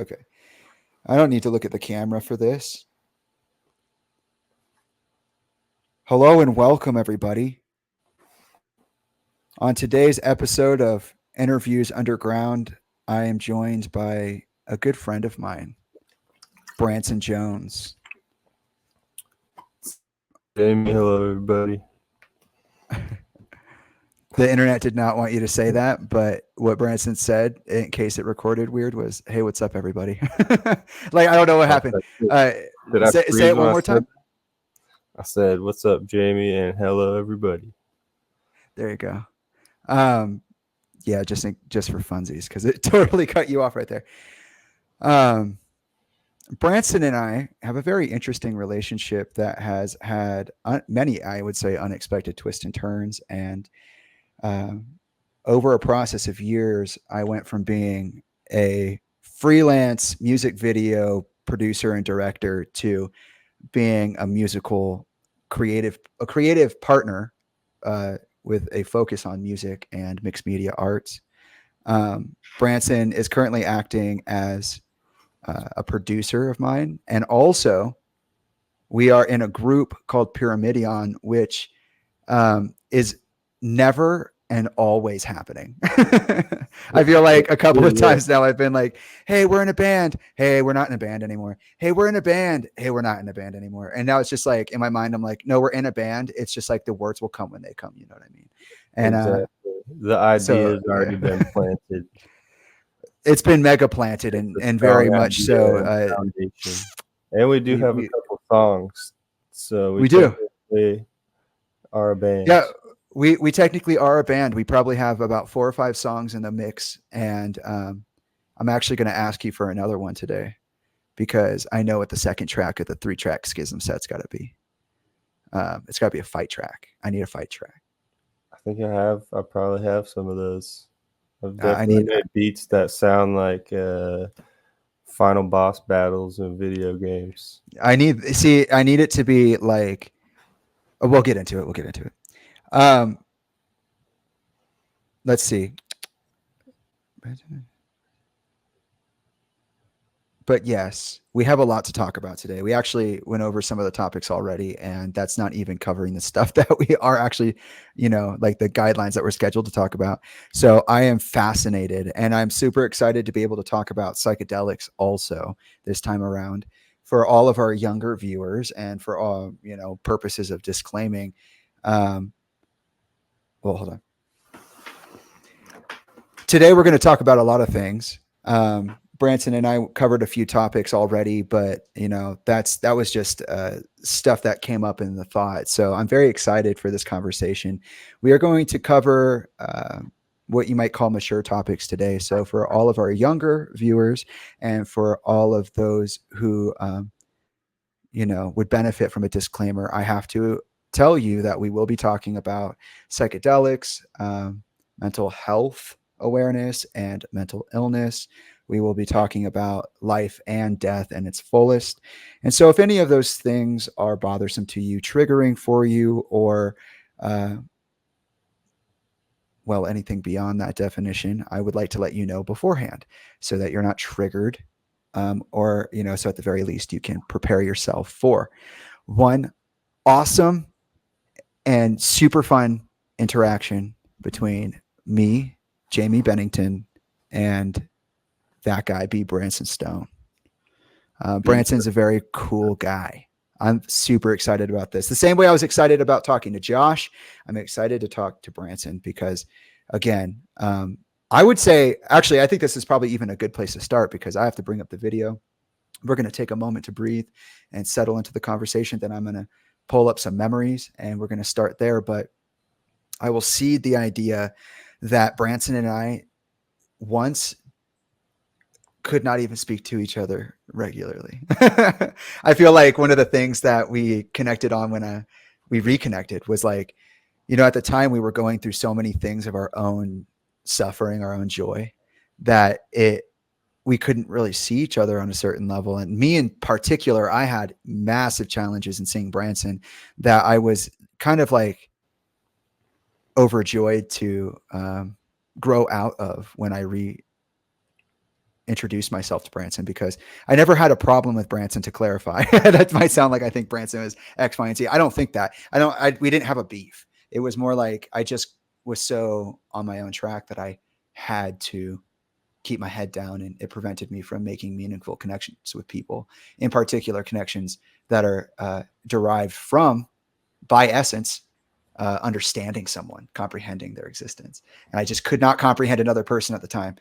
Okay. I don't need to look at the camera for this. Hello and welcome, everybody. On today's episode of Interviews Underground, I am joined by a good friend of mine, Branson Jones. Jamie, hello everybody. The internet did not want you to say that, but what Branson said, in case it recorded weird, was, "Hey, what's up, everybody?" Like, I don't know what happened. Uh, Did I say freeze it when one I more said time. that? I said, "What's up, Jamie?" and "Hello everybody." There you go. Yeah, just for funsies, because it totally cut you off right there. Um, Branson and I have a very interesting relationship that has had many, I would say, unexpected twists and turns. And um, over a process of years, I went from being a freelance music video producer and director to being a creative partner uh, with a focus on music and mixed media arts. Branson is currently acting as a producer of mine, and also we are in a group called Pyramidion, which is never and always happening. I feel like a couple of Yeah, times now I've been like, "Hey, we're in a band. Hey, we're not in a band anymore. Hey, we're in a band. Hey, we're not in a band anymore." And now it's just like in my mind, I'm like, "No, we're in a band." It's just like the words will come when they come. You know what I mean? And exactly. The idea so has yeah, already been planted. it's been mega planted It's and a very strong much idea so. and foundation, and we do We have a we couple songs, so we we do. technically are a Yeah, band. we technically are a band. We probably have about 4 or 5 songs in the mix, and I'm actually going to ask you for another one today because I know what the second track of the 3-track schism set's got to be. It's got to be a fight track. I need a fight track. I think I have. I probably have some of those. I've I definitely need. made beats that sound like final boss battles in video games. I need. See, I need it to be like. Oh, we'll get into it. We'll get into it. Um, let's see. But yes, we have a lot to talk about today. We actually went over some of the topics already, and that's not even covering the stuff that we are actually, like the guidelines that we're scheduled to talk about. So I am fascinated, and I'm super excited to be able to talk about psychedelics also this time around for all of our younger viewers and for all, purposes of disclaiming. Um, well, hold on. Today we're going to talk about a lot of things. Branson and I covered a few topics already, but that was just stuff that came up in the thought. So I'm very excited for this conversation. We are going to cover what you might call mature topics today. So for all of our younger viewers and for all of those who would benefit from a disclaimer, I have to tell you that we will be talking about psychedelics, mental health awareness, and mental illness. We will be talking about life and death and its fullest. And so, if any of those things are bothersome to you, triggering for you, or uh, well, anything beyond that definition, I would like to let you know beforehand so that you're not triggered, or so at the very least you can prepare yourself for one awesome and super fun interaction between me, Jamie Bennington, and that guy, B. Branson Stone. Branson's a very cool guy. I'm super excited about this. The same way I was excited about talking to Josh, I'm excited to talk to Branson because, again, I would say, actually, I think this is probably even a good place to start because I have to bring up the video. We're going to take a moment to breathe and settle into the conversation. Then I'm going to pull up some memories and we're going to start there. But I will seed the idea that Branson and I once could not even speak to each other regularly. I feel like one of the things that we connected on when we reconnected was like, at the time we were going through so many things of our own suffering, our own joy, that we couldn't really see each other on a certain level. And me in particular, I had massive challenges in seeing Branson that I was kind of like overjoyed to grow out of when I introduce myself to Branson, because I never had a problem with Branson, to clarify. That might sound like I think Branson is X, Y, and Z. I don't think that. We didn't have a beef. It was more like I just was so on my own track that I had to keep my head down, and it prevented me from making meaningful connections with people, in particular connections that are derived from, by essence, understanding someone, comprehending their existence. And I just could not comprehend another person at the time.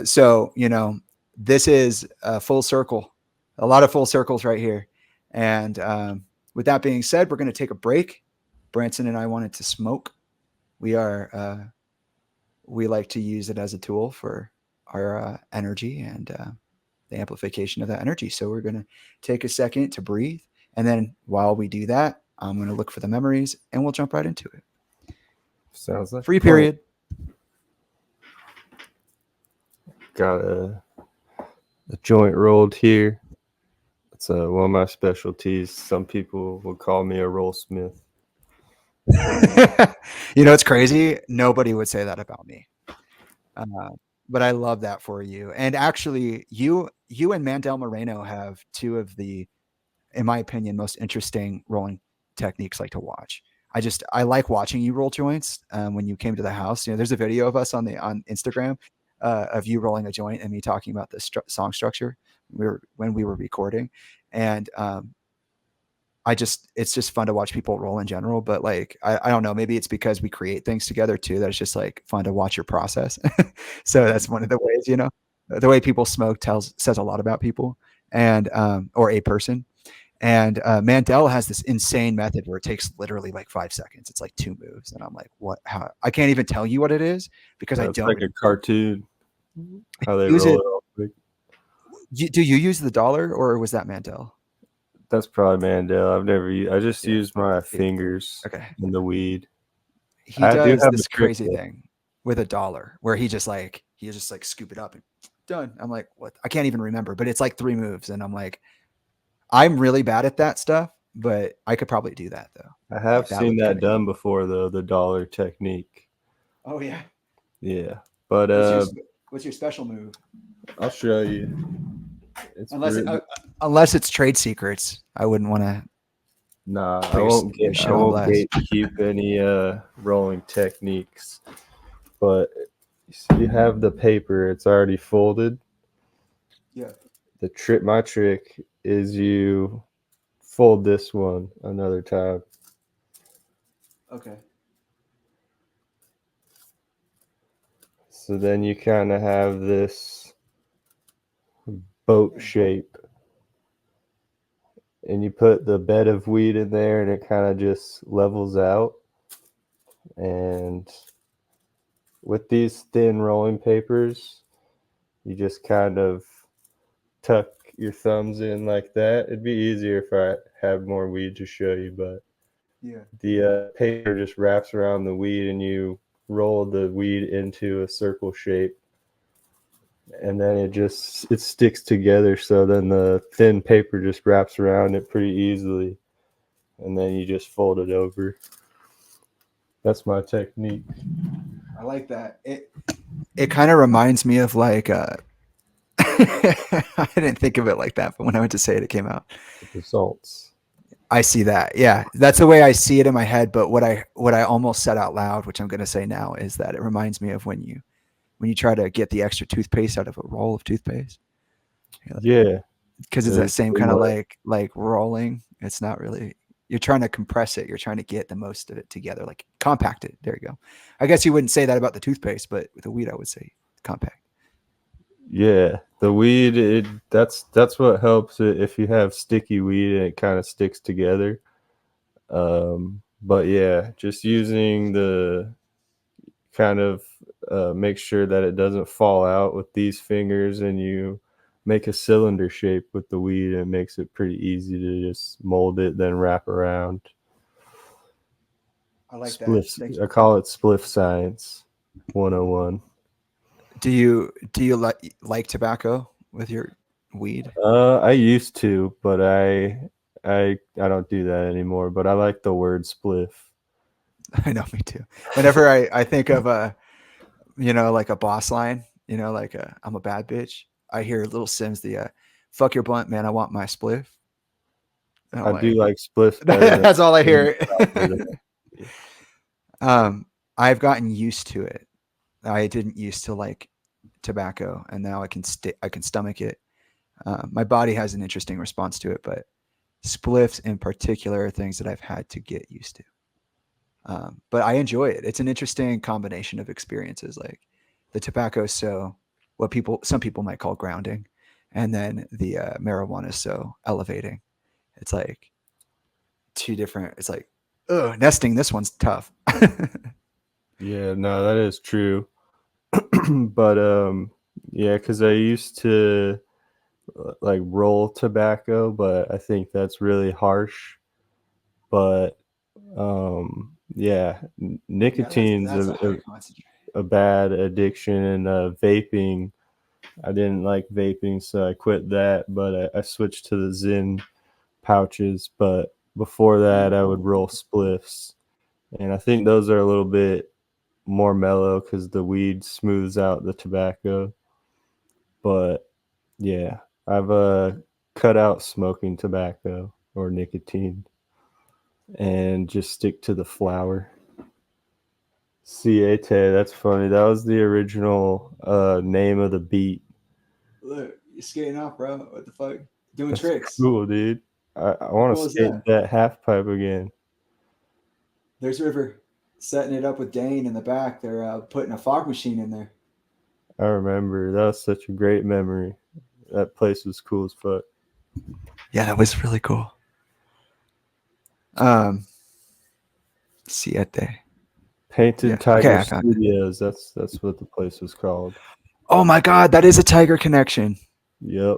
So, this is a full circle, a lot of full circles right here. And with that being said, we're going to take a break. Branson and I wanted to smoke. We like to use it as a tool for our energy and the amplification of that energy. So we're going to take a second to breathe. And then while we do that, I'm going to look for the memories and we'll jump right into it. Sounds like free period. Got a joint rolled here. It's one of my specialties. Some people will call me a roll smith. It's crazy. Nobody would say that about me. But I love that for you. And actually, you and Mandel Moreno have two of the, in my opinion, most interesting rolling techniques like to watch. I like watching you roll joints. When you came to the house, there's a video of us on Instagram of you rolling a joint and me talking about the song structure when we were recording. And it's just fun to watch people roll in general. But like, I don't know, maybe it's because we create things together too, that it's just like fun to watch your process. So that's one of the ways, the way people smoke says a lot about people, and or a person. And Mandel has this insane method where it takes literally like 5 seconds. It's like 2 moves. And I'm like, what? How? I can't even tell you what it is because I don't. Like a cartoon. How they use roll it. it all quick. Do you use the dollar, or was that Mandel? That's probably Mandel. I've never used. I just use my fingers in the weed. He does this crazy thing with a dollar where he just like scoop it up and done. I'm like, what? I can't even remember, but it's like 3 moves, and I'm like, I'm really bad at that stuff, but I could probably do that though. I have seen that done before though, the dollar technique. Oh yeah. Yeah. But what's your special move? I'll show you. Unless it's trade secrets, I wouldn't want to. Nah, I won't keep any rolling techniques. But you have the paper, it's already folded. Yeah. My trick is you fold this one another time. Okay. So then you kind of have this boat shape. And you put the bed of weed in there and it kind of just levels out. And with these thin rolling papers, you just kind of tuck your thumbs in like that. It'd be easier if I had more weed to show you, but yeah, the paper just wraps around the weed and you roll the weed into a circle shape, and then it sticks together. So then the thin paper just wraps around it pretty easily, and then you just fold it over. That's my technique. I like that. It kind of reminds me of like I didn't think of it like that, but when I went to say it, it came out. The results. I see that. Yeah, that's the way I see it in my head. But what I almost said out loud, which I'm going to say now, is that it reminds me of when you try to get the extra toothpaste out of a roll of toothpaste. Yeah, because it's that same kind of like rolling. It's not really. You're trying to compress it. You're trying to get the most of it together, like compact it. There you go. I guess you wouldn't say that about the toothpaste, but with the weed, I would say compact. Yeah, the weed, that's what helps it if you have sticky weed and it kind of sticks together. But yeah, just using the kind of make sure that it doesn't fall out with these fingers, and you make a cylinder shape with the weed, and it makes it pretty easy to just mold it, then wrap around. I like that. I call it spliff science 101. Do you like tobacco with your weed? I used to, but I don't do that anymore. But I like the word spliff. I know, me too. Whenever I think of like a boss line, like I'm a bad bitch, I hear Little Sims, the "fuck your blunt, man, I want my spliff." I'm I do like, like spliffs better than that's all I than hear. proper though. I've gotten used to it. I didn't used to like tobacco, and now I can stomach it. My body has an interesting response to it, but spliffs in particular are things that I've had to get used to. But I enjoy it. It's an interesting combination of experiences. Like the tobacco is so what some people might call grounding, and then the marijuana is so elevating. It's like two different. It's like, oh, nesting. This one's tough. Yeah, no, that is true. But yeah, because I used to like roll tobacco, but I think that's really harsh. But yeah, Yeah, that's nicotine's that's a high concentrate. a bad addiction, and vaping. I didn't like vaping, so I quit that. But I switched to the Zyn pouches. But before that, I would roll spliffs, and I think those are a little bit more mellow because the weed smooths out the tobacco. But yeah, I've cut out smoking tobacco or nicotine and just stick to the flower. Siete, that's funny. That was the original name of the beat. Look, you're skating off, bro. What the fuck? Doing That's tricks. cool, dude. I How want to cool is skate that? that half pipe again. There's River setting it up with Dane in the back. They're putting a fog machine in there. I remember that was such a great memory. That place was cool as fuck. Yeah, that was really cool. Um, Siete. Painted Yeah. Okay, Tiger I found it. Studios. That's what the place was called. Oh my god, that is a tiger connection. Yep.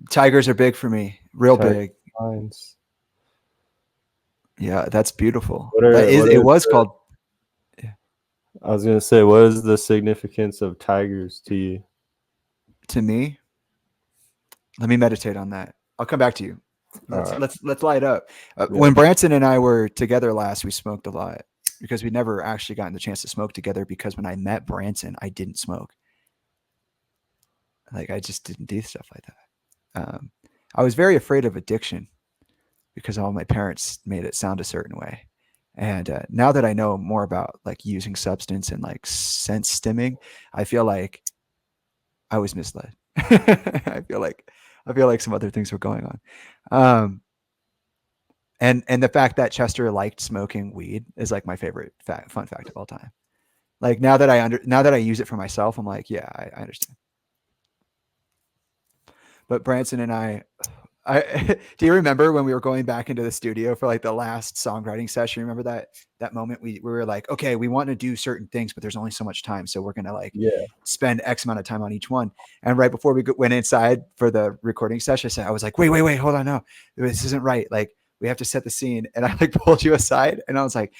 Tigers are big for me. Real Tiger big. Lines. Yeah, that's beautiful. What That are is what it are was the, called I was gonna say, what is the significance of tigers to you? to me. Let me meditate on that. I'll come back to you. All Let's right. let's let's light up. Yeah. When Branson and I were together last, we smoked a lot because we never actually gotten the chance to smoke together because when I met Branson, I didn't smoke. Like I just didn't do stuff like that. I was very afraid of addiction because all my parents made it sound a certain way. And now that I know more about like using substance and like sense stimming, I feel like I was misled. I feel like some other things were going on. Um, and the fact that Chester liked smoking weed is like my favorite fun fact of all time. Like now that I use it for myself, I'm like, yeah, I understand. But Branson and I do you remember when we were going back into the studio for like the last songwriting session? Remember that moment we were like, okay, we want to do certain things, but there's only so much time, so we're gonna like Yeah. spend X amount of time on each one. And right before we went inside for the recording session, I was like, wait, hold on, no, this isn't right. Like we have to set the scene. And I like pulled you aside, and I was like,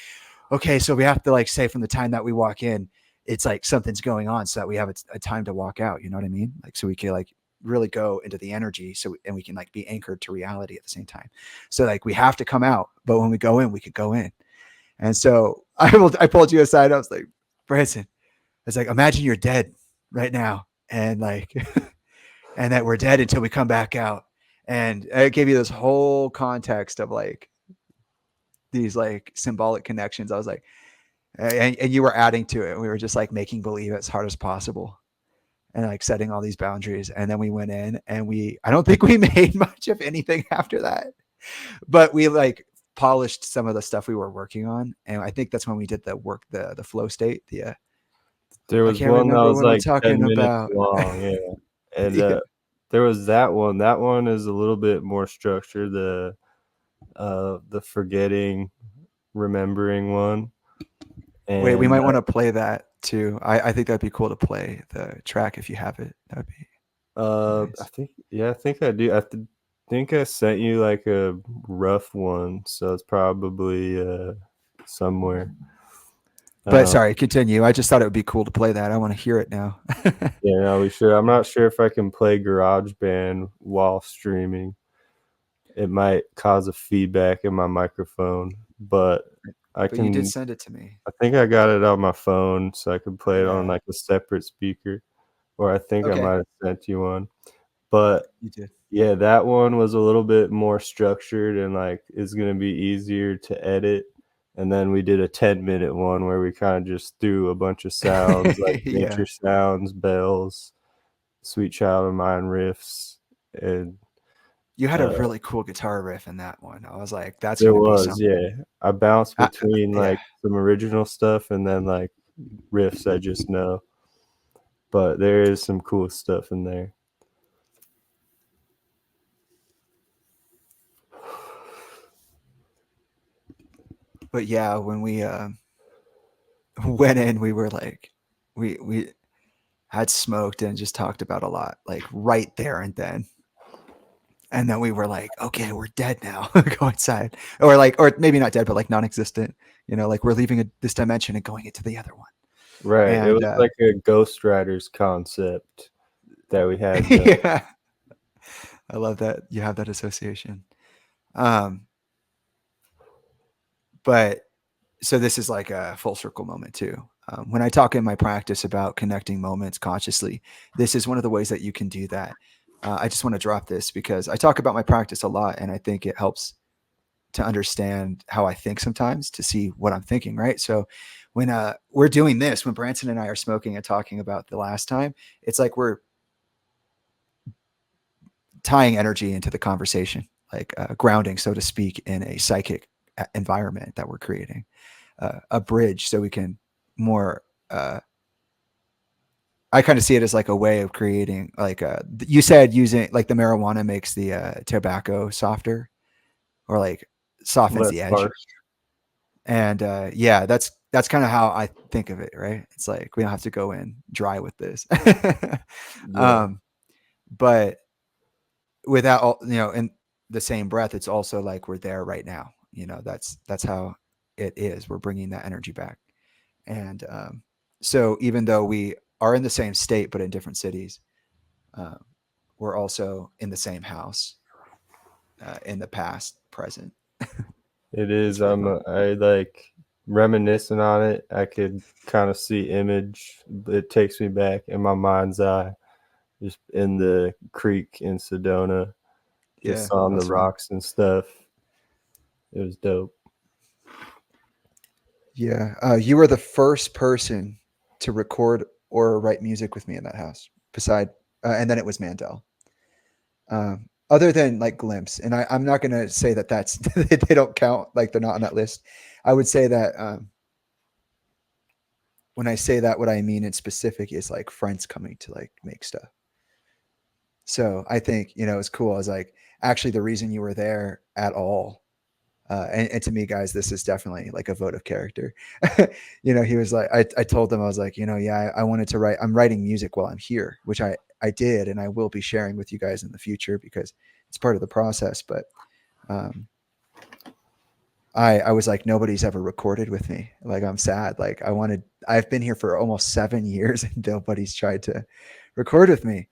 okay, so we have to like say from the time that we walk in, it's like something's going on, so that we have a time to walk out. You know what I mean? Like so we can like really go into the energy and we can like be anchored to reality at the same time. So like we have to come out, but when we go in, we could go in. And so I pulled you aside. I was like, Branson, it's like, imagine you're dead right now. And like, and that we're dead until we come back out. And it gave you this whole context of like these like symbolic connections. I was like, and you were adding to it. We were just like making believe as hard as possible and like setting all these boundaries. And then we went in and I don't think we made much of anything after that, but we like polished some of the stuff we were working on. And I think that's when we did the flow state. There I was can't one that remember was what I'm like talking 10 minutes about. long. Yeah. And Yeah. there was that one. That one is a little bit more structured. The forgetting, remembering one. Wait, we And might want to play that too. I think that'd be cool to play the track if you have it. That would be I nice. think, yeah, I think I do. Think I sent you like a rough one, so it's probably somewhere. But Uh, sorry, continue. I just thought it would be cool to play that. I want to hear it now. yeah, no, we should. I'm not sure if I can play GarageBand while streaming. It might cause a feedback in my microphone, but I But you did can. send it to me. I think I got it on my phone, so I could play it on Yeah. like a separate speaker, or I think I Okay, might have sent you one. But you did. yeah, that one was a little bit more structured and like is gonna be easier to edit. And then we did a 10-minute one where we kind of just threw a bunch of sounds like Yeah. nature sounds, bells, Sweet Child of Mine riffs, and You had a uh, really cool guitar riff in that one. I was like, that's there gonna be was, something. yeah. I bounced between Yeah. like some original stuff and then like riffs I just know, but there is some cool stuff in there. But yeah, when we went in, we were like, we had smoked and just talked about a lot, like right there and then. And then we were like, okay, we're dead now. Go inside, or like, or maybe not dead, but like non-existent. You know, like we're leaving this dimension and going into the other one. Right. It And was like a Ghost Riders concept that we had done. yeah, I love that you have that association. Um, but so this is like a full circle moment too. When I talk in my practice about connecting moments consciously, this is one of the ways that you can do that. I just want to drop this because I talk about my practice a lot, and I think it helps to understand how I think sometimes to see what I'm thinking. Right. So when we're doing this, when Branson and I are smoking and talking about the last time, it's like we're tying energy into the conversation, like grounding, so to speak, in a psychic environment that we're creating, a bridge so we can more. I kind of see it as like a way of creating, like you said, using like the marijuana makes the tobacco softer or like softens Less the edge. harsh. And yeah, that's kind of how I think of it, right? It's like we don't have to go in dry with this. Yeah. um, but without all, in the same breath, it's also like we're there right now. That's how it is. We're bringing that energy back. And so even though we are in the same state but in different cities, uh, we're also in the same house, in the past, present. It is. It's really fun. I like reminiscing on it. I could kind of see image. It takes me back in my mind's eye, just in the creek in Sedona, Yeah, just on that the was fun. rocks and stuff. It was dope. Yeah, you were the first person to record or write music with me in that house. And then it was Mandel. Other than like Glimpse, and I'm not going to say that that's they don't count, like they're not on that list. I would say that when I say that, what I mean in specific is like friends coming to like make stuff. So I think it's cool. I was like, actually, the reason you were there at all, and to me, guys, this is definitely like a vote of character. He was like, I told him, I was like, yeah, I wanted to write. I'm writing music while I'm here, which I did, and I will be sharing with you guys in the future because it's part of the process. But um, I was like, nobody's ever recorded with me. Like, I'm sad. Like, I've been here for almost 7 years and nobody's tried to record with me.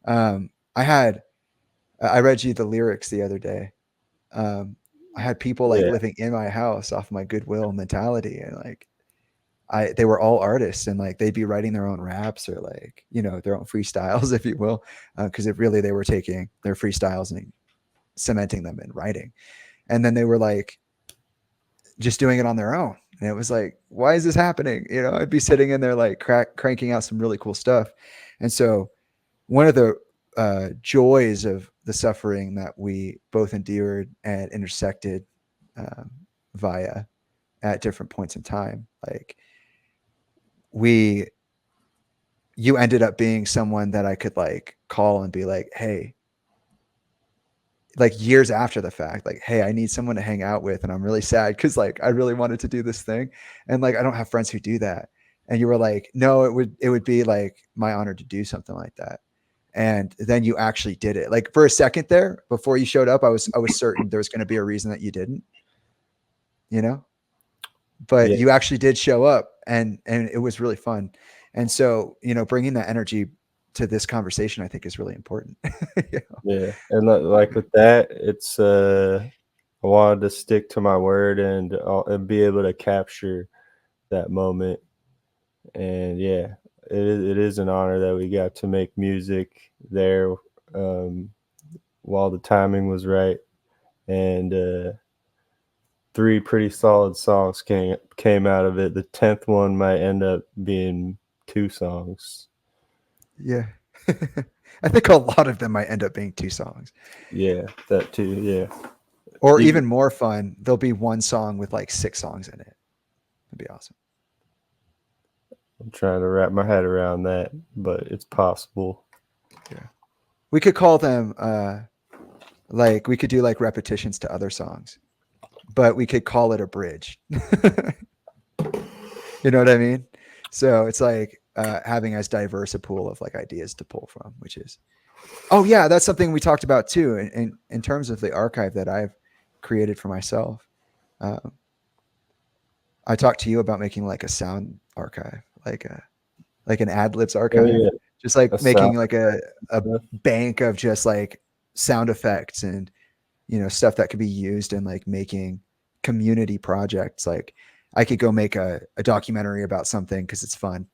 I read you the lyrics the other day. Um, I had people like Yeah. living in my house off my goodwill mentality, and like they were all artists, and like they'd be writing their own raps or like their own freestyles, if you will, because it really they were taking their freestyles and cementing them in writing, and then they were like just doing it on their own. And it was like, why is this happening? I'd be sitting in there like cranking out some really cool stuff. And so one of the joys of the suffering that we both endured and intersected um, via at different points in time, like we, you ended up being someone that I could like call and be like, hey, like years after the fact, like, hey, I need someone to hang out with, and I'm really sad because like I really wanted to do this thing, and like I don't have friends who do that. And you were like, no, it would be like my honor to do something like that. And then you actually did it. Like for a second there, before you showed up, I was certain there was going to be a reason that you didn't, you know. But Yeah. you actually did show up, and it was really fun. And so bringing that energy to this conversation, I think, is really important. Yeah. Yeah. And like with that, it's I wanted to stick to my word and be able to capture that moment. And yeah, it is an honor that we got to make music there, um, while the timing was right, and three pretty solid songs came out of it. The 10th one might end up being two songs. Yeah. I think a lot of them might end up being two songs. Yeah, that too. Yeah. Or You- even more fun, there'll be one song with like 6 songs in it. That'd be awesome. I'm trying to wrap my head around that, but it's possible. Yeah. We could call them like we could do like repetitions to other songs, but we could call it a bridge. You know what I mean? So it's like having as diverse a pool of like ideas to pull from, which is, oh yeah, that's something we talked about too in terms of the archive that I've created for myself. Um, I talked to you about making like a sound archive, like an ad libs Oh archive, yeah, just a like sound. making like a bank of just like sound effects and stuff that could be used in like making community projects. Like I could go make a documentary about something because it's fun,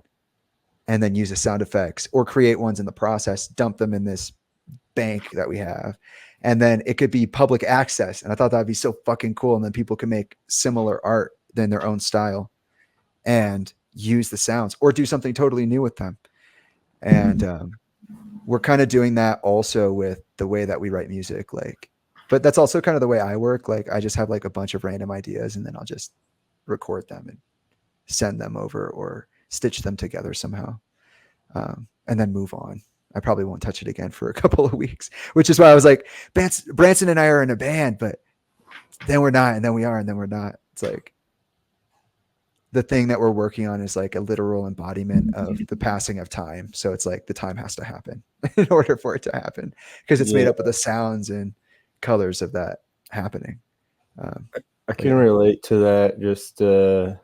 and then use the sound effects or create ones in the process, dump them in this bank that we have, and then it could be public access. And I thought that'd be so fucking cool. And then people can make similar art in their own style and use the sounds or do something totally new with them. And we're kind of doing that also with the way that we write music. Like, but that's also kind of the way I work. Like I just have like a bunch of random ideas and then I'll just record them and send them over or stitch them together somehow, and then move on. I probably won't touch it again for a couple of weeks, which is why I was like, Branson and I are in a band, but then we're not, and then we are, and then we're not. It's like the thing that we're working on is like a literal embodiment of the passing of time. So it's like the time has to happen in order for it to happen because it's made Yeah, up of the sounds and colors of that happening. Um, I but can yeah. relate to that. Just a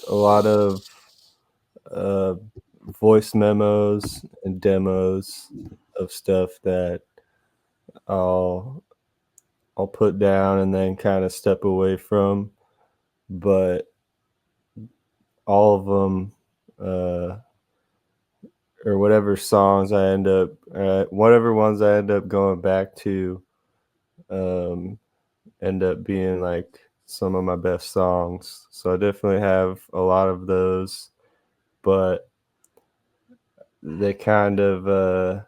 lot of uh, voice memos and demos of stuff that I'll I'll put down and then kind of step away from, but all of them, uh, or whatever songs I end up, whatever ones I end up going back to, um, end up being like some of my best songs. So I definitely have a lot of those, but they kind of,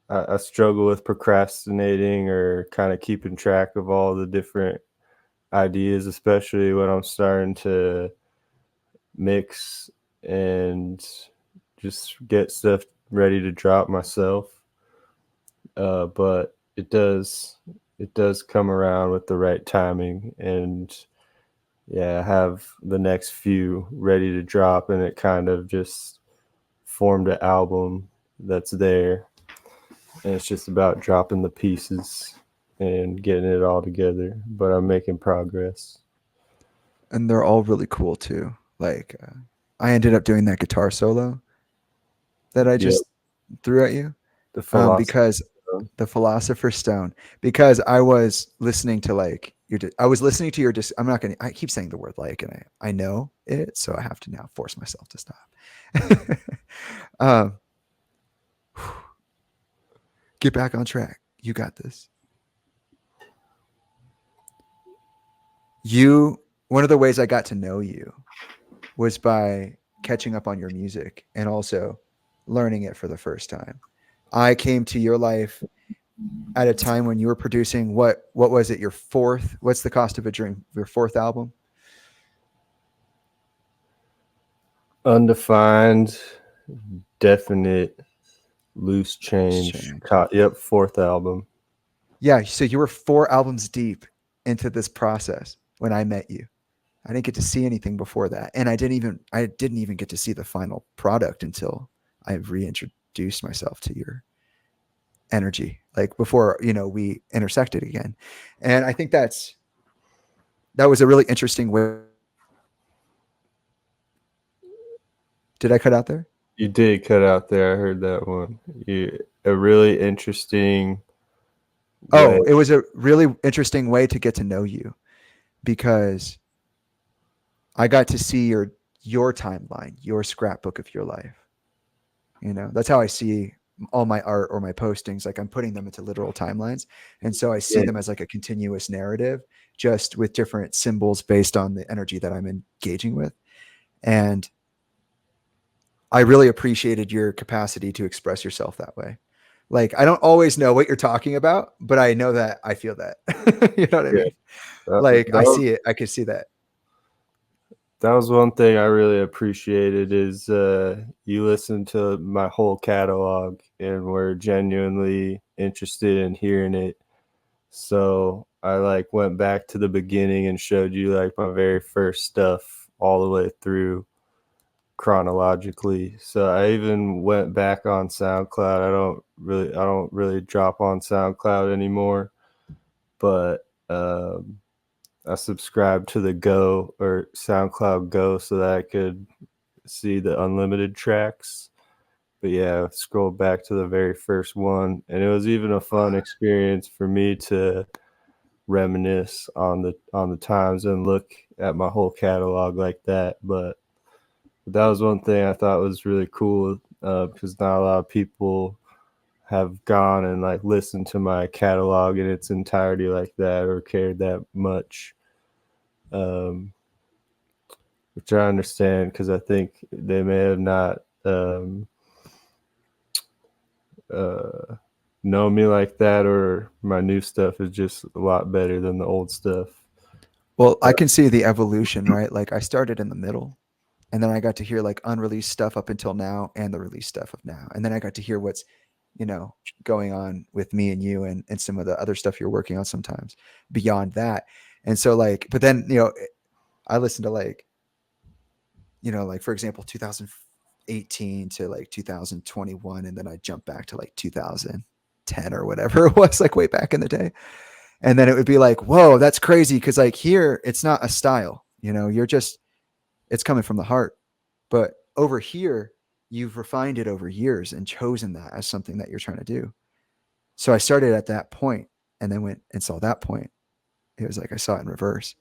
I struggle with procrastinating or kind of keeping track of all the different ideas, especially when I'm starting to mix and just get stuff ready to drop myself. But it does come around with the right timing, and yeah, I have the next few ready to drop, and it kind of just formed an album that's there, and it's just about dropping the pieces and getting it all together. But I'm making progress. And they're all really cool too. Like I ended up doing that guitar solo that I Yep, just threw at you, the philosophy. because the Philosopher's Stone, because I was listening to like I was listening to your I'm not gonna, I keep saying the word like, and I know it, so I have to now force myself to stop. um, get back on track. You got this. One of the ways I got to know you was by catching up on your music and also learning it for the first time. I came to your life at a time when you were producing what was it, your fourth, what's the cost of a dream, your fourth album? Undefined, definite, loose Loose change. Change. Yep, fourth album. Yeah, so you were 4 albums deep into this process when I met you. I didn't get to see anything before that, and I didn't even get to see the final product until I reintroduced myself to your energy, like before we intersected again. And I think that was a really interesting way. Did I cut out there? You did cut out there. I heard that one. A really interesting way. Oh, it was a really interesting way to get to know you because I got to see your timeline, your scrapbook of your life. That's how I see all my art or my postings. Like I'm putting them into literal timelines. And so I see Yeah. them as like a continuous narrative, just with different symbols based on the energy that I'm engaging with. And I really appreciated your capacity to express yourself that way. Like I don't always know what you're talking about, but I know that I feel that. You know what I Yeah. mean? That, Like that I was see it. I can see that. that was one thing I really appreciated is you listened to my whole catalog and were genuinely interested in hearing it. So I like went back to the beginning and showed you like my very first stuff all the way through chronologically. So I even went back on SoundCloud. I don't really drop on SoundCloud anymore, but I subscribed to the Go or SoundCloud Go so that I could see the unlimited tracks. But yeah, scroll back to the very first one, and it was even a fun experience for me to reminisce on the times and look at my whole catalog like that. But that was one thing I thought was really cool because not a lot of people have gone and like listened to my catalog in its entirety like that or cared that much. Um, which I understand because I think they may have not uh, known me like that, or my new stuff is just a lot better than the old stuff. Well, I can see the evolution, right? Like I started in the middle, and then I got to hear like unreleased stuff up until now and the released stuff of now. And then I got to hear what's, you know, going on with me and you and some of the other stuff you're working on sometimes beyond that. And so like, but then, I listened to like, like for example, 2018 to like 2021. And then I jumped back to like 2010 or whatever it was, like way back in the day. And then it would be like, whoa, that's crazy. Cause like here, it's not a style, you're just, it's coming from the heart. But over here, you've refined it over years and chosen that as something that you're trying to do. So I started at that point and then went and saw that point. It was like I saw it in reverse.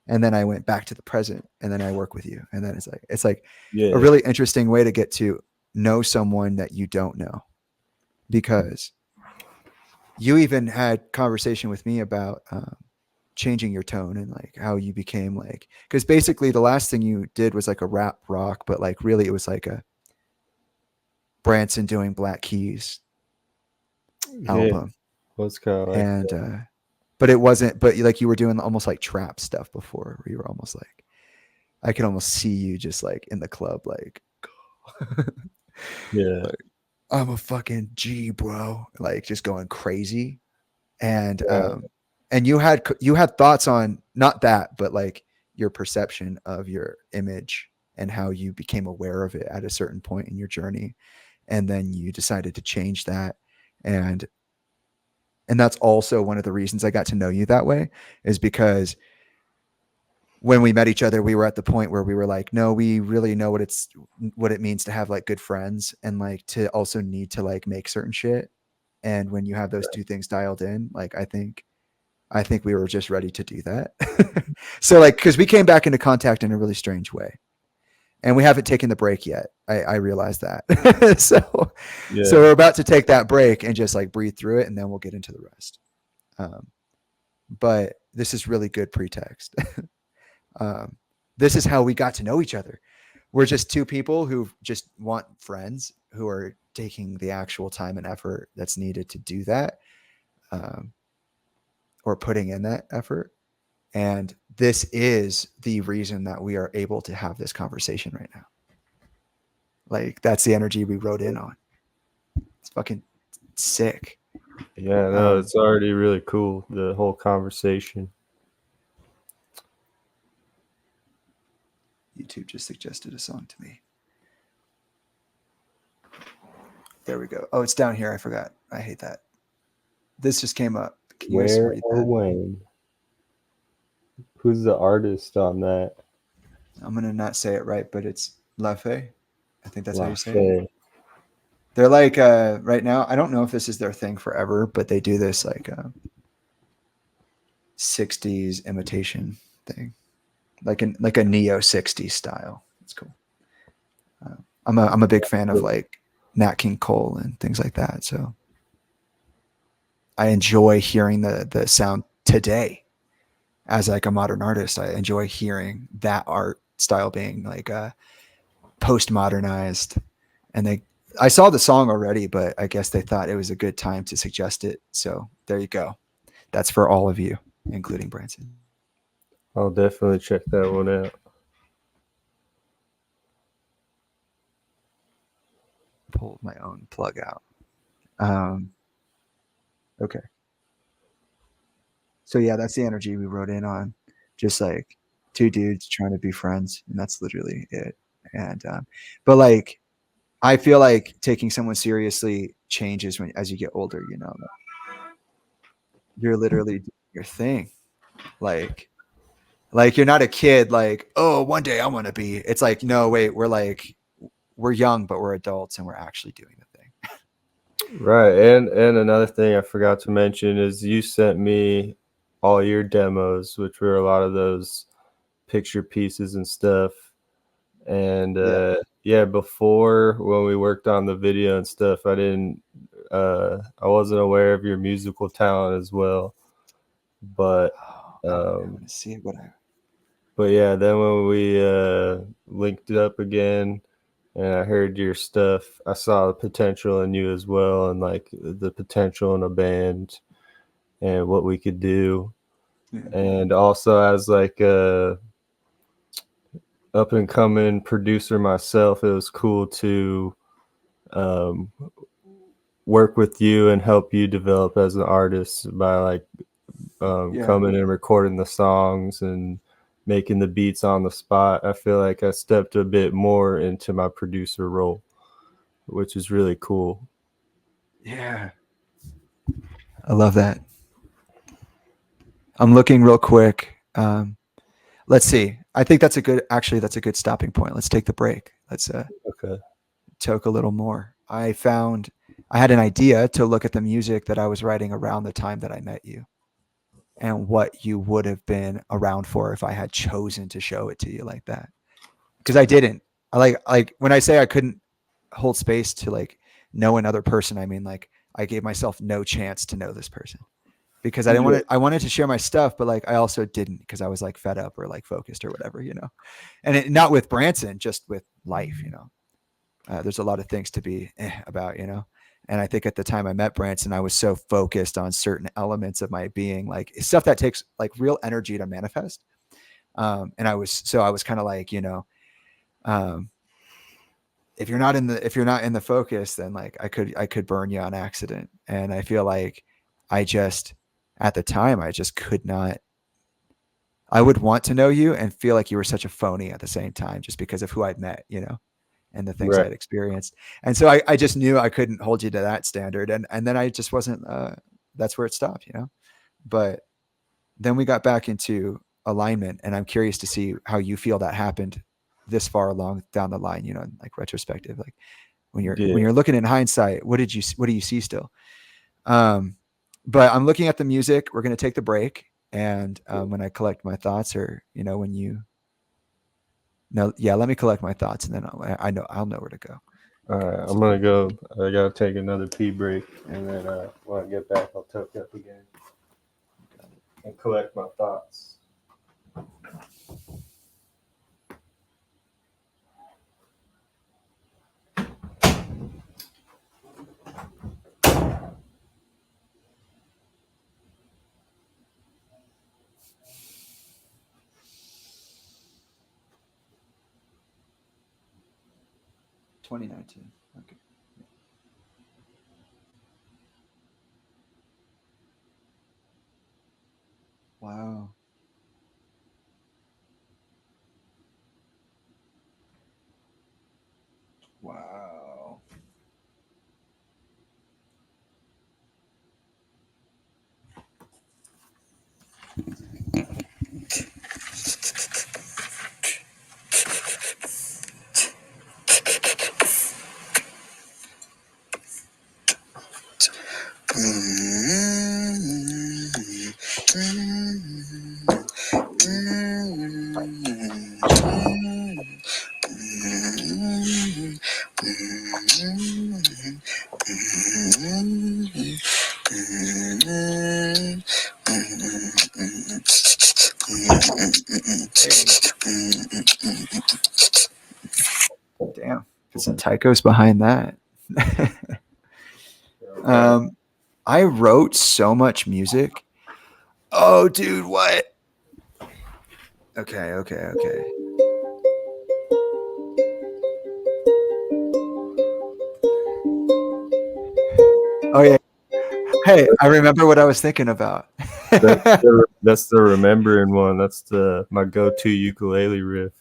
And then I went back to the present and then I work with you. And then it's like a Yeah, really interesting way to get to know someone that you don't know, because you even had conversation with me about changing your tone and like how you became like, because basically the last thing you did was like a rap rock, but like really it was like a Branson doing Black Keys yeah, album. was kind of like And but it wasn't, but like you were doing almost like trap stuff before, where you were almost like, I could almost see you just like in the club like yeah, like I'm a fucking G, bro, like just going crazy. And yeah, you had thoughts on not that, but like your perception of your image and how you became aware of it at a certain point in your journey, and then you decided to change that. And and that's also one of the reasons I got to know you that way, is because when we met each other, we were at the point where we were like, no, we really know what it means to have like good friends and like to also need to like make certain shit. And when you have those two things dialed in, like I think we were just ready to do that. So like, because we came back into contact in a really strange way, and we haven't taken the break yet. I realize that. So yeah, we're about to take that break and just like breathe through it, and then we'll get into the rest. Um, but this is really good pretext. um, this is how we got to know each other. We're just two people who just want friends who are taking the actual time and effort that's needed to do that, um, or putting in that effort. And this is the reason that we are able to have this conversation right now. Like that's the energy we wrote in on. It's fucking sick. yeah. No, Um, it's already really cool. The whole conversation. YouTube just suggested a song to me. There we go. Oh, it's down here. I forgot. I hate that. This just came up. Can you guys Where read or that? when? Who's the artist on that? I'm gonna not say it right, but it's Lafe. I think that's how you say it. Lache. They're like right now. I don't know if this is their thing forever, but they do this like 60s imitation thing, like a neo 60s style. It's cool. I'm a big fan of like Nat King Cole and things like that. So I enjoy hearing the sound today as like a modern artist. I enjoy hearing that art style being like postmodernized. And I saw the song already, but I guess they thought it was a good time to suggest it. So there you go. That's for all of you, including Branson. I'll definitely check that one out. Pull my own plug out. Okay. So yeah, that's the energy we wrote in on. Just like two dudes trying to be friends, and that's literally it. And but like I feel like taking someone seriously changes when as you get older. You know, you're literally doing your thing. Like you're not a kid. Like, oh, one day I want to be. It's like, no, wait, we're young, but we're adults, and we're actually doing the thing. Right. And another thing I forgot to mention is you sent me all your demos, which were a lot of those picture pieces and stuff. And yeah, before when we worked on the video and stuff, I wasn't aware of your musical talent as well. But I want to see what I. But yeah, then when we linked it up again and I heard your stuff, I saw the potential in you as well, and like the potential in a band and what we could do. Yeah. And also as like a up and coming producer myself, it was cool to work with you and help you develop as an artist by like coming and recording the songs and making the beats on the spot. I feel like I stepped a bit more into my producer role, which is really cool. Yeah. I love that. I'm looking real quick. Let's see. I think that's a good stopping point. Let's take the break. Let's Okay. talk a little more. I had an idea to look at the music that I was writing around the time that I met you and what you would have been around for if I had chosen to show it to you like that. Because I didn't. I like when I say I couldn't hold space to like know another person, I mean like I gave myself no chance to know this person because I didn't want to. I wanted to share my stuff, but like I also didn't because I was like fed up or like focused or whatever, you know. And not with Branson, just with life, you know. There's a lot of things to be about, you know. And I think at the time I met Branson, I was so focused on certain elements of my being, like stuff that takes like real energy to manifest. And I was kind of like, you know, um, if you're not in the focus, then like I could burn you on accident. And I feel like at the time I just could not. I would want to know you and feel like you were such a phony at the same time, just because of who I'd met, you know, and the things Right. I'd experienced. And so I just knew I couldn't hold you to that standard. And then I just wasn't, that's where it stopped, you know, but then we got back into alignment, and I'm curious to see how you feel that happened this far along down the line, you know, like retrospective, like when you're looking in hindsight, what do you see still? But I'm looking at the music. We're going to take the break. And when I collect my thoughts, or, you know, when you no, yeah, let me collect my thoughts, and then I'll know where to go. All right, I'm gonna go. I gotta take another pee break, and then when I get back, I'll toke up again and collect my thoughts. $2019. Okay. Wow. Wow. Some tychos behind that. I wrote so much music. Oh, dude, what? Okay. Oh yeah. Hey, I remember what I was thinking about. That's the remembering one. That's my go-to ukulele riff.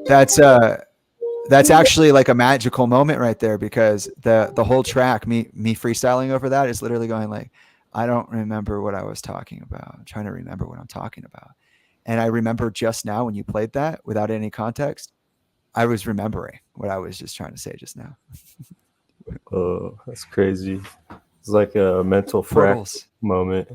That's actually like a magical moment right there, because the whole track, me freestyling over that, is literally going like, I don't remember what I was talking about. I'm trying to remember what I'm talking about. And I remember just now when you played that without any context, I was remembering what I was just trying to say just now. Oh, that's crazy. It's like a mental Portals. moment.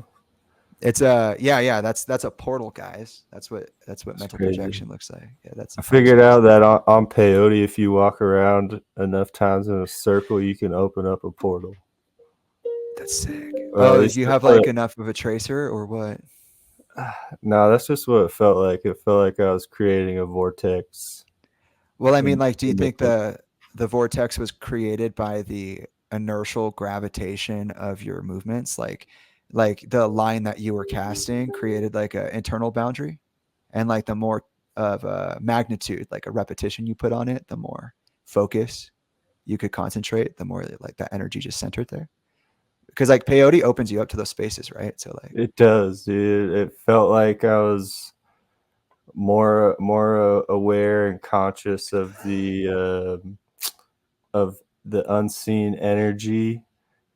It's yeah. That's a portal, guys. That's what mental crazy. projection looks like. Yeah, that's. I figured out that on peyote, if you walk around enough times in a circle, you can open up a portal. That's sick. Oh, you have like enough of a tracer or what? No, that's just what it felt like. It felt like I was creating a vortex. Well, I mean, like, do you think the vortex was created by the inertial gravitation of your movements? Like the line that you were casting created like an internal boundary, and like the more of a magnitude, like a repetition you put on it, the more focus you could concentrate, the more like that energy just centered there. Because like peyote opens you up to those spaces, right? So like it does, dude. It felt like I was more aware and conscious of the unseen energy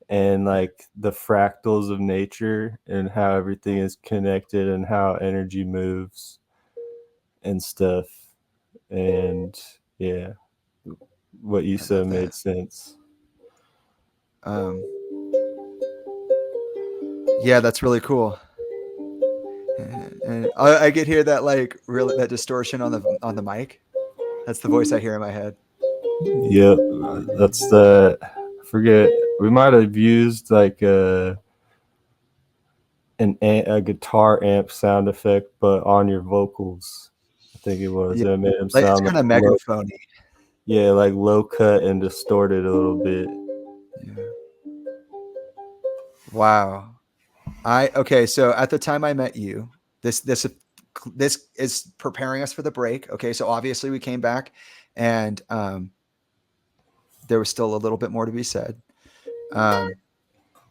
and like the fractals of nature and how everything is connected and how energy moves and stuff. And yeah, what you said made sense. Yeah, that's really cool. And I could hear that like really that distortion on the mic. That's the voice I hear in my head. Yep, that's I forget. We might have used like a guitar amp sound effect, but on your vocals. I think it was. Yeah. It made them Like, sound it's kind of like megaphony. Yeah, like low cut and distorted a little bit. Yeah. Wow. Okay, so at the time I met you, this is preparing us for the break. Okay, so obviously we came back, and there was still a little bit more to be said.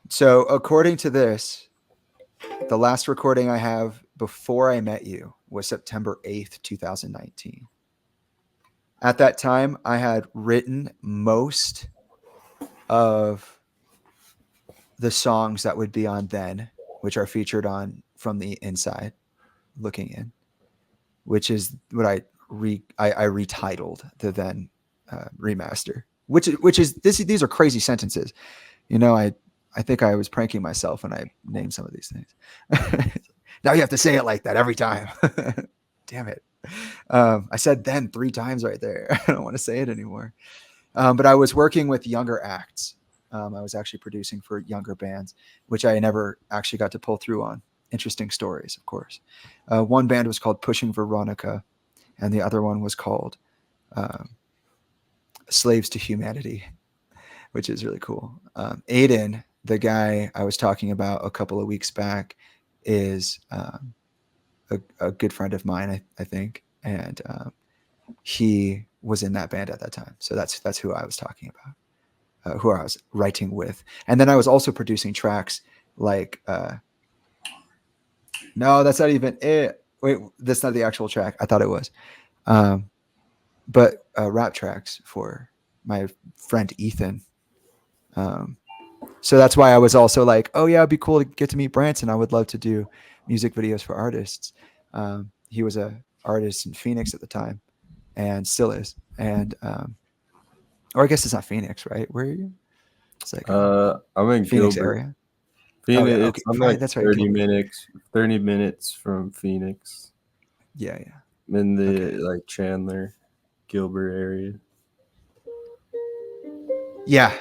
So according to this, the last recording I have before I met you was September 8th, 2019. At that time, I had written most of the songs that would be on Then, which are featured on From the Inside Looking In, which is what I retitled the Then remaster, which is these are crazy sentences. You know, I think I was pranking myself when I named some of these things. Now you have to say it like that every time. Damn it. I said Then 3 times right there. I don't want to say it anymore. But I was working with younger acts. I was actually producing for younger bands, which I never actually got to pull through on. Interesting stories, of course. One band was called Pushing Veronica, and the other one was called Slaves to Humanity, which is really cool. Aiden, the guy I was talking about a couple of weeks back, is a good friend of mine, I think, and he was in that band at that time. So that's who I was talking about, who I was writing with. And then I was also producing tracks like, no, that's not even it. Wait, that's not the actual track. I thought it was. But rap tracks for my friend Ethan. So that's why I was also like, oh yeah, it'd be cool to get to meet Branson. I would love to do music videos for artists. He was a artist in Phoenix at the time, and still is. And or I guess it's not Phoenix, right? Where are you? It's like I'm in Phoenix Gilbert. area. Phoenix, Oh, yeah, okay. I'm like That's right. 30 minutes from Phoenix. Yeah. I'm in the like Chandler, Gilbert area. Yeah.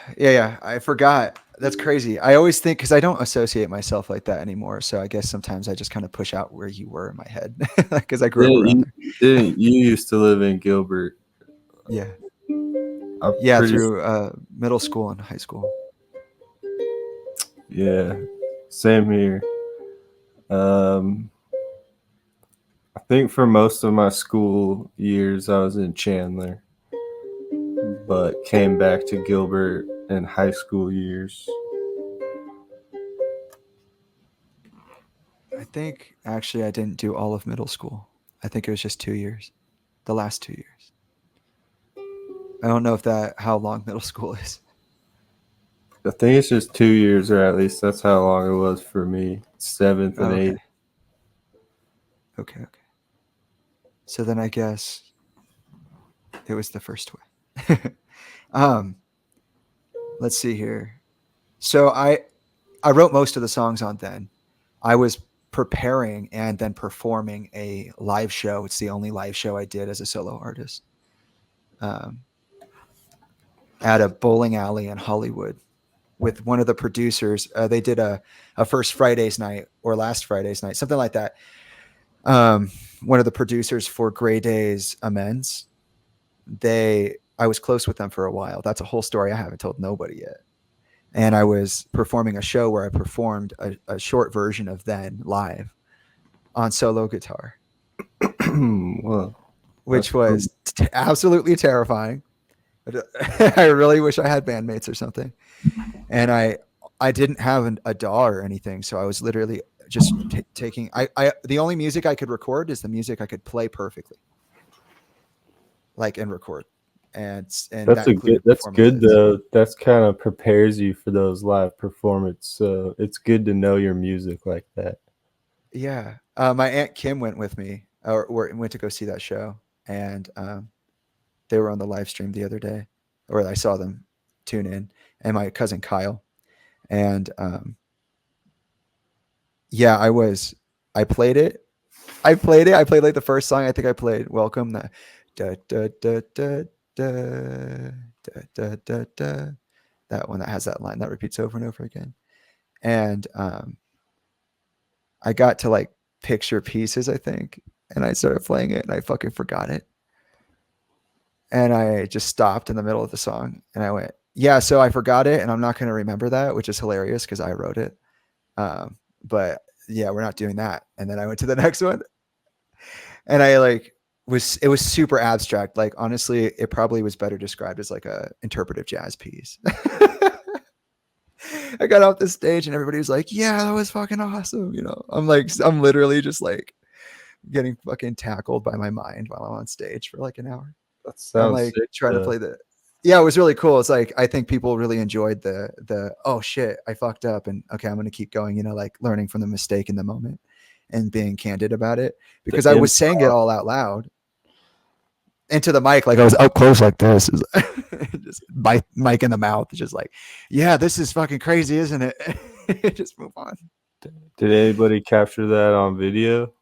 I forgot. That's crazy. I always think, because I don't associate myself like that anymore. So I guess sometimes I just kind of push out where you were in my head, because I grew up around there. You used to live in Gilbert. Yeah. I'm Yeah, pretty. through middle school and high school. Yeah, same here. Um, I think for most of my school years, I was in Chandler, but came back to Gilbert in high school years. I think actually I didn't do all of middle school. I think it was just 2 years, the last 2 years. I don't know if that how long middle school is. I think it's just 2 years, or at least that's how long it was for me. Seventh Oh, and okay, eighth. okay. So then I guess it was the first one. um, let's see here. So I wrote most of the songs on then. I was preparing and then performing a live show. It's the only live show I did as a solo artist. Um, at a bowling alley in Hollywood with one of the producers. They did a first Friday's night or last Friday's night, something like that. Um, one of the producers for Gray Days Amends. I was close with them for a while. That's a whole story I haven't told nobody yet. And I was performing a show where I performed a short version of Then live on solo guitar, Well, that's which cool. was absolutely terrifying. I really wish I had bandmates or something. And I didn't have a DAW or anything, so I was literally just taking. I the only music I could record is the music I could play perfectly, like and record, and That's that a good. included That's good performances. though. That's kind of prepares you for those live performances. So it's good to know your music like that. Yeah, my aunt Kim went with me, or went to go see that show, and they were on the live stream the other day, or I saw them tune in, and my cousin Kyle, and yeah, I played it. I played it. I played like the first song. I think I played "Welcome." The da da da da da da da da da. That one that has that line that repeats over and over again. And I got to like picture pieces, I think, and I started playing it, and I fucking forgot it. And I just stopped in the middle of the song, and I went, "Yeah, so I forgot it, and I'm not going to remember that," which is hilarious because I wrote it. But yeah, we're not doing that. And then I went to the next one, and I like it was super abstract. Like honestly, it probably was better described as like a interpretive jazz piece. I got off the stage and everybody was like, "Yeah, that was fucking awesome." I'm like, I'm literally just like getting fucking tackled by my mind while I'm on stage for like an hour. That I'm sounds like sick trying to though. play the. Yeah, it was really cool. It's like I think people really enjoyed the oh shit, I fucked up and okay, I'm gonna keep going. Like learning from the mistake in the moment and being candid about it The because I was saying it improv. all out loud into the mic, like I was up close like this, just mic in the mouth, just like, yeah, this is fucking crazy, isn't it? Just move on. Did anybody capture that on video?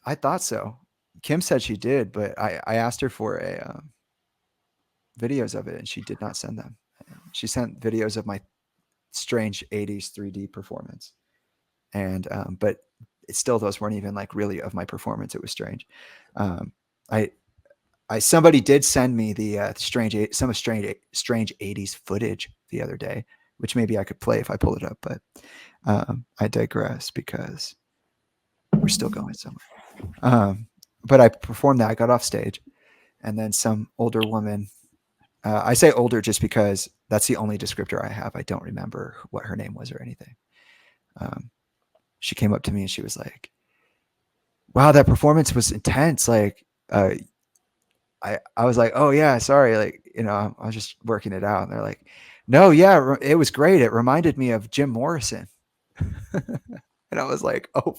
I thought so. Kim said she did, but I asked her for a videos of it, and she did not send them. She sent videos of my strange '80s 3D performance, and but it still those weren't even like really of my performance. It was strange. Um, I somebody did send me the strange '80s footage the other day, which maybe I could play if I pull it up. But I digress because we're still going somewhere. But I performed that. I got off stage, and then some older woman. I say older just because that's the only descriptor I have. I don't remember what her name was or anything. Um, she came up to me and she was like, "Wow, that performance was intense." Like, I was like, "Oh yeah, sorry." Like, I was just working it out. And they're like, "No, yeah, it was great. It reminded me of Jim Morrison." And I was like, "Oh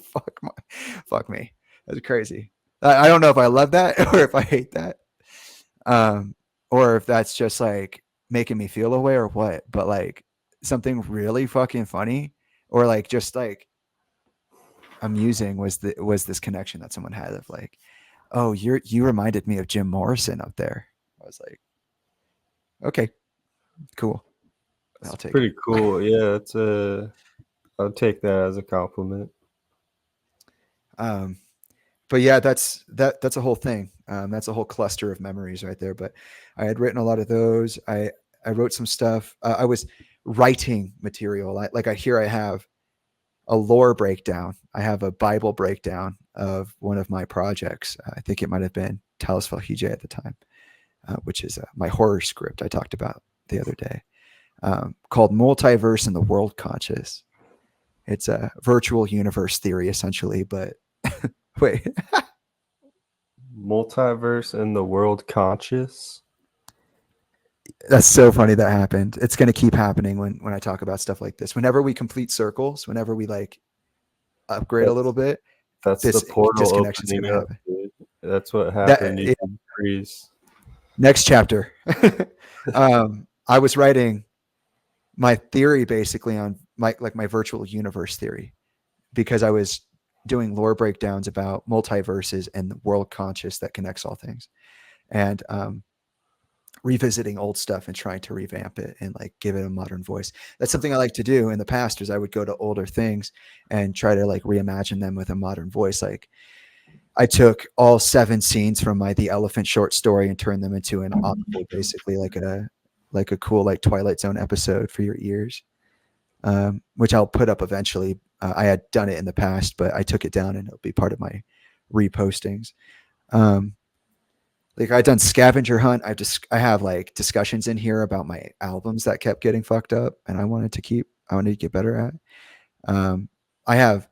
fuck me." That's crazy. I don't know if I love that or if I hate that, um, or if that's just like making me feel away or what. But like something really fucking funny, or like just like amusing was this connection that someone had of like, "Oh, you reminded me of Jim Morrison up there." I was like, "Okay, cool. That's I'll take it." pretty cool. Yeah, it's a. I'll take that as a compliment. um, but yeah, that's a whole thing. That's a whole cluster of memories right there. But I had written a lot of those. I wrote some stuff. I was writing material. I have a lore breakdown. I have a Bible breakdown of one of my projects. I think it might have been Talis Falhije at the time, which is my horror script I talked about the other day, called Multiverse and the World Conscious. It's a virtual universe theory, essentially. But wait, Multiverse and the world conscious. that's so funny that happened. It's going to keep happening when I talk about stuff like this. Whenever we complete circles, whenever we like upgrade a little bit, That's this the portal disconnection is going opening to up, happen. dude. That's what happened. That You yeah, can freeze. next chapter. I was writing my theory basically on my virtual universe theory, because I was doing lore breakdowns about multiverses and the world conscious that connects all things, and revisiting old stuff and trying to revamp it and like give it a modern voice. That's something I like to do. In the past is I would go to older things and try to like reimagine them with a modern voice. Like I took all 7 scenes from my The Elephant short story and turned them into an audible, basically like a cool like Twilight Zone episode for your ears, which I'll put up eventually. I had done it in the past, but I took it down and it'll be part of my repostings. Like I've done scavenger hunt. I have like discussions in here about my albums that kept getting fucked up, and I wanted to get better at. Um, I have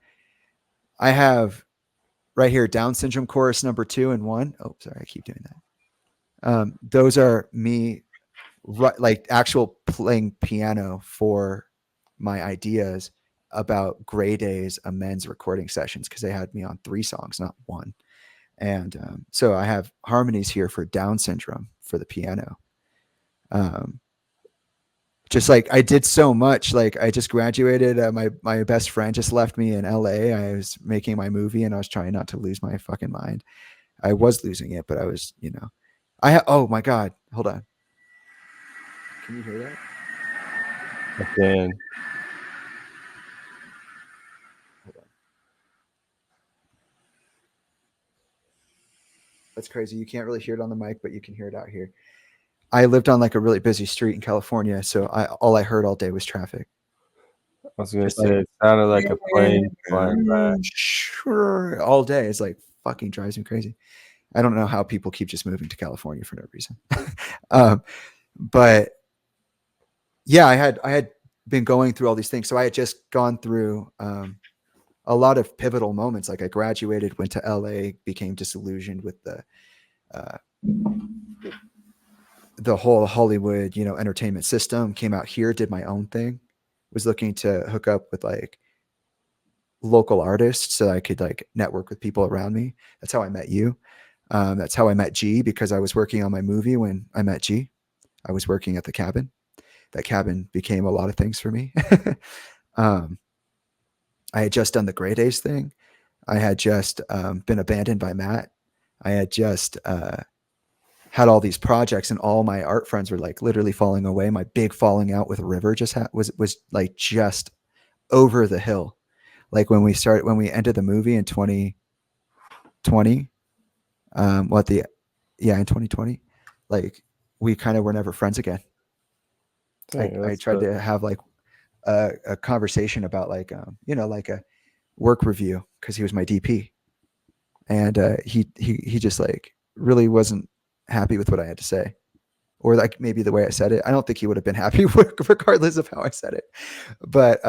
I have right here Down syndrome chorus number 2 and 1. Oh, sorry, I keep doing that. Those are me, like actual playing piano for my ideas about Gray Days amends recording sessions, because they had me on 3 songs, not 1. And so I have harmonies here for Down syndrome for the piano. Um, just like I did so much. Like I just graduated. My best friend just left me in LA. I was making my movie and I was trying not to lose my fucking mind. I was losing it, but I was, oh my God, hold on. Can you hear that? Again. Hold on. That's crazy. You can't really hear it on the mic, but you can hear it out here. I lived on like a really busy street in California, so all I heard all day was traffic. I was going to Just say, like, it sounded like a plane flying by. sure, all day. It's like fucking drives me crazy. I don't know how people keep just moving to California for no reason. But yeah, I had been going through all these things. So I had just gone through a lot of pivotal moments. Like I graduated, went to LA, became disillusioned with the whole Hollywood, entertainment system. Came out here, did my own thing. Was looking to hook up with like local artists so I could like network with people around me. That's how I met you. That's how I met G, because I was working on my movie when I met G. I was working at the cabin. That cabin became a lot of things for me. um, I had just done the Gray Days thing. I had just been abandoned by Matt. I had just had all these projects, and all my art friends were like literally falling away. My big falling out with River was like just over the hill. Like when we ended the movie in 2020, in 2020, like we kind of were never friends again. I tried to have like a conversation about like like a work review, because he was my DP, and he just like really wasn't happy with what I had to say, or like maybe the way I said it. I don't think he would have been happy regardless of how I said it. But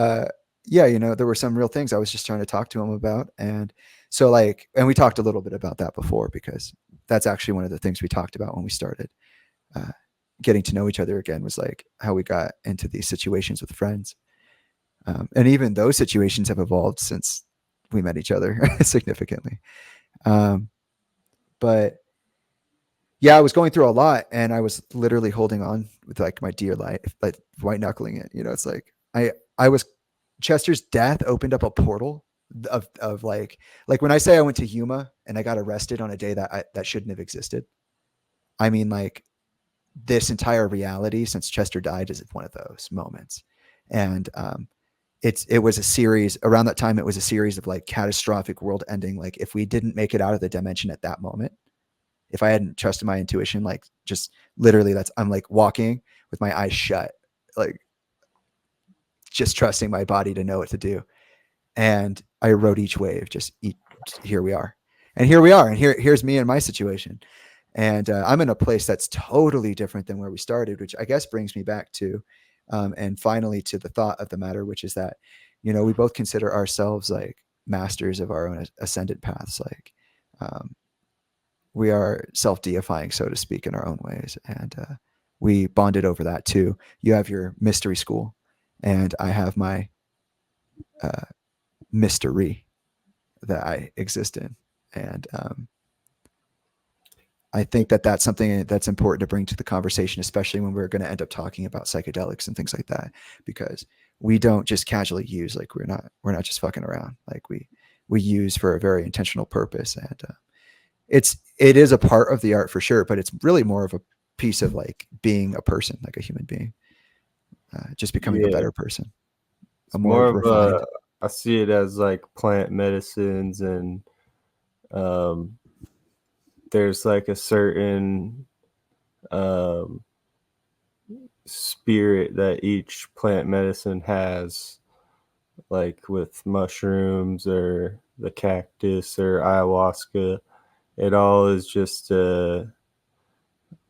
yeah, there were some real things I was just trying to talk to him about, and so like, and we talked a little bit about that before, because that's actually one of the things we talked about when we started getting to know each other again, was like how we got into these situations with friends. And even those situations have evolved since we met each other significantly. But yeah, I was going through a lot, and I was literally holding on with like my dear life, like white knuckling it. It's like I was Chester's death opened up a portal of like when I say I went to Yuma and I got arrested on a day that shouldn't have existed. I mean, like this entire reality since Chester died is one of those moments. And it was a series around that time. It was a series of like catastrophic world ending. Like if we didn't make it out of the dimension at that moment, if I hadn't trusted my intuition, like just literally I'm like walking with my eyes shut, like just trusting my body to know what to do. And I rode each wave, here we are. And here we are. And here's me in my situation. And I'm in a place that's totally different than where we started, which I guess brings me back to, and finally to the thought of the matter, which is that, we both consider ourselves like masters of our own ascendant paths. Like, we are self-deifying, so to speak, in our own ways. And we bonded over that too. You have your mystery school, and I have my mystery that I exist in. And I think that that's something that's important to bring to the conversation, especially when we're going to end up talking about psychedelics and things like that, because we don't just casually use, like we're not just fucking around. Like we use for a very intentional purpose. And it is a part of the art for sure, but it's really more of a piece of like being a person, like a human being, just becoming a Yeah, better person, a it's more more of refined. a. I see it as like plant medicines, and um, there's like a certain um, spirit that each plant medicine has, like with mushrooms or the cactus or ayahuasca. It all is just there's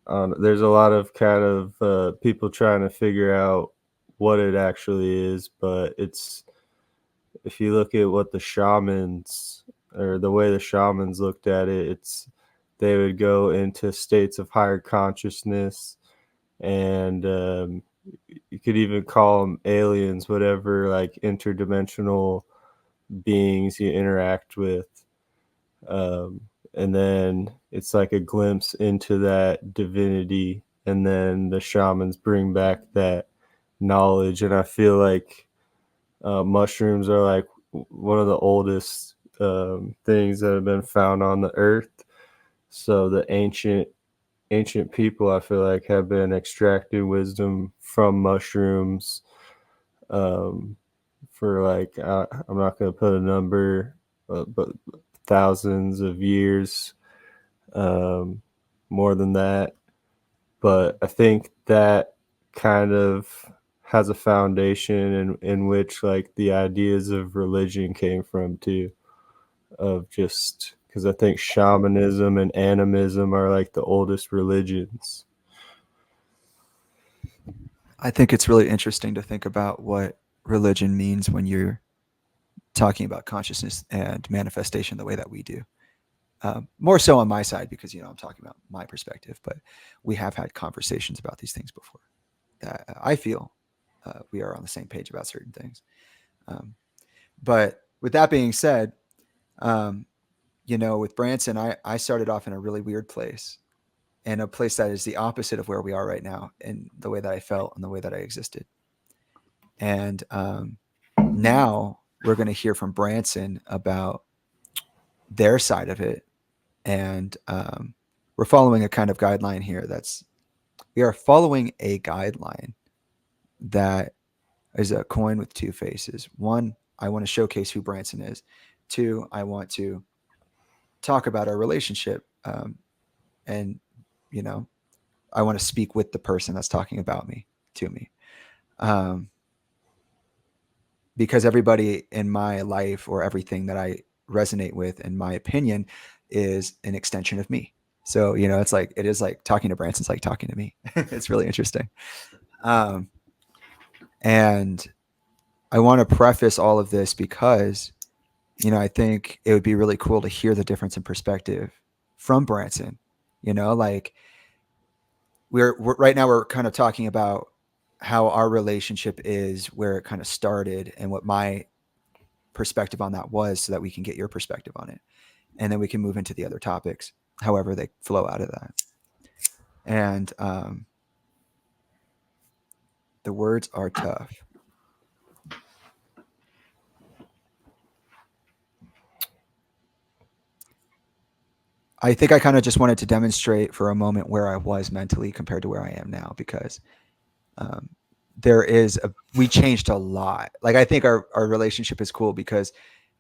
a lot of kind of people trying to figure out what it actually is, but it's, if you look at what the shamans, or the way the shamans looked at it, it's, they would go into states of higher consciousness, and you could even call them aliens, whatever, like interdimensional beings you interact with. um, and then it's like a glimpse into that divinity, and then the shamans bring back that knowledge. And I feel like mushrooms are like one of the oldest things that have been found on the earth. So the ancient people, I feel like, have been extracting wisdom from mushrooms um, for like, I'm not going to put a number, but thousands of years, um, more than that. But I think that kind of has a foundation in which like the ideas of religion came from too, of just because I think shamanism and animism are like the oldest religions. I think it's really interesting to think about what religion means when you're talking about consciousness and manifestation the way that we do. More so on my side because I'm talking about my perspective, but we have had conversations about these things before. That I feel we are on the same page about certain things. Um, but with that being said, um, with Branson, I started off in a really weird place, and a place that is the opposite of where we are right now, in the way that I felt and the way that I existed. And now we're going to hear from Branson about their side of it. And we're following a kind of guideline here. We are following a guideline that is a coin with two faces. One, I want to showcase who Branson is. Two, I want to talk about our relationship. And, you know, I want to speak with the person that's talking about me to me. Um, because everybody in my life, or everything that I resonate with, in my opinion, is an extension of me. So, it is like talking to Branson's like talking to me. It's really interesting. Um, and I want to preface all of this because, I think it would be really cool to hear the difference in perspective from Branson. Like we're right now, we're kind of talking about how our relationship is, where it kind of started, and what my perspective on that was, so that we can get your perspective on it. And then we can move into the other topics, however they flow out of that. And the words are tough. I think I kind of just wanted to demonstrate for a moment where I was mentally compared to where I am now, because um, we changed a lot. Like, I think our relationship is cool because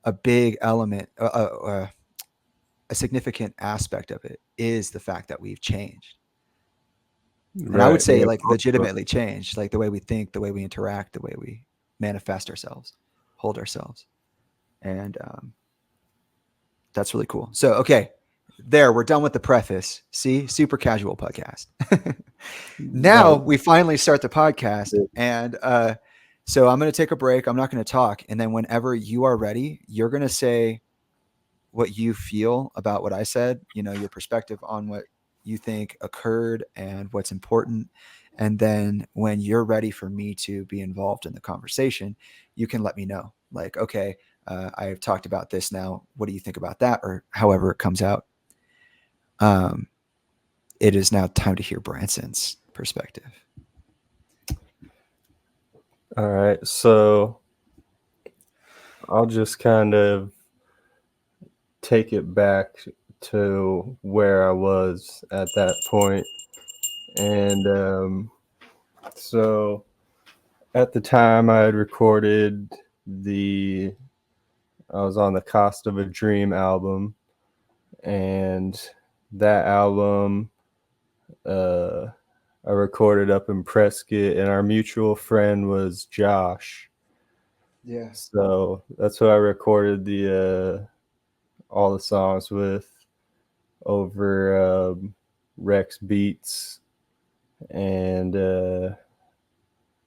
a big element, a significant aspect of it is the fact that we've changed. And I would Right. say, Yeah. like, legitimately changed, like the way we think, the way we interact, the way we manifest ourselves, hold ourselves. And that's really cool. So, okay, we're done with the preface. See, super casual podcast. That Now was we finally start the podcast. it. And so I'm going to take a break. I'm not going to talk. And then whenever you are ready, you're going to say what you feel about what I said, your perspective on what you think occurred and what's important. And then when you're ready for me to be involved in the conversation, you can let me know, like, okay, I've talked about this now. What do you think about that? Or however it comes out. Um, it is now time to hear Branson's perspective. All right. So I'll just kind of take it back to where I was at that point. And so at the time I had recorded I was on the Cost of a Dream album. And that album, uh, I recorded up in Prescott, and our mutual friend was Josh. Yeah. So that's who I recorded the all the songs with over Rex Beats, and the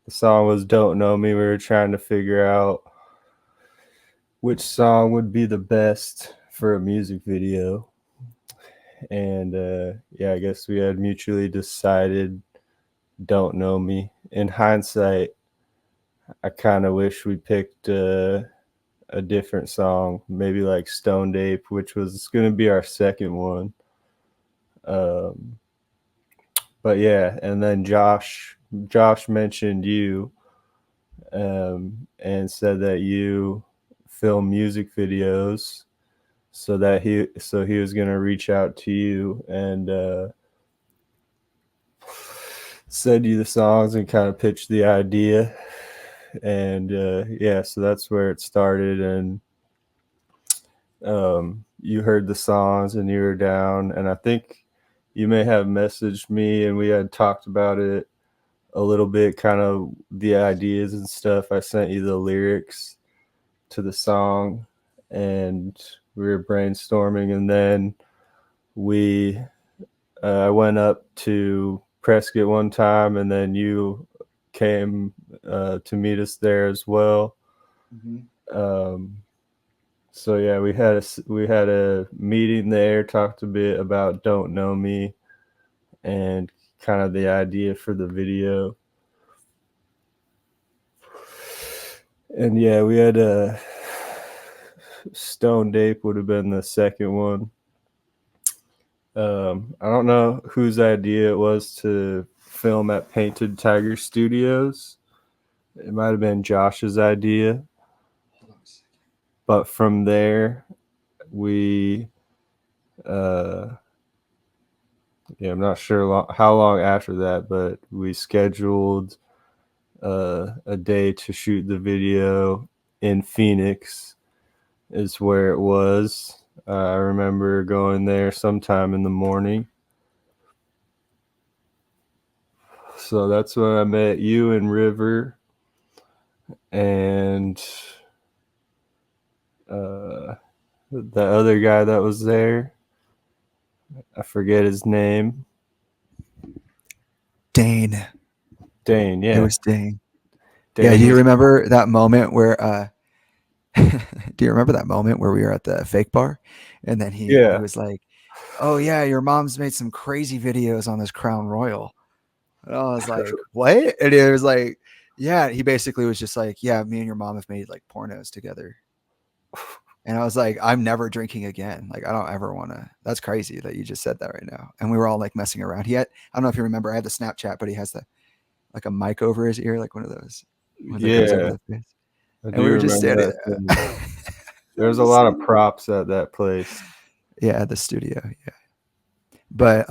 song was "Don't Know Me." We were trying to figure out which song would be the best for a music video, and yeah, I guess we had mutually decided "Don't Know Me." In hindsight, I kind of wish we picked a different song, maybe like Stoned Ape, which was going to be our second one. Um, but yeah, and then Josh mentioned you, and said that you film music videos, so he was going to reach out to you and send you the songs and kind of pitch the idea. And yeah, so that's where it started. And you heard the songs and you were down, and I think you may have messaged me and we had talked about it a little bit, kind of the ideas and stuff. I sent you the lyrics to the song and we were brainstorming, and then we I went up to Prescott one time, and then you came to meet us there as well. Um, so yeah, we had a meeting there, talked a bit about "Don't Know Me" and kind of the idea for the video. And yeah, we had a Stone Ape would have been the second one. I don't know whose idea it was to film at Painted Tiger Studios. It might have been Josh's idea. But from there, we, yeah, I'm not sure how long after that, but we scheduled a day to shoot the video in Phoenix, is where it was. I remember going there sometime in the morning. So that's when I met you and River and the other guy that was there. I forget his name. Dane. Dane, yeah. It was Dane. Yeah, Dane do you was, remember that moment where do you remember that moment where we were at the fake bar and then he yeah. was like, "Oh yeah, your mom's made some crazy videos on this Crown Royal." And I was like, "What?" And it was like, yeah, he basically was just like, "Yeah, me and your mom have made like pornos together." And I was like, "I'm never drinking again. Like, I don't ever want to." That's crazy that you just said that right now. And we were all like messing around. I don't know if you remember, I had the Snapchat, but he has like a mic over his ear, like one of those ones that goes over Yeah, the face. I And we do were just remember standing that thing. there. There was a lot of props at that place. Yeah, at the studio. Yeah. But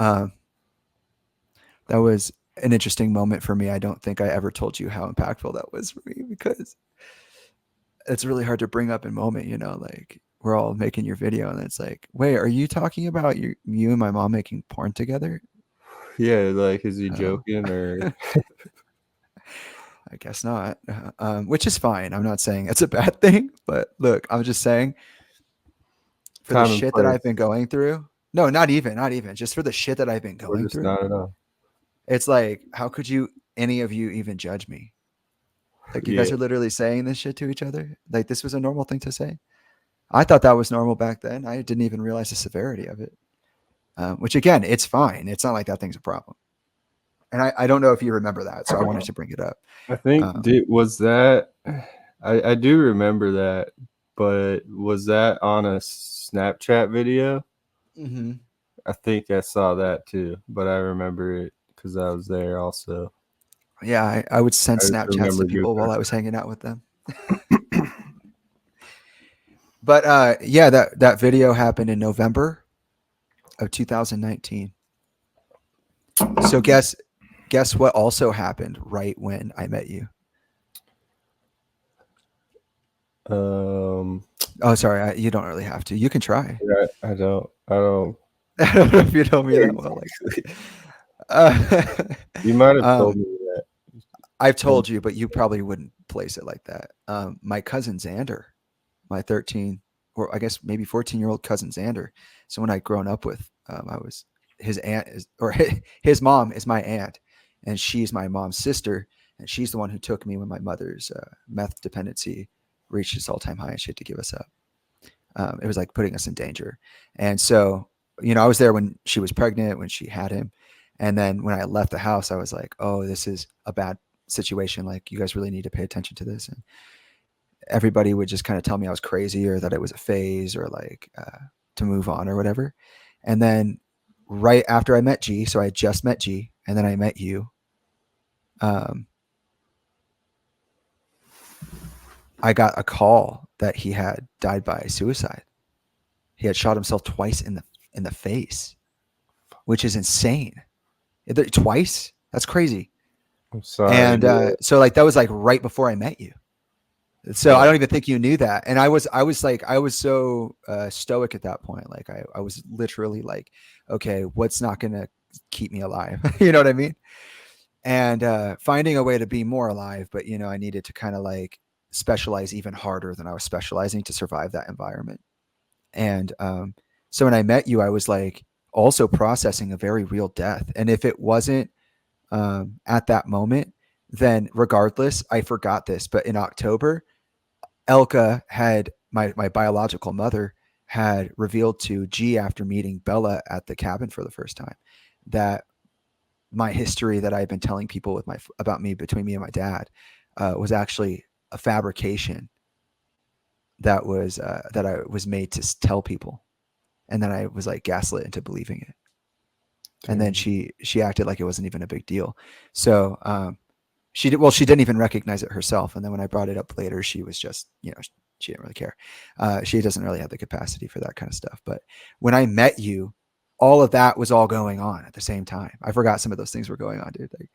that was an interesting moment for me. I don't think I ever told you how impactful that was for me, because it's really hard to bring up in moment, like we're all making your video and it's like, wait, are you talking about you and my mom making porn together? Yeah, like, is he Oh, joking or? I guess not. Which is fine. I'm not saying it's a bad thing, but look, I'm just saying, for the shit that I've been Commonplace, going through. No, not even. Just for the shit that I've been or going just through. not at all? It's like, how could any of you even judge me? Like, you Yeah, guys are literally saying this shit to each other. Like, this was a normal thing to say. I thought that was normal back then. I didn't even realize the severity of it. Which again, it's fine. It's not like that thing's a problem. And I don't know if you remember that, so I wanted to bring it up. I think Um, was that. I do remember that, but was that on a Snapchat video? mhm. I think I saw that too, but I remember it because I was there also. Yeah, I would send I just Snapchats remember to people goofing. while I was hanging out with them. But yeah, that video happened in November of 2019. So guess what also happened right when I met you? Um, Oh, sorry, you don't really have to. You can try. yeah, I don't I don't know if you know me that well like exactly. that. You might have told Um, me I've that. told you, but you probably wouldn't place it like that. My cousin Xander, my 13, or I guess maybe 14-year-old cousin Xander, someone I'd grown up with. I was his aunt is, or his mom is my aunt, and she's my mom's sister, and she's the one who took me when my mother's meth dependency reached its all-time high, and she had to give us up. It was like putting us in danger, and so I was there when she was pregnant, when she had him, and then when I left the house, I was like, oh, this is a bad situation. Like, you guys really need to pay attention to this. And everybody would just kind of tell me I was crazy, or that it was a phase, or like to move on or whatever. And then right after I met G, so I just met G, and then I met you. Um, I got a call that he had died by suicide. He had shot himself twice in the face, which is insane. Twice? That's crazy. I'm sorry to And hear it. so like that was like right before I met you. So I Yeah, don't even think you knew that. And I was so stoic at that point. Like I was literally like, okay, what's not gonna keep me alive? You know what I mean? And finding a way to be more alive, but I needed to kind of like specialize even harder than I was specializing to survive that environment. And so when I met you, I was like also processing a very real death. And if it wasn't at that moment, then regardless, I forgot this. But in October, Elka had my biological mother had revealed to G, after meeting Bella at the cabin for the first time, that my history that I had been telling people about me, between me and my dad, was actually a fabrication that I was made to tell people, and then I was like gaslit into believing it. And then damn. she acted like it wasn't even a big deal. So she didn't even recognize it herself. And then when I brought it up later, she was just, she didn't really care. She doesn't really have the capacity for that kind of stuff. But when I met you, all of that was all going on at the same time. I forgot some of those things were going on, dude. Like,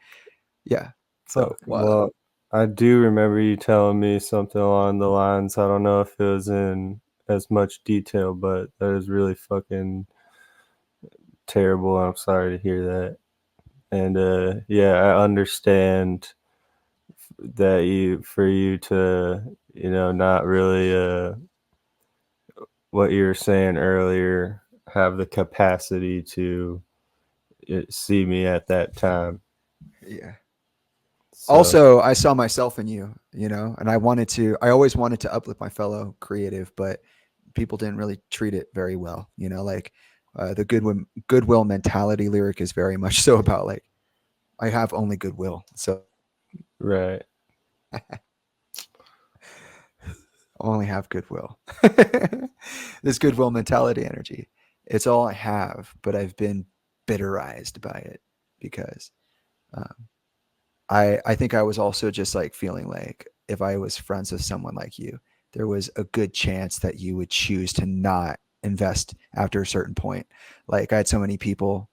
yeah. So wild. Well, I do remember you telling me something along the lines. I don't know if it was in as much detail, but that is really fucking terrible. I'm sorry to hear that. And yeah, I understand that for you to, not really what you were saying earlier, have the capacity to see me at that time. Yeah. So, Also, I saw myself in you, and I always wanted to uplift my fellow creative, but people didn't really treat it very well. Like the goodwill mentality lyric is very much so about like, I have only goodwill. So right. I only have goodwill. This goodwill mentality energy. It's all I have, but I've been bitterized by it because um, I think I was also just like feeling like, if I was friends with someone like you, there was a good chance that you would choose to not invest after a certain point. Like, I had so many people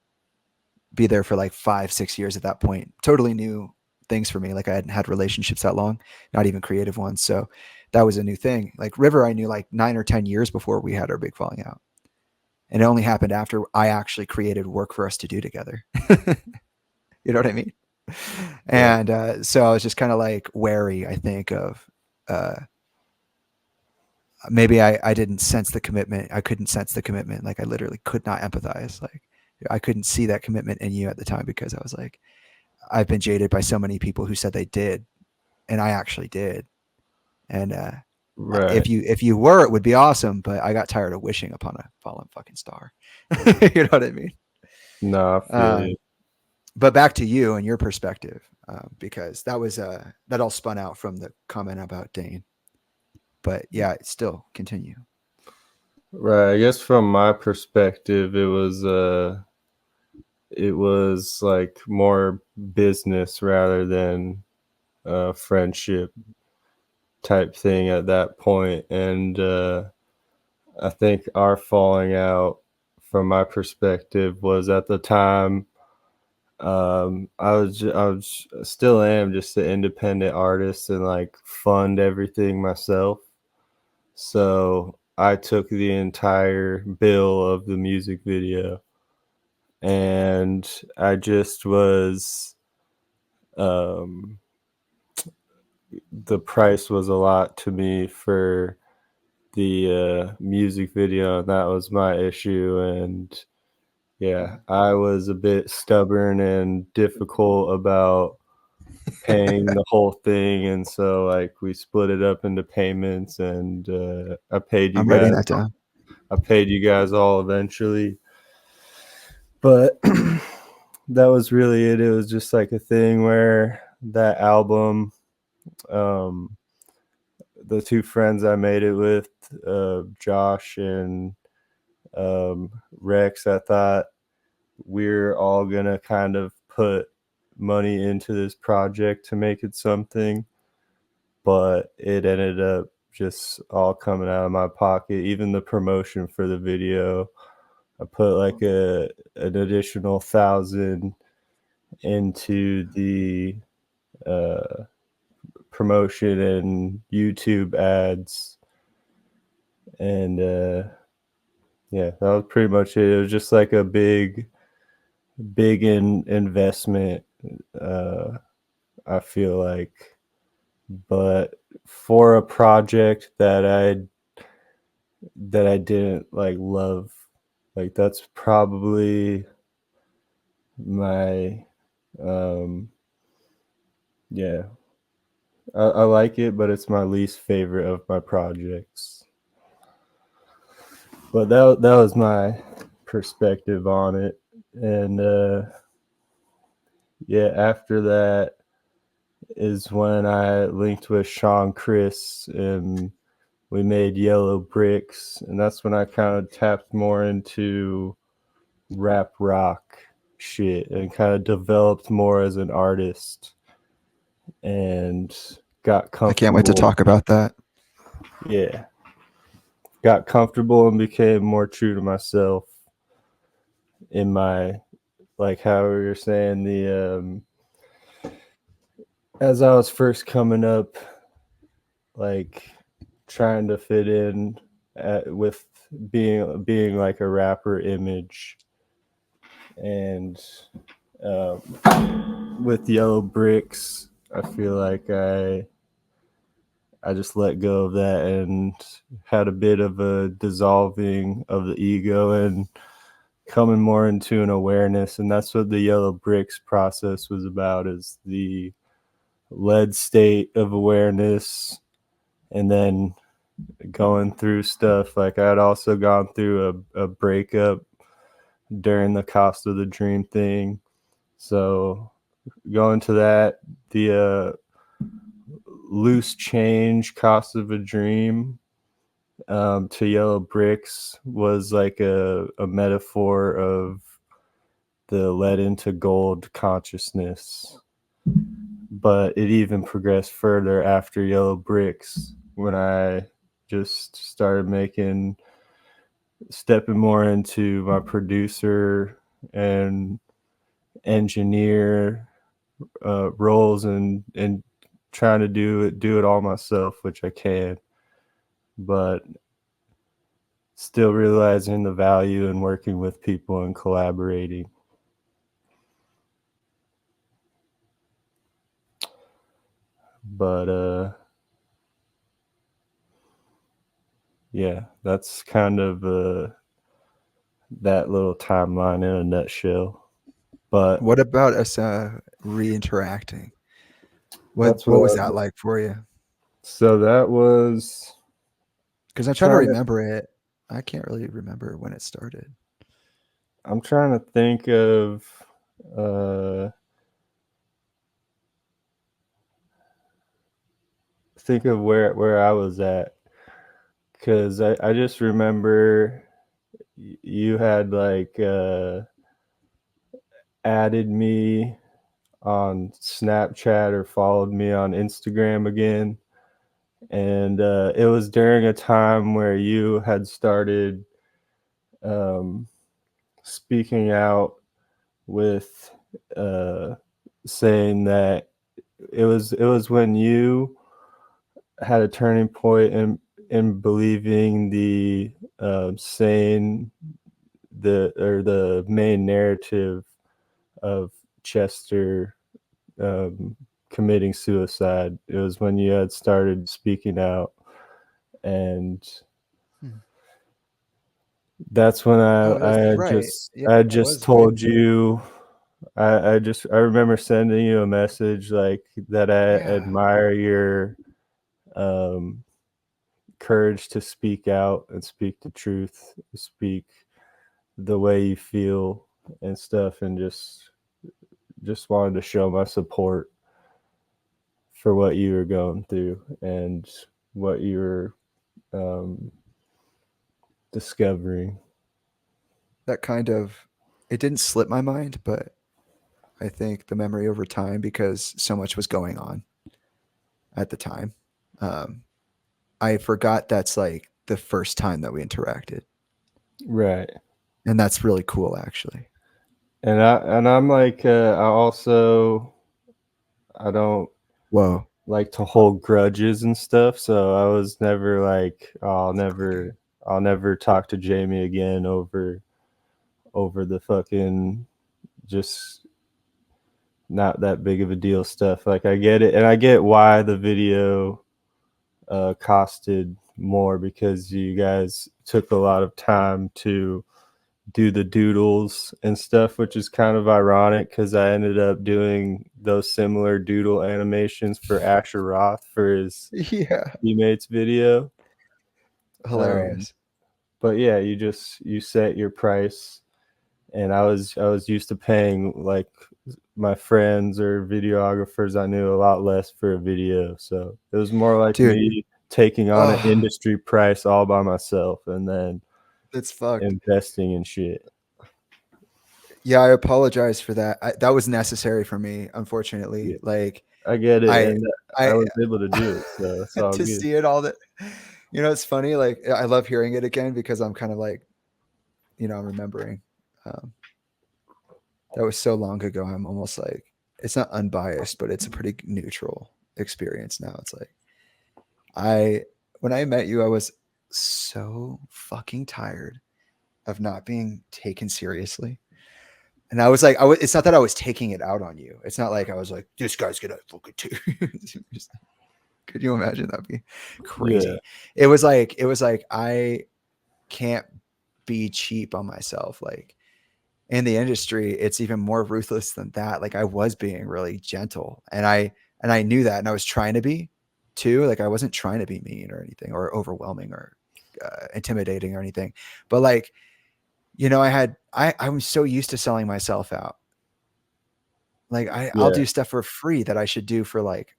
be there for like 5-6 years at that point. Totally new things for me. Like I hadn't had relationships that long, not even creative ones. So that was a new thing. Like River, I knew like 9 or 10 years before we had our big falling out. And it only happened after I actually created work for us to do together. You know what I mean? Yeah. And so I was just kind of like wary, I think, of uh, maybe I didn't sense the commitment. I couldn't sense the commitment. Like I literally could not empathize. Like I couldn't see that commitment in you at the time because I was like, I've been jaded by so many people who said they did, and I actually did. And Right. if you were, it would be awesome. But I got tired of wishing upon a fallen fucking star. You know what I mean? No, I feel Um, you. but back to you and your perspective, because that was that all spun out from the comment about Dane. But yeah, still continue. Right. I guess from my perspective, it was like more business rather than friendship type thing at that point. And I think our falling out, from my perspective, was at the time I was still am just an independent artist and like fund everything myself. So I took the entire bill of the music video, and I just was um the price was a lot to me for the music video, and that was my issue. And yeah, I was a bit stubborn and difficult about paying the whole thing, and so like we split it up into payments, and I'm writing that down. I paid you guys all eventually. But that was really it. It was just like a thing where that album, um the two friends I made it with, Josh and Rex, I thought we're all gonna kind of put money into this project to make it something, but it ended up just all coming out of my pocket. Even the promotion for the video, I put like an additional 1,000 into the uh, promotion and YouTube ads, and yeah, that was pretty much it. It was just like a big investment. Uh, I feel like, but for a project that I didn't like love, like that's probably my um yeah. I like it, but it's my least favorite of my projects. But that was my perspective on it. And yeah, after that is when I linked with Sean Chris, and we made Yellow Bricks, and that's when I kind of tapped more into rap rock shit and kind of developed more as an artist and got I can't wait to comfortable. talk about that. Yeah, got comfortable and became more true to myself in my, like how you're saying, the as I was first coming up, like trying to fit in with being like a rapper image. And with Yellow Bricks, I feel like I just let go of that and had a bit of a dissolving of the ego and coming more into an awareness. And that's what the Yellow Bricks process was about, is the lead state of awareness, and then going through stuff. Like I'd also gone through a breakup during the Cost of the Dream thing. So going to that, the loose change Cost of a Dream, to Yellow Bricks was like a metaphor of the lead into gold consciousness. But it even progressed further after Yellow Bricks, when I just started stepping more into my producer and engineer roles and trying to do it all myself, which I can, but still realizing the value in working with people and collaborating. But yeah, that's kind of that little timeline in a nutshell. But What about us re-interacting? that's What was what that like for you? so that was Because I'm trying to trying to remember it. I can't really remember when it started. I'm trying to uh think of where I was at, because I just remember you had like added me on Snapchat or followed me on Instagram again. And it was during a time where you had started um, speaking out with uh, saying that it was when you had a turning point in believing the saying the main narrative of Chester um, committing suicide. It was when you had started speaking out, and Hmm. that's when Oh, I that's had right. just Yeah, I had that just was way told before. you. I remember sending you a message like that. I Yeah. admire your um, courage to speak out and speak the truth, speak the way you feel and stuff, and just wanted to show my support for what you were going through and what you were um, discovering. That kind of it didn't slip my mind, but I think the memory over time because so much was going on at the time. Um, I forgot that's like the first time that we interacted, Right. and that's really cool, actually. And I'm like I don't Whoa, like to hold grudges and stuff, so I was never like, oh, I'll Fungi. never talk to Jamie again over the fucking just not that big of a deal stuff. Like, I get it, and I get why the video costed more, because you guys took a lot of time to do the doodles and stuff, which is kind of ironic because I ended up doing those similar doodle animations for Asher Roth for his Yeah, teammates video. Um, hilarious. but yeah, you set your price, and I was used to paying like my friends or videographers I knew a lot less for a video, so it was more like Dude, me taking on an oh, industry price all by myself and then it's fucked. investing in shit. Yeah, I apologize for that. That was necessary for me, unfortunately. Yeah, Like I get it, I and I I was able to do it, so it's all to good. see it all that it's funny, like I love hearing it again because I'm kind of like, I'm remembering. Um, that was so long ago. I'm almost like it's not unbiased, but it's a pretty neutral experience now. It's like I when I met you, I was so fucking tired of not being taken seriously. And I was like, it's not that I was taking it out on you. It's not like I was like, this guy's gonna fucking could you imagine? That'd be Yeah, crazy. It was like I can't be cheap on myself. Like in the industry, it's even more ruthless than that. Like I was being really gentle, and I knew that, and I was trying to be too. Like I wasn't trying to be mean or anything, or overwhelming, or intimidating or anything. But like, I was so used to selling myself out. Like I'll yeah, do stuff for free that I should do for like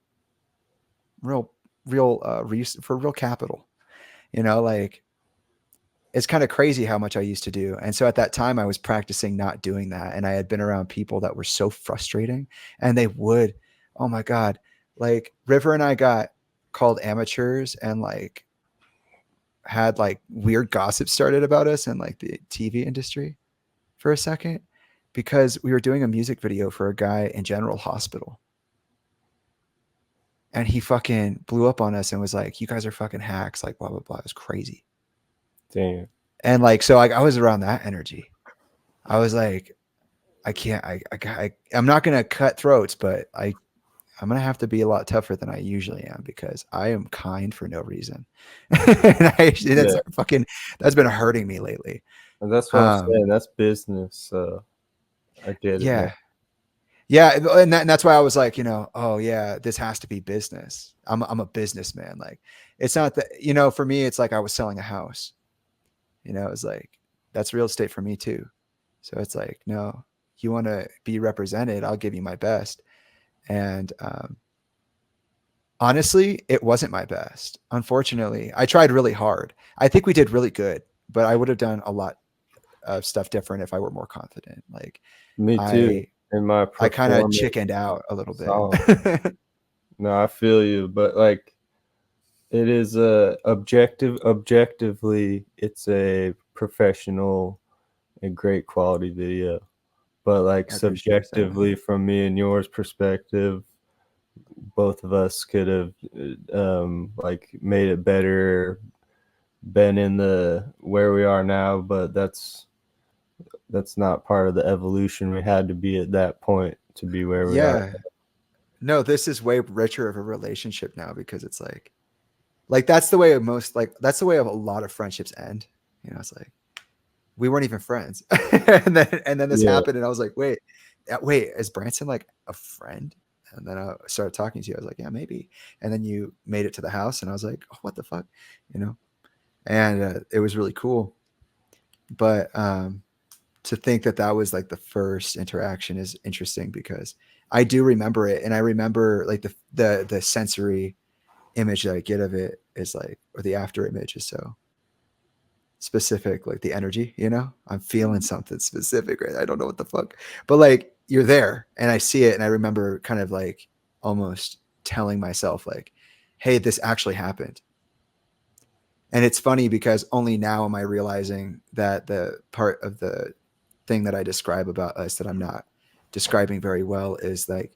real for real capital. Like it's kind of crazy how much I used to do. And so at that time I was practicing not doing that. And I had been around people that were so frustrating, and they would, oh my God, like River and I got called amateurs and like had like weird gossip started about us in like the TV industry for a second. because we were doing a music video for a guy in General Hospital. And he fucking blew up on us and was like, "You guys are fucking hacks," like blah blah blah. It was crazy. Damn. And like, so I was around that energy. I was like, I can't. I'm not gonna cut throats, but I'm gonna have to be a lot tougher than I usually am because I am kind for no reason. And that's been hurting me lately. And that's what I'm saying. That's business. I get it, man. Yeah, and that's why I was like, oh yeah, this has to be business. I'm a businessman. Like, it's not that, for me, it's like I was selling a house. It's like that's real estate for me too. So it's like, no, you want to be represented, I'll give you my best. And honestly, it wasn't my best. Unfortunately, I tried really hard. I think we did really good, but I would have done a lot of stuff different if I were more confident. Like, me too. I kind of chickened out a little bit. No, I feel you, but like it is objectively, it's a professional and great quality video. But like subjectively, from me and yours perspective, both of us could have like made it better, been in the where we are now, but that's not part of the evolution. We had to be at that point to be where we are. No, this is way richer of a relationship now because it's like that's the way of that's the way of a lot of friendships end. It's like we weren't even friends. and then this happened and I was like, wait, is Branson like a friend? And then I started talking to you. I was like, yeah, maybe. And then you made it to the house and I was like, oh, what the fuck? And it was really cool. But to think that was like the first interaction is interesting because I do remember it. And I remember like the sensory image that I get of it is like, or the after image is so specific, like the energy, I'm feeling something specific, right? I don't know what the fuck, but like you're there and I see it. And I remember kind of like almost telling myself like, hey, this actually happened. And it's funny because only now am I realizing that the part of the thing that I describe about us that I'm not describing very well is like,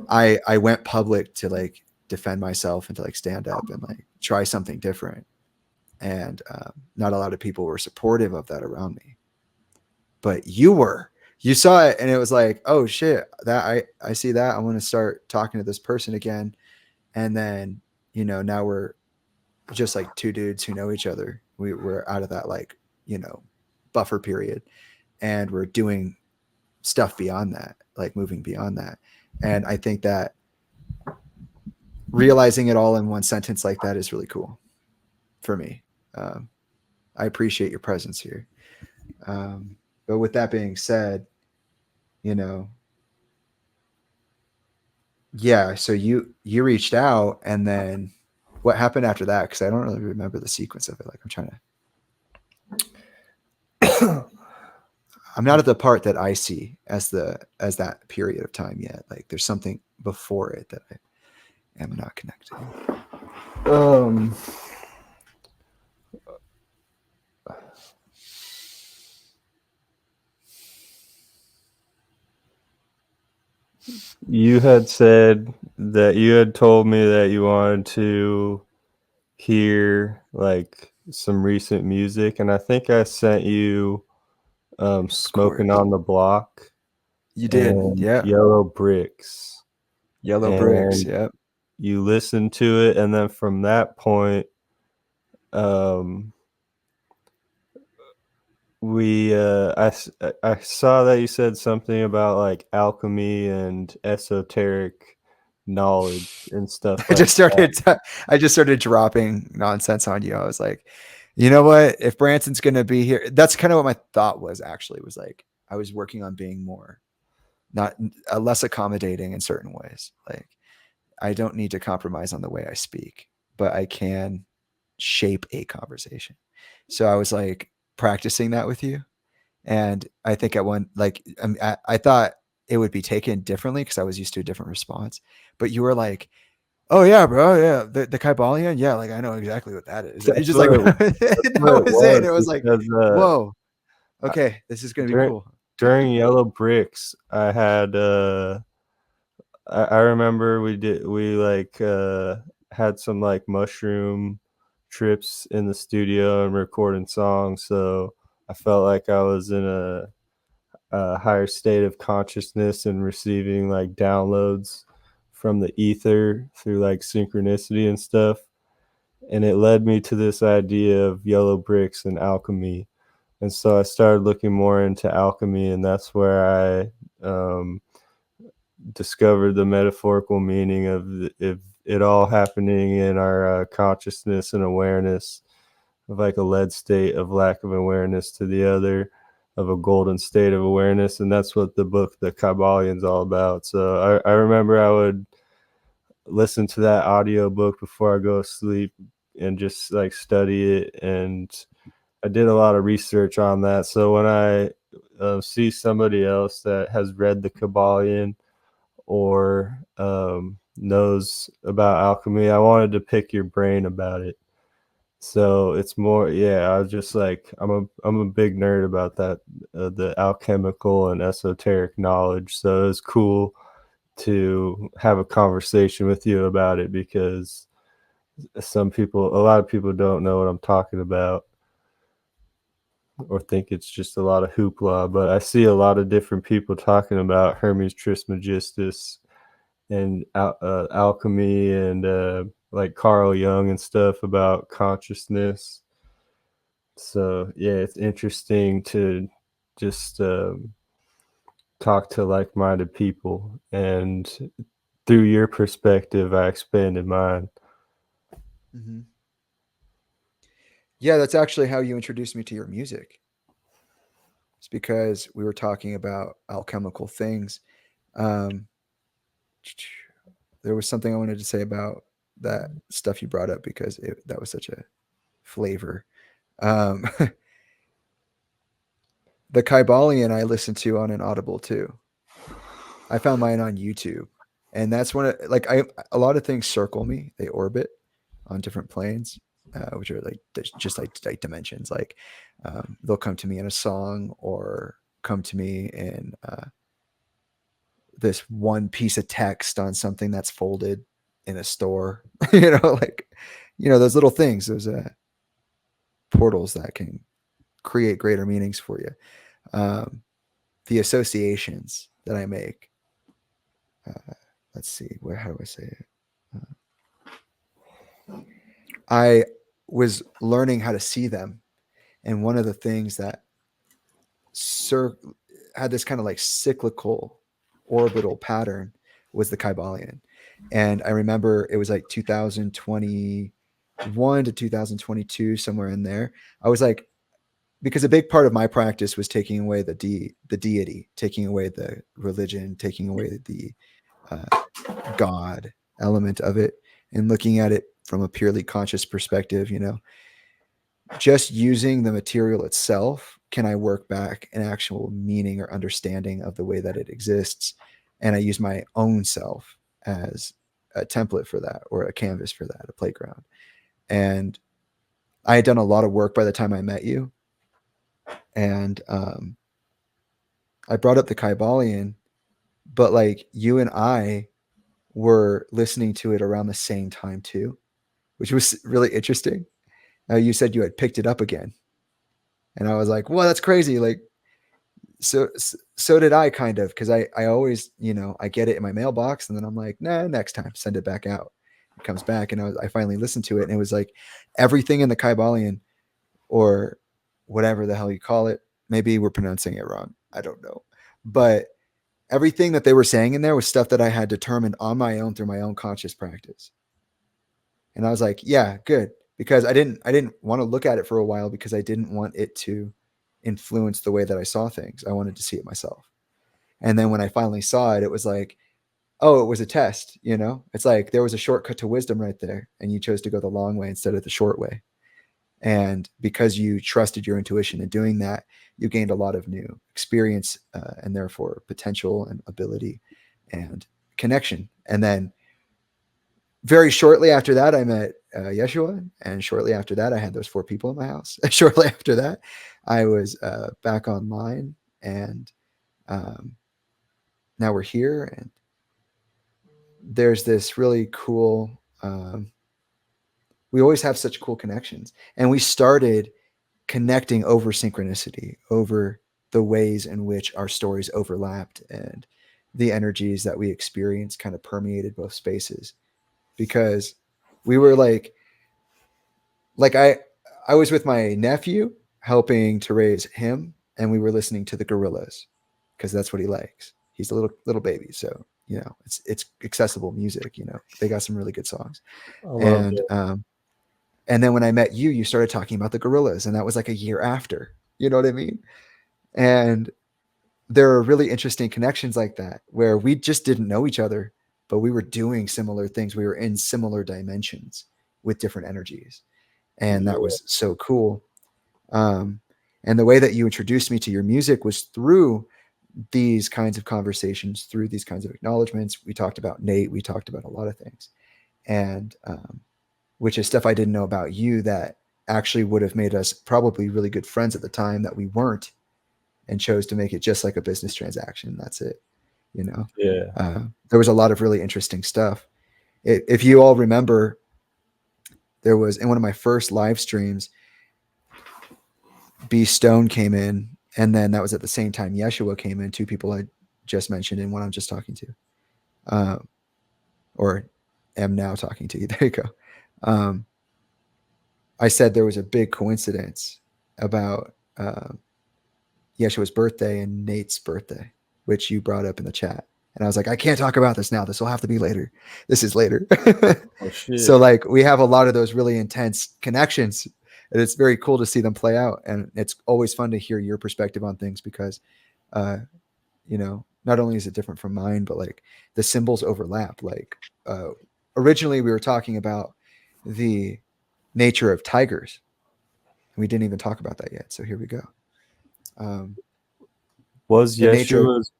I went public to like defend myself and to like stand up and like try something different. And not a lot of people were supportive of that around me, but you saw it and it was like, oh shit, that I see that. I want to start talking to this person again. And then, now we're just like two dudes who know each other. We're out of that, like, buffer period and we're doing stuff beyond that, like moving beyond that. And I think that realizing it all in one sentence like that is really cool for me. I appreciate your presence here. But with that being said, so you reached out and then what happened after that? Because I don't really remember the sequence of it. Like I'm trying to I'm not at the part that I see as that period of time yet. Like there's something before it that I am not connected. You had said that you had told me that you wanted to hear like some recent music, and I think I sent you Smoking on the Block. You did, yeah. Yellow Bricks. Bricks, yep. You listened to it, and then from that point, I saw that you said something about like alchemy and esoteric knowledge and stuff. I just started dropping nonsense on you. I was like, you know what? If Branson's gonna be here, that's kind of what my thought was. Actually, was like I was working on being more, not less accommodating in certain ways. Like I don't need to compromise on the way I speak, but I can shape a conversation. So I was like practicing that with you, and I think at one like I thought it would be taken differently because I was used to a different response. But you were like, "Oh yeah, bro, yeah, the Kybalion, yeah, like I know exactly what that is." It's just like that was it. It was like, whoa, okay, this is gonna be cool. during Yellow Bricks, I had I remember we like had some like mushroom trips in the studio and recording songs, so I felt like I was in a higher state of consciousness and receiving like downloads from the ether through like synchronicity and stuff. And it led me to this idea of yellow bricks and alchemy. And so I started looking more into alchemy, and that's where I discovered the metaphorical meaning of it all happening in our consciousness and awareness, of like a lead state of lack of awareness to the other, of a golden state of awareness. And that's what the book The Kabbalion's all about. So I remember I would listen to that audio book before I go to sleep and just like study it. And I did a lot of research on that. So when I see somebody else that has read The Kabbalion or knows about alchemy, I wanted to pick your brain about it. So it's more, yeah. I was just like, I'm a big nerd about that, the alchemical and esoteric knowledge. So it was cool to have a conversation with you about it, because a lot of people don't know what I'm talking about, or think it's just a lot of hoopla. But I see a lot of different people talking about Hermes Trismegistus and alchemy and like Carl Jung and stuff about consciousness. So yeah, it's interesting to just talk to like-minded people, and through your perspective, I expanded mine. Mm-hmm. Yeah, that's actually how you introduced me to your music. It's because we were talking about alchemical things. Um, there was something I wanted to say about that stuff you brought up because that was such a flavor. Um, the Kybalion I listened to on an Audible too. I found mine on YouTube, and that's when like a lot of things circle me. They orbit on different planes, which are like just like dimensions. Like they'll come to me in a song or come to me in this one piece of text on something that's folded in a store. Like those little things, those portals that can create greater meanings for you. The associations that I make. Let's see, how do I say it? I was learning how to see them, and one of the things that had this kind of like cyclical orbital pattern was the Kybalion. And I remember it was like 2021 to 2022, somewhere in there. I was like, because a big part of my practice was taking away the deity, taking away the religion, taking away the God element of it, and looking at it from a purely conscious perspective. Just using the material itself, can I work back an actual meaning or understanding of the way that it exists? And I use my own self as a template for that, or a canvas for that, a playground. And I had done a lot of work by the time I met you. And I brought up the Kybalion, but like you and I were listening to it around the same time too, which was really interesting. You said you had picked it up again. And I was like, well, that's crazy. Like, so did I, kind of, because I always, I get it in my mailbox, and then I'm like, nah, next time, send it back out. It comes back, and I finally listened to it, and it was like everything in the Kybalion, or whatever the hell you call it. Maybe we're pronouncing it wrong. I don't know. But everything that they were saying in there was stuff that I had determined on my own through my own conscious practice. And I was like, yeah, good. Because I didn't want to look at it for a while, because I didn't want it to influence the way that I saw things. I wanted to see it myself. And then when I finally saw it, it was like, oh, it was a test. It's like there was a shortcut to wisdom right there, and you chose to go the long way instead of the short way. And because you trusted your intuition in doing that, you gained a lot of new experience, and therefore potential and ability and connection. And then very shortly after that, I met Yeshua. And shortly after that, I had those 4 people in my house. Shortly after that, I was back online, and um, now we're here, and there's this really cool. We always have such cool connections, and we started connecting over synchronicity, over the ways in which our stories overlapped and the energies that we experienced kind of permeated both spaces. Because we were like I was with my nephew helping to raise him, and we were listening to the Gorillas because that's what he likes. He's a little baby, so it's accessible music. They got some really good songs, I love and it. and then when I met you, you started talking about the Gorillas, and that was like a year after. You know what I mean? And there are really interesting connections like that where we just didn't know each other, but we were doing similar things. We were in similar dimensions with different energies, and that Yeah. was so cool. Um, and the way that you introduced me to your music was through these kinds of conversations, through these kinds of acknowledgments. We talked about Nate. We talked about a lot of things, and which is stuff I didn't know about you that actually would have made us probably really good friends at the time that we weren't, and chose to make it just like a business transaction. That's it. You know, Yeah. there was a lot of really interesting stuff. If you all remember, there was in one of my first live streams, B Stone came in, and then that was at the same time Yeshua came in. Two people I just mentioned, and one I'm just talking to, uh, or am now talking to you. There you go. Um, I said there was a big coincidence about Yeshua's birthday and Nate's birthday, which you brought up in the chat. And I was like, I can't talk about this now. This will have to be later. This is later. Oh So shit. like we have a lot of those really intense connections, and it's very cool to see them play out. And it's always fun to hear your perspective on things because uh, not only is it different from mine, but like the symbols overlap. Like uh, originally we were talking about the nature of tigers. We didn't even talk about that yet. So here we go. Um, Was the nature of, Yeshua's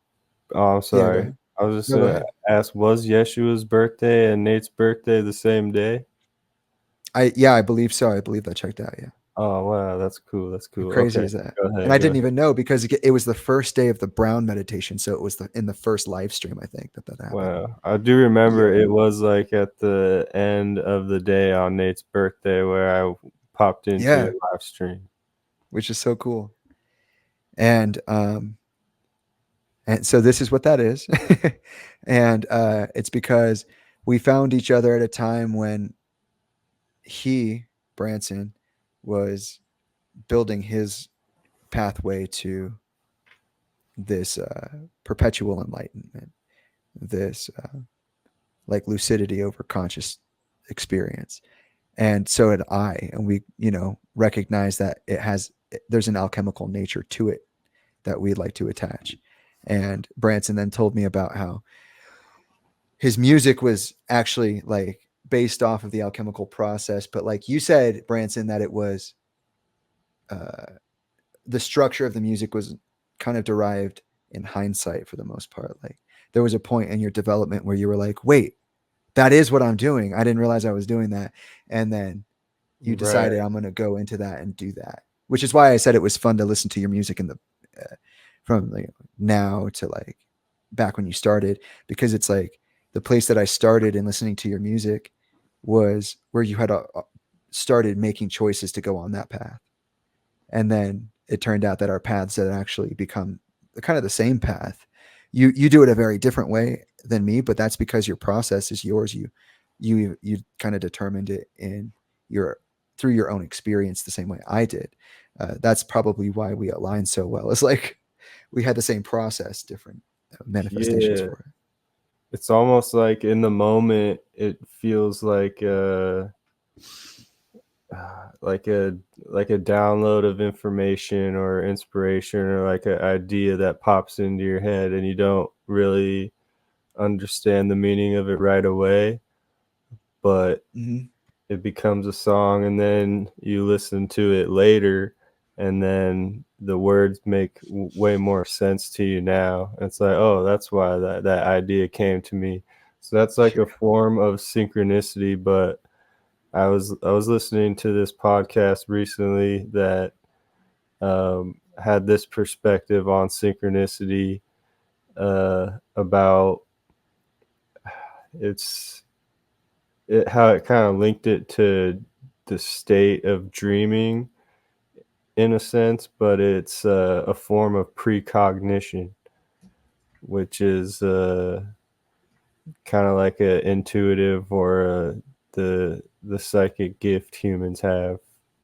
Oh, I'm yeah, go sorry. ahead. I was just No, go gonna ahead. ask, was Yeshua's birthday and Nate's birthday the same day? I believe so. I believe that checked out. Yeah. Oh wow, that's cool. That's How cool. crazy Okay, is that? go And ahead. I Go didn't ahead. even know because it was the first day of the Brown meditation. So it was in the first live stream, I think, that happened. Wow, I do remember Yeah. it was like at the end of the day on Nate's birthday where I popped into Yeah. your live stream. Which is so cool. And so this is what that is. And it's because we found each other at a time when Branson, was building his pathway to this perpetual enlightenment, this like lucidity over conscious experience. And so had I, and we, recognize that there's an alchemical nature to it that we'd like to attach. And Branson then told me about how his music was actually like based off of the alchemical process. But like you said, Branson, that it was uh, the structure of the music was kind of derived in hindsight for the most part. Like there was a point in your development where you were like, wait, that is what I'm doing. I didn't realize I was doing that. And then you decided Right. I'm going to go into that and do that, which is why I said it was fun to listen to your music in the from like now to like back when you started, because it's like the place that I started in listening to your music was where you had started making choices to go on that path. And then it turned out that our paths had actually become kind of the same path. You do it a very different way than me, but that's because your process is yours. You kind of determined it in your through your own experience the same way I did. That's probably why we align so well. It's like we had the same process, different manifestations Yeah. for it. It's almost like in the moment it feels like a download of information or inspiration or like an idea that pops into your head and you don't really understand the meaning of it right away, but Mm-hmm. it becomes a song and then you listen to it later and then the words make way more sense to you now. It's like, oh, that's why that idea came to me. So that's like a Sure. form of synchronicity. But I was listening to this podcast recently that had this perspective on synchronicity, about how it kind of linked it to the state of dreaming in a sense, but it's a form of precognition, which is kind of like a intuitive or the psychic gift humans have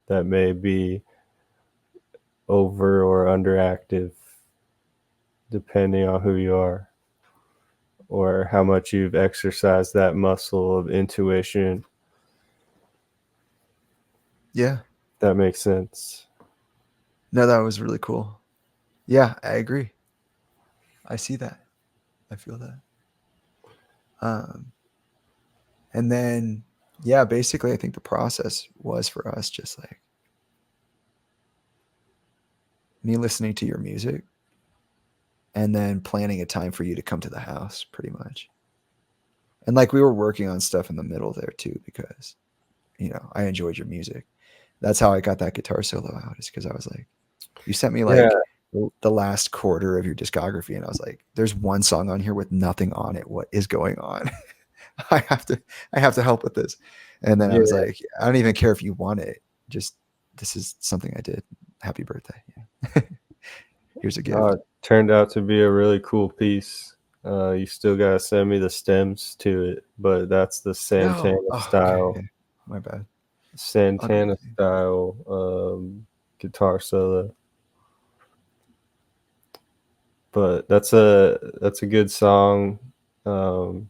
that may be over or underactive depending on who you are or how much you've exercised that muscle of intuition. Yeah. That makes sense. No, that was really cool. Yeah, I agree. I see that. I feel that. And then, yeah, basically, I think the process was for us just like me listening to your music and then planning a time for you to come to the house, pretty much. And like we were working on stuff in the middle there too, because, I enjoyed your music. That's how I got that guitar solo out, is because I was like, you sent me Yeah. like the last quarter of your discography, and I was like, there's one song on here with nothing on it. What is going on? I have to help with this. And then I was Yeah. like, I don't even care if you want it. Just this is something I did. Happy birthday. Yeah. Here's a gift. It turned out to be a really cool piece. You still gotta send me the stems to it, but that's the Santana No. Oh, okay. style. Yeah. My bad. I'll do Santana it. style guitar solo. But that's a good song. I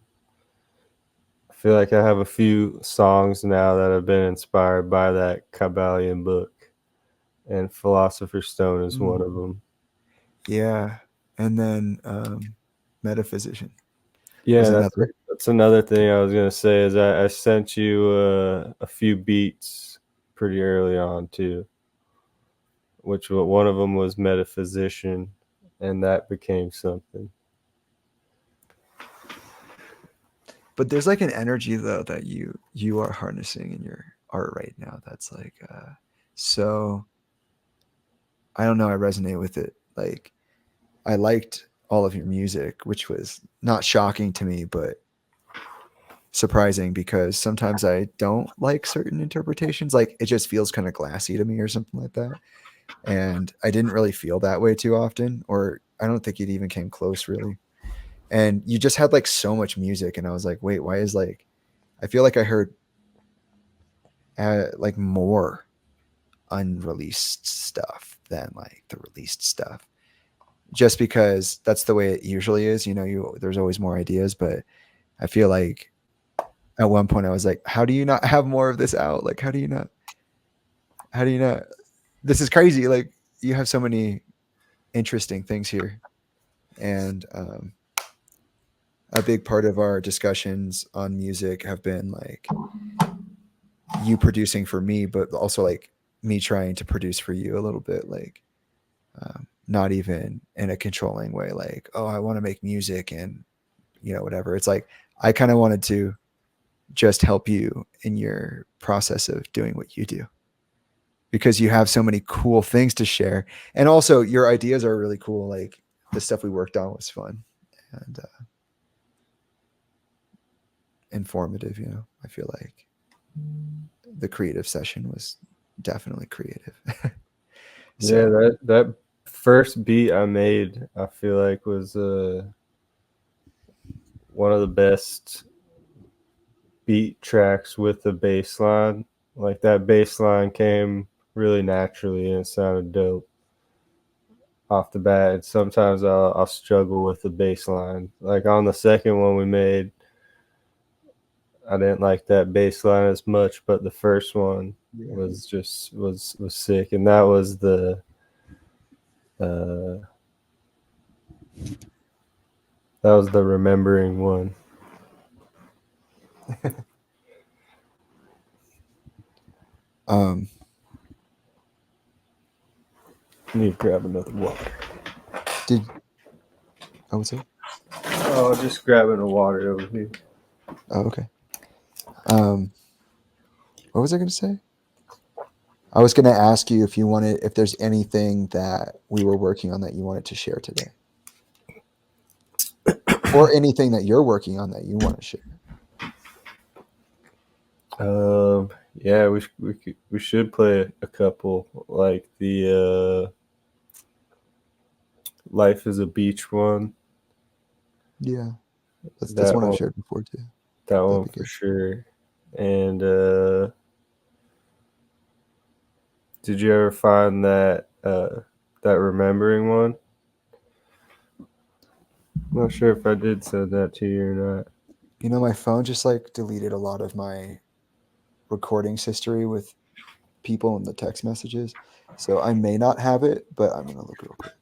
feel like I have a few songs now that have been inspired by that Kabbalion book, and Philosopher's Stone is one of them. Yeah. And then Metaphysician Yeah, was another. that's another thing I was gonna say is I sent you a few beats pretty early on too, which one of them was Metaphysician, and that became something. But there's like an energy though that you are harnessing in your art right now that's like so I don't know, I resonate with it. Like I liked all of your music, which was not shocking to me, but surprising because sometimes I don't like certain interpretations. Like it just feels kind of glassy to me or something like that. And I didn't really feel that way too often, or I don't think it even came close really. And you just had like so much music, and I was like, wait, why is like I feel like I heard like more unreleased stuff than like the released stuff. Just because that's the way it usually is, there's always more ideas, but I feel like at one point I was like, how do you not have more of this out? Like how do you not this is crazy. Like you have so many interesting things here. And a big part of our discussions on music have been like you producing for me, but also like me trying to produce for you a little bit, like not even in a controlling way, like, oh, I want to make music and whatever. It's like I kind of wanted to just help you in your process of doing what you do, because you have so many cool things to share, and also your ideas are really cool. Like the stuff we worked on was fun and informative. I feel like the creative session was definitely creative. Yeah, So that first beat I made, I feel like was one of the best beat tracks with the bass line. Like that bass line came really naturally and it sounded dope off the bat. And sometimes I'll struggle with the bass line. Like on the second one we made, I didn't like that bass line as much, but the first one yeah. was just was sick, and that was the remembering one. um I need to grab another water. did I would say Oh, just grabbing a water over here. oh, okay. What was I going to say? I was going to ask you if there's anything that we were working on that you wanted to share today. or anything that you're working on that you want to share. Yeah, we should play a couple, like the Life is a Beach one. Yeah, that's That one I've one, shared before too. that That'd one be for good. sure. And did you ever find that that remembering one? I'm not sure if I did send that to you or not. You know, my phone just like deleted a lot of my recordings history with people in the text messages, so I may not have it, but I'm gonna look real quick.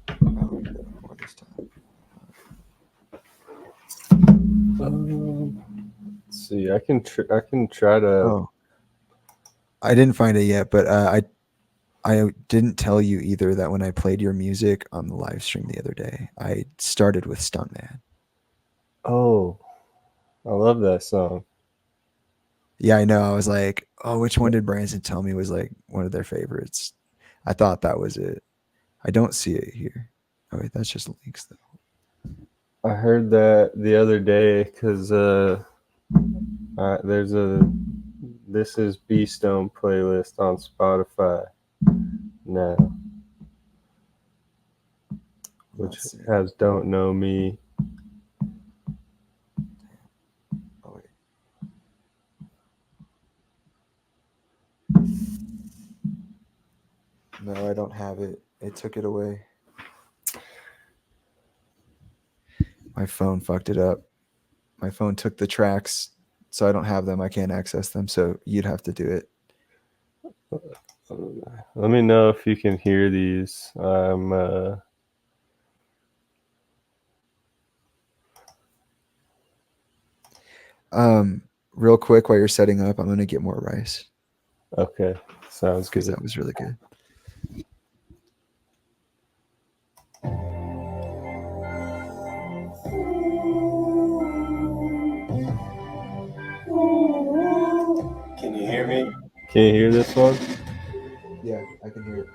Oh, yeah, what is time? Let's see. I can try to. Oh, I didn't find it yet, but I didn't tell you either that when I played your music on the live stream the other day, I started with Stuntman. Oh, I love that song. Yeah, I know. I was like, oh, which one did Branson tell me was like one of their favorites? I thought that was it. I don't see it here. Oh wait, that's just links though. I heard that the other day because there's a This Is Beastone playlist on Spotify now, which Let's see. has Don't Know Me. Oh wait. No, I don't have it. It took it away. My phone fucked it up. My phone took the tracks, so I don't have them. I can't access them. So you'd have to do it. Let me know if you can hear these. Real quick while you're setting up, I'm gonna get more rice Okay, sounds because good. that was really good. Can you hear me? Can you hear this one? Yeah, I can hear it.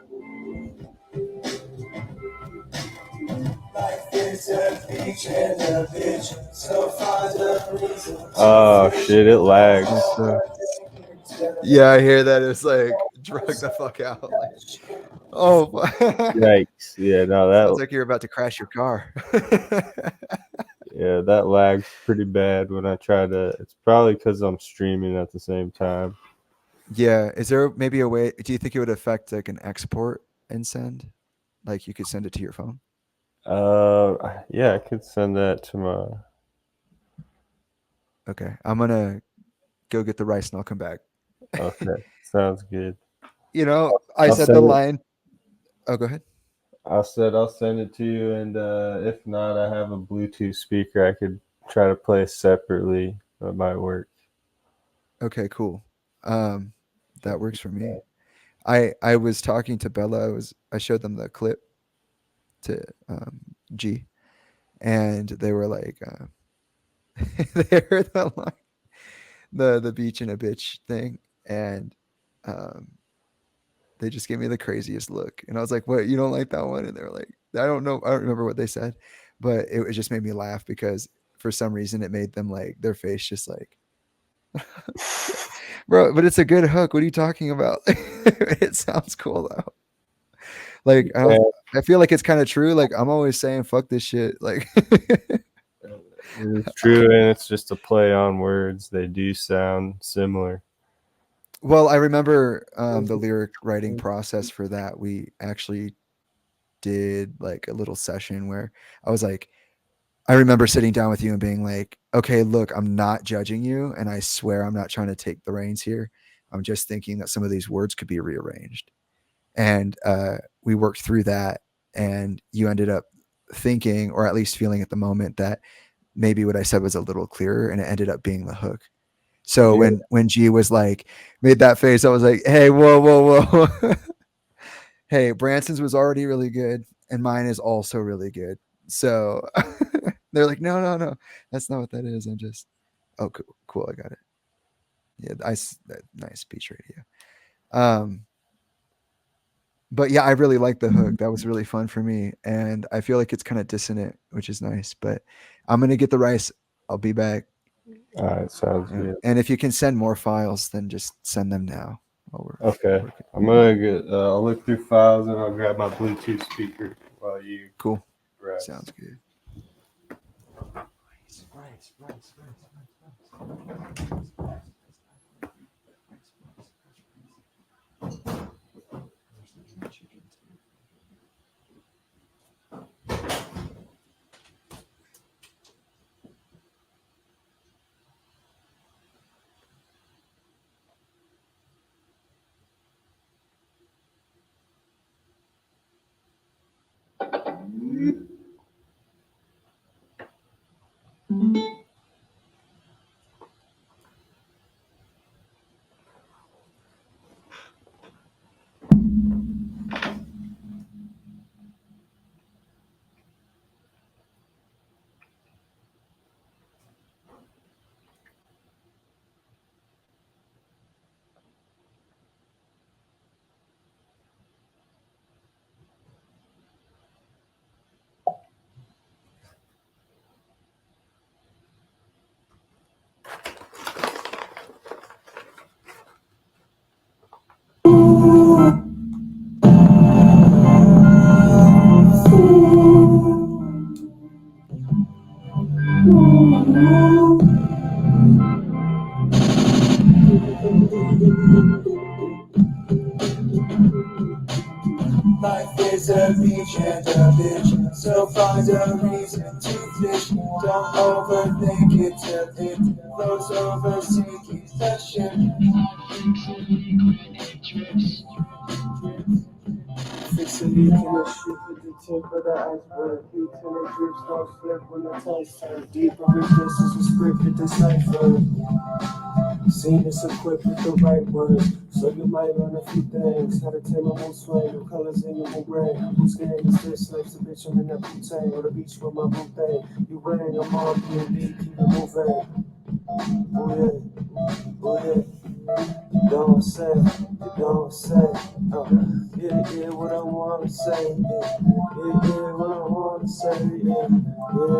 Oh shit, it lags. Yeah, I hear that. It's like drug the fuck out. Like, oh, Yikes! Yeah, no, sounds that like you're about to crash your car. yeah, that lags pretty bad when I try to. It's probably because I'm streaming at the same time. Yeah, is there maybe a way? Do you think it would affect like an export and send? Like you could send it to your phone? Yeah, I could send that to my. Okay, I'm gonna go get the rice and I'll come back. Okay, sounds good. You know, I I'll said the send it. line. Oh, go ahead. I said I'll send it to you, and if not, I have a Bluetooth speaker. I could try to play separately. That might work. Okay, cool. Um, that works for me. I was talking to Bella. I showed them the clip to G, and they were like, they heard the line, the beach and a bitch thing, and um, they just gave me the craziest look, and I was like, "What? You don't like that one?" And they were like, "I don't know. I don't remember what they said, but it just made me laugh because for some reason it made them like their face just like, bro. But it's a good hook. What are you talking about? It sounds cool though. Like I Yeah, don't. I feel like it's kind of true. Like I'm always saying, "Fuck this shit." Like, it's true, and it's just a play on words. They do sound similar. well, I remember the lyric writing process for that. We actually did like a little session where I was like, I remember sitting down with you and being like, okay, look, I'm not judging you. And I swear I'm not trying to take the reins here. I'm just thinking that some of these words could be rearranged. And we worked through that. And you ended up thinking, or at least feeling at the moment, that maybe what I said was a little clearer and it ended up being the hook. So Yeah, when G was like, made that face, I was like, hey, whoa, whoa, whoa. Hey, Branson's was already really good. And mine is also really good. So they're like, no, no, no, that's not what that is. I'm just, oh, cool, cool, I got it. Yeah, nice Beach Radio. Um, but yeah, I really like the hook. That was really fun for me, and I feel like it's kind of dissonant, which is nice. But I'm gonna get the rice. I'll be back. All right, sounds Yeah. good. And if you can send more files, then just send them now while we're Okay, working. I'm gonna get. I'll look through files and I'll grab my Bluetooth speaker while you Cool. rest. Sounds good. Rice. Life is a beach and a bitch, so find a reason to fish. Don't overthink it till it flows over, sinking session. Fix a leak in the ship at the tip of the iceberg. Heat till it drips, don't slip when the tides turn. Deeper resistance is scripted decipher. Seen this equipped with the right words, so you might learn a few things. How to tame a mood swing, no colors in your mood brain. Whose game is this? Life's a bitch, I'm in that butane. On the beach with my boot thing. You ring, I'm on B&B, keep it moving. Oh yeah. Don't say, yeah, what I wanna say, yeah, what I wanna say, yeah, what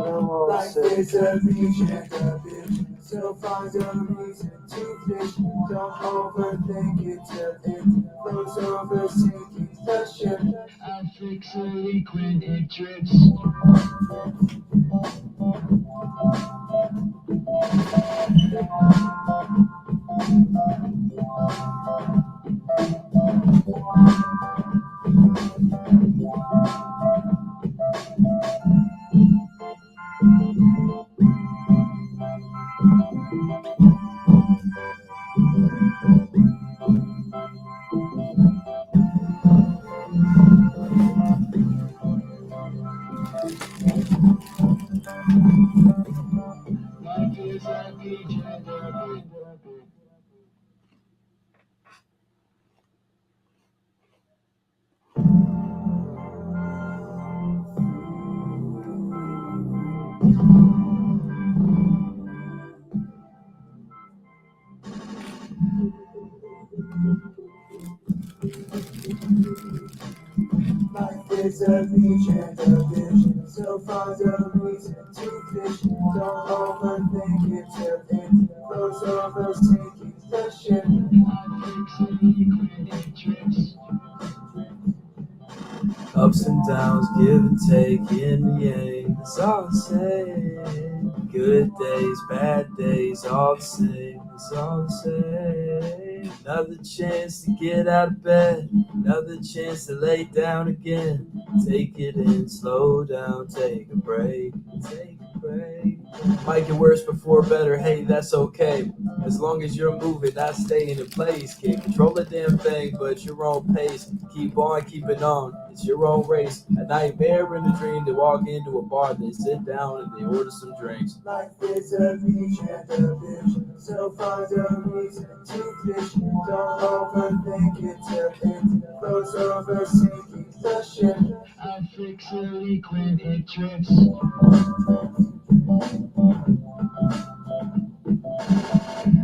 I wanna say. Life is a beach and a bitch, so find a reason to fish. Don't overthink it till it flows over, sinking session. I fix a leak when it drips. Life is a beach and a bitch. Life is a beach and a bitch, so find a reason to fish. Don't overthink it till it flows over, sinking session. Ups and downs, give and take, in the yang, that's all I say. Good days, bad days, all the same, that's all I say. Another chance to get out of bed, another chance to lay down again. Take it in, slow down, take a break, take a break. Might get worse before better, hey, that's okay. As long as you're moving, not staying in place. Can't control the damn thing, but your own pace. Keep on keeping on, it's your own race. A nightmare and a dream. They walk into a bar, they sit down and they order some drinks. Life is a beach and a bitch, so find a reason to fish. Don't overthink it till it flows over, sinking session. I fix a leak when it drips.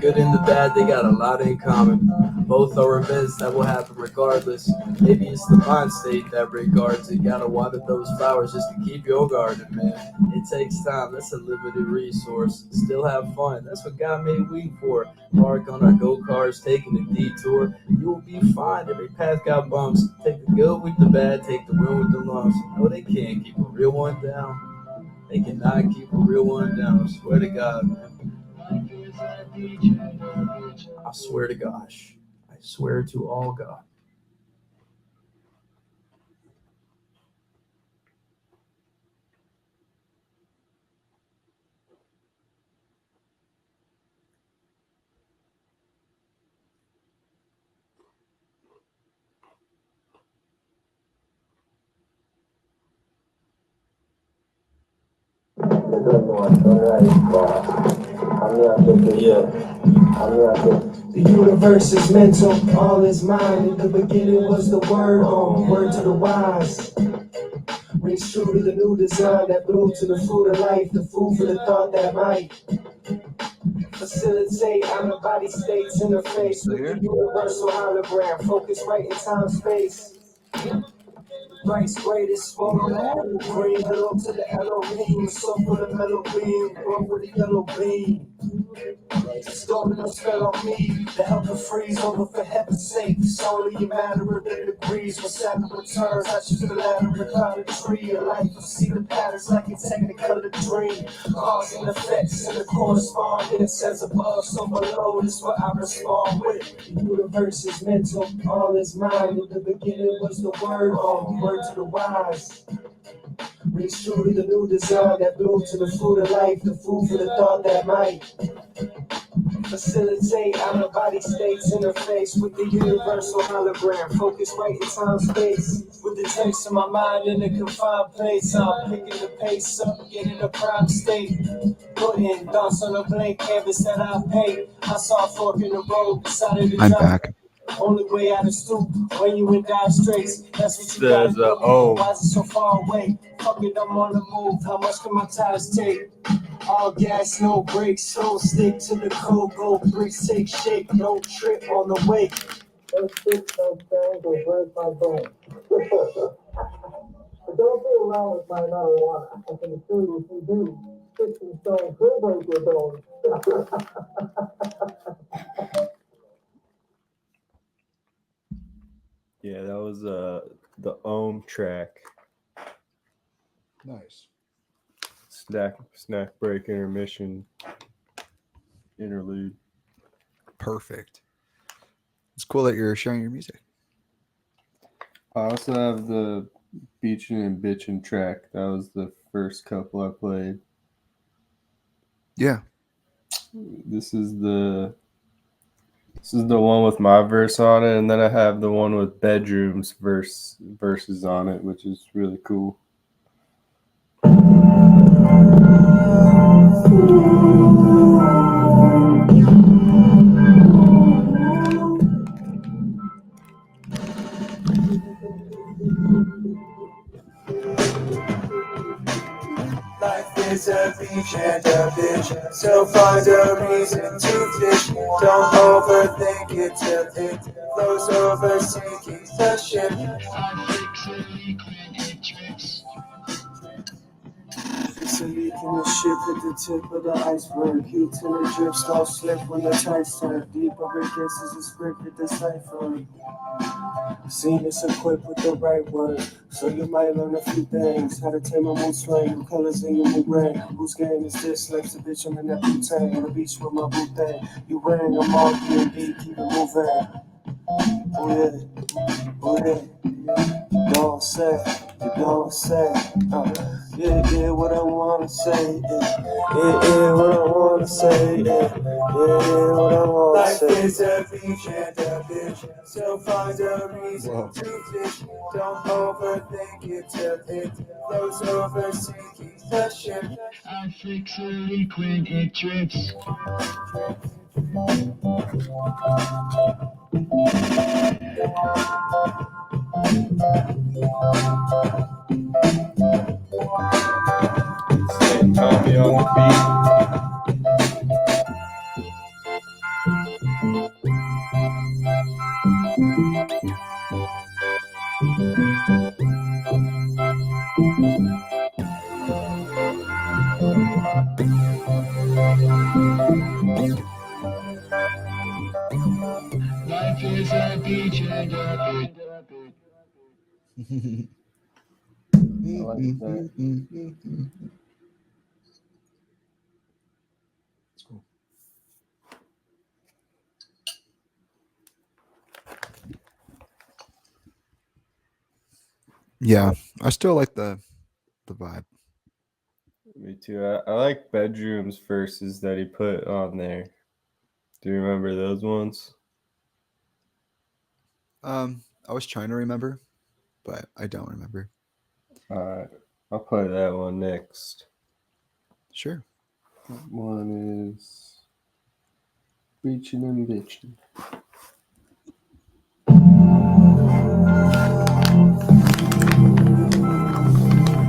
good and the bad, they got a lot in common. Both are events that will happen regardless. Maybe it's the mind state that regards it. Gotta water those flowers just to keep your garden, man. It takes time, that's a limited resource. Still have fun, that's what God made weed for. Park on our go-karts, taking a detour. You'll be fine, every path got bumps. Take the good with the bad, take the win with the lumps. No, they can't keep a real one down. They cannot keep a real one down. I swear to God, man. I swear to gosh. I swear to all God. The universe is mental, all is mind. In the beginning was the word on, word to the wise. Rings true to the new design that blew to the fruit of life, the food for the thought that might facilitate out of body states interface with the universal hologram. Focus right in time space. Right's greatest photo, green hello to the Elohim, so for the metal beam, one with a yellow beam. Storming a spell on me, to help it freeze over for heaven's sake. It's only a matter of the degrees. When Saturn returns, I should feel out of the tree. A life of see the patterns like a technicolor dream. Cause and effects and the correspondence as above, so below is what I respond with. The universe is mental, all is mind. In the beginning was the word on, word to the wise. Reach true to the new design that blew to the fruit of life, the food for the thought that might facilitate out of body states interface with the universal hologram. Focus right in time space. With the text in my mind in a confined place, I'm picking the pace up, getting a prime state. Putting thoughts on a blank canvas that I paint. I saw a fork in the road, decided to I'm jump. back. Only way out of stoop when you in dire straits. That's what you gotta There's do. oh. Why is it so far away? Fuck it, I'm on the move. How much can my tires take? All gas, no brakes, so stick to the code. Go bricks, take shape, no trip on the way. Don't stick no thing, go break my bone. But don't be around with my marijuana. I can assure you if you do, sticks and stones will break your bones. Yeah, that was the Ohm track. Nice. Snack break intermission interlude. Perfect. It's cool that you're sharing your music. I also have the Beachin' and Bitchin' track. That was the first couple I played. Yeah. This is the one with my verse on it, and then I have the one with Bedroom's verses on it, which is really cool. Life is a beach and a bitch, so find a reason to fish. Don't overthink it till it flows over, sinking the ship. It's a leak in the ship at the tip of the iceberg. Heat till the drips don't slip when the tides turn. Deep over guesses a script at the cipher. Seen is equipped with the right word, so you might learn a few things. How to tame a mood swing, the colors in your mood ring. Whose game is this? Slaves a bitch, I'm in that booty. On the beach with my boot thing. You wearing a mark, B&B, keep it moving. Oh yeah, don't say, yeah, what I wanna say, yeah, what I wanna say, yeah, what I wanna say. Life is a beach and a bitch, so find a reason to fish. Don't overthink it till it flows over, sinking the ship. I fix a leak when it drips. Tommy on the beat. Life is a beach and a beach. I like that. It's cool. Yeah, I still like the vibe. Me too. I like Bedrooms verses that he put on there. Do you remember those ones? I was trying to remember, but I don't remember. Alright, I'll play that one next. Sure. That one is Reaching and Bitching.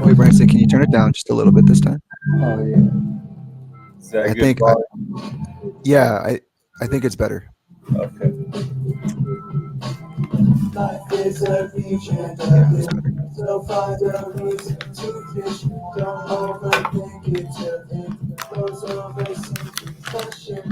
Wait, Branson, can you turn it down just a little bit this time? Oh yeah. Is that I good think, volume? yeah, I think it's better. Okay. Life is a beach and Yeah, a it's bit. better. So find a reason to fish. Don't overthink it till it goes over. Sinking question.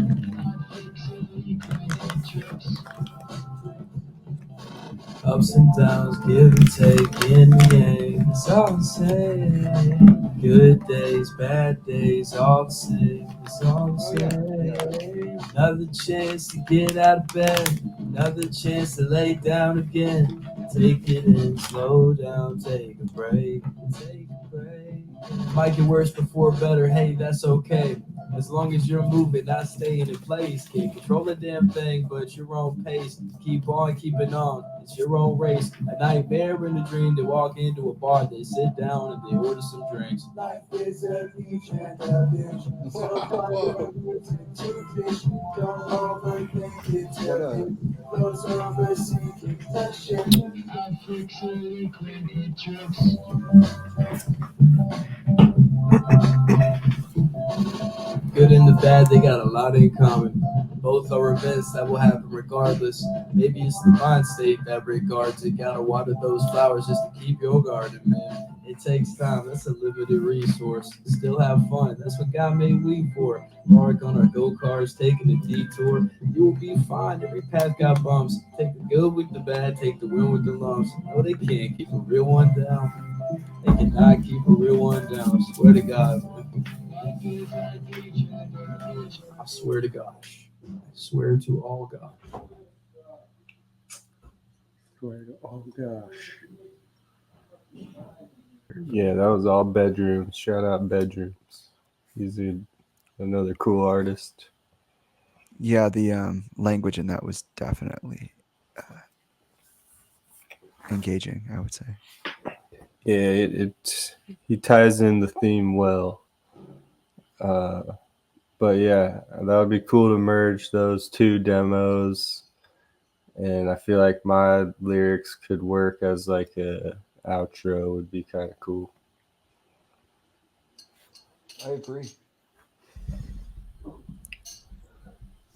Ups and downs, give and take, yin and yang. It's all the same. Good days, bad days, all the same. It's all the same. Another chance to get out of bed. Another chance to lay down again. Take it in, slow down, take a break. Take a break. Might get worse before better, hey, that's okay. As long as you're moving, not staying in place. Can't control the damn thing, but your own pace. Keep on keeping on. It's your own race. A nightmare in a dream. They walk into a bar, they sit down and they order some drinks. Life is a beach and a bitch. So find a reason to fish. Don't overthink it till it blows over. Sinking tension. I fix it, clean tricks. Good and the bad, they got a lot in common. Both are events that will happen regardless. Maybe it's the mind state that regards it. Gotta water those flowers just to keep your garden, man. It takes time, that's a limited resource. Still have fun, that's what God made weed for. Park on our go-karts, taking a detour. You will be fine, every path got bumps. Take the good with the bad, take the win with the lumps. No, they can't keep a real one down. They cannot keep a real one down, I swear to God. I swear to gosh. I swear to all God. Oh gosh. Yeah, that was all Bedrooms. Shout out Bedrooms. He's another cool artist. Yeah, the language in that was definitely engaging, I would say. Yeah, he ties in the theme well. But yeah, that would be cool to merge those two demos, and I feel like my lyrics could work as like a outro. Would be kind of cool. I agree.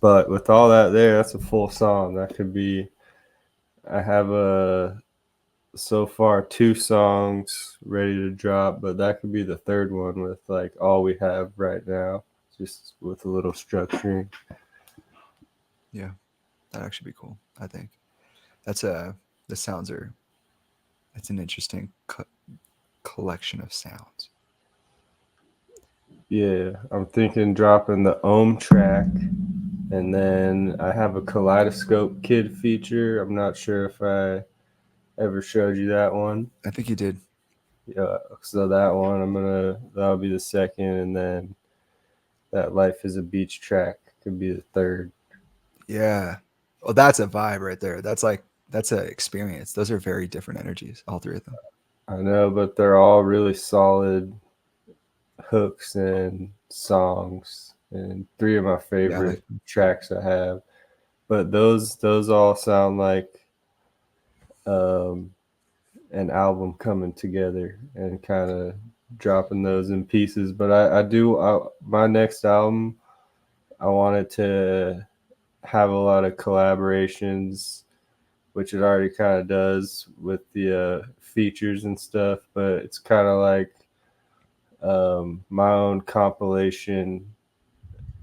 But with all that there, that's a full song. That could be. I have so far 2 songs ready to drop, but that could be the third one with like all we have right now, just with a little structuring. Yeah, that'd actually be cool. I think the sounds are. It's an interesting collection of sounds. Yeah, I'm thinking dropping the Ohm track, and then I have a Kaleidoscope Kid feature. I'm not sure if I ever showed you that one. I think you did. Yeah, so that one that'll be the second, and then that Life is a Beach track could be the third. Yeah. Well, that's a vibe right there. That's an experience. Those are very different energies, all three of them. I know, but they're all really solid hooks and songs, and 3 of my favorite tracks I have. But those all sound like an album coming together and kind of dropping those in pieces. But my next album, I wanted to have a lot of collaborations, which it already kind of does with the features and stuff. But it's kind of like my own compilation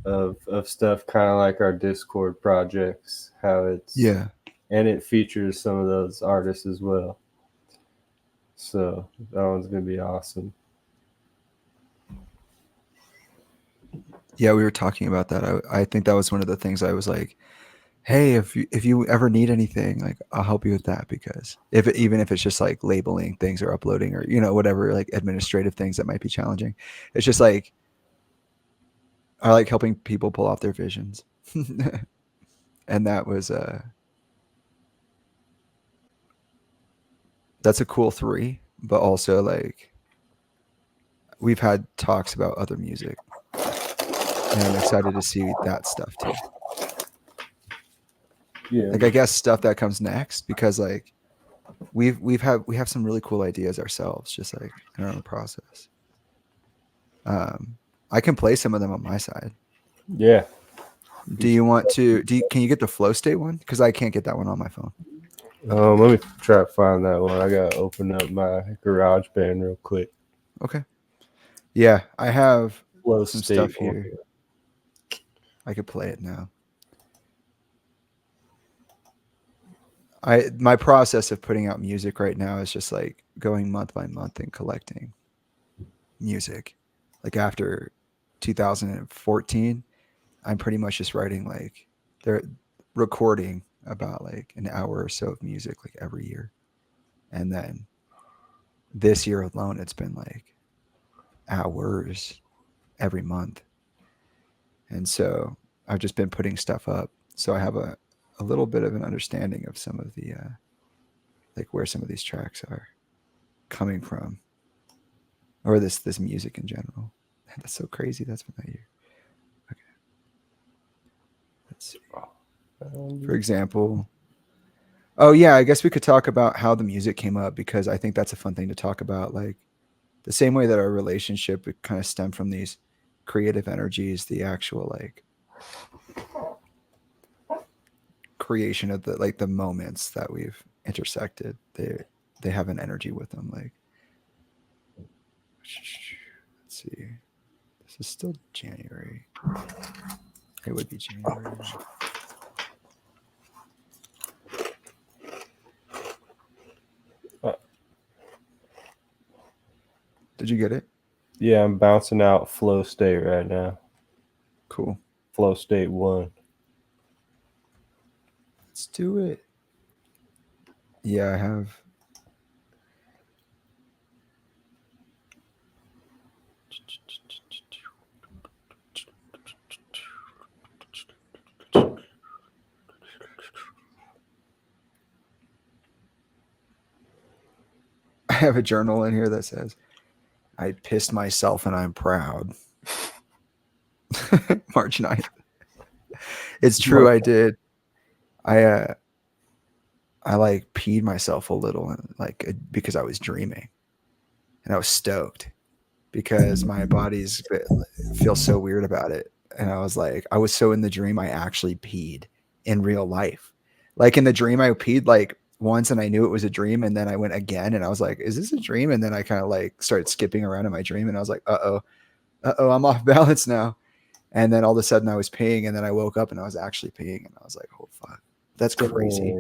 of stuff, kind of like our Discord projects, how it's Yeah. and it features some of those artists as well. So that one's gonna be awesome. Yeah, we were talking about that. I think that was one of the things I was like, hey, if you ever need anything, like I'll help you with that, because even if it's just like labeling things or uploading or whatever, like administrative things that might be challenging, it's just like I like helping people pull off their visions. And that was that's a cool 3, but also like we've had talks about other music, and I'm excited to see that stuff too. Yeah. Like I guess stuff that comes next, because like we have some really cool ideas ourselves, just like in our own process. I can play some of them on my side. Yeah. Do you want to? Can you get the flow state one? Because I can't get that one on my phone. Let me try to find that one. I gotta open up my garage band real quick. Okay. Yeah, I have Flow some state stuff one. here. I could play it now. My process of putting out music right now is just like going month by month and collecting music. Like after 2014, I'm pretty much just writing like they're recording about like an hour or so of music like every year. And then this year alone, it's been like hours every month. And so I've just been putting stuff up. So I have a little bit of an understanding of some of the like where some of these tracks are coming from, or this music in general. That's so crazy. That's been that year. Okay. Let's see. For example, oh yeah, I guess we could talk about how the music came up, because I think that's a fun thing to talk about. Like the same way that our relationship would kind of stem from these creative energies, the actual like creation of the moments that we've intersected, they have an energy with them. Like, let's see, this is still January. It would be January. Did you get it? Yeah, I'm bouncing out flow state right now. Cool. Flow state 1. Let's do it. Yeah, I have. I have a journal in here that says, I pissed myself and I'm proud. March 9th. It's true, I did. I like peed myself a little, like because I was dreaming, and I was stoked because my body's feels so weird about it, and I was like, I was so in the dream, I actually peed in real life. Like in the dream, I peed like once, and I knew it was a dream, and then I went again, and I was like, is this a dream? And then I kind of like started skipping around in my dream, and I was like, I'm off balance now. And then all of a sudden I was peeing, and then I woke up and I was actually peeing, and I was like, oh fuck, that's crazy.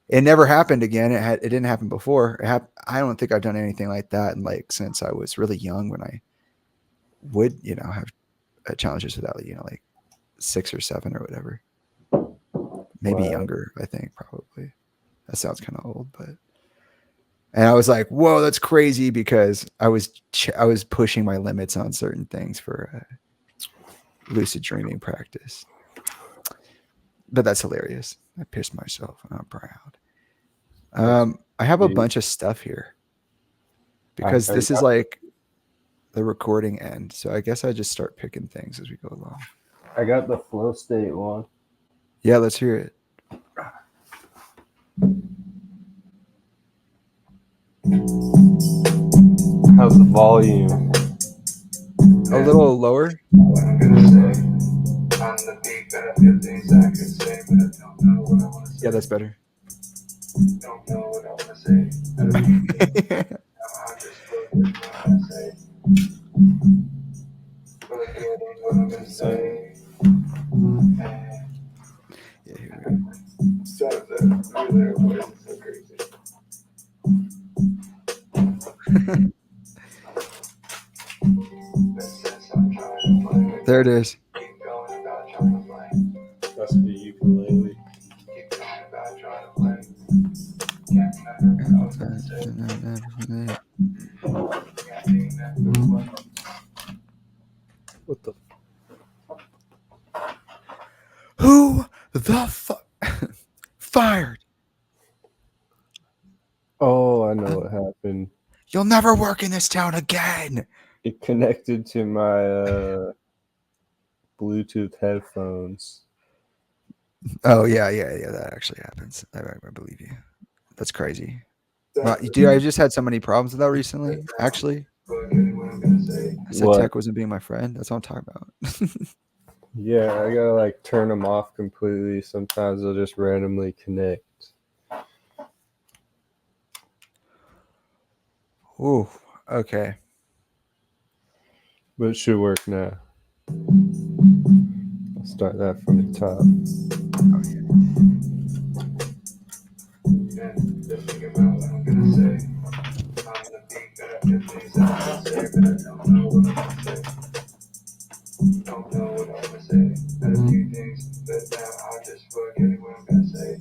It never happened again. It didn't happen before. I don't think I've done anything like that in like since I was really young, when I would, have challenges with that, like 6 or 7 or whatever. Maybe younger, I think, probably. That sounds kind of old, but. And I was like, whoa, that's crazy, because I was pushing my limits on certain things for lucid dreaming practice. But that's hilarious. I pissed myself and I'm proud. I have a bunch of stuff here, because this is like the recording end. So I guess I just start picking things as we go along. I got the flow state 1. Yeah, let's hear it. How's the volume? A little lower. Yeah, that's better. Don't know what I want to say. But I feel what I'm gonna say. is? Keep going about trying to play. That's the ukulele. Keep going about trying to play. Can't remember what I was gonna say. Can't remember what. What the? Who the fuck fired? Oh, I know what happened. You'll never work in this town again. It connected to my Bluetooth headphones. Oh yeah. That actually happens. I believe you. That's crazy. Well, dude, I just had so many problems with that recently. Actually, Forgetting what I'm gonna say. I said What? tech wasn't being my friend. That's what I'm talking about. Yeah, I gotta like turn them off completely. Sometimes they'll just randomly connect. Ooh. Okay. But it should work now. I'll start that from the top. And just think about what I'm gonna say. I'm the beat that I get things out to say, but I don't know what I'm gonna say. Don't know what I'm gonna say. Had a few things, but now I'm just forgetting what I'm gonna say.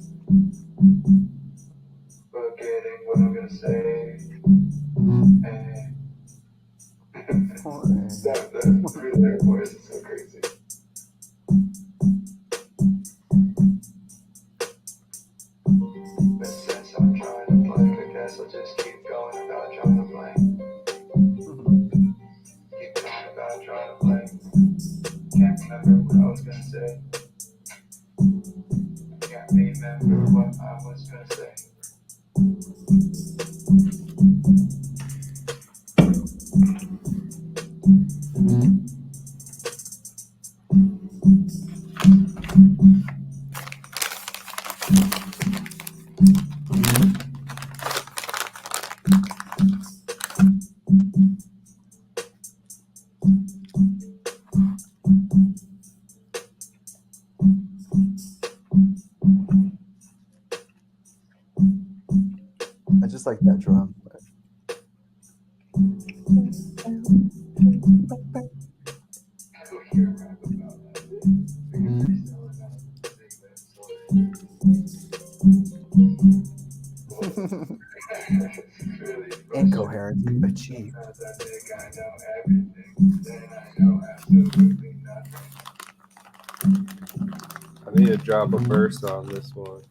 Forgetting what I'm gonna say. And that really voice is so crazy. But since I'm trying to play, I guess I'll just keep going about trying to play. Keep going about trying to play. Can't remember what I was gonna say. Can't remember what I was gonna say. I just like that drum. I don't hear rap about that. Because I still really Incoherence achieved. sometimes I think I know everything. Then I know absolutely nothing. I need to drop a verse on this one.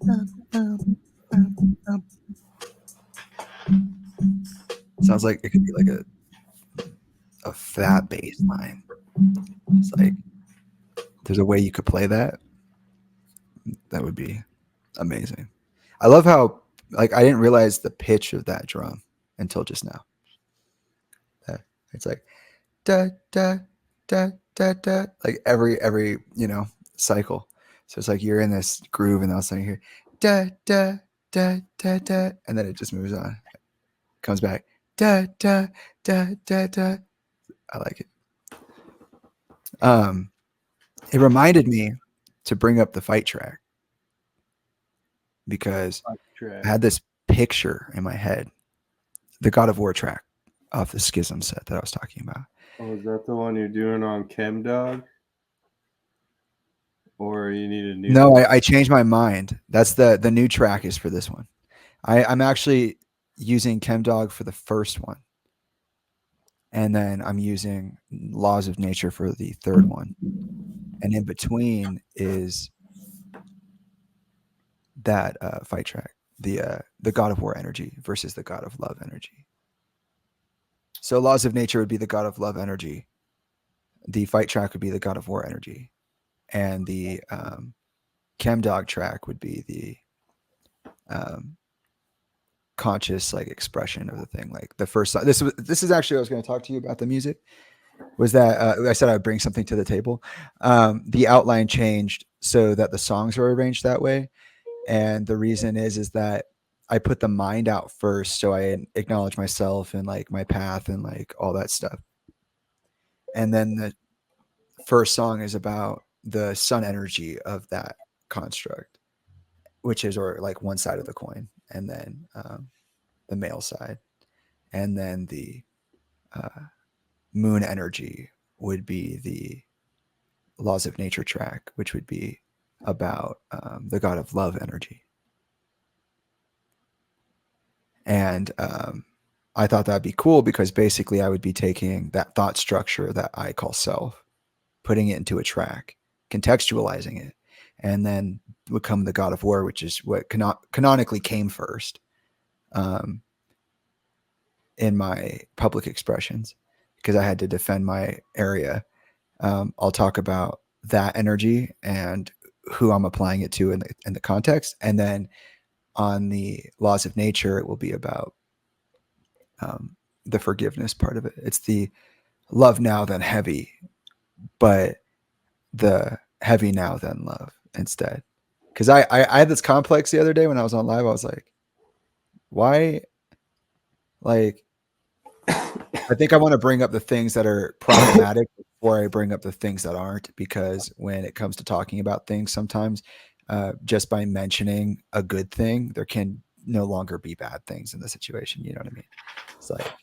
Talking about remembering. Sounds like it could be like a fat bass line. It's like there's a way you could play that. That would be amazing. I love how like I didn't realize the pitch of that drum until just now. It's like da da da da da, like every cycle. So it's like you're in this groove, and all of a sudden you hear da da da da da, and then it just moves on, comes back da da da da da. I like it. It reminded me to bring up the fight track because I had this picture in my head, the God of War track off the Schism set that I was talking about. Oh, is that the one you're doing on ChemDog? Or you need a new No, one? I changed my mind. That's the new track is for this one. I'm actually using ChemDog for the first one. And then I'm using Laws of Nature for the third one. And in between is that fight track, the God of War energy versus the God of Love energy. So laws of nature would be the God of love energy. The fight track would be the God of war energy, and the chem dog track would be the conscious like expression of the thing. Like the first this is actually, I was going to talk to you about the music, was that I said I'd bring something to the table. The outline changed so that the songs were arranged that way, and the reason is that I put the mind out first, so I acknowledge myself and like my path and like all that stuff, and then the first song is about the sun energy of that construct, which is, or like one side of the coin, and then the male side, and then the moon energy would be the laws of nature track, which would be about the God of love energy. And I thought that'd be cool because basically I would be taking that thought structure that I call self, putting it into a track, contextualizing it, and then become the God of war, which is what canonically came first in my public expressions, because I had to defend my area. I'll talk about that energy and who I'm applying it to in the context. And then on the laws of nature, it will be about the forgiveness part of it. It's the love now, then heavy, but the heavy now, then love instead. Because I had this complex the other day when I was on live. I was like, why? Like, I think I want to bring up the things that are problematic before I bring up the things that aren't, because when it comes to talking about things, sometimes just by mentioning a good thing, there can no longer be bad things in the situation. You know what I mean? It's like,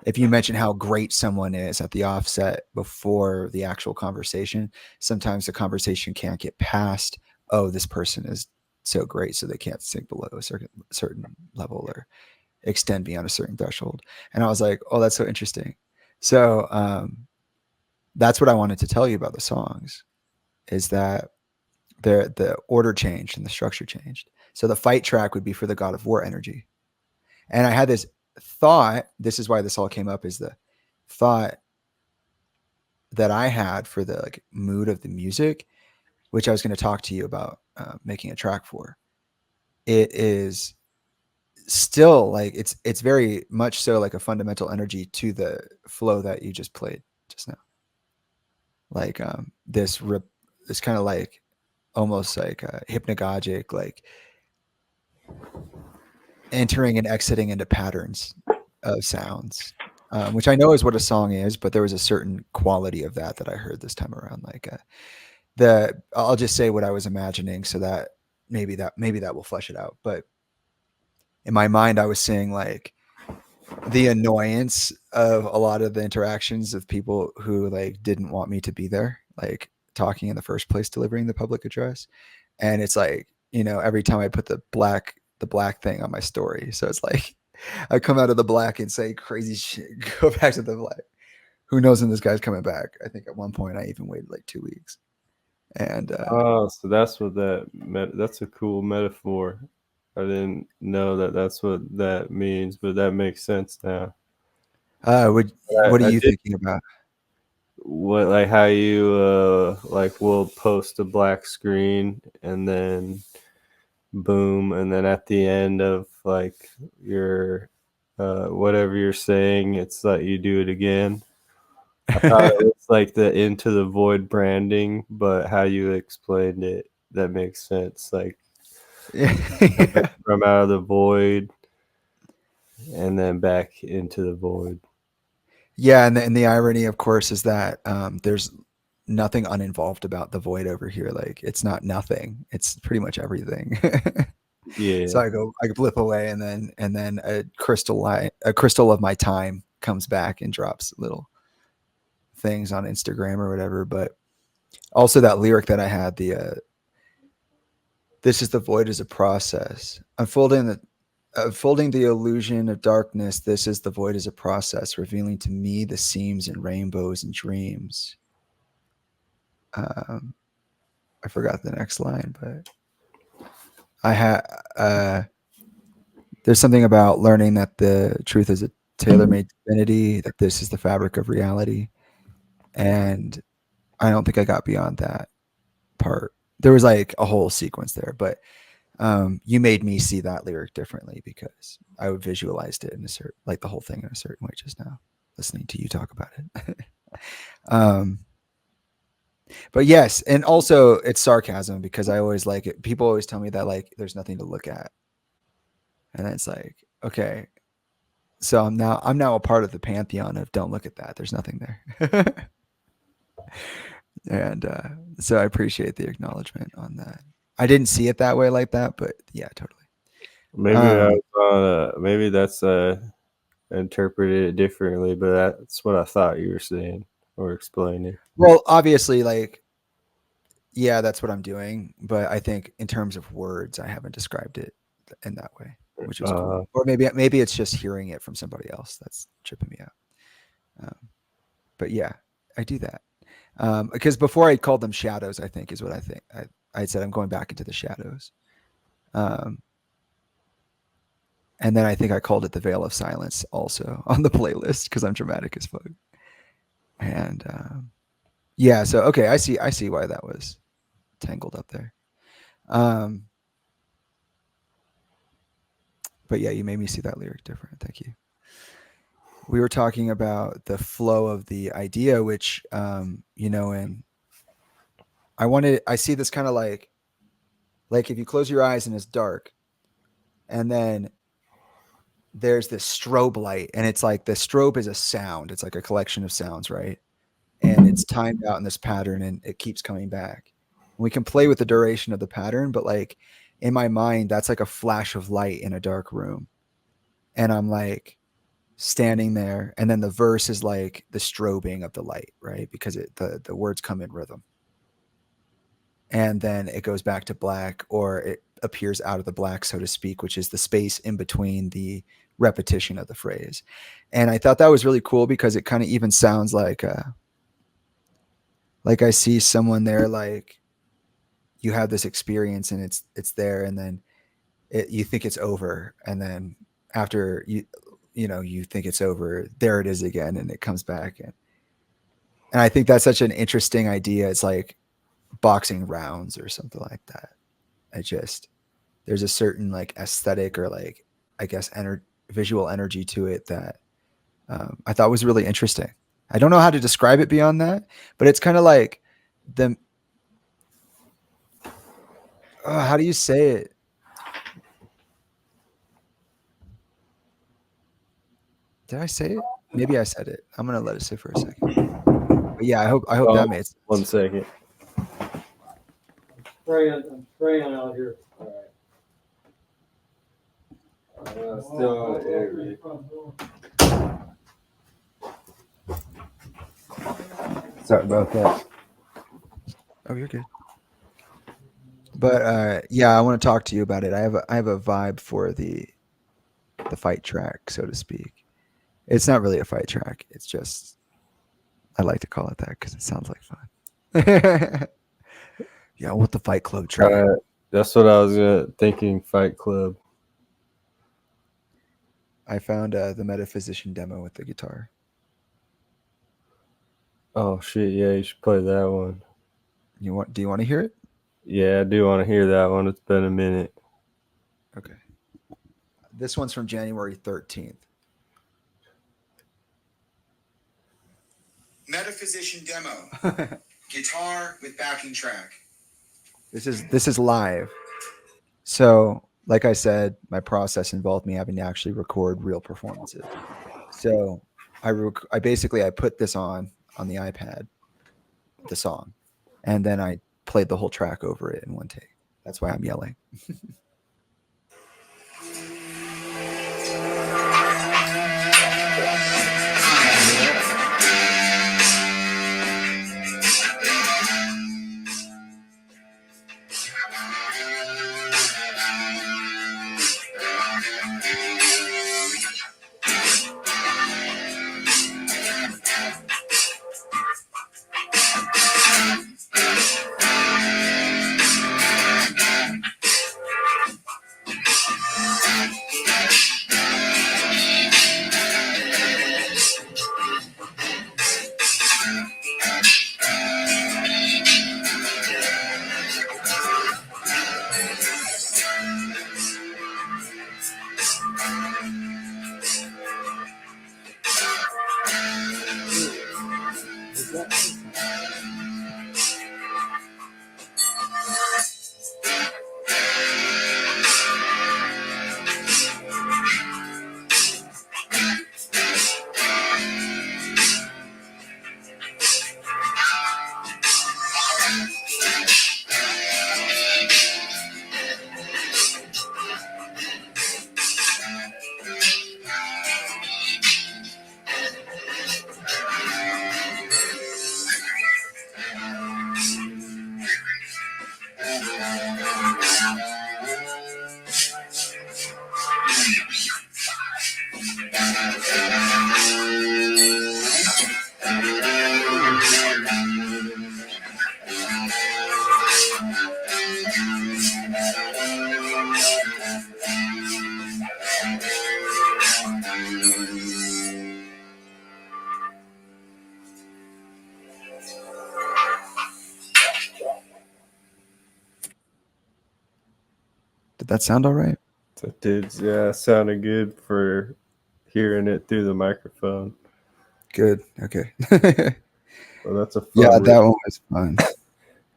if you mention how great someone is at the offset before the actual conversation, sometimes the conversation can't get past, oh, this person is so great, so they can't sink below a certain level or extend beyond a certain threshold. And I was like, oh, that's so interesting. So that's what I wanted to tell you about the songs, is that the order changed and the structure changed. So the fight track would be for the God of war energy. And I had this thought, this is why this all came up, is the thought that I had for the like mood of the music, which I was going to talk to you about making a track for. It is still like, it's very much so like a fundamental energy to the flow that you just played just now. Like this kind of like almost like hypnagogic, like entering and exiting into patterns of sounds, which I know is what a song is, but there was a certain quality of that I heard this time around. Like I'll just say what I was imagining, so that maybe that will flesh it out. But in my mind, I was seeing like the annoyance of a lot of the interactions of people who like didn't want me to be there, like talking in the first place, delivering the public address. And it's like, you know, every time I put the black thing on my story, so it's like I come out of the black and say crazy shit, go back to the black. Who knows when this guy's coming back? I think at one point I even waited like 2 weeks. And Oh, so that's what that's a cool metaphor. I didn't know that that's what that means, but that makes sense now. what are you thinking about? What, like how you like will post a black screen and then boom, and then at the end of like your whatever you're saying, it's like you do it again. I thought it was like the Into the Void branding, but how you explained it, that makes sense. Like from out of the void and then back into the void. Yeah, and the irony, of course, is that there's nothing uninvolved about the void over here. Like it's not nothing; it's pretty much everything. Yeah. So I blip away, and then a crystal of my time comes back and drops little things on Instagram or whatever. But also that lyric that I had, this is the void as a process, unfolding the illusion of darkness. This is the void as a process, revealing to me the seams and rainbows and dreams. I forgot the next line, but I had there's something about learning that the truth is tailor-made divinity, that this is the fabric of reality. And I don't think I got beyond that part. There was like a whole sequence there, but you made me see that lyric differently because I would visualized it in a certain, like the whole thing in a certain way just now, listening to you talk about it. But yes, and also it's sarcasm because I always like it. People always tell me that like there's nothing to look at, and it's like, okay, so I'm now a part of the pantheon of don't look at that. There's nothing there. And so I appreciate the acknowledgement on that. I didn't see it that way like that, but yeah, totally. Maybe that's interpreted it differently, but that's what I thought you were saying or explaining. Well, obviously, like, yeah, that's what I'm doing. But I think in terms of words, I haven't described it in that way, which was cool. Or maybe it's just hearing it from somebody else that's tripping me out. But yeah, I do that. Because before I called them shadows, I think is what I think. I said I'm going back into the shadows. And then I think I called it the Veil of Silence also on the playlist because I'm dramatic as fuck. And yeah, so okay, I see why that was tangled up there. But yeah, you made me see that lyric different. Thank you. We were talking about the flow of the idea, which and I see this kind of like if you close your eyes and it's dark, and then there's this strobe light, and it's like the strobe is a sound. It's like a collection of sounds, right? And it's timed out in this pattern, and it keeps coming back. We can play with the duration of the pattern, but like in my mind, that's like a flash of light in a dark room. And I'm like standing there, and then the verse is like the strobing of the light, right? Because the words come in rhythm. And then it goes back to black, or it appears out of the black, so to speak, which is the space in between the repetition of the phrase. And I thought that was really cool because it kind of even sounds like I see someone there, like you have this experience and it's there, and then you think it's over, and then after you think it's over, there it is again, and it comes back, and I think that's such an interesting idea. It's like boxing rounds or something like that. There's a certain like aesthetic or like, I guess, visual energy to it that I thought was really interesting. I don't know how to describe it beyond that, but it's kind of like how do you say it? Did I say it? Maybe I said it. I'm gonna let it sit for a second. But yeah, I hope that made sense. 1 second. I'm spraying out here. All right. Still on air. Sorry about that. Oh, you're good. But yeah, I want to talk to you about it. I have a vibe for the fight track, so to speak. It's not really a fight track. It's just I like to call it that because it sounds like fun. Yeah, what the Fight Club track? That's what I was thinking. Fight Club. I found the Metaphysician demo with the guitar. Oh shit! Yeah, you should play that one. Do you want to hear it? Yeah, I do want to hear that one. It's been a minute. Okay. This one's from January 13th. Metaphysician demo. Guitar with backing track. This is live. So, like I said, my process involved me having to actually record real performances. So, I put this on the iPad, the song, and then I played the whole track over it in one take. That's why I'm yelling. that sound all right? So, dude, yeah, sounded good for hearing it through the microphone. Good. Okay. Well, that's a fun Yeah, riff. that one was fun.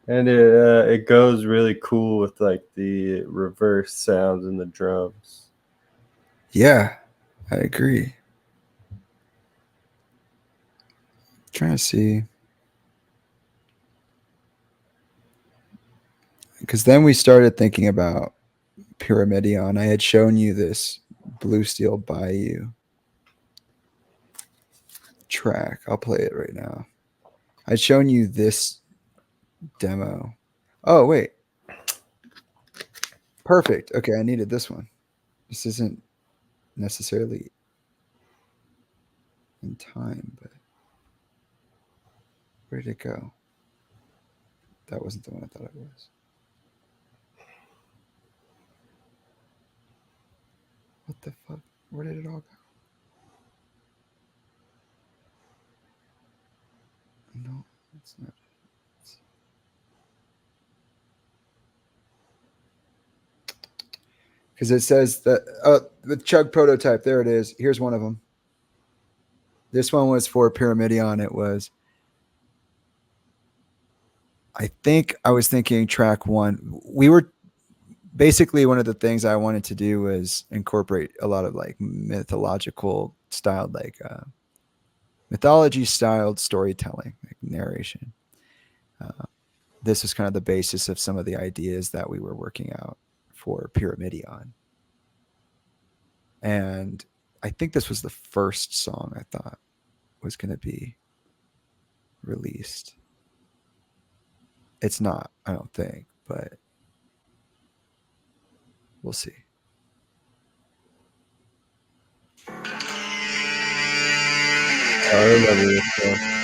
And it goes really cool with like the reverse sounds in the drums. Yeah, I agree. Trying to see. Because then we started thinking about Pyramidion. I had shown you this Blue Steel Bayou track. I'll play it right now. I'd shown you this demo. Oh, wait. Perfect. Okay, I needed this one. This isn't necessarily in time, but where did it go? That wasn't the one I thought it was. What the fuck? Where did it all go? No, it's not. Because it says that the Chug prototype. There it is. Here's one of them. This one was for Pyramidion. It was. I think I was thinking track one. We were basically one of the things I wanted to do was incorporate a lot of like mythological styled, like mythology styled storytelling, like narration. This was kind of the basis of some of the ideas that we were working out for Pyramidion. And I think this was the first song I thought was going to be released. It's not, I don't think, but we'll see. I remember this one.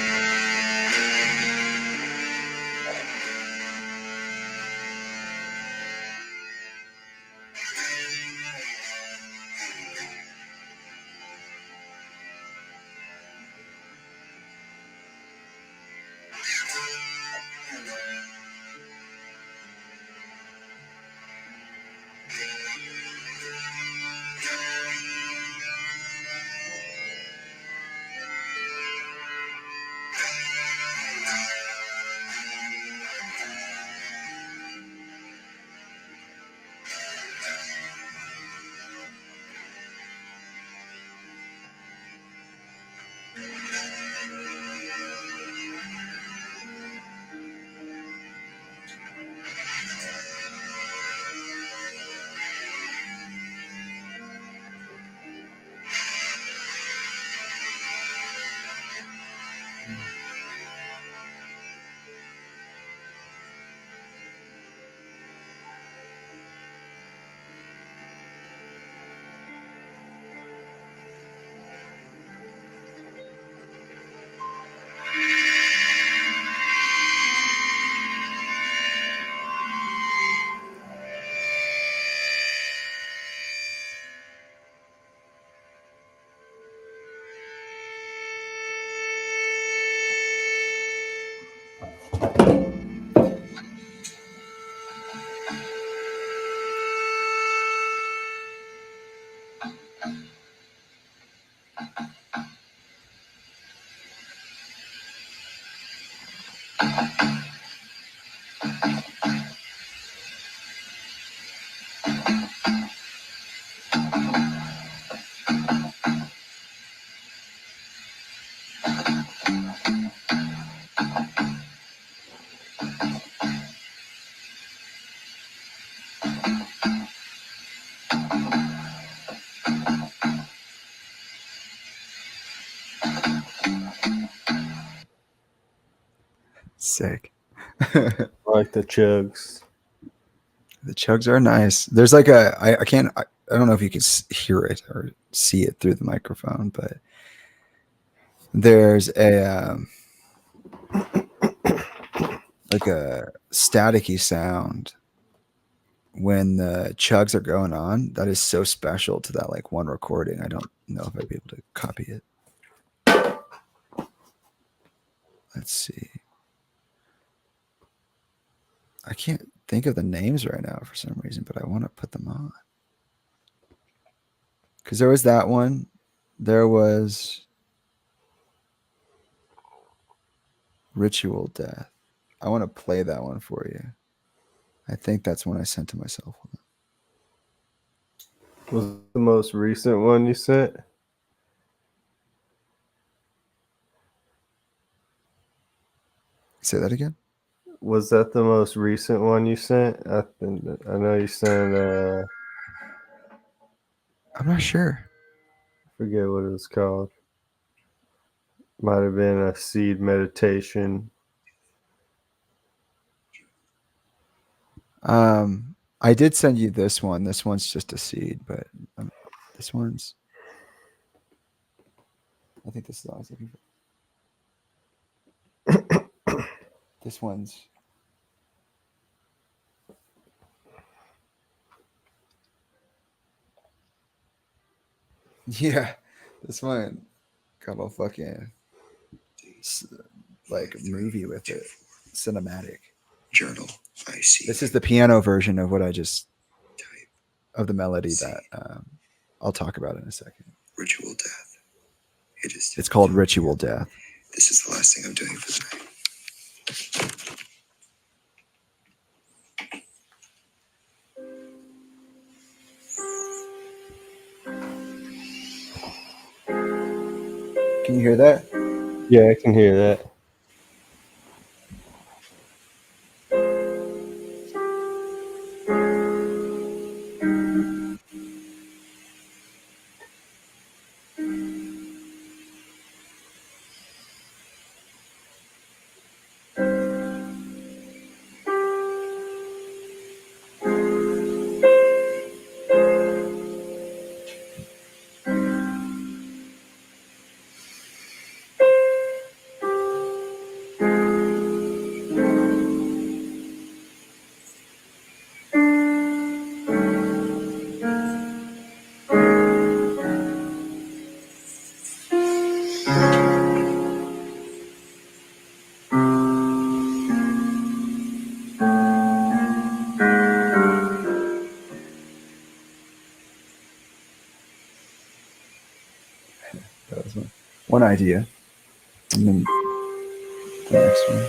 Sick. I like the chugs. The chugs are nice. There's like I can't, I don't know if you can hear it or see it through the microphone, but there's a like a staticky sound when the chugs are going on. That is so special to that like one recording. I don't know if I'd be able to copy it. Let's see. I can't think of the names right now for some reason, but I want to put them on. Because there was that one. There was Ritual Death. I want to play that one for you. I think that's one I sent to myself. Was the most recent one you sent? Say that again. Was that the most recent one you sent? I know you sent. I'm not sure. Forget what it was called. Might have been a seed meditation. I did send you this one. This one's just a seed, but this one's. I think this is what I was looking for. This one's. Yeah, this one got a fucking like movie with it, cinematic. Journal. I see. This is the piano version of what I just of the melody that I'll talk about in a second. Ritual death. It is. It's called Ritual Death. This is the last thing I'm doing for the night. Can you hear that? Yeah, I can hear that. That was one idea. And then the next one.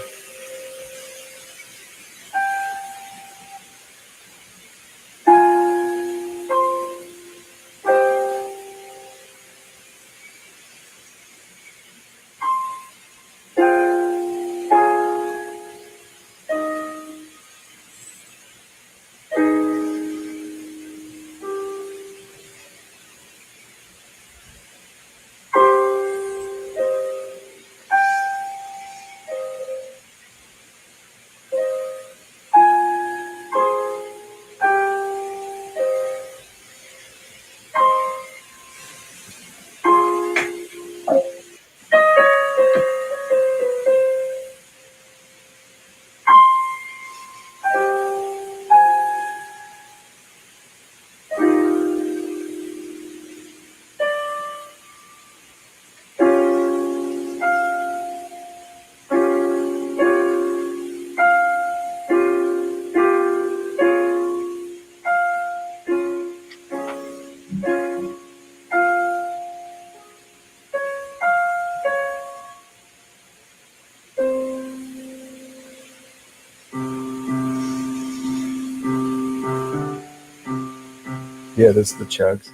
Yeah, this is the chugs.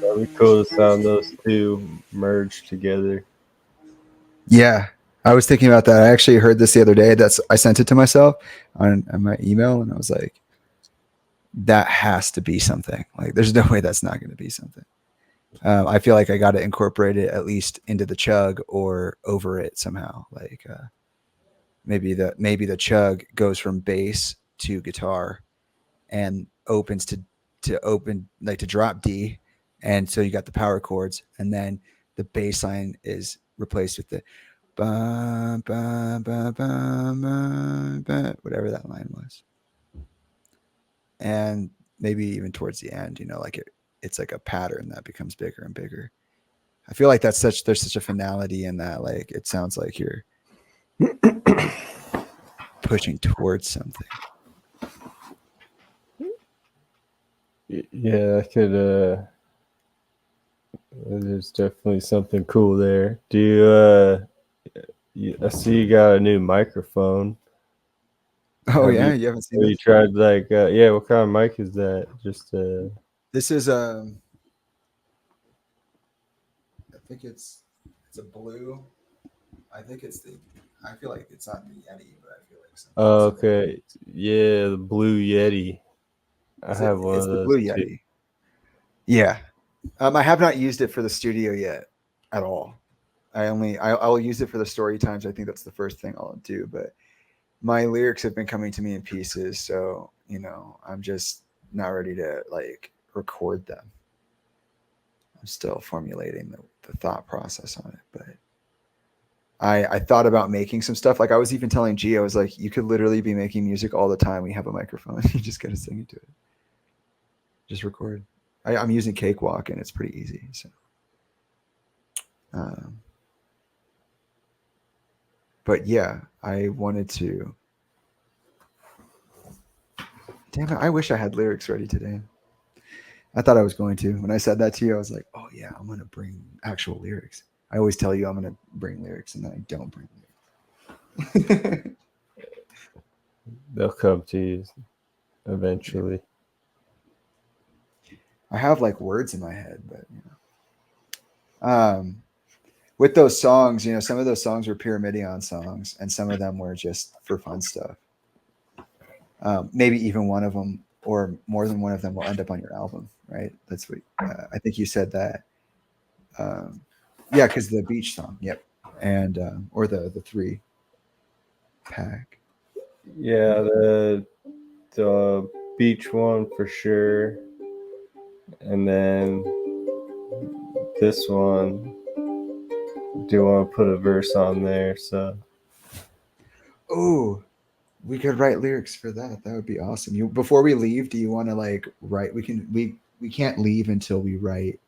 That'd be cool to sound those two merged together. Yeah, I was thinking about that. I actually heard this the other day. I sent it to myself on my email, and I was like, that has to be something. Like, there's no way that's not going to be something. I feel like I got to incorporate it at least into the chug or over it somehow. Like maybe the chug goes from bass to guitar and opens to open like to drop D, and so you got the power chords, and then the bass line is replaced with the ba, ba, ba, ba, ba, ba, whatever that line was. And maybe even towards the end, like it's like a pattern that becomes bigger and bigger. I feel like there's such a finality in that. Like it sounds like you're pushing towards something. Yeah, I could. There's definitely something cool there. Do you? I see you got a new microphone. Oh Have yeah, you haven't seen you this? tried like? Yeah, what kind of mic is that? Just This is I think it's a blue. I think it's I feel like it's not the Yeti, but I feel like Oh, okay. Yeah, the Blue Yeti. I have one it's of the those blue too. Yeti. Yeah. I have not used it for the studio yet at all. I'll use it for the story times. I think that's the first thing I'll do. But my lyrics have been coming to me in pieces, so I'm just not ready to like record them. I'm still formulating the thought process on it, but I thought about making some stuff. Like I was even telling G, I was like, you could literally be making music all the time. We have a microphone. You just gotta sing into it. Just record. I'm using Cakewalk and it's pretty easy. So, but yeah, I wanted to. Damn it! I wish I had lyrics ready today. I thought I was going to. When I said that to you, I was like, oh yeah, I'm gonna bring actual lyrics. I always tell you I'm gonna bring lyrics, and then I don't bring lyrics. They'll come to you eventually. I have like words in my head, but with those songs, some of those songs were Pyramidion songs, and some of them were just for fun stuff. Maybe even one of them, or more than one of them, will end up on your album, right? That's what I think you said that. Yeah, because the beach song, yep, and or the 3-pack. Yeah, the beach one for sure, and then this one. Do want to put a verse on there? So. Oh, we could write lyrics for that. That would be awesome. Before we leave, do you want to like write? We can't leave until we write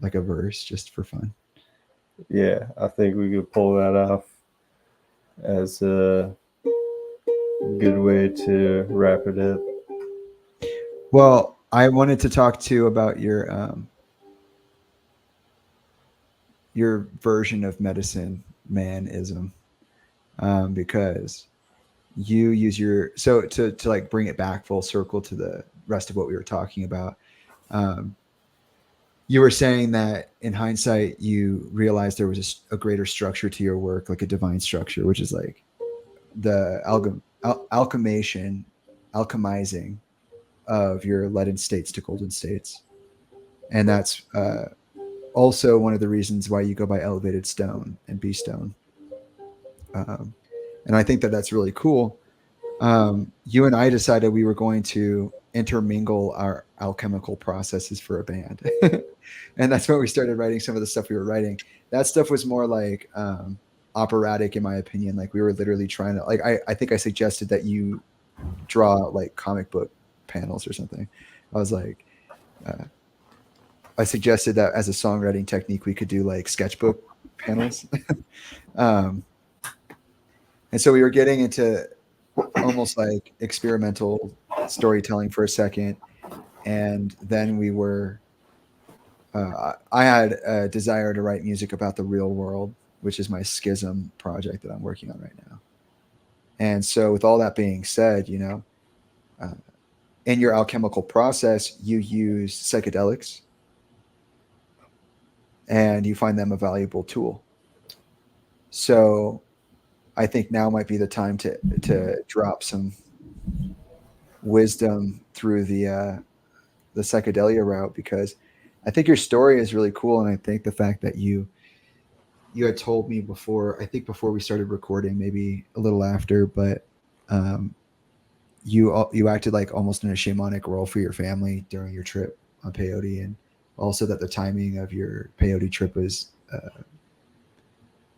like a verse just for fun. Yeah, I think we could pull that off as a good way to wrap it up. Well, I wanted to talk to you about your version of medicine manism, because you use to like bring it back full circle to the rest of what we were talking about. You were saying that in hindsight, you realized there was a greater structure to your work, like a divine structure, which is like the alchemizing of your leaden states to golden states. And that's also one of the reasons why you go by elevated stone and B stone. And I think that that's really cool. You and I decided we were going to intermingle our alchemical processes for a band. And that's when we started writing some of the stuff we were writing. That stuff was more like operatic, in my opinion. Like we were literally trying to, like, I think I suggested that you draw like comic book panels or something. I was like, I suggested that as a songwriting technique, we could do like sketchbook panels. And so we were getting into almost like experimental storytelling for a second. And then we were, I had a desire to write music about the real world, which is my Schism project that I'm working on right now. And so with all that being said, in your alchemical process, you use psychedelics and you find them a valuable tool. So I think now might be the time to drop some wisdom through the psychedelia route, because I think your story is really cool, and I think the fact that you had told me before, I think before we started recording, maybe a little after, but you acted like almost in a shamanic role for your family during your trip on peyote, and also that the timing of your peyote trip was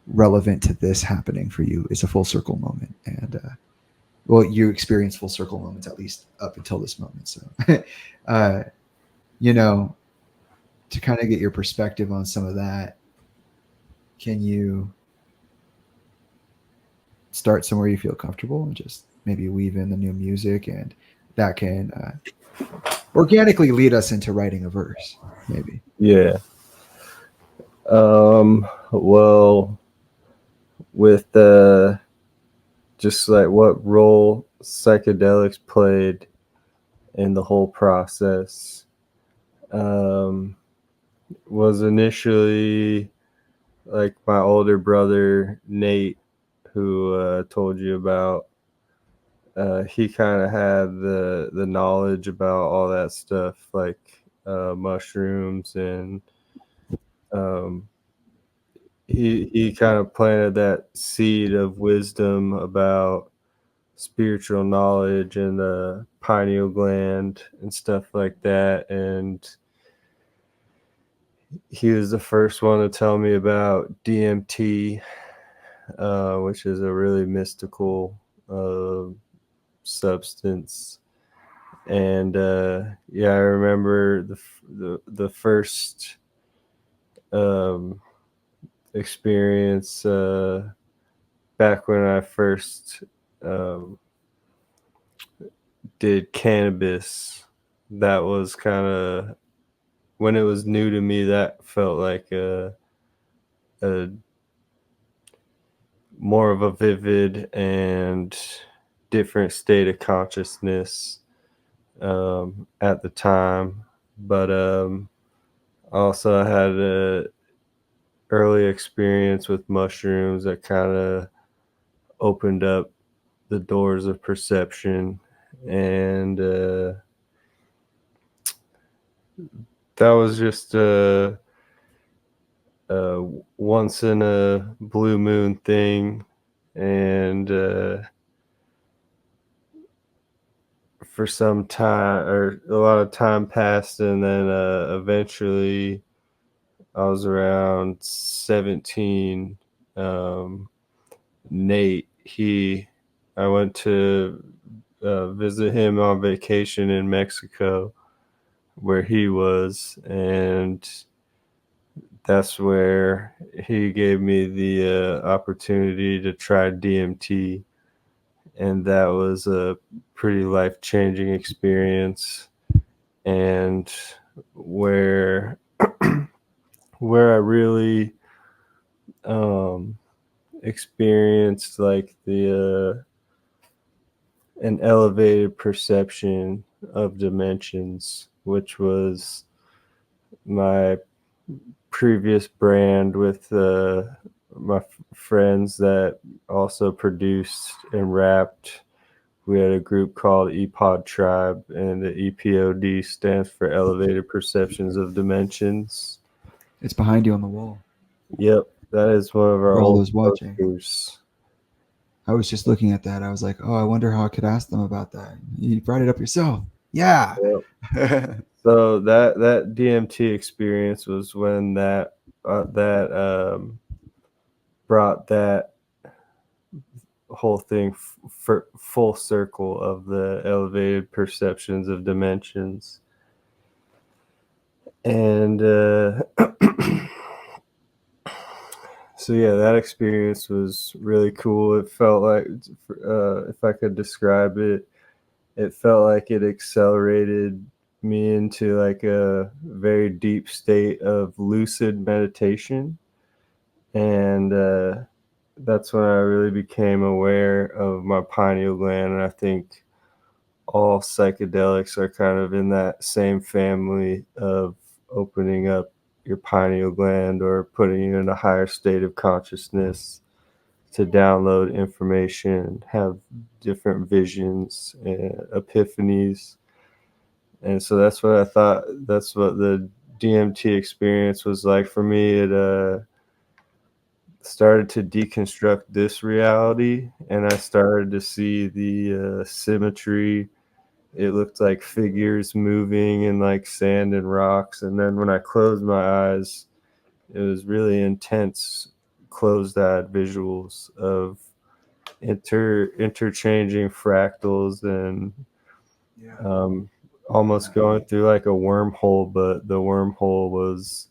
relevant to this happening for you. It's a full circle moment, and well, you experience full circle moments at least up until this moment. So, you know, to kind of get your perspective on some of that, can you start somewhere you feel comfortable and just maybe weave in the new music, and that can organically lead us into writing a verse, maybe. Yeah. Well, with just like what role psychedelics played in the whole process, was initially like my older brother Nate, who told you about. He kind of had the knowledge about all that stuff, like mushrooms, and um, he kind of planted that seed of wisdom about spiritual knowledge and the pineal gland and stuff like that. And he was the first one to tell me about DMT, which is a really mystical substance. And yeah, I remember the first experience back when I first did cannabis. That was kind of when it was new to me. That felt like a more of a vivid and different state of consciousness at the time. But also I had a early experience with mushrooms that kind of opened up the doors of perception, and that was just a once in a blue moon thing. And for some time, or a lot of time passed, and then eventually I was around 17. Nate, I went to visit him on vacation in Mexico, where he was, and that's where he gave me the opportunity to try DMT, and that was a pretty life-changing experience, and where where I really experienced like the an elevated perception of dimensions, which was my previous brand with my friends that also produced and rapped. We had a group called EPOD Tribe, and the EPOD stands for Elevated Perceptions of Dimensions. It's behind you on the wall. Yep, that is one of our For all old those watching. posters. I was just looking at that. I was like, oh, I wonder how I could ask them about that. You brought it up yourself. Yeah. Yep. So that DMT experience was when that brought that whole thing for full circle of the elevated perceptions of dimensions. And so yeah, that experience was really cool. It felt like, if I could describe it, it felt like it accelerated me into like a very deep state of lucid meditation. And that's when I really became aware of my pineal gland. And I think all psychedelics are kind of in that same family of opening up your pineal gland or putting you in a higher state of consciousness to download information, have different visions and epiphanies. And so that's what I thought, that's what the DMT experience was like for me. It started to deconstruct this reality, and I started to see the symmetry. It looked like figures moving in like sand and rocks. And then when I closed my eyes, it was really intense, closed-eyed visuals of interchanging fractals and Yeah. almost going through like a wormhole, but the wormhole was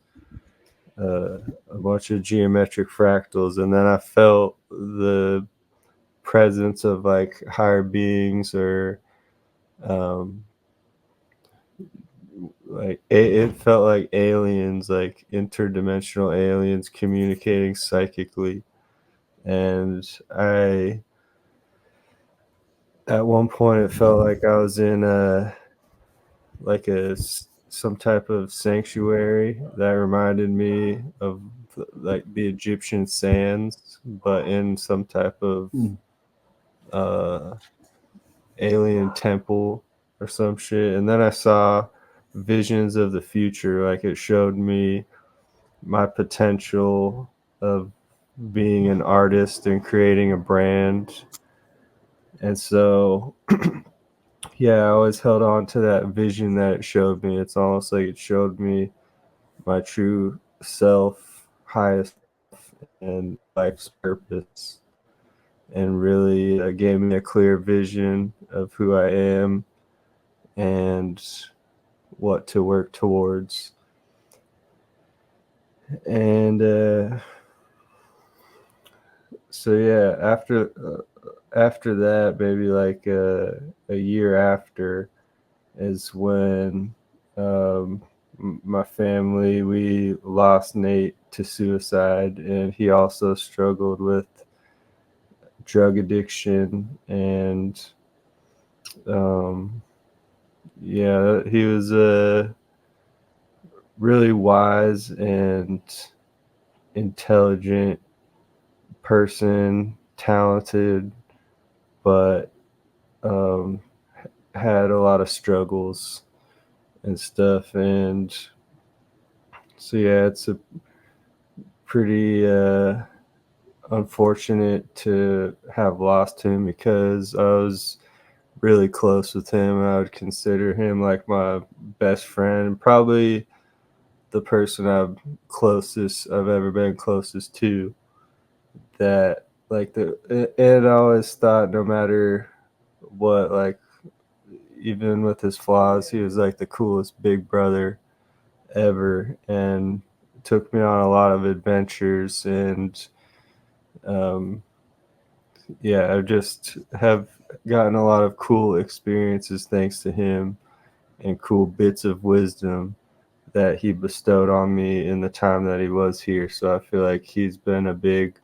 a bunch of geometric fractals, and then I felt the presence of like higher beings or like it felt like aliens, like interdimensional aliens communicating psychically. And I at one point it felt like I was in some type of sanctuary that reminded me of like the Egyptian sands, but in some type of uh alien temple or some shit. And then I saw visions of the future. Like it showed me my potential of being an artist and creating a brand. And so, yeah, I always held on to that vision that it showed me. It's almost like it showed me my true self, highest and life's purpose, and really gave me a clear vision of who I am and what to work towards. And so yeah, after that, maybe like a year after, is when my family, we lost Nate to suicide, and he also struggled with drug addiction. And yeah, he was a really wise and intelligent person, talented, but had a lot of struggles and stuff. And so yeah, it's a pretty unfortunate to have lost him, because I was really close with him. I would consider him like my best friend, probably the person I've ever been closest to. That like and I always thought, no matter what, like even with his flaws, he was like the coolest big brother ever, and took me on a lot of adventures. And yeah, I just have gotten a lot of cool experiences thanks to him, and cool bits of wisdom that he bestowed on me in the time that he was here. So I feel like he's been a big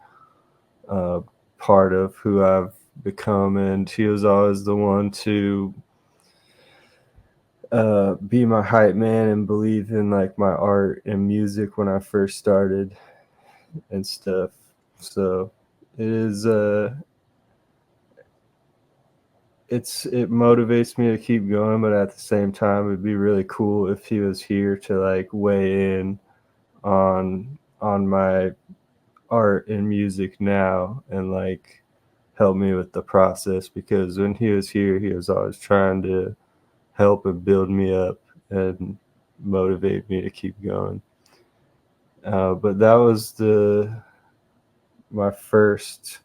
part of who I've become, and he was always the one to be my hype man and believe in like my art and music when I first started and stuff. So it is it motivates me to keep going, but at the same time it'd be really cool if he was here to like weigh in on my art and music now, and like help me with the process, because when he was here he was always trying to help and build me up and motivate me to keep going. But that was my first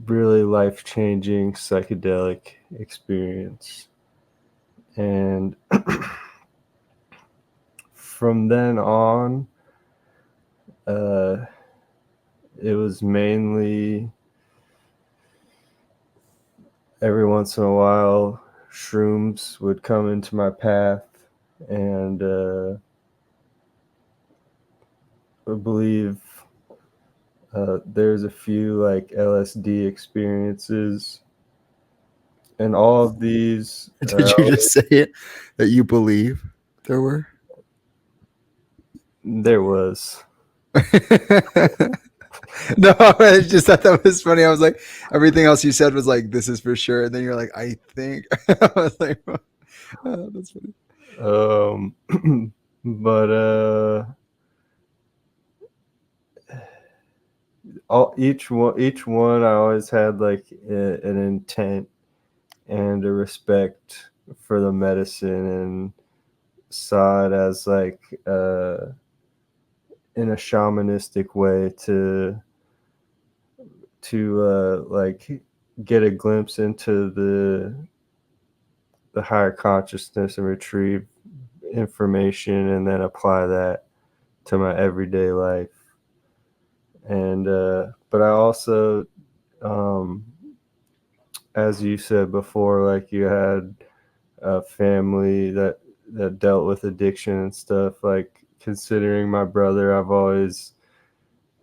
really life-changing psychedelic experience. And from then on, it was mainly every once in a while shrooms would come into my path. And I believe there's a few like LSD experiences, and all of these Did you just say it that you believe there were? there was. No, I just thought that was funny. I was like, everything else you said was like, this is for sure. And then you're like, I think. I was like, oh, that's funny. But each one I always had like an intent and a respect for the medicine, and saw it as like in a shamanistic way to like get a glimpse into the higher consciousness and retrieve information and then apply that to my everyday life. And but I also, as you said before, like you had a family that dealt with addiction and stuff. Like considering my brother, I've always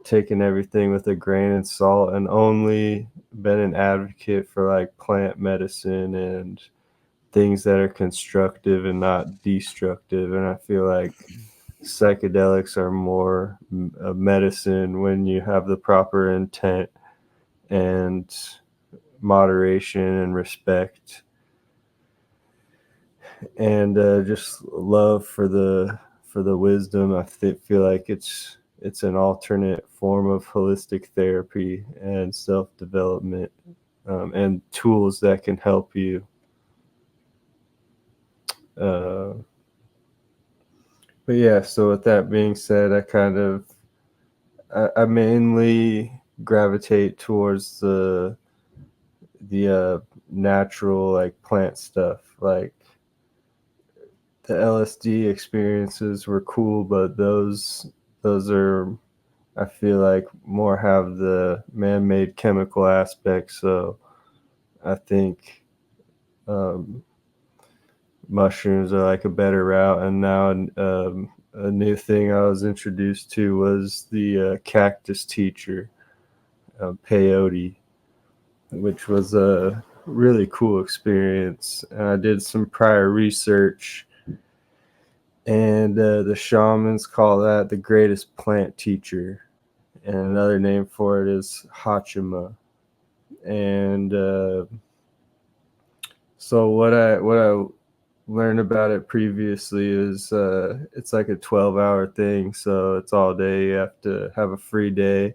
taken everything with a grain of salt and only been an advocate for like plant medicine and things that are constructive and not destructive. And I feel like psychedelics are more a medicine when you have the proper intent and moderation and respect and just love for the wisdom. I feel like it's an alternate form of holistic therapy and self-development, and tools that can help you. But yeah, so with that being said, I mainly gravitate towards the natural, like plant stuff. Like the LSD experiences were cool, but those are, I feel like, more have the man-made chemical aspect. So I think mushrooms are like a better route. And now a new thing I was introduced to was the cactus teacher, peyote, which was a really cool experience. And I did some prior research, and the shamans call that the greatest plant teacher. And another name for it is Hachima. And so what I learned about it previously is it's like a 12-hour thing, so it's all day. You have to have a free day,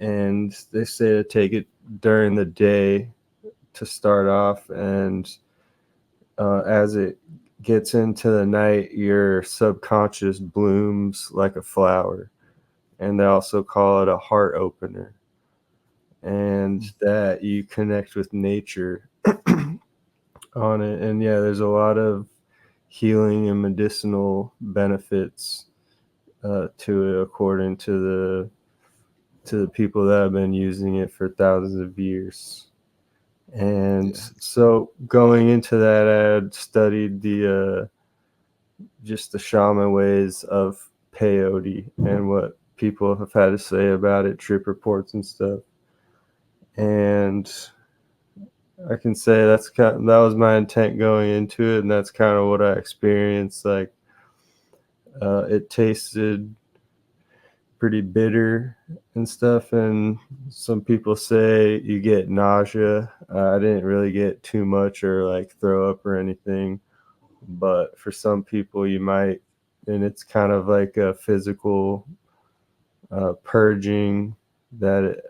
and they say to take it during the day to start off, and as it gets into the night, your subconscious blooms like a flower. And they also call it a heart opener, and that you connect with nature on it. And yeah, there's a lot of healing and medicinal benefits to it, according to the people that have been using it for thousands of years. And so going into that, I had studied the just the shaman ways of peyote and what people have had to say about it, trip reports and stuff. And I can say that was my intent going into it, and that's kind of what I experienced. Like it tasted pretty bitter and stuff, and some people say you get nausea. I didn't really get too much or like throw up or anything, but for some people you might. And it's kind of like a physical purging that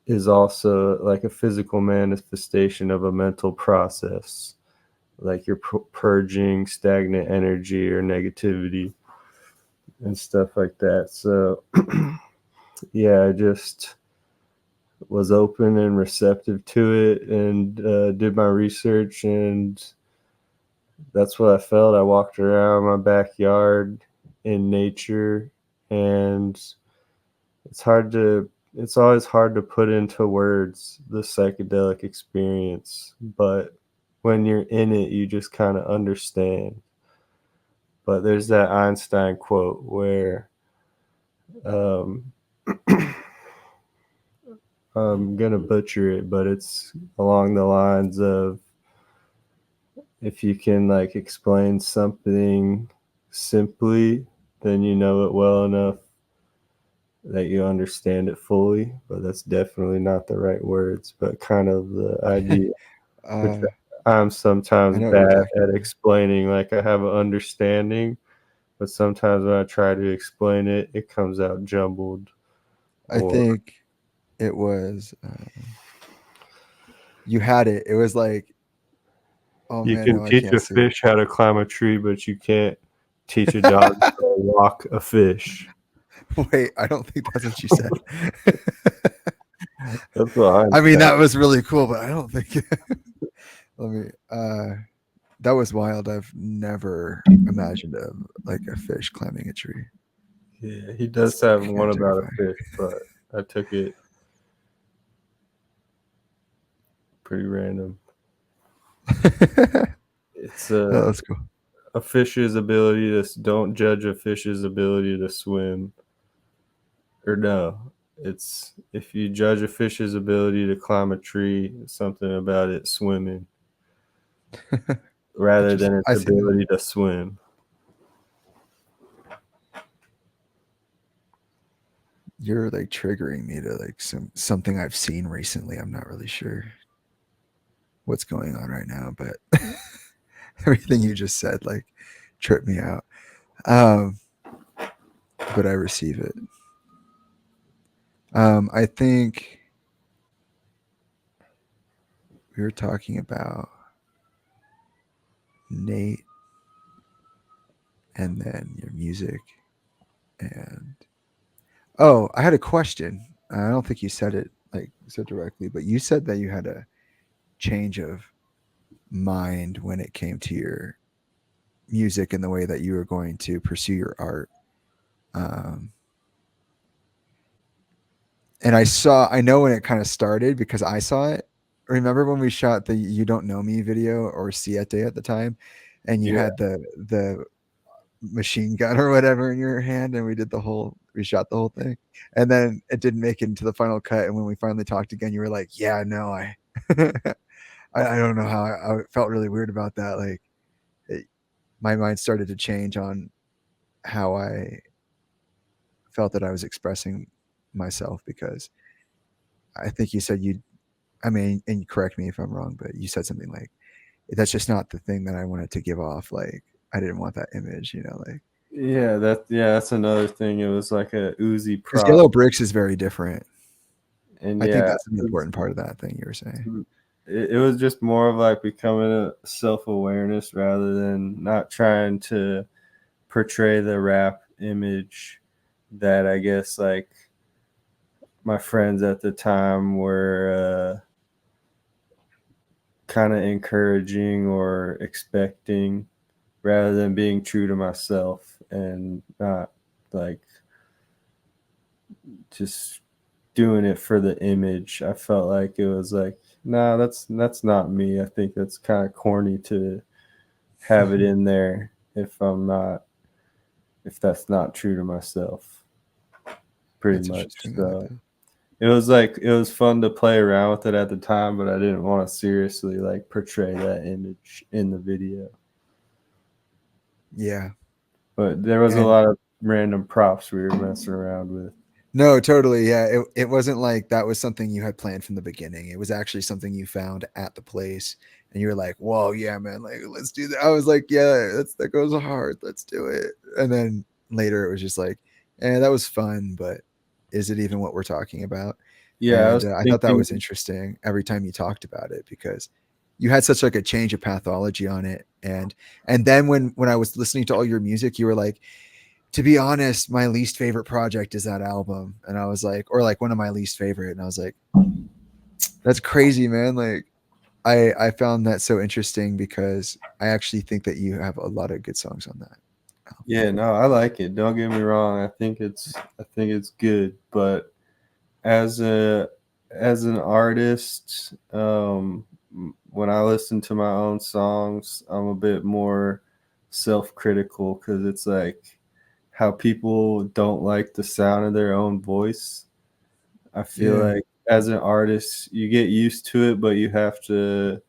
is also like a physical manifestation of a mental process, like you're purging stagnant energy or negativity and stuff like that. So yeah, I just was open and receptive to it, and did my research, and that's what I felt. I walked around my backyard in nature, and it's always hard to put into words the psychedelic experience, but when you're in it, you just kind of understand. But there's that Einstein quote where I'm gonna butcher it, but it's along the lines of, if you can like explain something simply, then you know it well enough that you understand it fully. But that's definitely not the right words, but kind of the idea. Which I'm sometimes bad at explaining. Like I have an understanding, but sometimes when I try to explain it, it comes out jumbled. I think it was you had it. It was like, oh you man, can no, I teach can't a see. fish how to climb a tree, but you can't teach a dog how to walk a fish. Wait, I don't think that's what you said. That's behind. I mean, that was really cool, but I don't think. Let me. That was wild. I've never imagined like a fish climbing a tree. Yeah, he does have Kinda one about a terrifying. fish, but I took it pretty random. It's Oh, that's cool. a fish's ability to don't judge a fish's ability to swim. Or no, it's if you judge a fish's ability to climb a tree, it's something about it swimming rather than its I see that. ability to swim. You're like triggering me to like something I've seen recently. I'm not really sure what's going on right now, but everything you just said like tripped me out. But I receive it. I think we were talking about Nate and then your music and I had a question. I don't think you said it like so directly, but you said that you had a change of mind when it came to your music and the way that you were going to pursue your art. Um, and I know when it kind of started because I saw it. Remember when we shot the "You Don't Know Me" video or Siete at the time, and you Yeah. had the machine gun or whatever in your hand, and we shot the whole thing, and then it didn't make it into the final cut. And when we finally talked again, you were like, "Yeah, no, I don't know how I felt really weird about that. Like, my mind started to change on how I felt that I was expressing myself because I think you said I mean, and correct me if I'm wrong, but you said something like, that's just not the thing that I wanted to give off. Like, I didn't want that image, like, Yeah, that's another thing. It was like a Uzi because prop, Yellow Bricks is very different. and I think yeah, that's an important part of that thing you were saying. it was just more of like becoming a self-awareness rather than not trying to portray the rap image that I guess like my friends at the time were kind of encouraging or expecting rather than being true to myself and not like just doing it for the image. I felt like it was like, nah, that's not me. I think that's kind of corny to have it in there if that's not true to myself. Pretty That's much. interesting. I like So that. it was fun to play around with it at the time, but I didn't want to seriously like portray that image in the video. Yeah. But there was a And lot of random props we were messing around with. no, totally. Yeah. It wasn't like that was something you had planned from the beginning. It was actually something you found at the place and you were like, whoa, yeah, man, like, let's do that. I was like, yeah, that goes hard. Let's do it. And then later it was just like, that was fun, but is it even what we're talking about? Yeah, I And was I thought that thinking, was interesting every time you talked about it because you had such like a change of pathology on it. And then when I was listening to all your music, you were like, to be honest, my least favorite project is that album. And I was like, or like one of my least favorite. And I was like, that's crazy, man. Like I found that so interesting because I actually think that you have a lot of good songs on that album. yeah, no, I like it. Don't get me wrong. I think it's good, but as an artist, when I listen to my own songs, I'm a bit more self-critical because it's like how people don't like the sound of their own voice. I feel Yeah. like as an artist, you get used to it, but you have to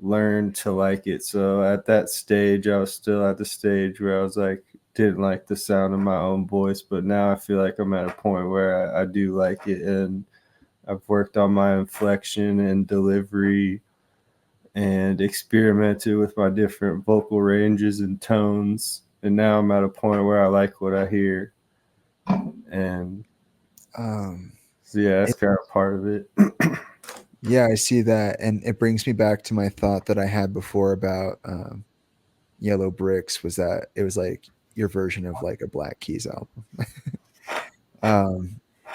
learn to like it. So at that stage, I was still at the stage where I was like, didn't like the sound of my own voice, but now I feel like I'm at a point where I do like it, and I've worked on my inflection and delivery and experimented with my different vocal ranges and tones, and now I'm at a point where I like what I hear. And so yeah, that's kind of part of it. Yeah, I see that. And it brings me back to my thought that I had before about Yellow Bricks was that it was like your version of like a Black Keys album.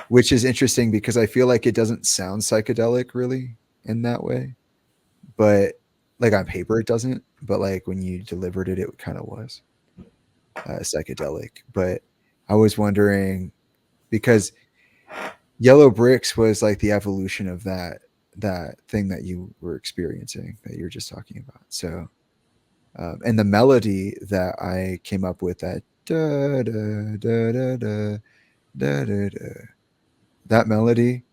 which is interesting because I feel like it doesn't sound psychedelic really in that way, but like on paper it doesn't, but like when you delivered it, it kind of was psychedelic. But I was wondering because Yellow Bricks was like the evolution of that thing that you were experiencing that you were just talking about. So, and the melody that I came up with, that da da da da da da da da, that melody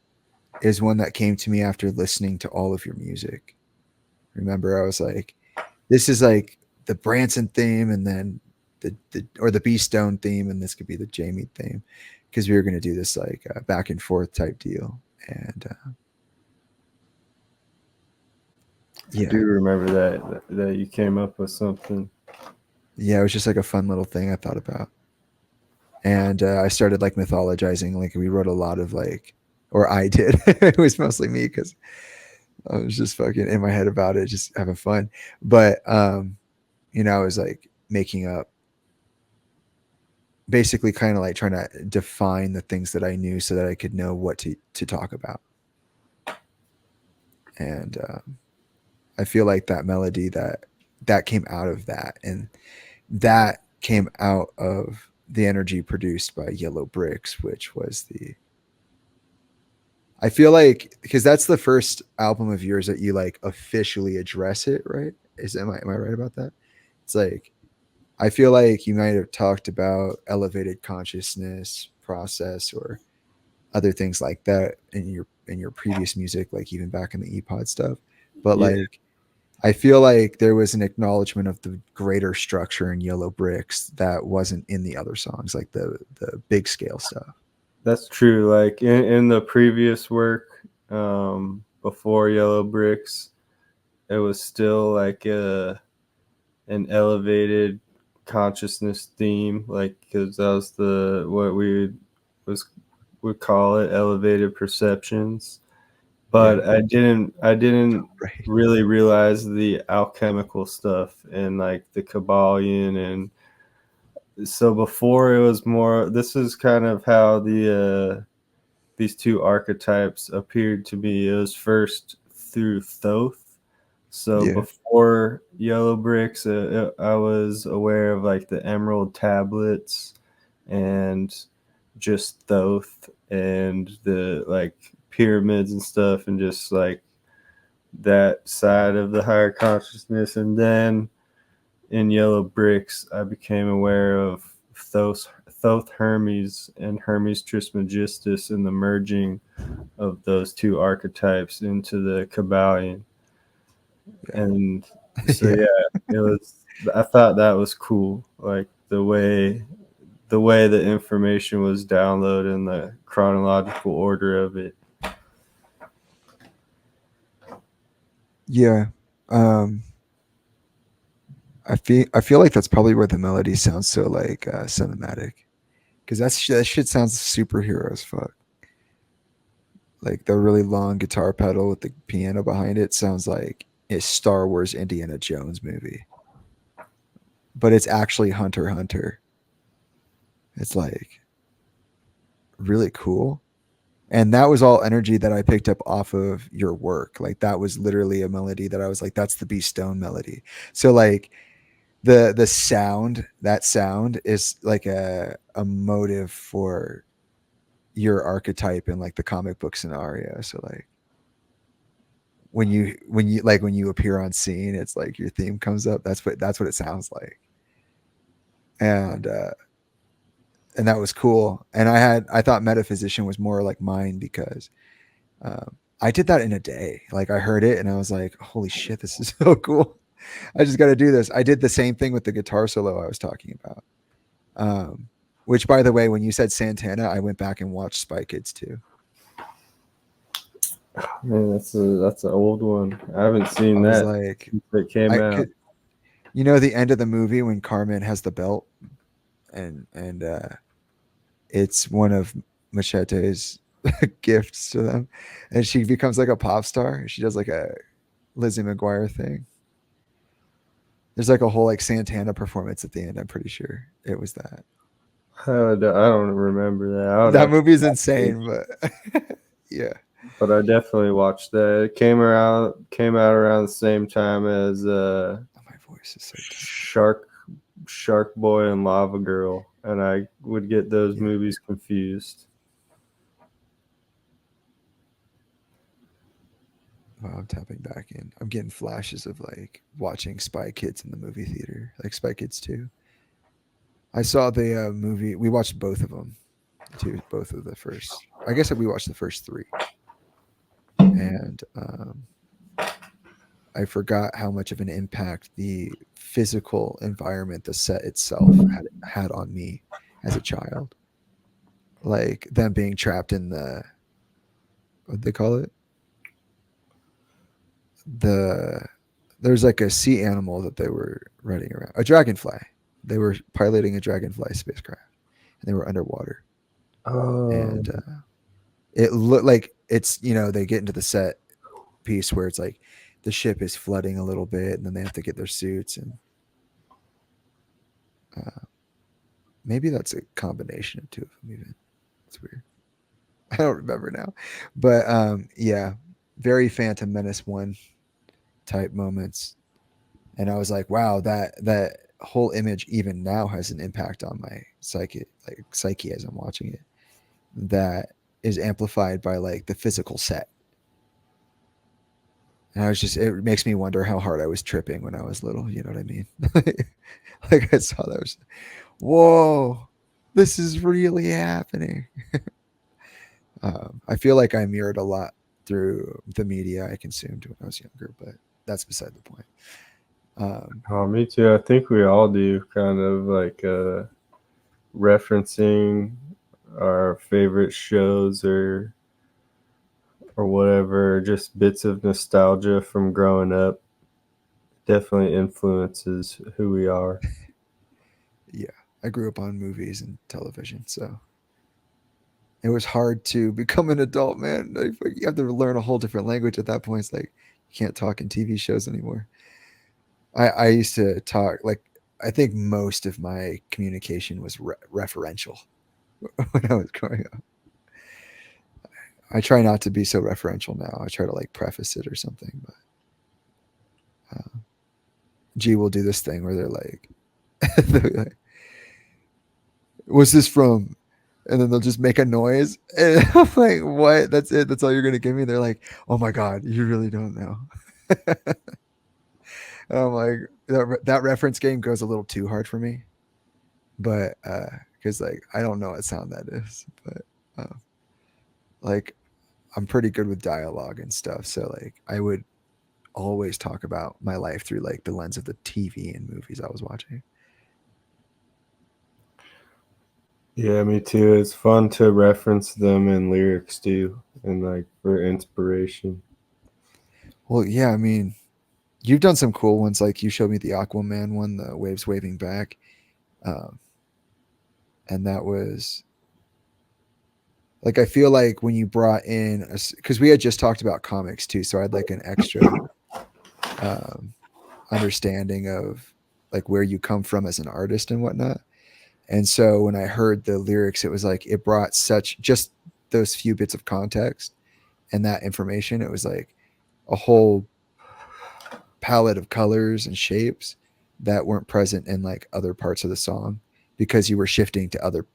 is one that came to me after listening to all of your music. Remember, I was like, this is like the Branson theme, and then the B Stone theme, and this could be the Jamie theme, because we were going to do this like back and forth type deal, and I do remember that you came up with something. Yeah, it was just like a fun little thing I thought about, and I started like mythologizing. Like we wrote a lot of like, or I did. It was mostly me because I was just fucking in my head about it, just having fun. But I was like making up, basically kind of like trying to define the things that I knew so that I could know what to talk about. And I feel like that melody that came out of that, and that came out of the energy produced by Yellow Bricks, which was I feel like, because that's the first album of yours that you like officially address it, right? Am I right about that? It's like, I feel like you might have talked about elevated consciousness process or other things like that in your previous music, like even back in the EPod stuff. But Yeah. like, I feel like there was an acknowledgement of the greater structure in Yellow Bricks that wasn't in the other songs, like the big scale stuff. That's true. Like in the previous work, before Yellow Bricks, it was still like an elevated consciousness theme, like because that was what we would call it, elevated perceptions. But Yeah. I didn't Right. really realize the alchemical stuff and like the Kabbalion. And so before it was more, this is kind of how these two archetypes appeared to me. It was first through Thoth. So Yeah. before Yellow Bricks, I was aware of like the Emerald Tablets and just Thoth and the like pyramids and stuff, and just like that side of the higher consciousness. And then in Yellow Bricks, I became aware of Thoth Hermes and Hermes Trismegistus, and the merging of those two archetypes into the Kabbalion. Yeah. And so Yeah. it was. I thought that was cool, like the way the information was downloaded in the chronological order of it. Yeah. I feel like that's probably where the melody sounds so like cinematic, because that shit sounds superhero as fuck. Like the really long guitar pedal with the piano behind it sounds like a Star Wars Indiana Jones movie, but it's actually Hunter x Hunter. It's like really cool. And that was all energy that I picked up off of your work. Like that was literally a melody that I was like, that's the B Stone melody. So like the sound, that sound is like a motive for your archetype in like the comic book scenario. So like when you appear on scene, it's like your theme comes up. That's what it sounds like. And that was cool. And I thought Metaphysician was more like mine because I did that in a day. Like I heard it and I was like, holy shit, this is so cool. I just got to do this. I did the same thing with the guitar solo I was talking about. Which, by the way, when you said Santana, I went back and watched Spy Kids too. Man, that's an old one. I haven't seen I was that like, since it came out. the end of the movie when Carmen has the belt, and it's one of Machete's gifts to them, and she becomes like a pop star. She does like a Lizzie McGuire thing. There's like a whole like Santana performance at the end. I'm pretty sure it was that. I don't remember that. I would That have to movie is watch insane, it, but yeah. but I definitely watched that. It came out around the same time as Oh, my voice is so Shark Boy and Lava Girl, and I would get those movies confused. Wow, I'm tapping back in. I'm getting flashes of like watching Spy Kids in the movie theater, like Spy Kids 2. I saw the movie. We watched both of them, both of the first. I guess we watched the first three, and I forgot how much of an impact the physical environment, the set itself, had on me as a child. Like them being trapped in the what they call it, there's like a sea animal that they were riding around, a dragonfly. They were piloting a dragonfly spacecraft, and they were underwater. Oh, And it looked like they get into the set piece where it's like the ship is flooding a little bit, and then they have to get their suits, and maybe that's a combination of two of them. Even it's weird. I don't remember now, but yeah, very Phantom Menace one type moments, and I was like, wow, that whole image even now has an impact on my psyche as I'm watching it. That is amplified by like the physical set. And it makes me wonder how hard I was tripping when I was little. You know what I mean? Like I saw that, was, whoa, this is really happening. I feel like I mirrored a lot through the media I consumed when I was younger, but that's beside the point. me too. I think we all do, kind of like referencing our favorite shows or whatever, just bits of nostalgia from growing up. Definitely influences who we are. Yeah, I grew up on movies and television, so it was hard to become an adult, man. You have to learn a whole different language at that point. It's like you can't talk in TV shows anymore. I used to talk like I think most of my communication was referential when I was growing up. I try not to be so referential now. I try to like preface it or something, but G will do this thing where they're like, "What's this from?" And then they'll just make a noise, and I'm like, "What? That's it? That's all you're gonna give me?" They're like, "Oh my god, you really don't know." And I'm like, that reference game goes a little too hard for me, but because like I don't know what sound that is, but like I'm pretty good with dialogue and stuff, so like I would always talk about my life through like the lens of the TV and movies I was watching. Yeah, me too. It's fun to reference them in lyrics too, and like for inspiration. Well, yeah, I mean, you've done some cool ones. Like you showed me the Aquaman one, the waves waving back, um, and that was like I feel like when you brought in because we had just talked about comics too, so I had like an extra um, understanding of like where you come from as an artist and whatnot. And so when I heard the lyrics, it was like it brought such just those few bits of context and that information. It was like a whole palette of colors and shapes that weren't present in like other parts of the song because you were shifting to other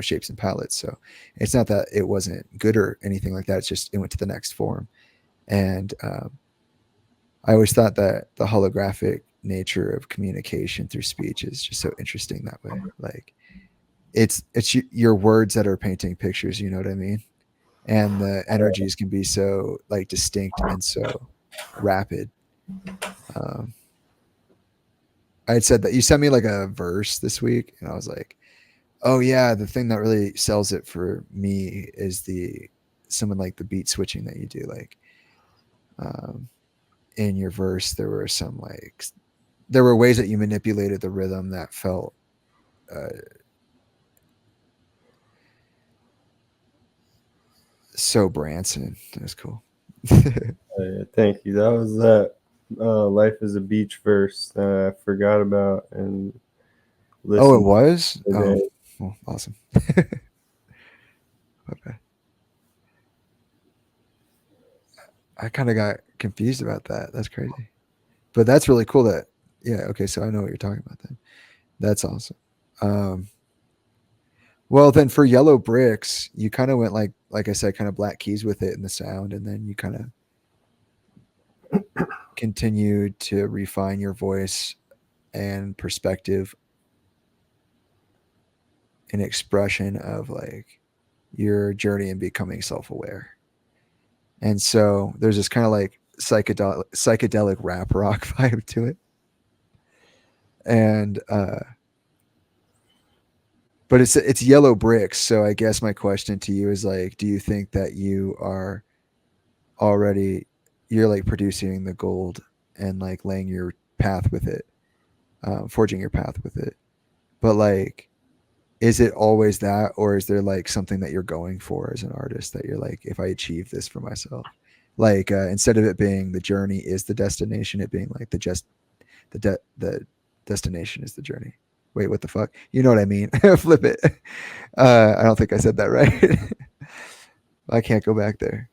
shapes and palettes. So it's not that it wasn't good or anything like that. It's just it went to the next form. And I always thought that the holographic nature of communication through speech is just so interesting that way. Like it's your words that are painting pictures. You know what I mean? And the energies can be so like distinct and so rapid. Um, I had said that you sent me like a verse this week, and I was like, "Oh yeah, the thing that really sells it for me is someone like the beat switching that you do. Like, in your verse, there were ways that you manipulated the rhythm that felt uh, so Branson. That was cool." Thank you. That was that "Life is a Beach" verse that I forgot about and Oh, it listened was. today. Oh, Well, awesome. Okay. I kind of got confused about that. That's crazy. But that's really cool that, yeah, okay, so I know what you're talking about then. That's awesome. Um, well, then for Yellow Bricks, you kind of went like I said, kind of Black Keys with it in the sound, and then you kind of continued to refine your voice and perspective and expression of like your journey in becoming self-aware. And so there's this kind of like psychedelic rap rock vibe to it. And but it's Yellow Bricks, so I guess my question to you is like, do you think that you are already you're like producing the gold and like laying your path with it, forging your path with it? But like, is it always that, or is there like something that you're going for as an artist that you're like, if I achieve this for myself, like instead of it being the journey is the destination, it being like the destination is the journey. Wait, what the fuck? You know what I mean? Flip it. I don't think I said that right. I can't go back there.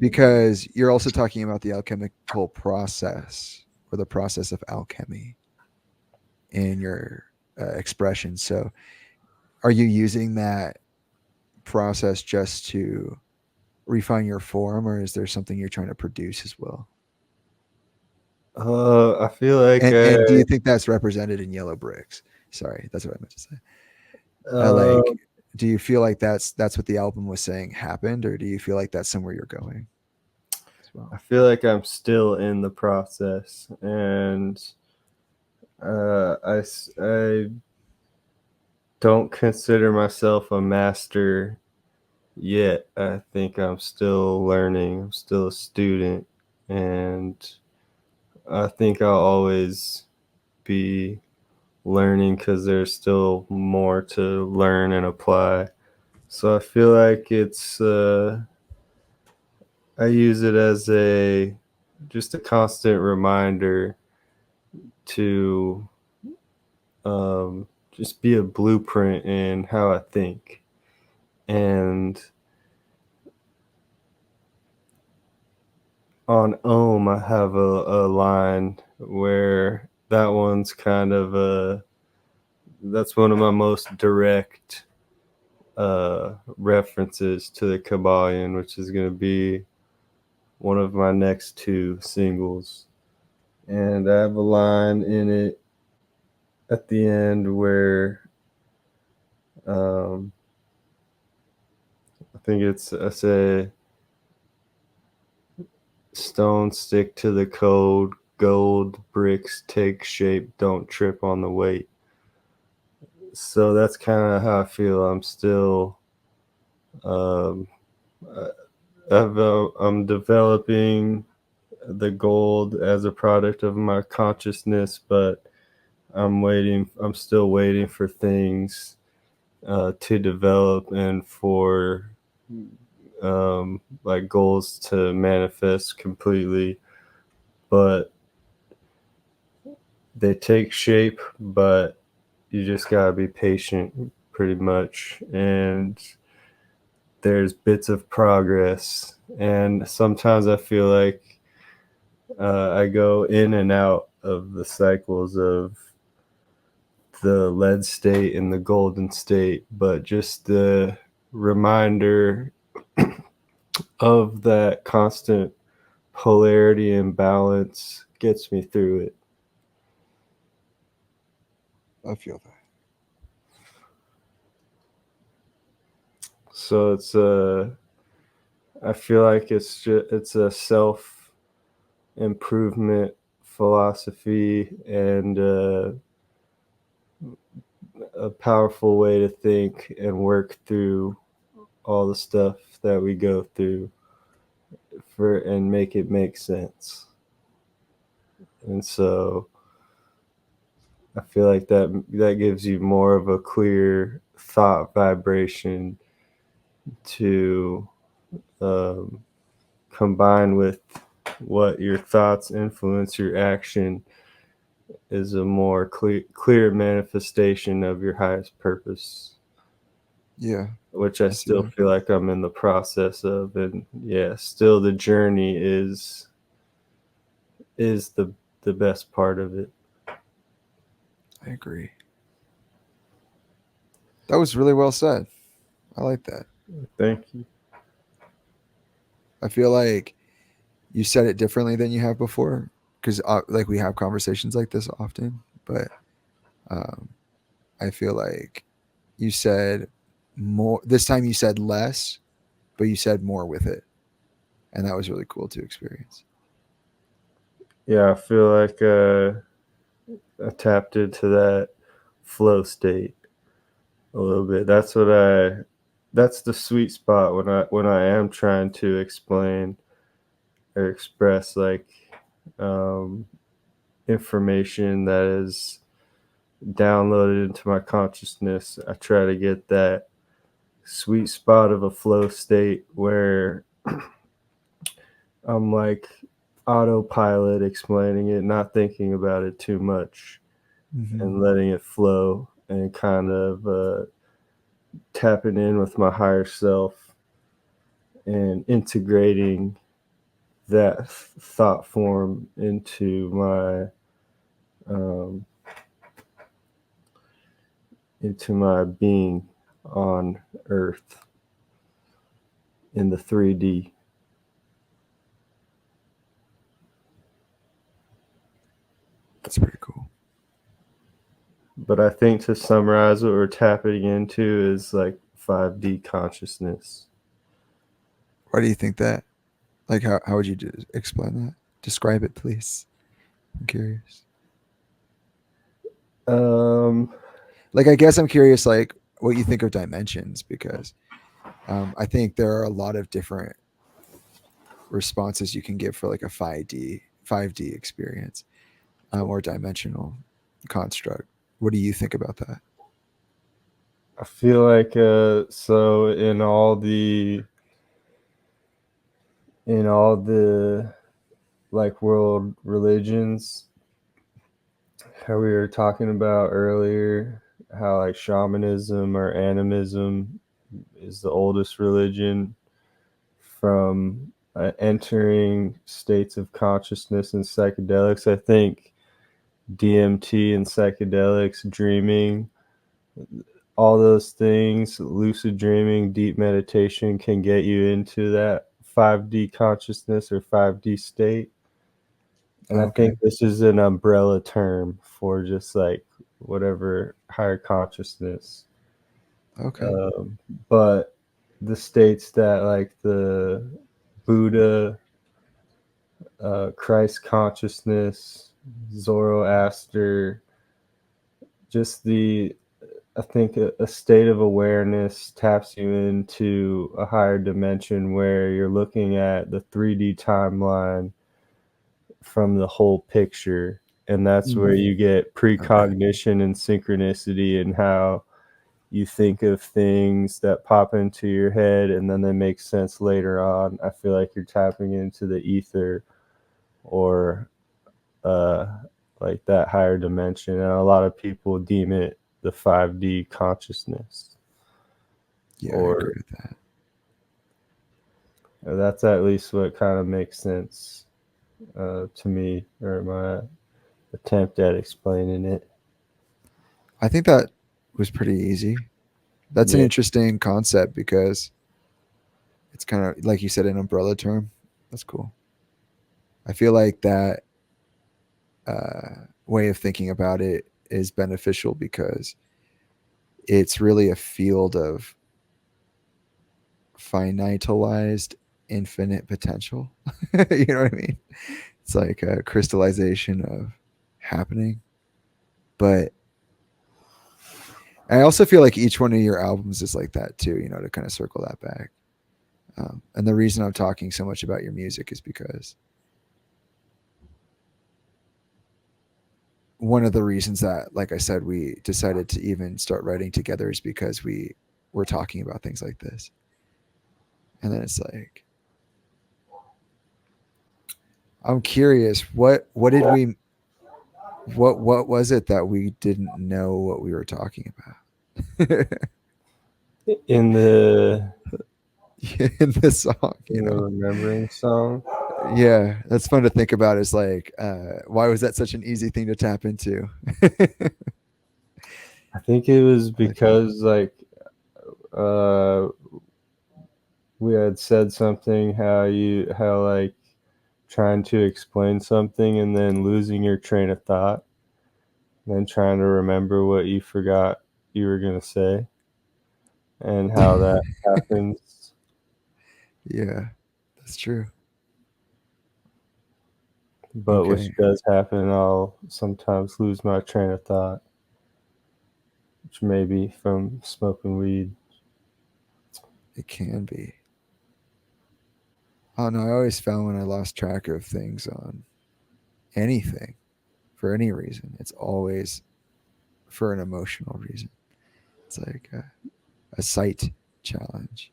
Because you're also talking about the alchemical process or the process of alchemy in your expression. So, are you using that process just to refine your form, or is there something you're trying to produce as well? I feel like And do you think that's represented in Yellow Bricks? Sorry, that's what I meant to say. uh, Like, do you feel like that's what the album was saying happened, or do you feel like that's somewhere you're going as well? I feel like I'm still in the process, and I don't consider myself a master yet. I think I'm still learning. I'm still a student, and I think I'll always be learning because there's still more to learn and apply. So I feel like it's I use it as a just a constant reminder to just be a blueprint in how I think. And on Ohm, I have a line where that one's kind of that's one of my most direct references to the Kabbalion, which is going to be one of my next two singles. And I have a line in it at the end where I think I say, stones stick to the code, gold bricks take shape, don't trip on the weight. So that's kind of how I feel. I'm still, um, I'm developing the gold as a product of my consciousness, but I'm still waiting for things to develop and for like goals to manifest completely. But they take shape, but you just gotta be patient pretty much. And there's bits of progress. And sometimes I feel like I go in and out of the cycles of the lead state and the golden state, but just the reminder of that constant polarity and balance gets me through it. I feel that. So I feel like it's a self improvement philosophy and a powerful way to think and work through all the stuff that we go through and make it make sense. And so I feel like that gives you more of a clear thought vibration to combine with what your thoughts influence your action. is a more clear manifestation of your highest purpose. Yeah. Which I see still that. feel like I'm in the process of, and yeah, still the journey is the best part of it. I agree. That was really well said. I like that. Thank you. I feel like you said it differently than you have before, because like we have conversations like this often, but um, I feel like you said more this time. You said less, but you said more with it, and that was really cool to experience. Yeah, I feel like I tapped into that flow state a little bit. That's the sweet spot when I am trying to explain or express like um, information that is downloaded into my consciousness. I try to get that sweet spot of a flow state where I'm like autopilot explaining it, not thinking about it too much, and letting it flow and kind of tapping in with my higher self and integrating that thought form um, into my being on Earth in the 3D. That's pretty cool. But I think to summarize what we're tapping into is like 5D consciousness. Why do you think that? Like, how would you explain that? Describe it, please. I'm curious. Like, I guess I'm curious, like, what you think of dimensions, because I think there are a lot of different responses you can give for like a 5D experience or dimensional construct. What do you think about that? I feel like so in all the like world religions, how we were talking about earlier, how like shamanism or animism is the oldest religion from entering states of consciousness and psychedelics. I think DMT and psychedelics, dreaming, all those things, lucid dreaming, deep meditation can get you into that 5D consciousness or 5D state. And I think this is an umbrella term for just like whatever higher consciousness. Okay. But the states that like the Buddha, Christ consciousness, Zoroaster, just I think a state of awareness taps you into a higher dimension where you're looking at the 3D timeline from the whole picture. And that's where you get precognition and synchronicity and how you think of things that pop into your head and then they make sense later on. I feel like you're tapping into the ether or like that higher dimension. And a lot of people deem it the 5D consciousness. Yeah, I agree with that. That's at least what kind of makes sense to me, or my attempt at explaining it. I think that was pretty easy. That's an interesting concept because it's kind of like you said, an umbrella term. That's cool. I feel like that way of thinking about it is beneficial because it's really a field of finitalized infinite potential. You know what I mean? It's like a crystallization of happening. But I also feel like each one of your albums is like that too, you know, to kind of circle that back. And the reason I'm talking so much about your music is because one of the reasons that, like I said, we decided to even start writing together is because we were talking about things like this. And then it's like, I'm curious, what did we What was it that we didn't know what we were talking about In the in the song? You in the know, remembering song. yeah, that's fun to think about. Is like, why was that such an easy thing to tap into? I think it was I like that. because like uh we had said something how like trying to explain something and then losing your train of thought, and then trying to remember what you forgot you were gonna say, and how that happens. Yeah, that's true. But Okay, which does happen, I'll sometimes lose my train of thought, which may be from smoking weed. it can be. Oh no, I always found when I lost track of things on anything for any reason, it's always for an emotional reason. It's like a sight challenge.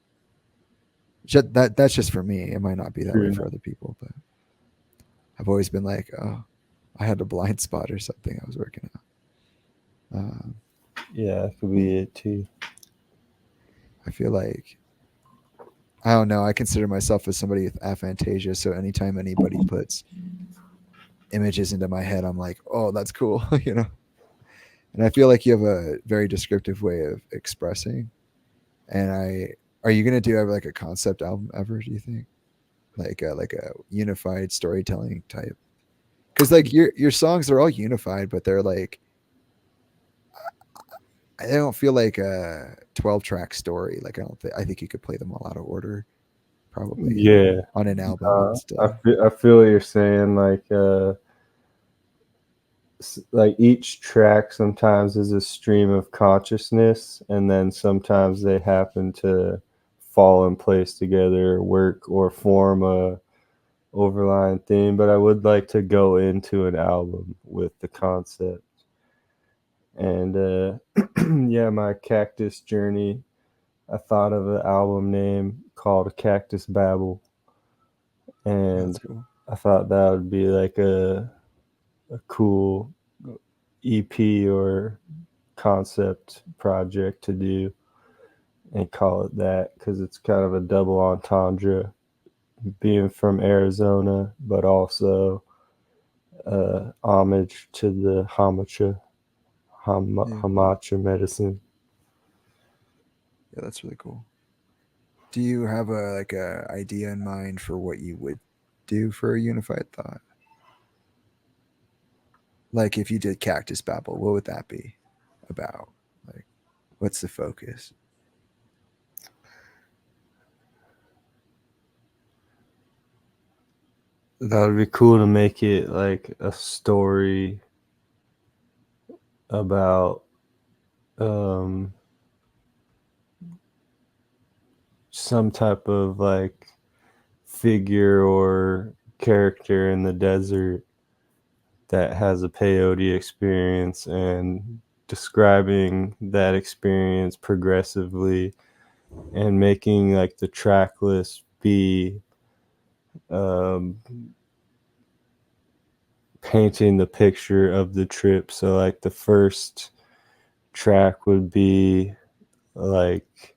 That's just for me. It might not be that way True. for other people, but I've always been like, oh, I had a blind spot or something I was working on. Yeah, that could be it too. I feel like I don't know. I consider myself as somebody with aphantasia, so anytime anybody puts images into my head, I'm like, oh, that's cool, you know. And I feel like you have a very descriptive way of expressing. And are you gonna do ever like a concept album ever? Do you think like a unified storytelling type? Because like your songs are all unified, but they're like I don't feel like a 12-track story. Like I think you could play them all out of order, probably Yeah, on an album and I still. I feel what you're saying. Like each track sometimes is a stream of consciousness, and then sometimes they happen to fall in place together, work, or form a overlying theme. But I would like to go into an album with the concept. And yeah, my cactus journey, I thought of an album name called Cactus Babble, and That's cool. I thought that would be like a cool EP or concept project to do and call it that, because it's kind of a double entendre, being from Arizona, but also homage to the Yeah, hamacha medicine. yeah, that's really cool. Do you have a like a idea in mind for what you would do for a unified thought? Like if you did Cactus Babble, what would that be about? Like, what's the focus? That would be cool to make it like a story about um, some type of like figure or character in the desert that has a peyote experience, and describing that experience progressively, and making like the track list be um, painting the picture of the trip. So like the first track would be like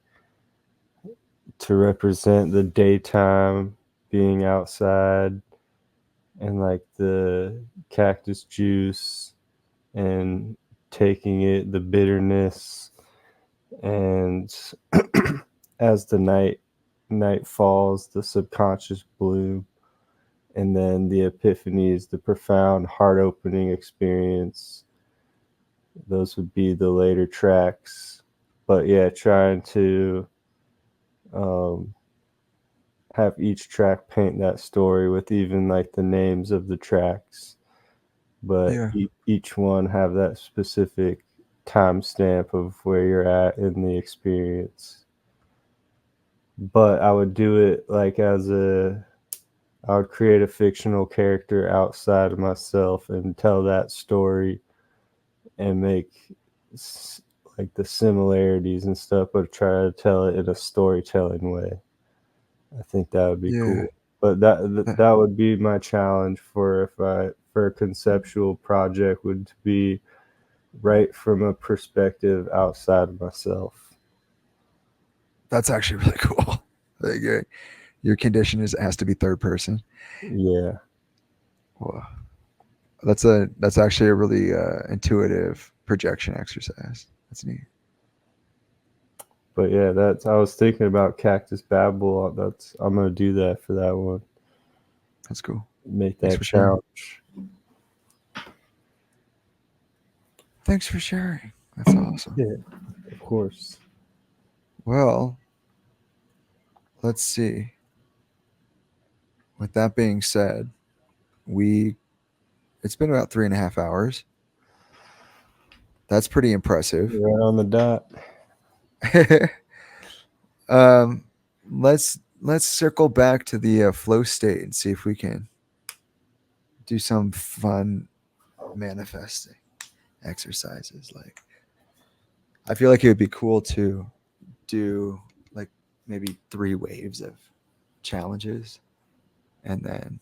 to represent the daytime, being outside, and like the cactus juice, and taking it, the bitterness, and as the night falls, the subconscious bloom, and then the epiphany is the profound heart opening experience. Those would be the later tracks. But yeah, trying to um, have each track paint that story with even like the names of the tracks, but Yeah, each one have that specific timestamp of where you're at in the experience. But I would do it like I would create a fictional character outside of myself and tell that story, and make like the similarities and stuff, but try to tell it in a storytelling way. I think that would be yeah. cool. But that would be my challenge for if I for a conceptual project would be write from a perspective outside of myself. That's actually really cool. Like, your condition has to be third person. Yeah. Whoa. That's actually a really intuitive projection exercise. That's neat. But yeah, I was thinking about Cactus Babble. I'm gonna do that for that one. That's cool. Make Thanks that for sharing. challenge. Thanks for sharing. That's awesome. Yeah, of course. Well, let's see. With that being said, it's been about 3.5 hours. That's pretty impressive. Right on the dot. Let's circle back to the flow state and see if we can do some fun manifesting exercises. Like, I feel like it would be cool to do like maybe 3 waves of challenges, and then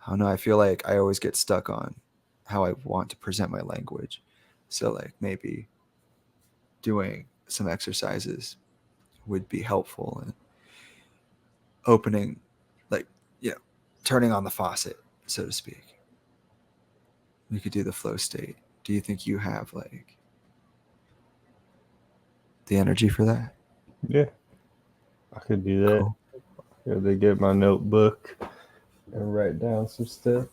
I don't know, I feel like I always get stuck on how I want to present my language. So like maybe doing some exercises would be helpful in opening, like, turning on the faucet, so to speak. We could do the flow state. Do you think you have like the energy for that? Yeah, I could do that. Cool. Gotta get my notebook and write down some stuff.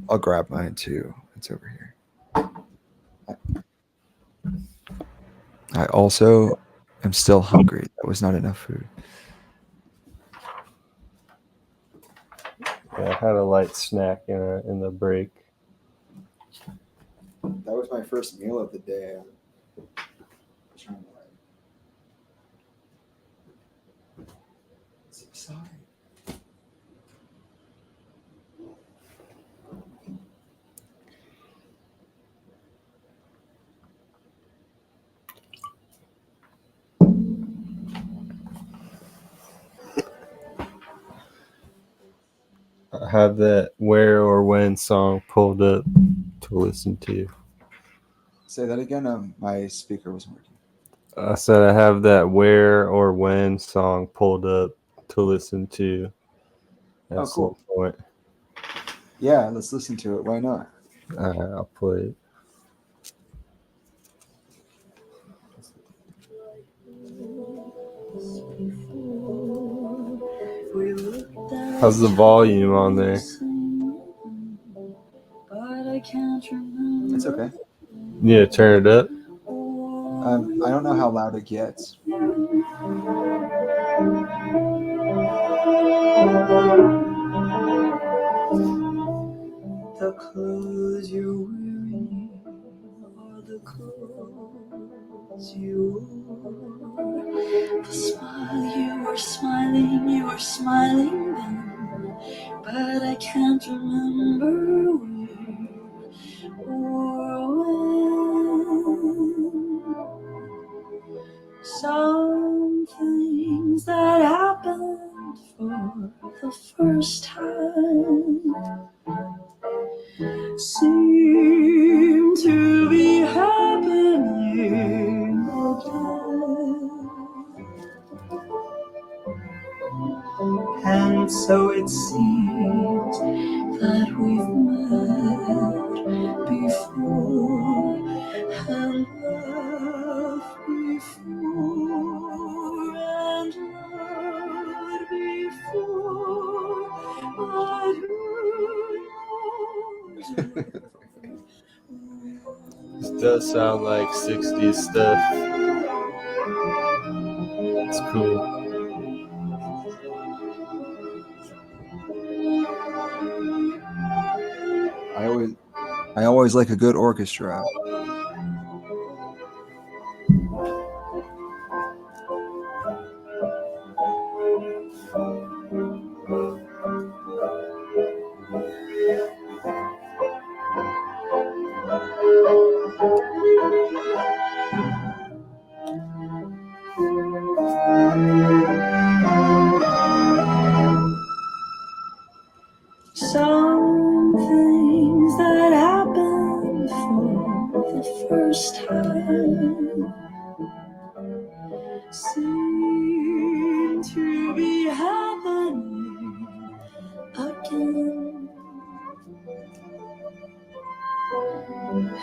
I'll grab mine too. It's over here. I also am still hungry. That was not enough food. Yeah, I had a light snack in the break. That was my first meal of the day. Sorry. I have that Where or When song pulled up to listen to. Say that again. My speaker wasn't working. I said I have that Where or When song pulled up to listen to at cool. some point. Yeah, let's listen to it. Why not? I'll play it. How's the volume on there? It's okay. Yeah, turn it up. I don't know how loud it gets. The clothes you're wearing are the clothes you wore. The smile you were smiling then, but I can't remember where or when. Some things that happened for the first time seem to be happening again. And so it seems that we've met before and loved before and loved before, but who knows? This does sound like 60s stuff. It's cool. I always like a good orchestra.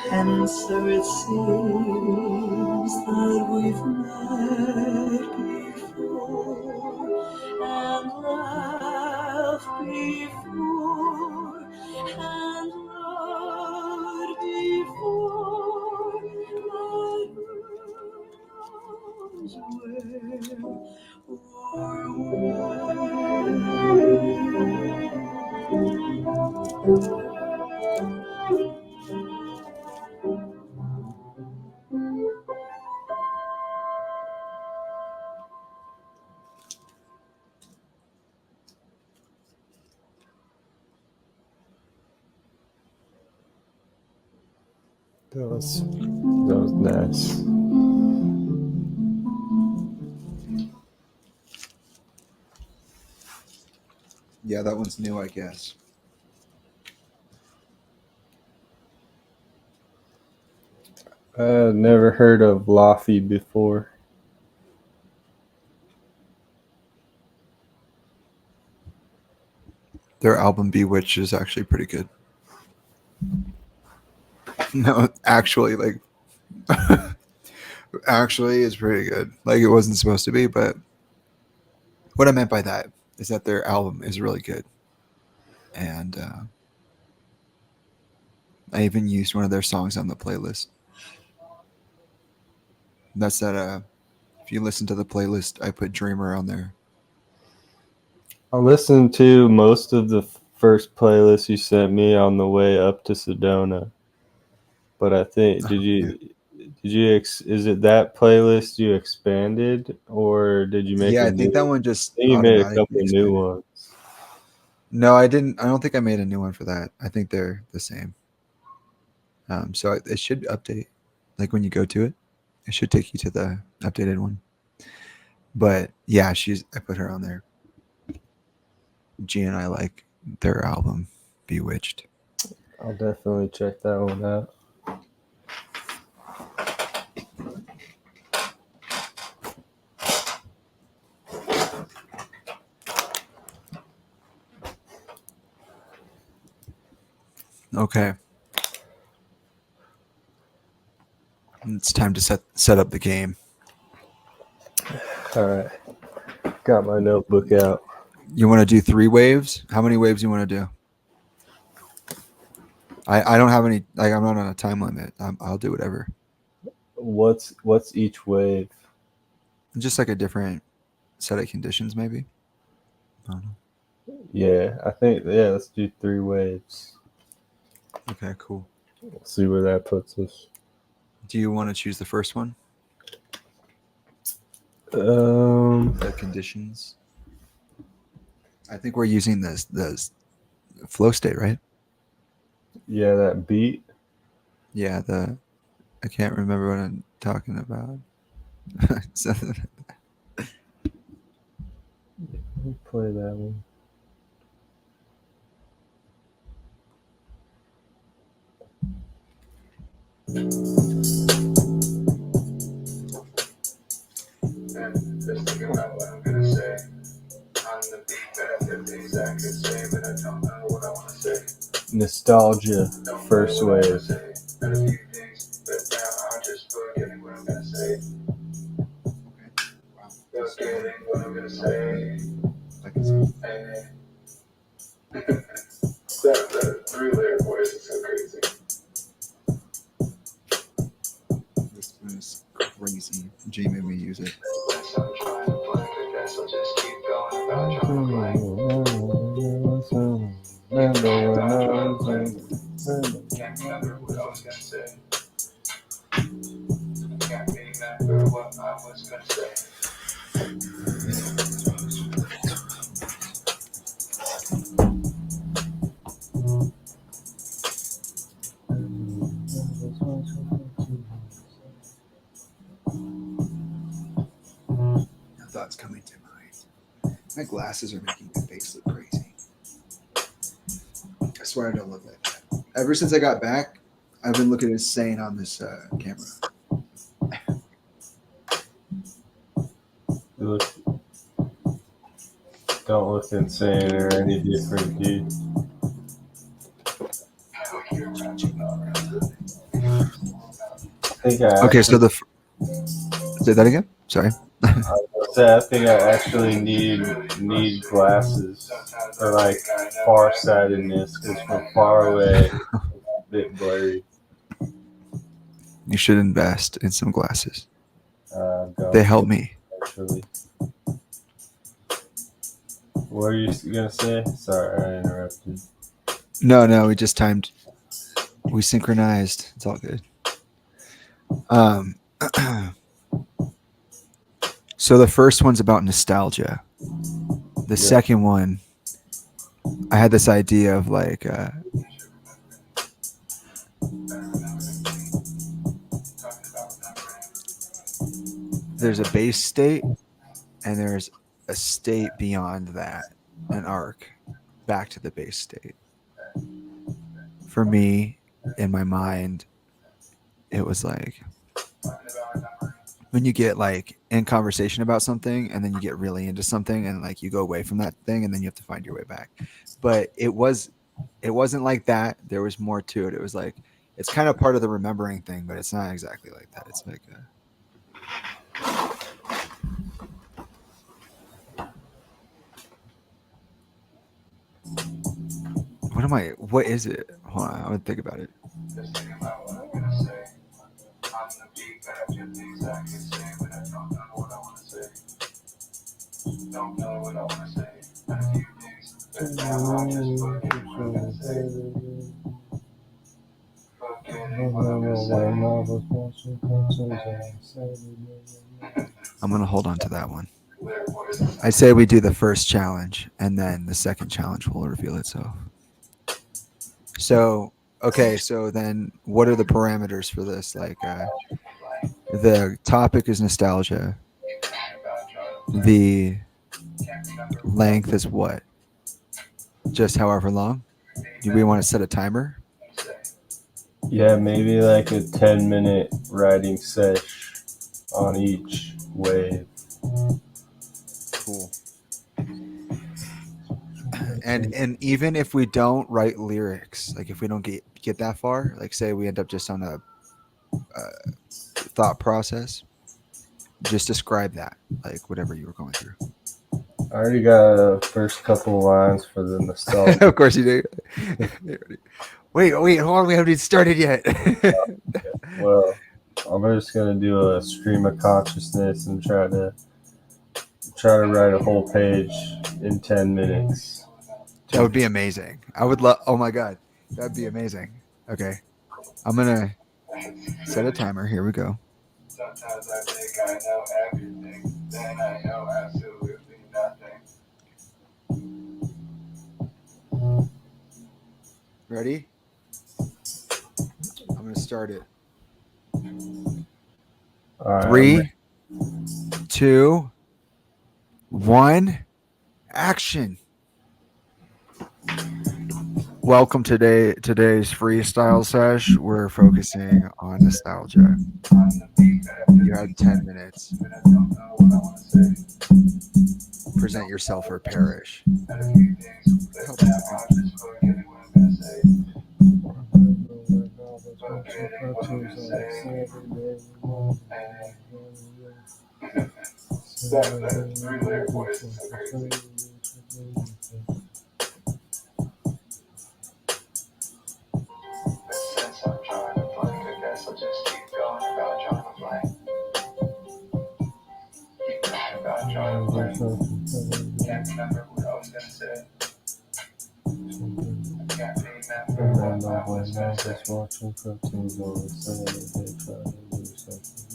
And so it seems that we've met before and laughed before and loved before, but who knows where or when. That was nice. Yeah, that one's new, I guess. I've never heard of Laffy before. Their album Bewitched is actually pretty good. No, actually, like, actually, it's pretty good. Like, it wasn't supposed to be, but what I meant by that is that their album is really good. And I even used one of their songs on the playlist. That's that. If you listen to the playlist, I put Dreamer on there. I listened to most of the first playlist you sent me on the way up to Sedona. But I think is it that playlist you expanded, or did you make Yeah, a I think new that one just I think you made a automatically couple new expanded. ones. No, I didn't. I don't think I made a new one for that. I think they're the same. So it should update. Like when you go to it, it should take you to the updated one. But yeah, I put her on there. G and I like their album Bewitched. I'll definitely check that one out. Okay. It's time to set up the game. All right. Got my notebook out. You want to do 3 waves? How many waves you want to do? I don't have any. Like, I'm not on a time limit. I'll do whatever. What's each wave? Just like a different set of conditions, maybe. I don't know. Yeah, I think let's do 3 waves. Okay, cool. We'll see where that puts us. Do you want to choose the first one? The conditions. I think we're using the flow state, right? Yeah, that beat. Yeah, I can't remember what I'm talking about. So, Let me play that one. And just thinking about what I'm gonna say on the beat, that I have things I could say, but I don't know what I want to say. Nostalgia, first wave. And a few things, but now I'm just forgetting what I'm gonna say. Forgetting what I'm gonna say. That 3-layer voice is so crazy. this is crazy. G made me use it. So I'm trying to blank, I guess I'll just keep going about trying to blank. Can't remember what I was gonna say. Can't remember what I was gonna say. No thoughts coming to mind. My glasses are making my face look crazy. I swear I don't look like that. Ever since I got back, I've been looking insane on this camera. Don't look insane or any different, dude. think I Okay, so actually, say that again. Sorry. I think I actually need glasses for like farsightedness because from far away, it's a bit blurry. You should invest in some glasses. Going They help to me. actually. What are you gonna say? Sorry, I interrupted. No, we just timed. We synchronized. It's all good. So the first one's about nostalgia. The second one, I had this idea of like there's a base state and there's a state beyond that, an arc back to the base state. For me, in my mind, it was like when you get like in conversation about something and then you get really into something and like you go away from that thing and then you have to find your way back. But it wasn't like that. There was more to it. It was like it's kind of part of the remembering thing, but it's not exactly like that. It's like what is it? Hold on, I would think about it. Just thinking about what I'm gonna say. On the beat, but I feel the exactly same, but I don't know what I wanna say. Don't know what I wanna say. And a few things, but now I'm just forgetting what I'm gonna say. Forgetting what I'm gonna say. I'm gonna hold on to that one. I say we do the first challenge and then the second challenge will reveal itself. So okay, so then what are the parameters for this? Like the topic is nostalgia. The length is what? Just however long? Do we want to set a timer? Yeah, maybe like a 10-minute writing sesh on each wave. Cool. And even if we don't write lyrics, like if we don't get that far, like say we end up just on a thought process, just describe that, like whatever you were going through. I already got a first couple lines for the nostalgia. Of course you do. Wait, hold on, we haven't even started yet. Well, I'm just gonna do a stream of consciousness and try to write a whole page in 10 minutes. That would be amazing. I would love. Oh my god, that'd be amazing. Okay, I'm gonna set a timer. Here we go. Sometimes I think I know everything, then I know absolutely nothing. Ready? I'm gonna start it. All right, 3, 2, 1, action. Welcome today's freestyle sesh. We're focusing on nostalgia. You have 10 minutes. Present yourself or perish. Since I'm trying to blank, I guess I'll just keep going about trying to blank. Keep going about trying to blank. Can't remember what I was gonna say. Can't remember what I was gonna say. watching cartoons on the Saturday, trying to do something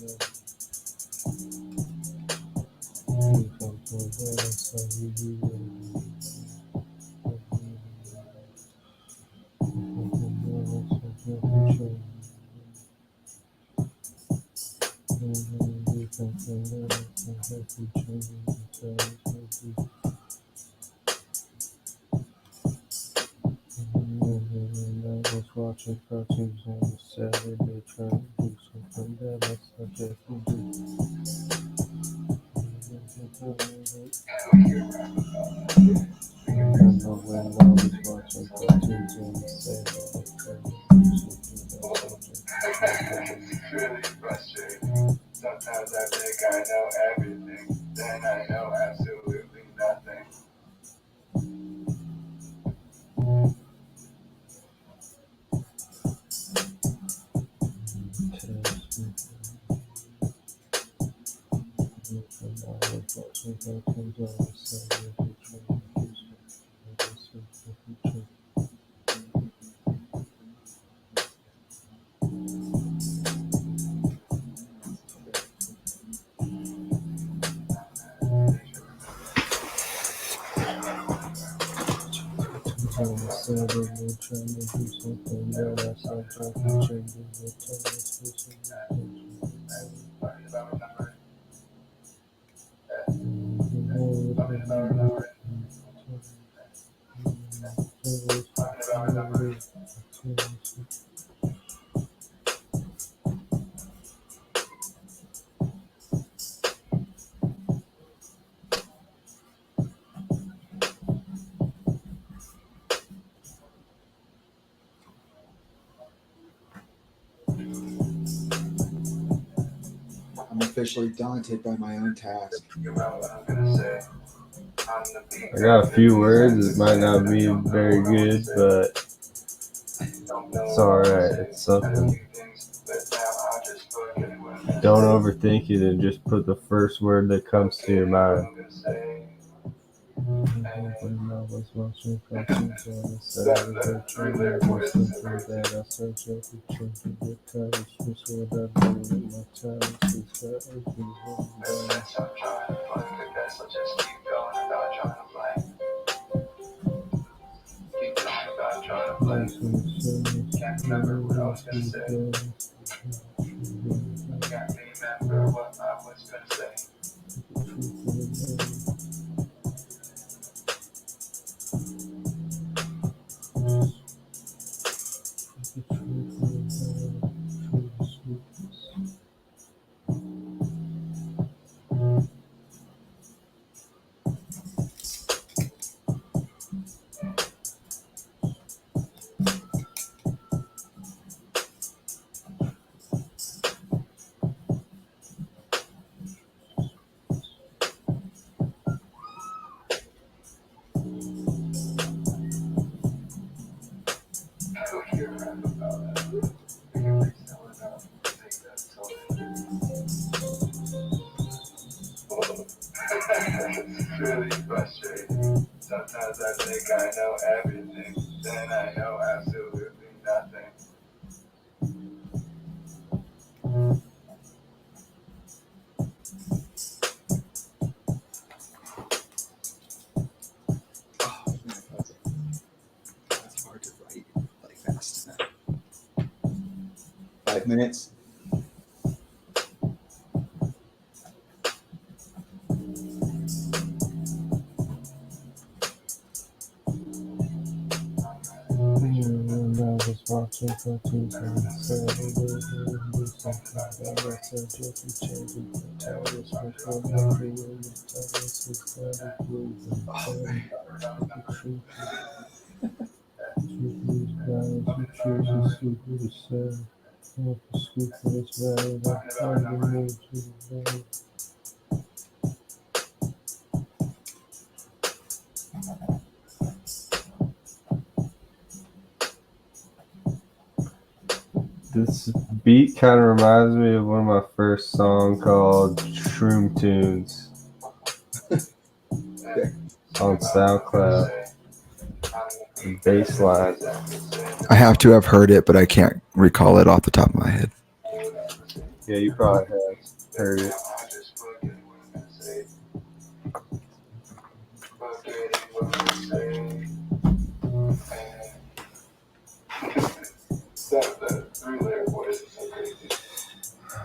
I was watching cartoons on the Saturday, trying to do something that I suggest to do. Remember when I was watching cartoons on the Saturday, trying to do something that I suggest to do. I'm officially daunted by my own task. I got a few words. It might not be very good, but it's alright. It's something. Don't overthink it and just put the first word that comes to your mind. It's really frustrating. Sometimes I think I know everything, then I know absolutely nothing. Oh, man, that's hard to write like fast enough. 5 minutes. This beat kind of reminds me of one of my first songs called Shroom Tunes on SoundCloud. Bassline. I have to have heard it, but I can't recall it off the top of my head. Yeah, you probably have heard it.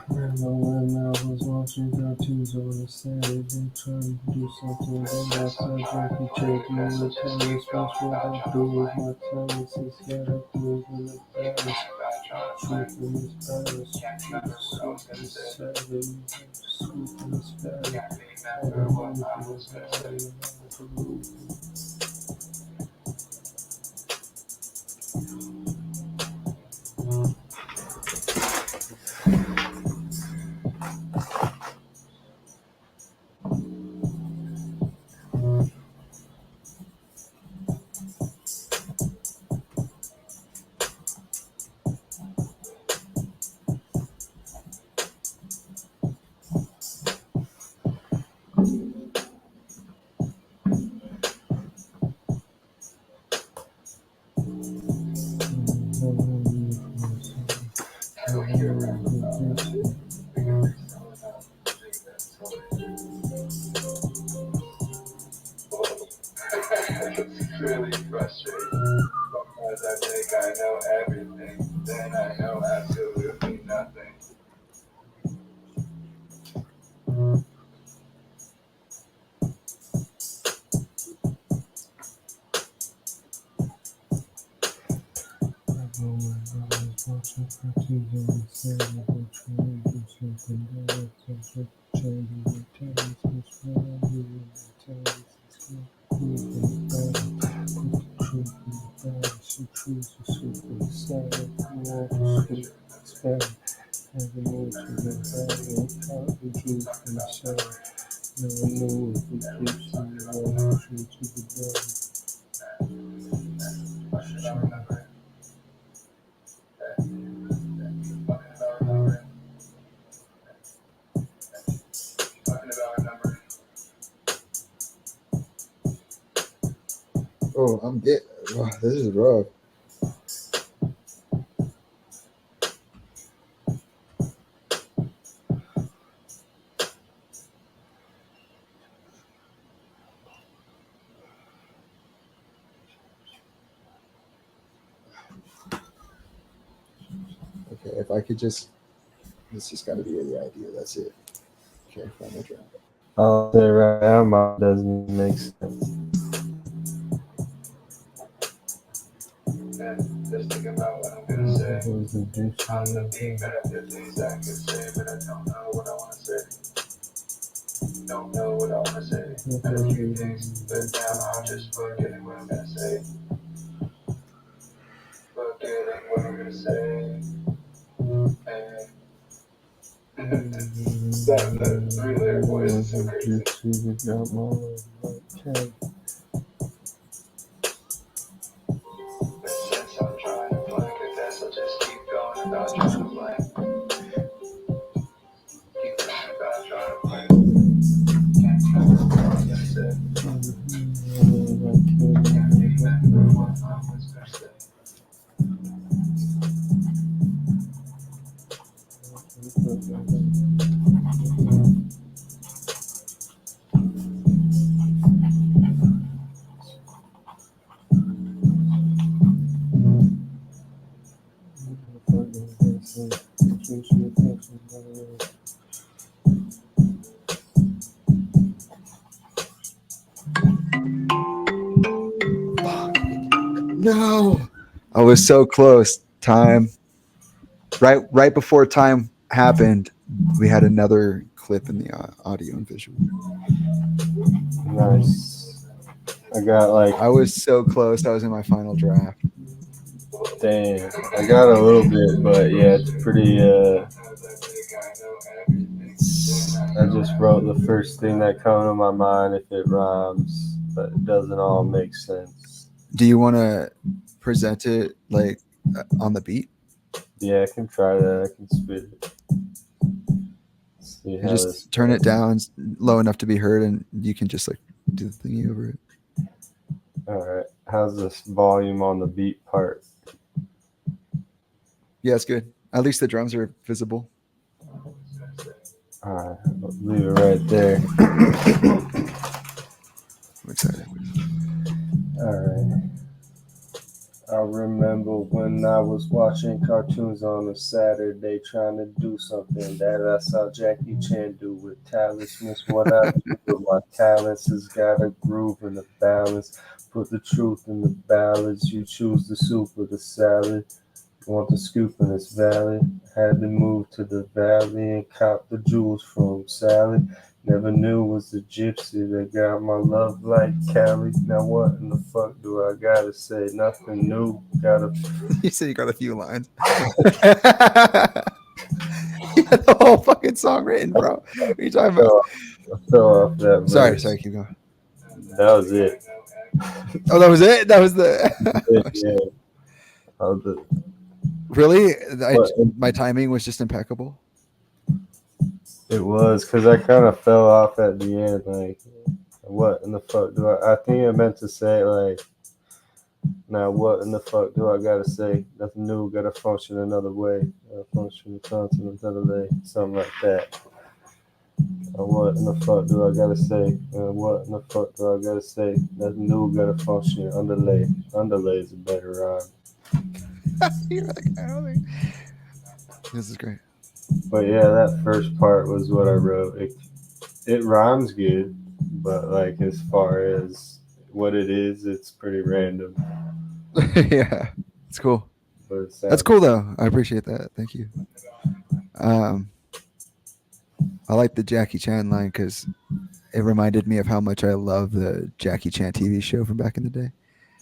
When I was watching cartoons on a Saturday, trying to do something, then I saw Jackie Chan and tell us what I do with my talents. It's got a groove in the balance. Truth in this balance. Truth in this savage. Truth in this balance. I don't know if it was happening. It's really frustrating. Sometimes I think I know everything, then I know absolutely nothing. Oh, I'm get. Oh, this is rough. Okay, if I could just, this just got to be the idea. That's it. Okay, final drop. I'll say right now, mine doesn't make sense. And just think about what I'm gonna say. On the beat, but I have things I could say, but I don't know what I wanna say. Don't know what I wanna say. Had a few things, but now I'm just forgetting what I'm gonna say. Forgetting what I'm gonna say. And that three-layer voice is so crazy. But since I'm trying to blank, I guess I'll just keep going about trying to blank. Keep going about trying to blank. Can't remember what I was gonna say. Can't remember what I was gonna say. No, I was so close. Time, right before time happened, we had another clip in the audio and visual. Nice. I got like, I was so close. I was in my final draft. damn. I got a little bit, but yeah, it's pretty. I just wrote the first thing that comes to my mind if it rhymes, but it doesn't all make sense. Do you want to present it like on the beat? Yeah, I can try that. I can spit it. See And how just this turn goes. it down low enough to be heard, and you can just like do the thingy over it. All right. How's this volume on the beat part? Yeah, it's good. At least the drums are visible. All right. I'll leave it right there. I'm excited. All right. I remember when I was watching cartoons on a Saturday trying to do something that I saw Jackie Chan do with talismans. What I do with my talents has got a groove and a balance. Put the truth in the balance. You choose the soup or the salad. Want the scoop in this valley. Had to move to the valley and cop the jewels from Sally. Never knew it was the gypsy that got my love like Cali. Now what in the fuck do I gotta say? Nothing new. Gotta. You said you got a few lines. You had the whole fucking song written, bro. What are you talking about? Fell off that verse. Sorry, keep going. That was it. Oh, that was it? That was the Yeah. Really? What? My timing was just impeccable. It was because I kind of fell off at the end. Like, what in the fuck do I think I meant to say, like, Now what in the fuck do I gotta say? Nothing new, gotta function another way. Function content another way. Something like that. What in the fuck do I gotta say? What in the fuck do I gotta say? Nothing new, gotta function underlay. Underlay is a better rhyme. You're like, I don't think this is great. But yeah, that first part was what I wrote. It rhymes good, but like as far as what it is, it's pretty random. Yeah, it's cool. But it That's sounds cool though. I appreciate that. Thank you. I like the Jackie Chan line because it reminded me of how much I love the Jackie Chan TV show from back in the day.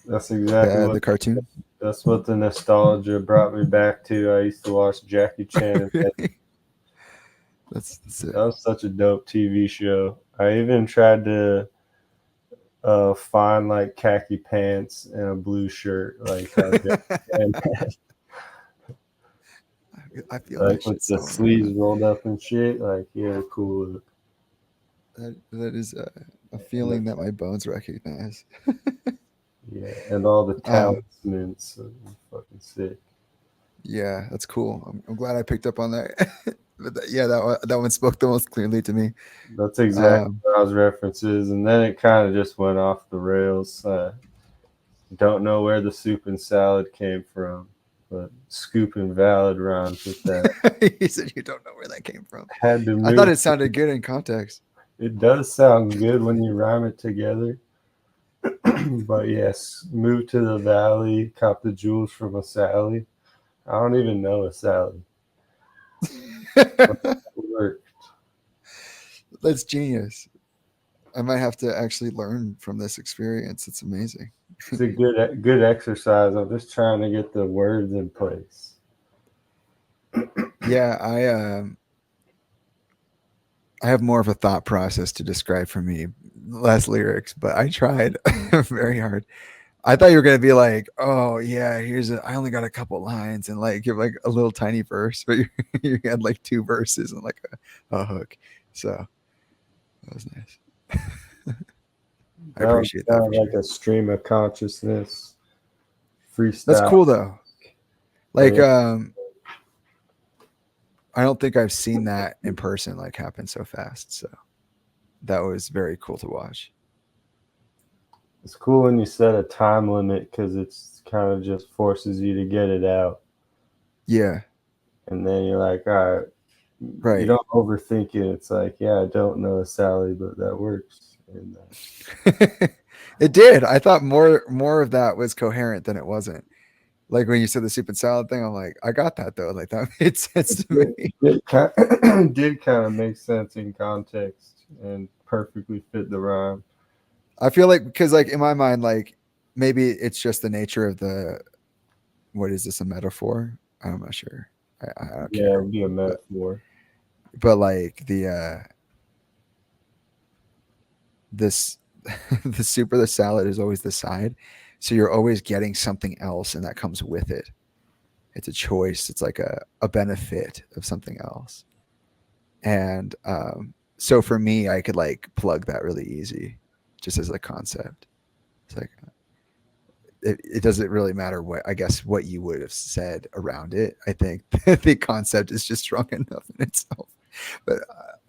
that's exactly The what cartoon. that's what the nostalgia brought me back to. I used to watch Jackie Chan. Really? That's it. That was such a dope TV show. I even tried to find like khaki pants and a blue shirt, like how Jackie Chan had, I feel like that with shit the so sleeves hard. rolled up and shit. Like yeah, cool. That is a feeling that my bones recognize. Yeah, and all the Um, talismans, fucking sick. yeah, that's cool. I'm glad I picked up on that. But yeah, that one spoke the most clearly to me. That's exactly what I was references, and then it kind of just went off the rails. Don't know where the soup and salad came from, but scoop and valid rhymes with that. He said you don't know where that came from. Had to I thought move. it sounded good in context. It does sound good when you rhyme it together. But yes, move to the valley, cop the jewels from a Sally. I don't even know a Sally. Work. That's genius. I might have to actually learn from this experience. It's amazing. It's a good exercise. I'm just trying to get the words in place. Yeah, I have more of a thought process to describe for me, less lyrics, but I tried very hard. I thought you were gonna be like, "Oh yeah, I only got a couple lines," and like give like a little tiny verse, but you had like two verses and like a hook. So that was nice. I That was appreciate that kind for of like sure. a stream of consciousness freestyle. That's cool though. Like, Yeah. I don't think I've seen that in person like happen so fast. So that was very cool to watch. It's cool when you set a time limit because it's kind of just forces you to get it out. Yeah. And then you're like, all right, Right. you don't overthink it. It's like, yeah, I don't know a Sally, but that works. And It did. I thought more of that was coherent than it wasn't. Like when you said the soup and salad thing, I'm like, I got that though. Like that made sense to me. it did kind of make sense in context and perfectly fit the rhyme. I feel like because like in my mind, like maybe it's just the nature of what is this, a metaphor? I'm not sure. I don't Yeah, it care. would be a metaphor. But like this the soup or the salad is always the side. So you're always getting something else and that comes with it. It's a choice. It's like a benefit of something else. And so for me, I could like plug that really easy just as a concept. It's like it doesn't really matter what you would have said around it. I think the concept is just strong enough in itself. But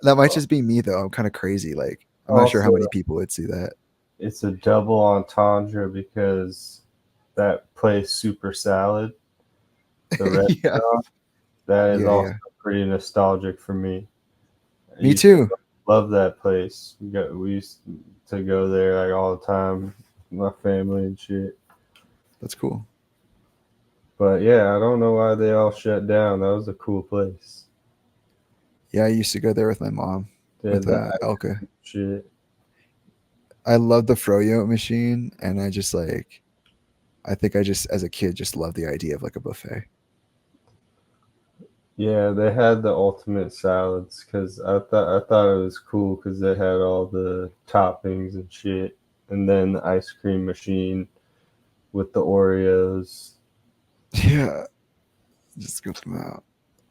that might just be me though. I'm kind of crazy. Like I'm not sure how many people would see that. It's a double entendre because that place Super Salad, the restaurant, Yeah. that is also Yeah. pretty nostalgic for me. Me too. Love that place. We used to go there like all the time, with my family and shit. That's cool. But yeah, I don't know why they all shut down. That was a cool place. Yeah, I used to go there with my mom, with Elka. Shit. I love the froyo machine, and I think I just as a kid just loved the idea of like a buffet. Yeah, they had the ultimate salads because I thought it was cool because they had all the toppings and shit, and then the ice cream machine with the Oreos. Yeah, just scoop them out.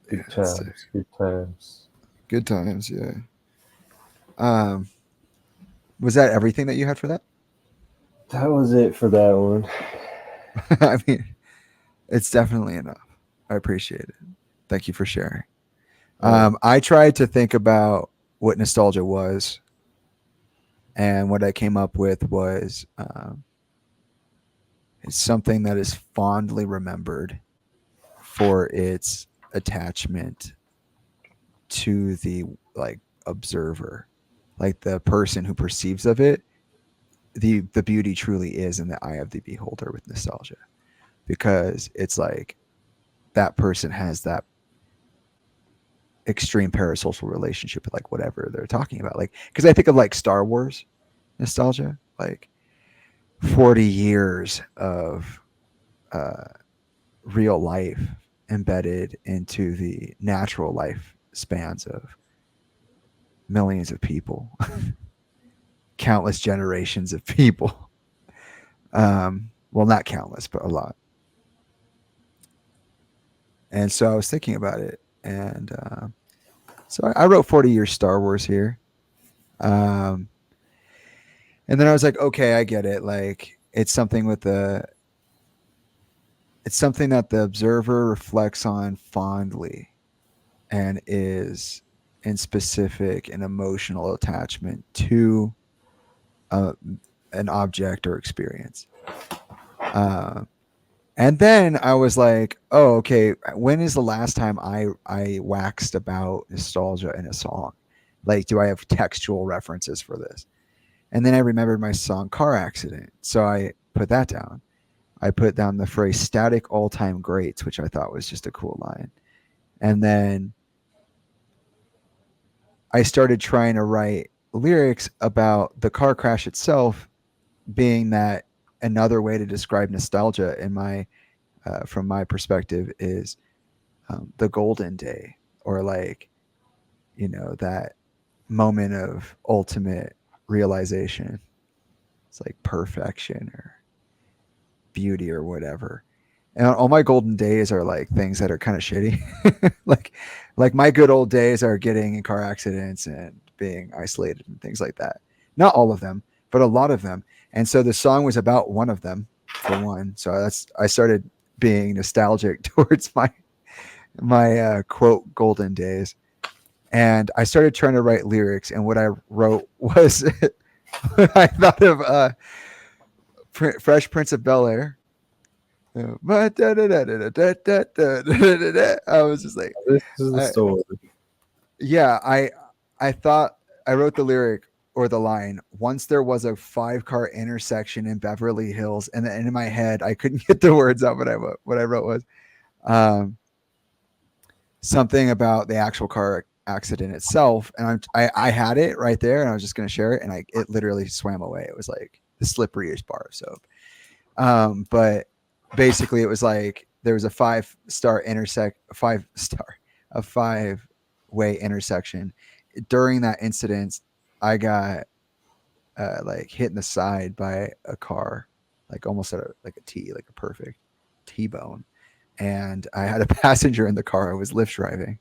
Good Yeah, times, good times. good times. Yeah. Was that everything that you had for that? That was it for that one. I mean, it's definitely enough. I appreciate it. Thank you for sharing. I tried to think about what nostalgia was, and what I came up with was it's something that is fondly remembered for its attachment to the like observer, like the person who perceives of it. The beauty truly is in the eye of the beholder with nostalgia, because it's like that person has that extreme parasocial relationship with like whatever they're talking about. Like, because I think of like Star Wars nostalgia, like 40 years of real life embedded into the natural life spans of millions of people, countless generations of people. Well, not countless, but a lot. And so I was thinking about it, and so I wrote 40 years Star Wars here. Um, and then I was like, okay, I get it. Like, it's something it's something that the observer reflects on fondly, and is in specific and emotional attachment to uh, an object or experience. Uh, and then I was like, oh, okay, when is the last time I waxed about nostalgia in a song? Like, do I have textual references for this? And then I remembered my song Car Accident. So I put that down. I put down the phrase static all time greats, which I thought was just a cool line. And then I started trying to write lyrics about the car crash itself, being that another way to describe nostalgia in my from my perspective is the golden day, or like, you know, that moment of ultimate realization. It's like perfection or beauty or whatever. And all my golden days are like things that are kind of shitty. like like my good old days are getting in car accidents and being isolated and things like that. Not all of them, but a lot of them. And so the song was about one of them, for one. So I started being nostalgic towards my quote golden days. And I started trying to write lyrics, and what I wrote was I thought of Fresh Prince of Bel Air. I was just like, This is the I, story. yeah, I thought I wrote the lyric or the line. Once there was a 5-car intersection in Beverly Hills, and then in my head I couldn't get the words out. But what I wrote was something about the actual car accident itself, and I had it right there, and I was just going to share it, and it literally swam away. It was like the slipperiest bar of soap. But basically, it was like there was a 5-way intersection. During that incident, I got like hit in the side by a car, like almost at like a perfect T-bone. And I had a passenger in the car. I was Lyft driving.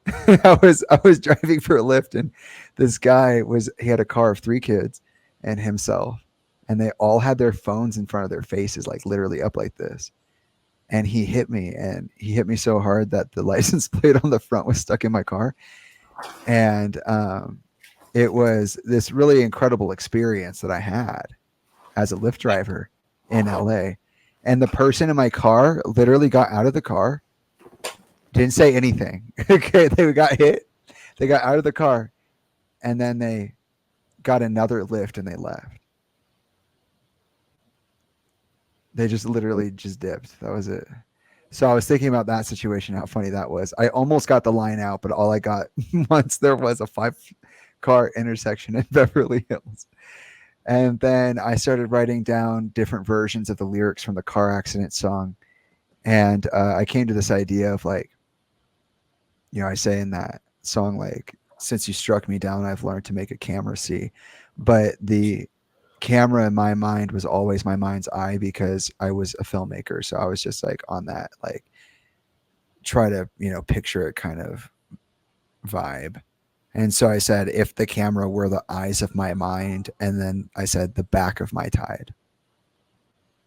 I was driving for a Lyft, and this guy he had a car of 3 kids and himself, and they all had their phones in front of their faces, like literally up like this. And he hit me so hard that the license plate on the front was stuck in my car. And it was this really incredible experience that I had as a Lyft driver in LA. And the person in my car literally got out of the car, didn't say anything. Okay, they got hit, they got out of the car, and then they got another Lyft and they left. They just literally just dipped. That was it. So I was thinking about that situation, how funny that was. I almost got the line out, but all I got once there was a 5-car intersection in Beverly Hills. And then I started writing down different versions of the lyrics from the car accident song. And I came to this idea of like, you know, I say in that song, like, since you struck me down, I've learned to make a camera see. But the camera in my mind was always my mind's eye, because I was a filmmaker. So I was just like on that, like, try to, you know, picture it kind of vibe. And so I said, if the camera were the eyes of my mind, and then I said the back of my tide,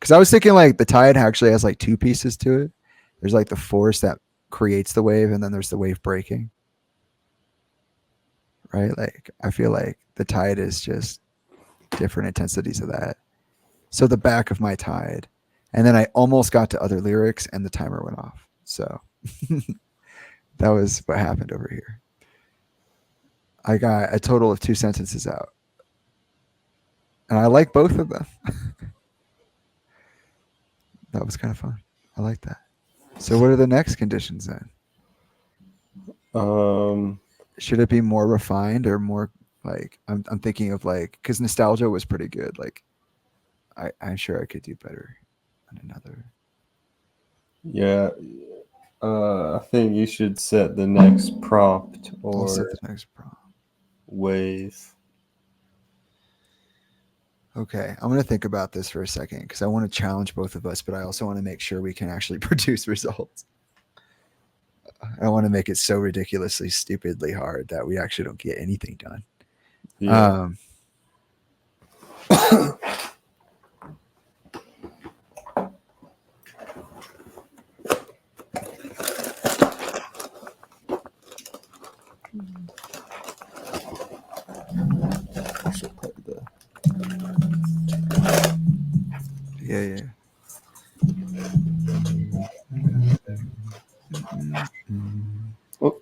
Because I was thinking like the tide actually has like two pieces to it. There's like the force that creates the wave, and then there's the wave breaking. Right? Like I feel like the tide is just different intensities of that. So the back of my tide. And then I almost got to other lyrics and the timer went off. So that was what happened over here. I got a total of 2 sentences out. And I like both of them. That was kind of fun. I like that. So what are the next conditions then? Should it be more refined or more like I'm thinking of like because nostalgia was pretty good. Like I'm sure I could do better on another. Yeah. I think you should set the next prompt I'll set or the next prompt. wave. Okay, I'm going to think about this for a second because I want to challenge both of us, but I also want to make sure we can actually produce results. I want to make it so ridiculously, stupidly hard that we actually don't get anything done. Yeah. Yeah. Oh.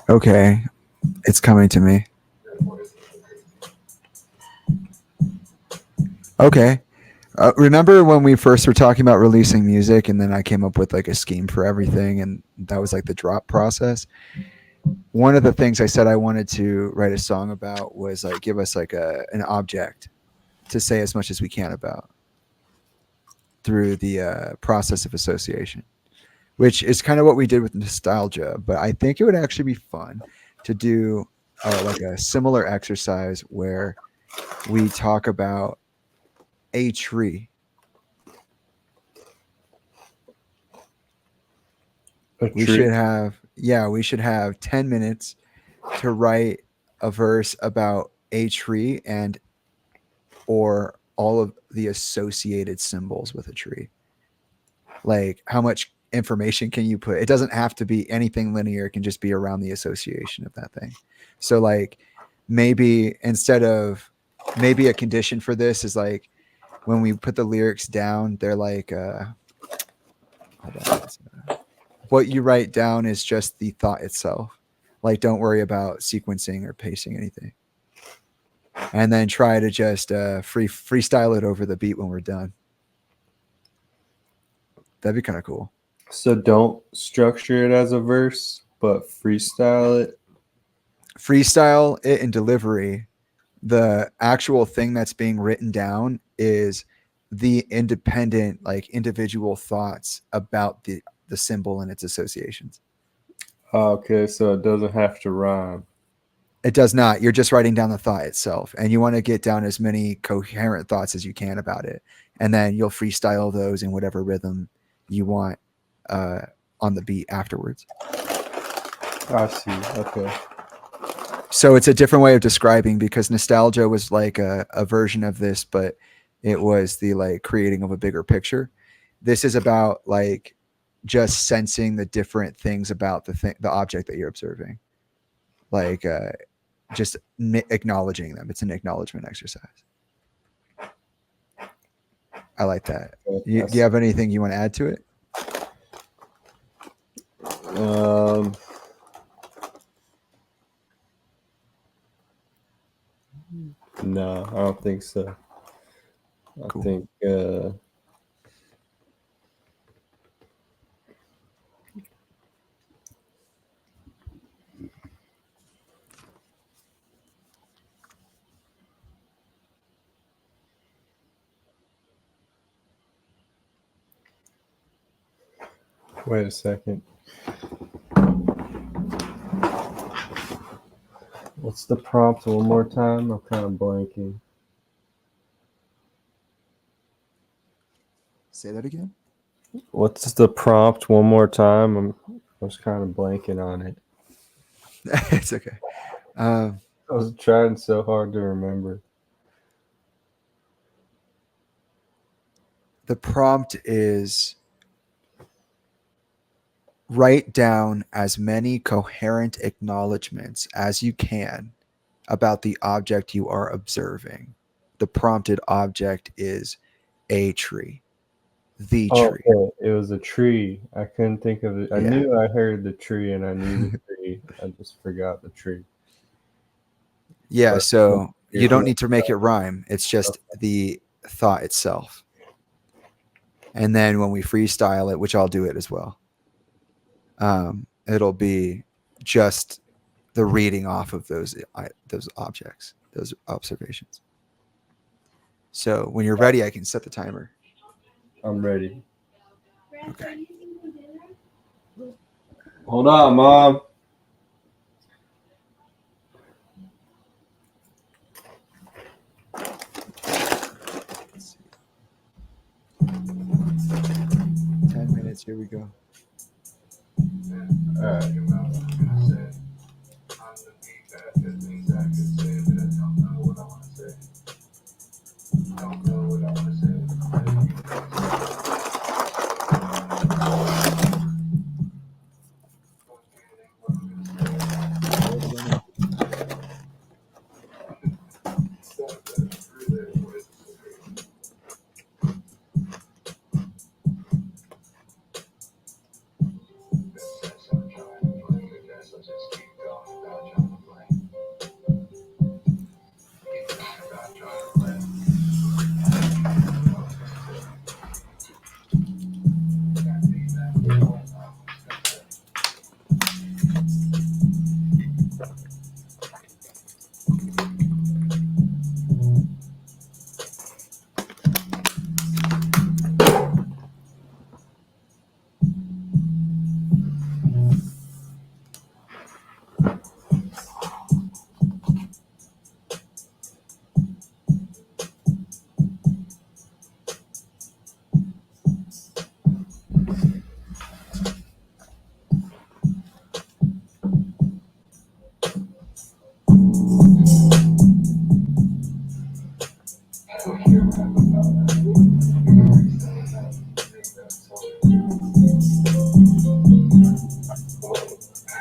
Okay, it's coming to me. Okay. Remember when we first were talking about releasing music and then I came up with like a scheme for everything and that was like the drop process? One of the things I said I wanted to write a song about was like give us like an object to say as much as we can about through the process of association, which is kind of what we did with nostalgia. But I think it would actually be fun to do like a similar exercise where we talk about a tree. We should have 10 minutes to write a verse about a tree and or all of the associated symbols with a tree. Like how much information can you put? It doesn't have to be anything linear. It can just be around the association of that thing. So like maybe maybe a condition for this is like when we put the lyrics down, they're like hold on. What you write down is just the thought itself. Like don't worry about sequencing or pacing anything. And then try to just freestyle it over the beat when we're done. That'd be kind of cool. So don't structure it as a verse, but freestyle it. Freestyle it in delivery. The actual thing that's being written down is the independent, like individual thoughts about the symbol and its associations. Okay, so it doesn't have to rhyme. It does not. You're just writing down the thought itself, and you want to get down as many coherent thoughts as you can about it, and then you'll freestyle those in whatever rhythm you want on the beat afterwards. I see. Okay. So it's a different way of describing because nostalgia was like a version of this, but it was the like creating of a bigger picture. This is about like just sensing the different things about the object that you're observing, like just acknowledging them. It's an acknowledgement exercise. I like that. Do you have anything you want to add to it? No, I don't think so. Cool. I think wait a second. What's the prompt one more time? I'm kind of blanking. Say that again. What's the prompt one more time? I was kind of blanking on it. It's okay. I was trying so hard to remember. The prompt is write down as many coherent acknowledgments as you can about the object you are observing. The prompted object is a tree. The Oh, tree. okay. It was a tree. I couldn't think of it. I Yeah. knew I heard the tree and I knew the tree. I just forgot the tree. Yeah, But so you here's don't what- need to make it rhyme. It's just the thought itself. And then when we freestyle it, which I'll do it as well, it'll be just the reading off of those objects, those observations. So when you're ready, I can set the timer. I'm ready. Okay. Hold on, Mom. Let's see. 10 minutes. Here we go. All right.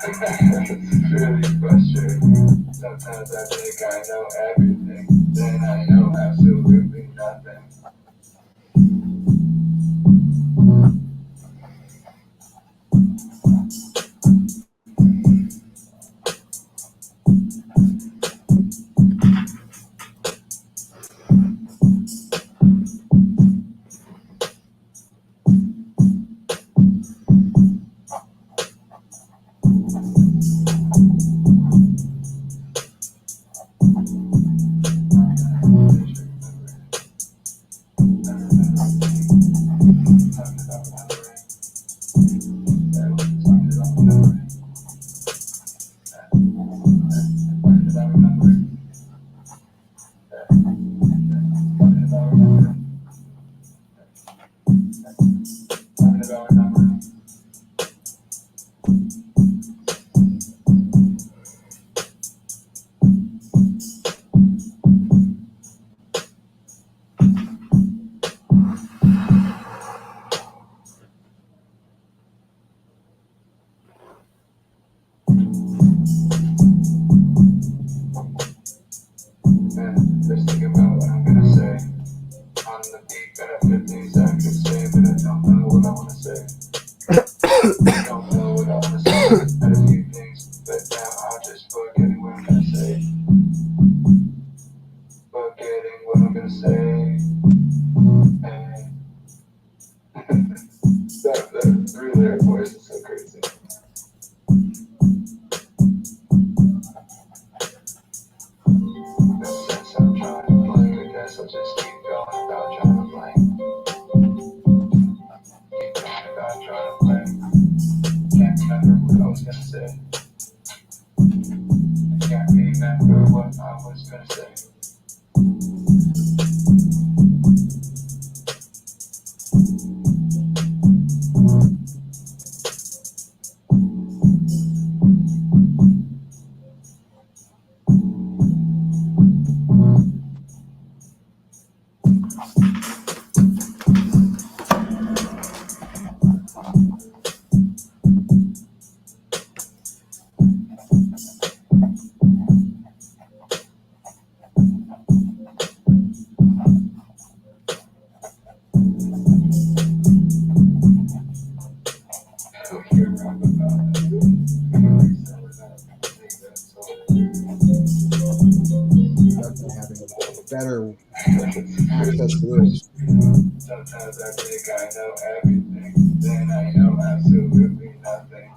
Really frustrating. Sometimes I think I know everything, then I know absolutely nothing. Just thinking about what I'm gonna say. On the beat, got 15 seconds to say, but I don't know what I wanna say. Don't know what I wanna say. Had a few things, but now I'm just forgetting what I'm gonna say. Forgetting what I'm gonna say. Hey. that three-lyric voice is so crazy. Since I'm trying to play, I guess I'll just keep going without trying to play. Keep going without trying to play. That's the lyrics. Sometimes I think I know everything, then I know absolutely nothing.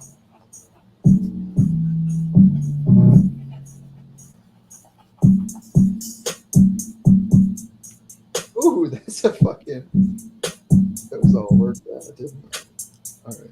Ooh, that's a fucking. That was all worked out, didn't it? All right.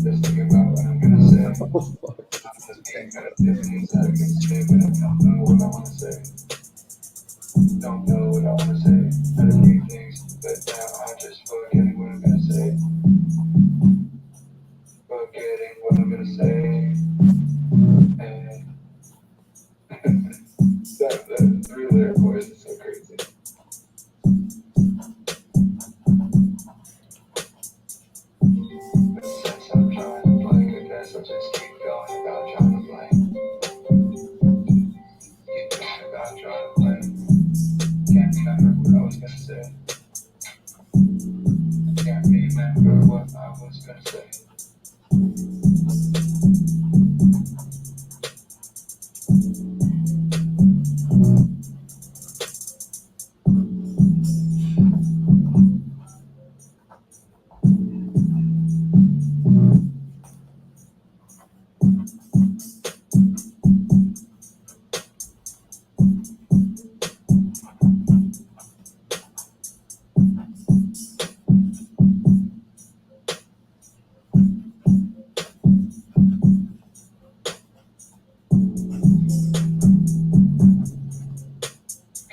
Just thinking about what I'm gonna say. I'm just being kind of different inside of me, but I don't know what I wanna say. Don't know what I wanna say. Had a few things, but now I'm just forgetting what I'm gonna say. Forgetting what I'm gonna say. And that three lyric voice is so crazy. Since I'm trying to blank, I guess I'll just keep going about trying to blank. Keep going about trying to blank. Can't remember what I was gonna say. Can't remember what I was gonna say.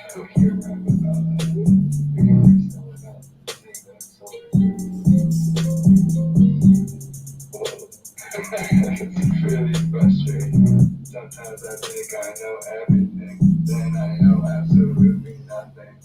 So here rap about that. We can freestyle about seeing that it's so it's really frustrating. Sometimes I think I know everything, then I know absolutely nothing.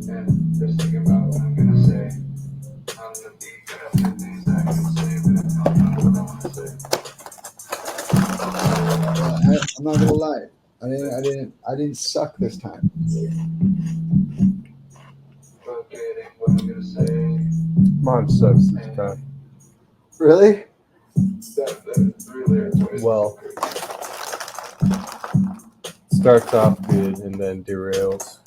And just thinking about what I'm gonna say. On the beat, got a few things I can say, but I don't know what I wanna say. I'm not gonna lie. I didn't suck this time. Forgetting what I'm gonna say. Mine sucks this time. Really? That three lyric voice. Well, starts off good and then derails.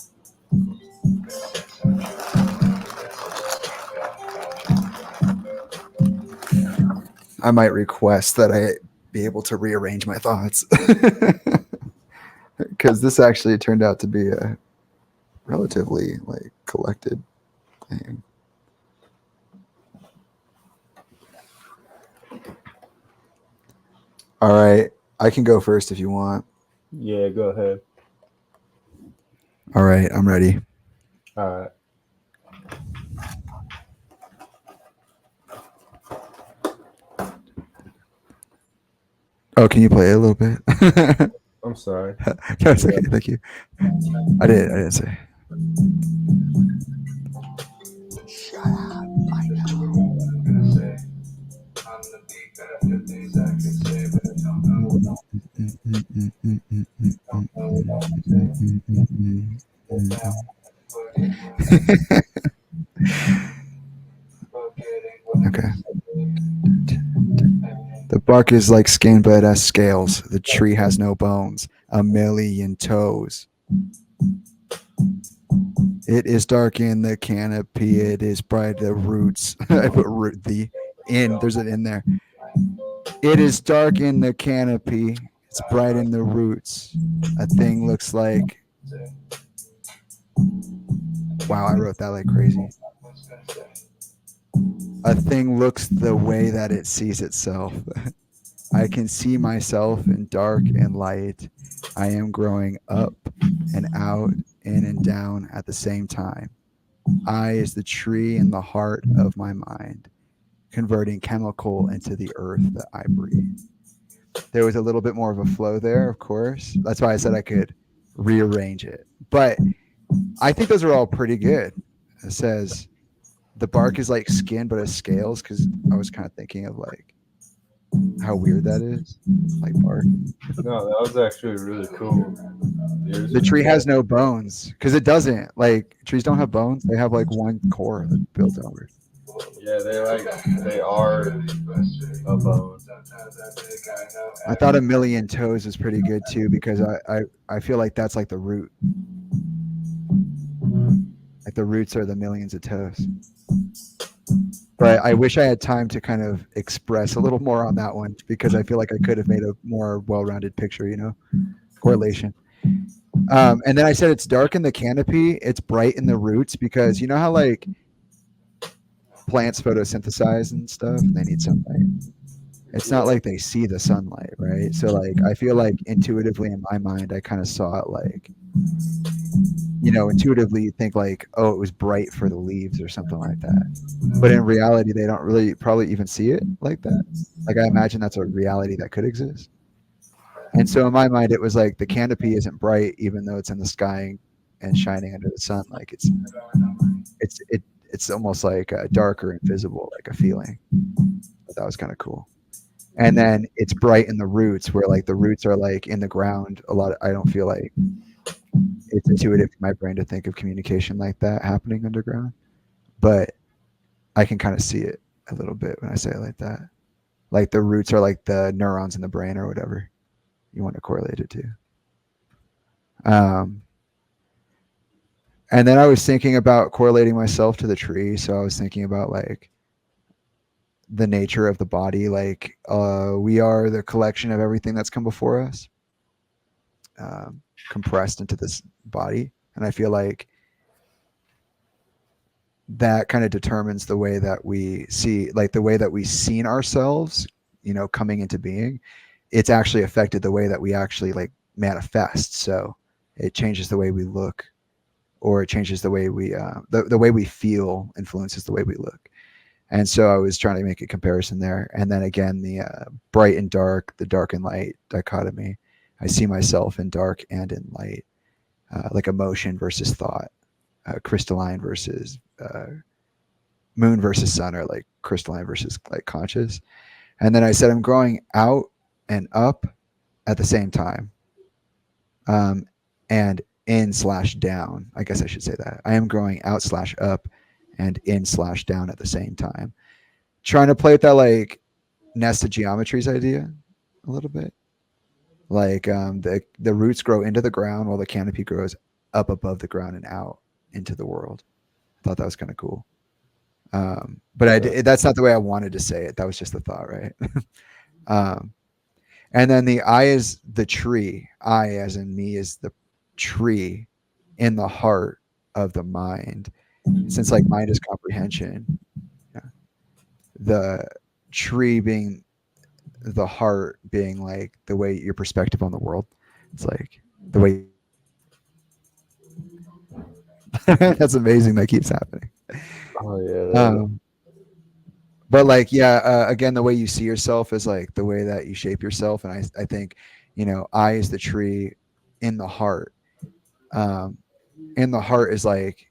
I might request that I be able to rearrange my thoughts. Because this actually turned out to be a relatively like collected thing. All right, I can go first if you want. Yeah, go ahead. All right, I'm ready. All right. Oh, can you play it a little bit? I'm sorry. No, it's okay. Thank you. I didn't say. Okay. The bark is like skin, but it has scales. The tree has no bones. 1,000,000 toes. It is dark in the canopy. It is bright the roots. I put the in. There's an in there. It is dark in the canopy. It's bright in the roots. A thing looks like. Wow, I wrote that like crazy. A thing looks the way that it sees itself. I can see myself in dark and light. I am growing up and out, in and down at the same time. I is the tree in the heart of my mind, converting chemical into the earth that I breathe. There was a little bit more of a flow there, of course. That's why I said I could rearrange it. But I think those are all pretty good. It says the bark is like skin, but has scales, because I was kind of thinking of like how weird that is, like bark. No, that was actually really cool. The tree has no bones, because it doesn't. Like trees don't have bones; they have like one core that built outward. Yeah, they are a bone. I thought 1,000,000 toes is pretty good too, because I feel like that's like the root. Like the roots are the millions of toes. But I wish I had time to kind of express a little more on that one, because I feel like I could have made a more well-rounded picture, correlation. And then I said it's dark in the canopy, it's bright in the roots, because you know how like plants photosynthesize and stuff, and they need sunlight. It's not like they see the sunlight, right? So like I feel like intuitively in my mind I kind of saw it like, intuitively you think like, oh, it was bright for the leaves or something like that. But in reality they don't really probably even see it like that. Like I imagine that's a reality that could exist. And so in my mind it was like the canopy isn't bright even though it's in the sky and shining under the sun. Like it's almost like dark or invisible, like a feeling. But that was kind of cool. And then it's bright in the roots, where like the roots are like in the ground a lot. I don't feel like it's intuitive to my brain to think of communication like that happening underground, but I can kind of see it a little bit when I say it like that. Like the roots are like the neurons in the brain or whatever you want to correlate it to. And then I was thinking about correlating myself to the tree. So I was thinking about like the nature of the body. Like we are the collection of everything that's come before us, compressed into this body. And I feel like that kind of determines the way that we see, like the way that we seen ourselves, coming into being. It's actually affected the way that we actually like manifest. So it changes the way we look, or it changes the way we the way we feel influences the way we look. And so I was trying to make a comparison there. And then again, the bright and dark, the dark and light dichotomy. I see myself in dark and in light, like emotion versus thought, crystalline versus moon versus sun, or like crystalline versus like conscious. And then I said I'm growing out and up at the same time, and in/down. I guess I should say that. I am growing out/up and in/down at the same time. Trying to play with that like nested geometries idea a little bit. Like the roots grow into the ground while the canopy grows up above the ground and out into the world. I thought that was kind of cool. But that's not the way I wanted to say it. That was just the thought, right? And then the I is the tree. I, as in me, is the tree in the heart of the mind. Since like mind is comprehension, the tree being the heart being like the way your perspective on the world. It's like the way. That's amazing. That keeps happening. Oh yeah. But like, yeah, again, the way you see yourself is like the way that you shape yourself. And I think, I is the tree in the heart. In the heart is like,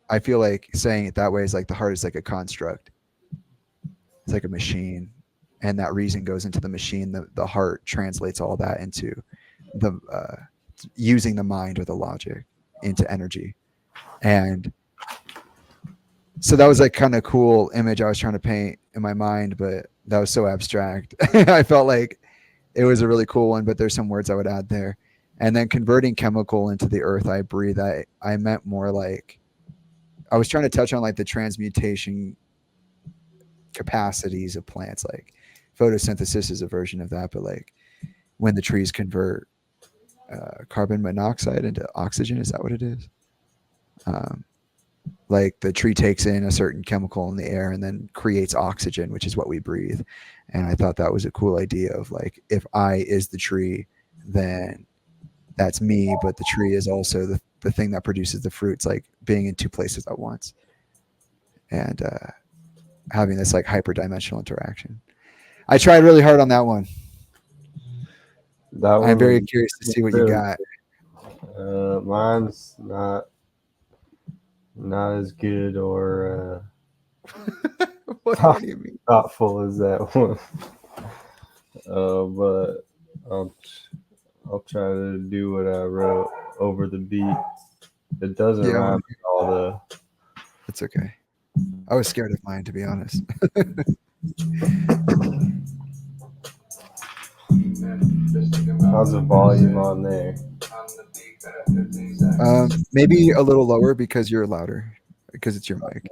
I feel like saying it that way is like the heart is like a construct. It's like a machine, and that reason goes into the machine. The heart translates all that into the using the mind or the logic into energy. And so that was like kind of cool image I was trying to paint in my mind, but that was so abstract. I felt like it was a really cool one, but there's some words I would add there. And then converting chemical into the earth I breathe, I meant more like I was trying to touch on like the transmutation capacities of plants. Like photosynthesis is a version of that, but like when the trees convert carbon monoxide into oxygen, is that what it is? Like the tree takes in a certain chemical in the air and then creates oxygen, which is what we breathe. And I thought that was a cool idea of like, if I is the tree, then that's me, but the tree is also the thing that produces the fruits, like being in two places at once and having this like hyperdimensional interaction. I tried really hard on that one. That I'm very was curious to see what you got. Mine's not as good or What do you mean? thoughtful as that one. But I'll try to do what I wrote over the beat. It doesn't rhyme with all the. It's okay. I was scared of mine, to be honest. How's the volume on there? Maybe a little lower because you're louder, because it's your mic.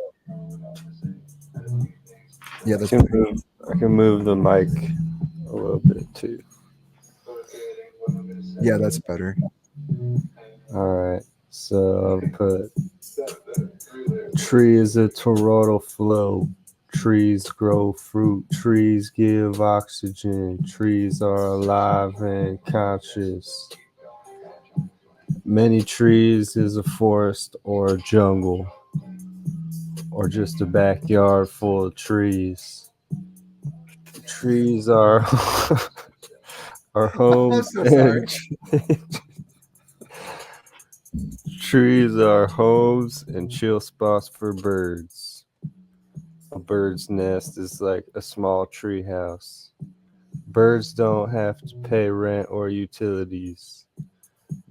Yeah, that's better. I can move the mic a little bit too. Yeah, that's better. All right. So I'll put tree is a toroidal flow. Trees grow fruit. Trees give oxygen. Trees are alive and conscious. Many trees is a forest or a jungle or just a backyard full of trees. Trees are homes. I'm so sorry. Trees are homes and chill spots for birds. A bird's nest is like a small tree house. Birds don't have to pay rent or utilities.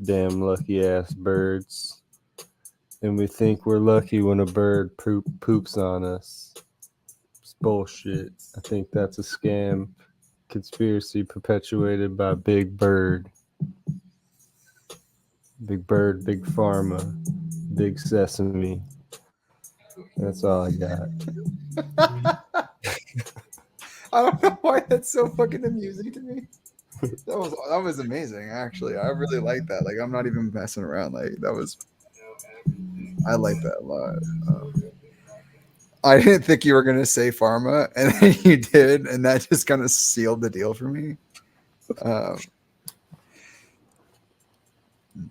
Damn lucky ass birds. And we think we're lucky when a bird poops on us. It's bullshit. I think that's a scam conspiracy perpetuated by Big Bird. Big Bird, Big Pharma, Big Sesame. That's all I got. I don't know why that's so fucking amusing to me. That was amazing, actually. I really like that. Like, I'm not even messing around. Like, I like that a lot. I didn't think you were gonna say pharma, and then you did, and that just kind of sealed the deal for me.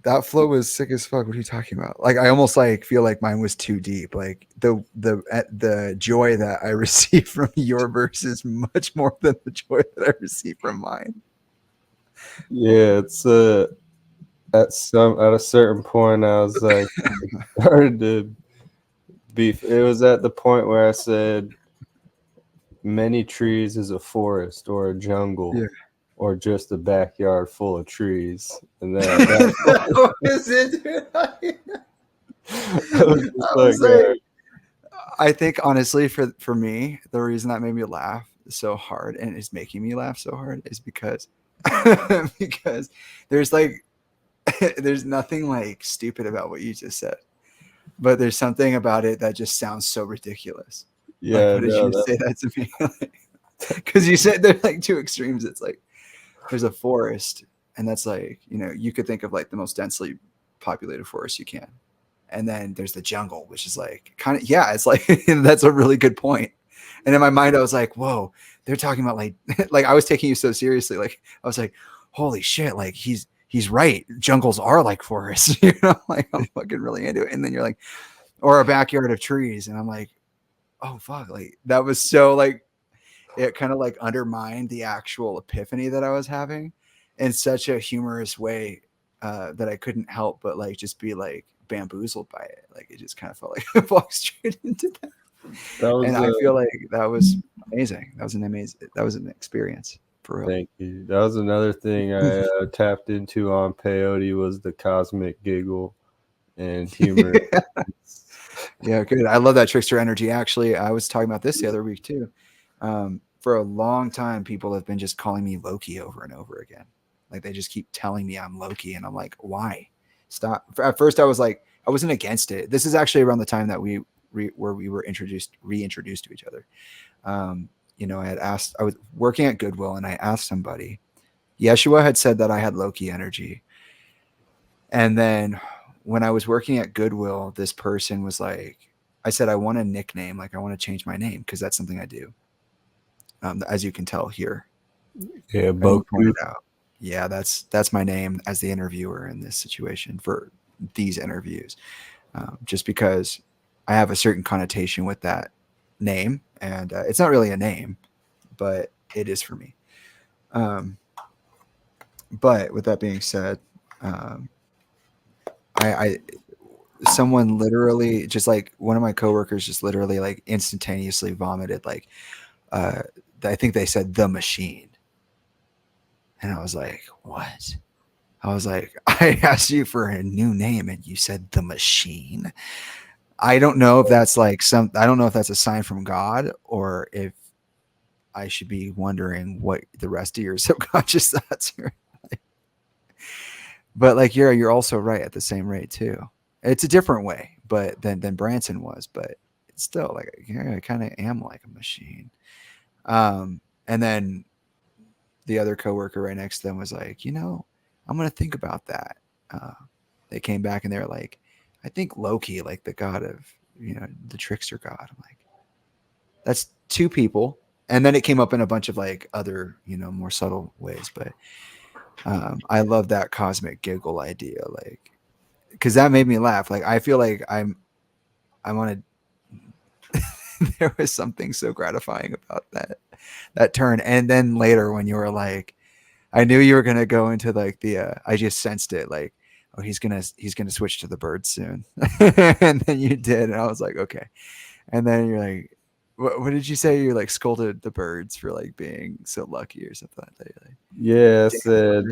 That flow was sick as fuck. What are you talking about? Like, I almost like feel like mine was too deep. Like the joy that I receive from your verse is much more than the joy that I receive from mine. Yeah, it's at a certain point I was like started to be. It was at the point where I said many trees is a forest or a jungle. Yeah. Or just a backyard full of trees, and that is it? I think honestly, for me, the reason that made me laugh so hard and is making me laugh so hard is because because there's nothing like stupid about what you just said, but there's something about it that just sounds so ridiculous. Yeah, like, what did you say that to me? Because you said they're like two extremes. It's like, there's a forest, and that's like, you could think of like the most densely populated forest you can. And then there's the jungle, which is like kind of, yeah, it's like, that's a really good point. And in my mind, I was like, whoa, they're talking about like, like I was taking you so seriously. Like I was like, holy shit, like he's right. Jungles are like forests, like I'm fucking really into it. And then you're like, or a backyard of trees. And I'm like, oh fuck, like that was so like, it kind of like undermined the actual epiphany that I was having in such a humorous way, that I couldn't help but like just be like bamboozled by it. Like it just kind of felt like I walked straight into that. That was And I feel like that was amazing. That was an experience for real. thank you. That was another thing I tapped into on peyote was the cosmic giggle and humor. Yeah, good. I love that trickster energy. Actually, I was talking about this the other week too. For a long time, people have been just calling me Loki over and over again. Like they just keep telling me I'm Loki, and I'm like, why? Stop. At first, I was like, I wasn't against it. This is actually around the time that we were reintroduced to each other. I had asked. I was working at Goodwill, and I asked somebody. Yeshua had said that I had Loki energy, and then when I was working at Goodwill, this person was like, I said, I want a nickname. Like I want to change my name because that's something I do. As you can tell here. Yeah, pointed out. Yeah, that's my name as the interviewer in this situation for these interviews. Just because I have a certain connotation with that name, and it's not really a name, but it is for me. But with that being said, I someone literally just like one of my coworkers just literally like instantaneously vomited like I think they said the machine. And I was like, what? I was like, I asked you for a new name and you said the machine. I don't know if that's like I don't know if that's a sign from God or if I should be wondering what the rest of your subconscious thoughts are. But like you're also right at the same rate too. It's a different way, but than Branson was, but it's still like I kind of am like a machine. And then the other coworker right next to them was like, I'm gonna think about that. They came back and they were like, I think Loki, like the god of the trickster god. I'm like, that's two people. And then it came up in a bunch of like other more subtle ways, but I love that cosmic giggle idea, like because that made me laugh. Like I feel like I want to. There was something so gratifying about that turn. And then later when you were like, I knew you were gonna go into like the I just sensed it, like, oh, he's gonna switch to the birds soon. And then you did, and I was like, okay. And then you're like, what did you say? You like scolded the birds for like being so lucky or something like that. Like, yeah, I said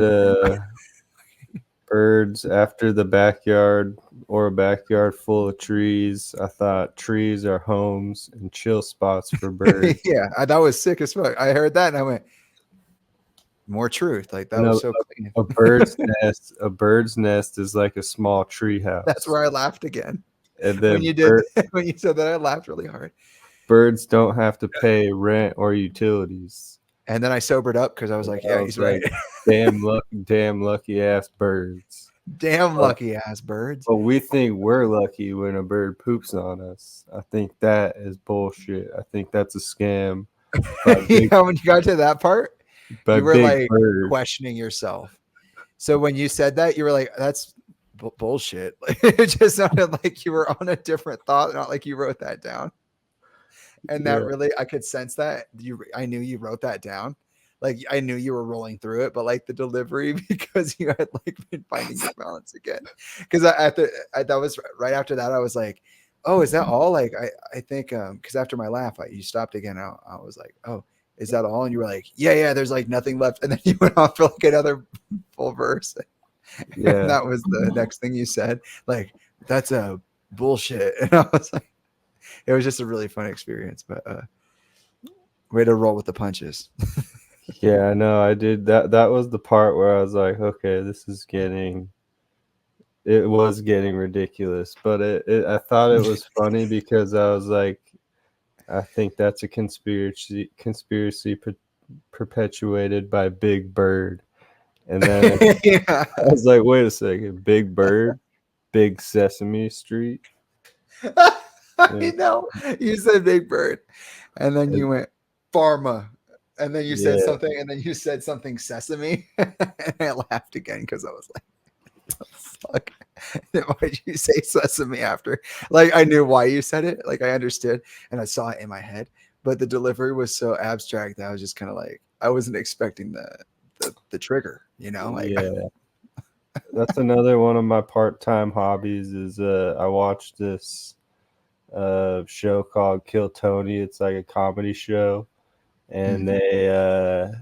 birds after the backyard or a backyard full of trees. I thought trees are homes and chill spots for birds. Yeah, that was sick as fuck. I heard that and I went, more truth. Like that was so clean. A bird's nest is like a small tree house. That's where I laughed again. And then when you did when you said that, I laughed really hard. Birds don't have to pay rent or utilities. And then I sobered up because I was like, yeah, he's right. Damn lucky ass birds. Damn lucky ass birds. But we think we're lucky when a bird poops on us. I think that is bullshit. I think that's a scam. When you got to that part, you were like questioning yourself. So when you said that, you were like, that's bullshit. It just sounded like you were on a different thought, not like you wrote that down. And that really, I could sense that I knew you wrote that down. Like I knew you were rolling through it, but like the delivery, because you had like been finding your balance again. Because that was right after that, I was like, oh, is that all? Like I think because after my laugh, you stopped again. I was like, oh, is that all? And you were like, yeah, there's like nothing left. And then you went off for like another full verse. Yeah, and that was the next thing you said. Like that's a bullshit. And I was like, it was just a really fun experience, but way to roll with the punches. Yeah, I know. I did that. That was the part where I was like, okay, it was getting ridiculous, but I thought it was funny because I was like, I think that's a conspiracy perpetuated by Big Bird. And then Yeah. I was like, wait a second, Big Bird, Big Sesame Street. I know. You said Big Bird, and then you went Pharma, and then you said Yeah. something, and then you said something Sesame, and I laughed again because I was like, "What the fuck? Why'd you say Sesame after?" Like I knew why you said it, like I understood, and I saw it in my head, but the delivery was so abstract that I was just kind of like, I wasn't expecting the trigger, you know, like Yeah. That's another one of my part-time hobbies is I watched this show called Kill Tony. It's like a comedy show, and they'll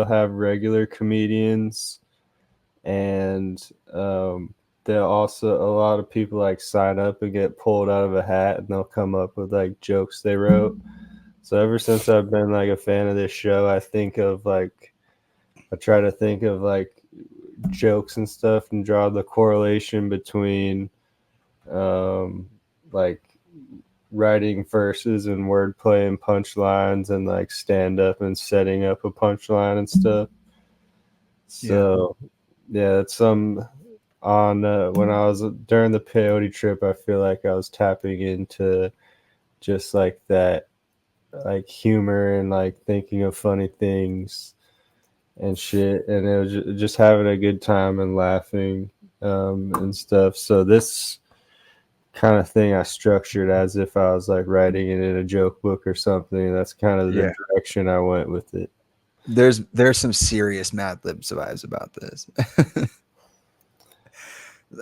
have regular comedians, and they'll also a lot of people like sign up and get pulled out of a hat, and they'll come up with like jokes they wrote. So ever since I've been like a fan of this show, I try to think of like jokes and stuff and draw the correlation between like writing verses and wordplay and punchlines and like stand up and setting up a punchline and stuff. So yeah, it's some on when I was during the peyote trip, I feel like I was tapping into just like that like humor and like thinking of funny things and shit, and it was just having a good time and laughing and stuff. So this kind of thing I structured as if I was like writing it in a joke book or something. That's kind of the direction I went with it. there's some serious Mad Libs vibes about this.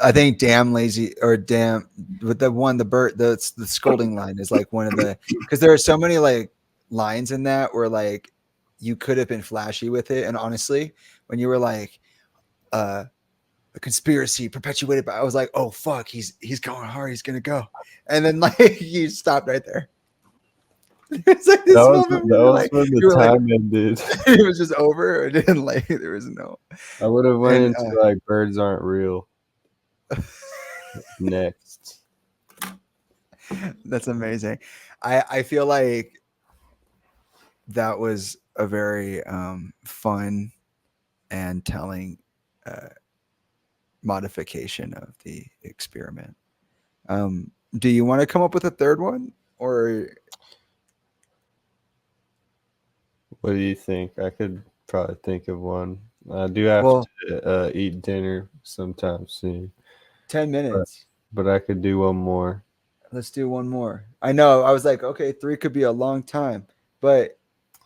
I think damn lazy or damn with the scolding line is like one of the, because there are so many like lines in that where like you could have been flashy with it. And honestly, when you were like a conspiracy perpetuated by, I was like, oh fuck, he's going hard, he's gonna go. And then like you stopped right there. It's like this moment where that was like, when you the were like, time ended. it was just over. It didn't like there was no. I would have went And, into like birds aren't real next. That's amazing. I feel like that was a very fun and telling modification of the experiment. Do you want to come up with a third one, or What do you think? I could probably think of one. I do have to eat dinner sometime soon. 10 minutes? But I could do one more. Let's do one more. I know. I was like, okay, 3 could be a long time, but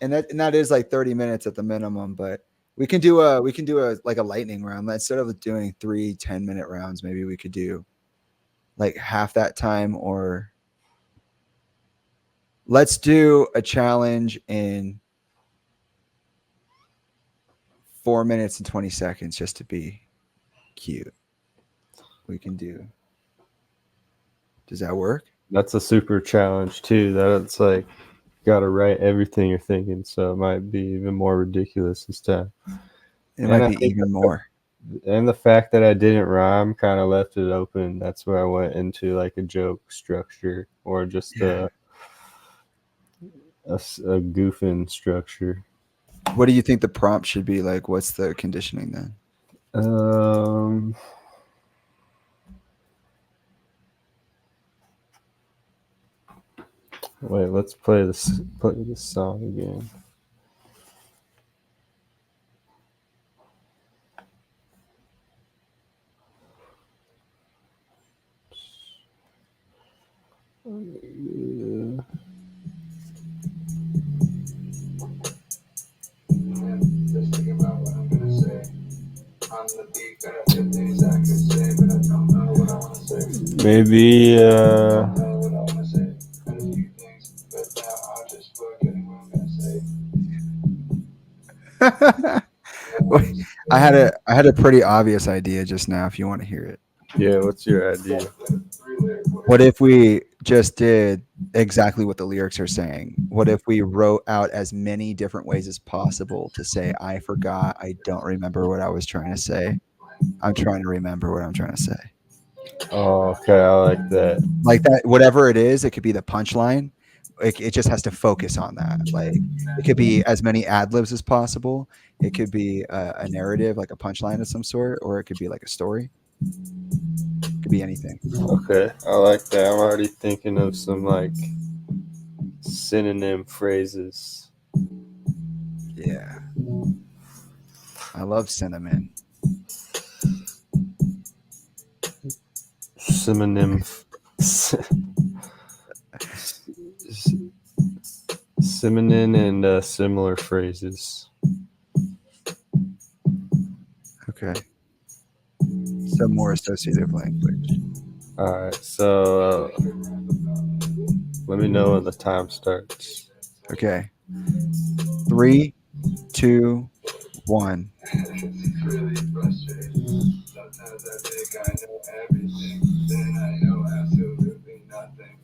and that is like 30 minutes at the minimum. But we can do a like a lightning round. Instead of doing 3 10-minute rounds, maybe we could do like half that time, or let's do a challenge in 4 minutes and 20 seconds just to be cute. We can do. Does that work? That's a super challenge too. That's like got to write everything you're thinking, so it might be even more ridiculous this time. It might be even more. And the fact that I didn't rhyme kind of left it open. That's where I went into like a joke structure or just a goofing structure. What do you think the prompt should be like? What's the conditioning then? Wait, let's play this song again. Just think about what I'm gonna say. On the beat, gonna hit things I could say, but I don't know what I wanna say. Maybe I don't know what I wanna say. Got a few things, but now I'll just forget what I'm gonna say. I had a pretty obvious idea just now. If you want to hear it. yeah, what's your idea? What if we just did exactly what the lyrics are saying? What if we wrote out as many different ways as possible to say, I forgot, I don't remember what I was trying to say. I'm trying to remember what I'm trying to say. Oh, okay, I like that. Like that, whatever it is, it could be the punchline, it just has to focus on that. Like it could be as many ad libs as possible. It could be a narrative, like a punchline of some sort, or it could be like a story. It could be anything. Okay, I like that. I'm already thinking of some like synonym phrases. Yeah. I love cinnamon. Synonym. Synonym and similar phrases. Okay. Some more associative language. All right, so let me know when the time starts. Okay. 3, 2, 1. It's really frustrating. Sometimes I think I know everything, then I know absolutely nothing.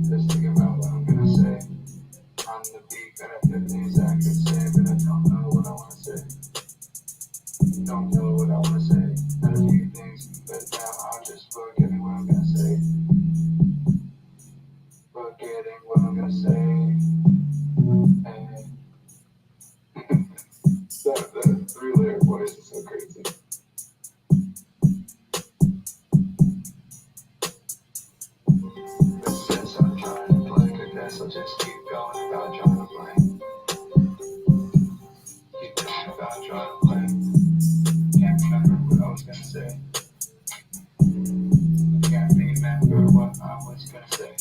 Just thinking about what I'm gonna say. On the beat, got a few things I could say, but I don't know what I wanna say. Don't know what I wanna say. Got a few things, but now I'm just forgetting what I'm gonna say. Forgetting what I'm gonna say. Hey. That 3-layer voice is so crazy. Since I'm trying to play, I guess I'll just keep going about trying to play. Keep going about trying to play. Can't remember what I was gonna say. Can't remember what I was gonna say.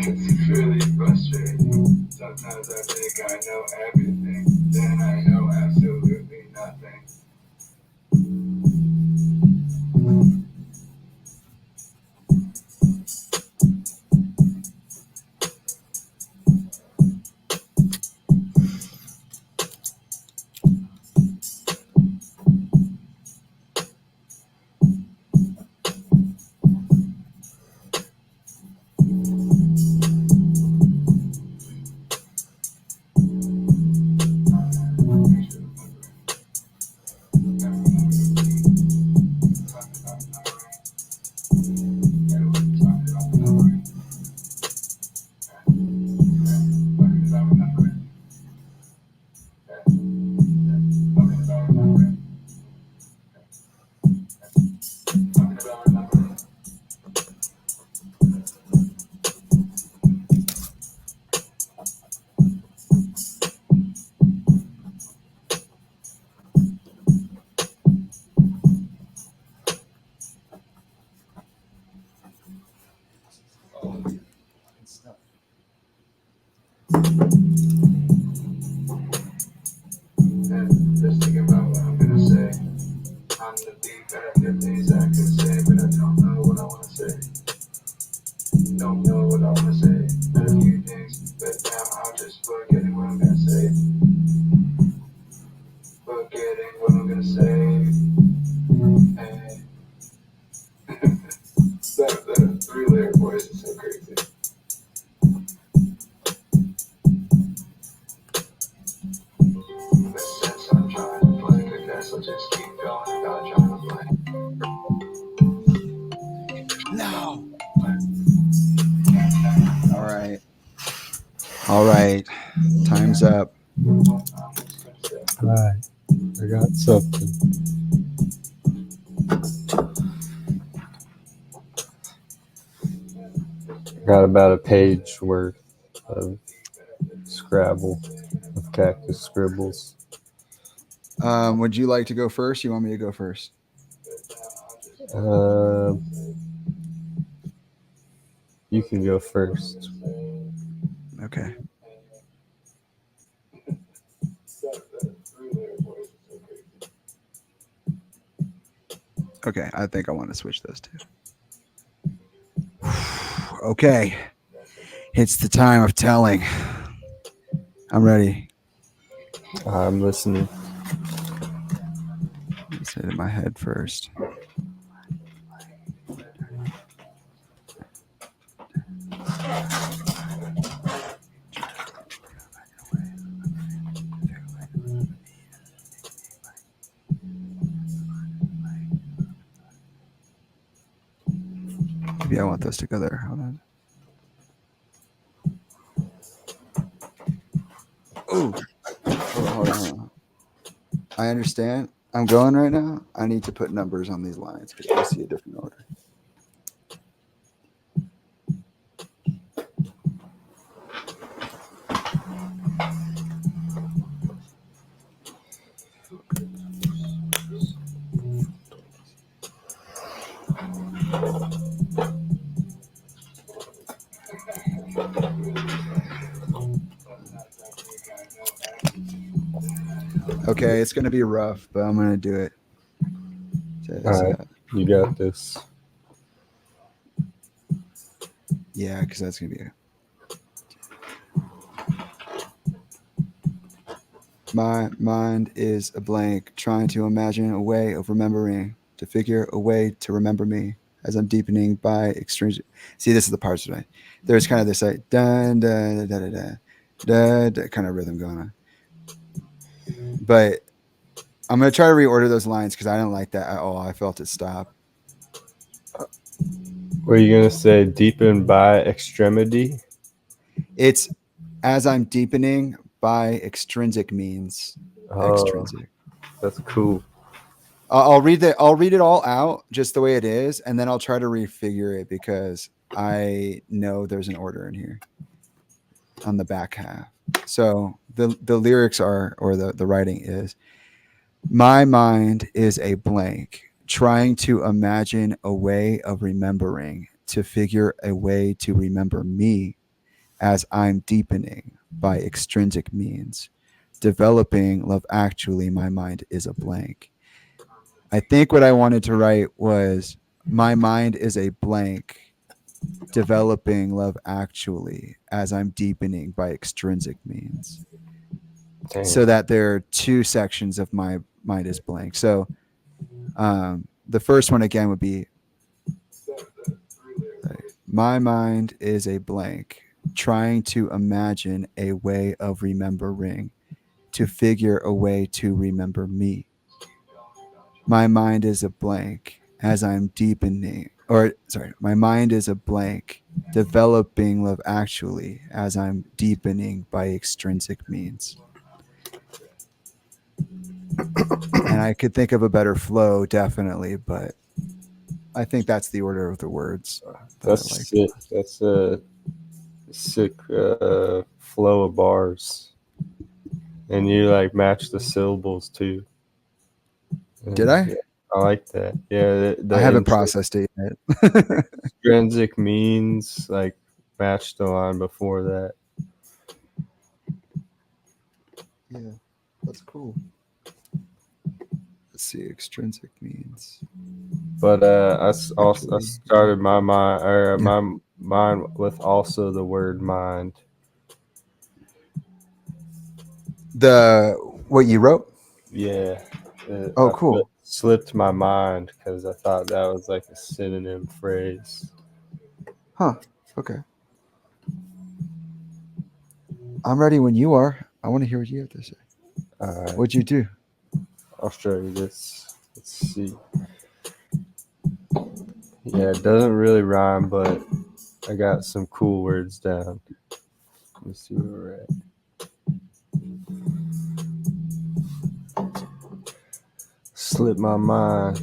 It's really frustrating. Sometimes I think I know everything, then I know absolutely nothing. Just thinking about what I'm gonna say. On the beat, got a few things I could say, but I don't know what I wanna say. Don't know what I wanna say. Got a few things, but now I'm just forgetting what I'm gonna say. Forgetting what I'm gonna say. Hey. That 3-layer voice is so crazy. All right. Time's up. All right. I got something. Got about a page worth of Scrabble, of cactus scribbles. Would you like to go first? You want me to go first? You can go first. Okay. Okay, I think I want to switch those two. Okay. It's the time of telling. I'm ready. I'm listening. Let's hit it in my head first. Maybe I want those to go there. Hold on. Ooh. Hold on. I understand. I'm going right now. I need to put numbers on these lines because I see a different order. Okay, it's going to be rough, but I'm going to do it. All right. You got this. Yeah, because that's going to be My mind is a blank, trying to imagine a way of remembering, to figure a way to remember me as I'm deepening by extrinsic. See, this is the parts right. There's kind of this like da da da da da da da kind of rhythm going on. But I'm gonna try to reorder those lines because I don't like that at all. I felt it stop. What are you gonna say? Deepen by extremity? It's as I'm deepening by extrinsic means extrinsic. That's cool. I'll read it all out just the way it is, and then I'll try to refigure it because I know there's an order in here on the back half. So the lyrics are, or the writing is, my mind is a blank, trying to imagine a way of remembering, to figure a way to remember me as I'm deepening by extrinsic means. Developing love actually, my mind is a blank. I think what I wanted to write was, my mind is a blank, developing love actually as I'm deepening by extrinsic means. Dang. So that there are two sections of my mind is blank. So the first one again would be, my mind is a blank, trying to imagine a way of remembering, to figure a way to remember me. My mind is a blank as I'm deepening, my mind is a blank, developing love actually as I'm deepening by extrinsic means. And I could think of a better flow, definitely, but I think that's the order of the words. That's sick. That's a sick flow of bars. And you like match the syllables too. Did I? Yeah, I like that. Yeah, I haven't processed it yet. Extrinsic means like match the line before that. Yeah, that's cool. Let's see, extrinsic means. But I started my mind with also the word mind. What you wrote? Yeah. Oh, cool. Slipped my mind because I thought that was like a synonym phrase. Huh. Okay. I'm ready when you are. I want to hear what you have to say. All right. What'd you do? I'll show you this. Let's see. Yeah, it doesn't really rhyme, but I got some cool words down. Let's see where we're at. Slipped my mind,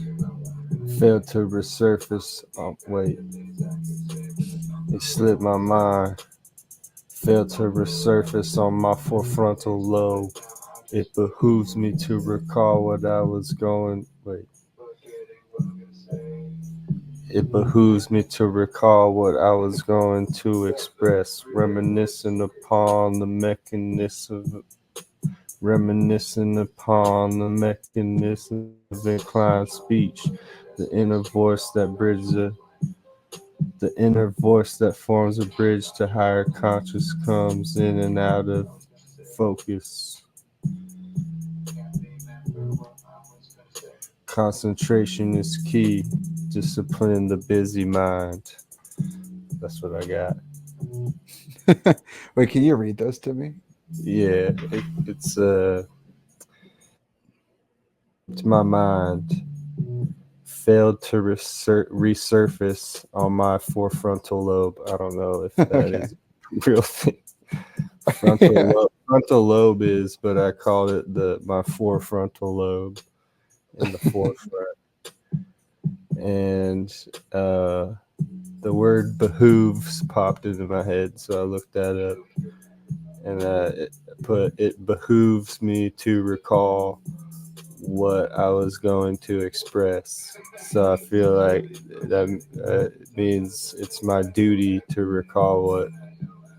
failed to resurface. Oh, wait. It slipped my mind, failed to resurface on my forefrontal lobe. It behooves me to recall what I was going. Wait. It behooves me to recall what I was going to express, reminiscing upon the mechanism of inclined speech, the inner voice that forms a bridge to higher conscious comes in and out of focus. Concentration is key. Discipline the busy mind. That's what I got. Wait, can you read those to me? Yeah, it's my mind failed to resurface on my forefrontal lobe. I don't know if that is a real thing. Frontal lobe is, but I called it my forefrontal lobe in the forefront. And the word behooves popped into my head, so I looked that up, and it behooves me to recall what I was going to express. So I feel like that means it's my duty to recall what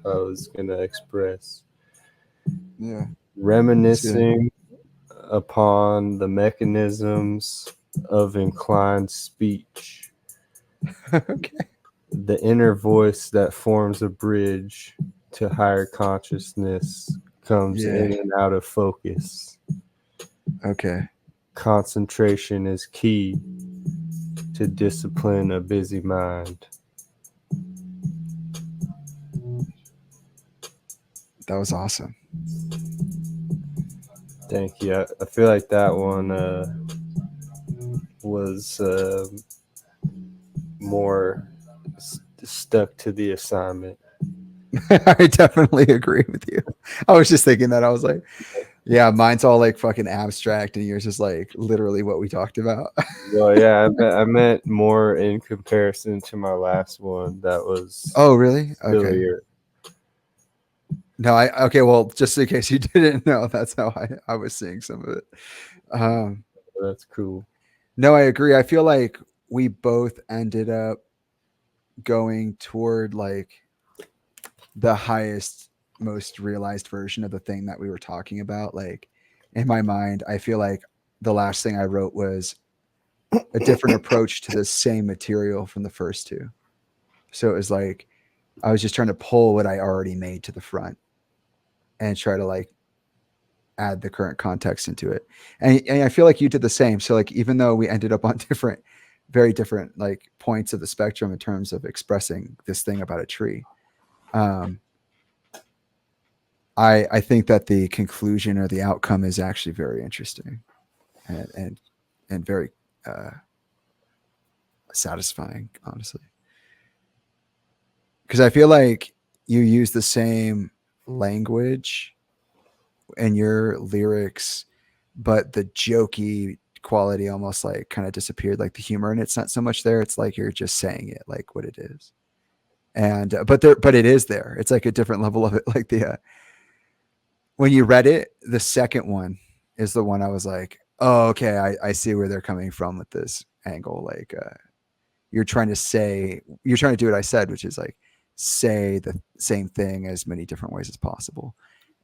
I was going to express. Yeah. Reminiscing upon the mechanisms of inclined speech. Okay. The inner voice that forms a bridge to higher consciousness comes in and out of focus. Okay. Concentration is key to discipline a busy mind. That was awesome. Thank you. I feel like that one was more stuck to the assignment. I definitely agree with you. I was just thinking that. I was like, yeah, mine's all like fucking abstract, and yours is like literally what we talked about. Well, yeah, I meant more in comparison to my last one. That was Oh, really? Okay. sillier. No, okay. Well, just in case you didn't know, that's how I was seeing some of it. That's cool. No, I agree. I feel like we both ended up going toward like the highest, most realized version of the thing that we were talking about. Like in my mind, I feel like the last thing I wrote was a different approach to the same material from the first two. So it was like I was just trying to pull what I already made to the front and try to like add the current context into it. And I feel like you did the same. So like even though we ended up on different, very different like points of the spectrum in terms of expressing this thing about a tree, I think that the conclusion or the outcome is actually very interesting and very satisfying, honestly. Because I feel like you use the same language in your lyrics, but the jokey quality almost like kind of disappeared. Like the humor, and it's not so much there. It's like you're just saying it like what it is, and but it is there. It's like a different level of it. Like the when you read it, the second one is the one I was like, oh, okay, I see where they're coming from with this angle. Like you're trying to do what I said, which is like say the same thing as many different ways as possible.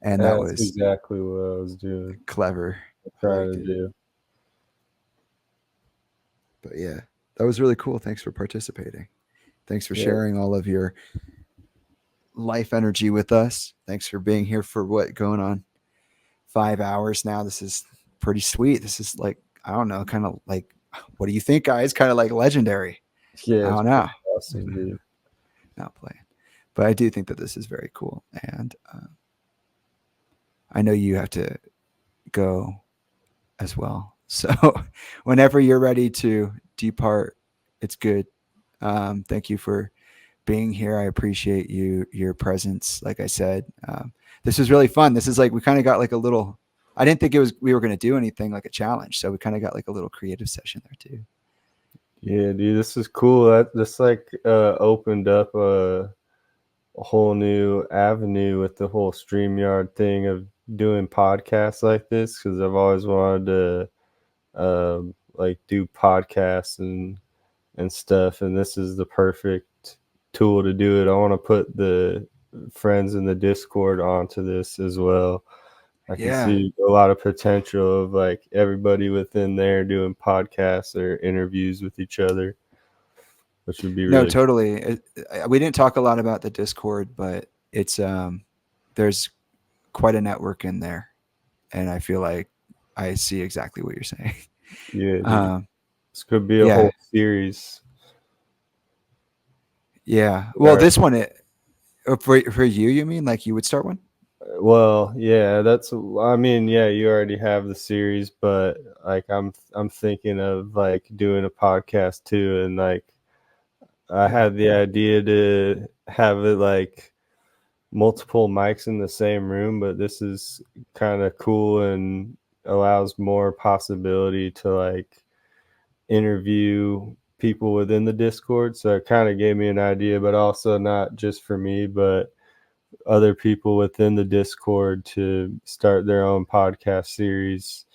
And that That's was exactly what I was doing. clever. Trying to do. But yeah, that was really cool. Thanks for participating. Thanks for sharing all of your life energy with us. Thanks for being here for going on 5 hours now. This is pretty sweet. This is like, I don't know, kind of like, what do you think, guys? Kind of like legendary. Yeah, I don't know. Awesome, dude. Not playing, but I do think that this is very cool. And I know you have to go as well. So whenever you're ready to depart, it's good. Thank you for being here. I appreciate your presence. Like I said, this was really fun. This is like we kind of got like a little. I didn't think we were going to do anything like a challenge, so we kind of got like a little creative session there too. Yeah, dude, this is cool. That this like opened up a whole new avenue with the whole StreamYard thing of doing podcasts like this, because I've always wanted to like do podcasts and stuff, and this is the perfect tool to do it. I want to put the friends in the Discord onto this as well. I can see a lot of potential of like everybody within there doing podcasts or interviews with each other, which would be really No, totally. We didn't talk a lot about the Discord, but it's there's quite a network in there, and I feel like I see exactly what you're saying. Yeah, this could be a whole series. Yeah. Well, this one, for you mean like you would start one? Well, yeah, I mean, yeah, you already have the series, but like I'm thinking of like doing a podcast too, and like I had the idea to have it like multiple mics in the same room, but this is kind of cool and allows more possibility to like interview people within the Discord. So it kind of gave me an idea, but also not just for me, but other people within the Discord to start their own podcast series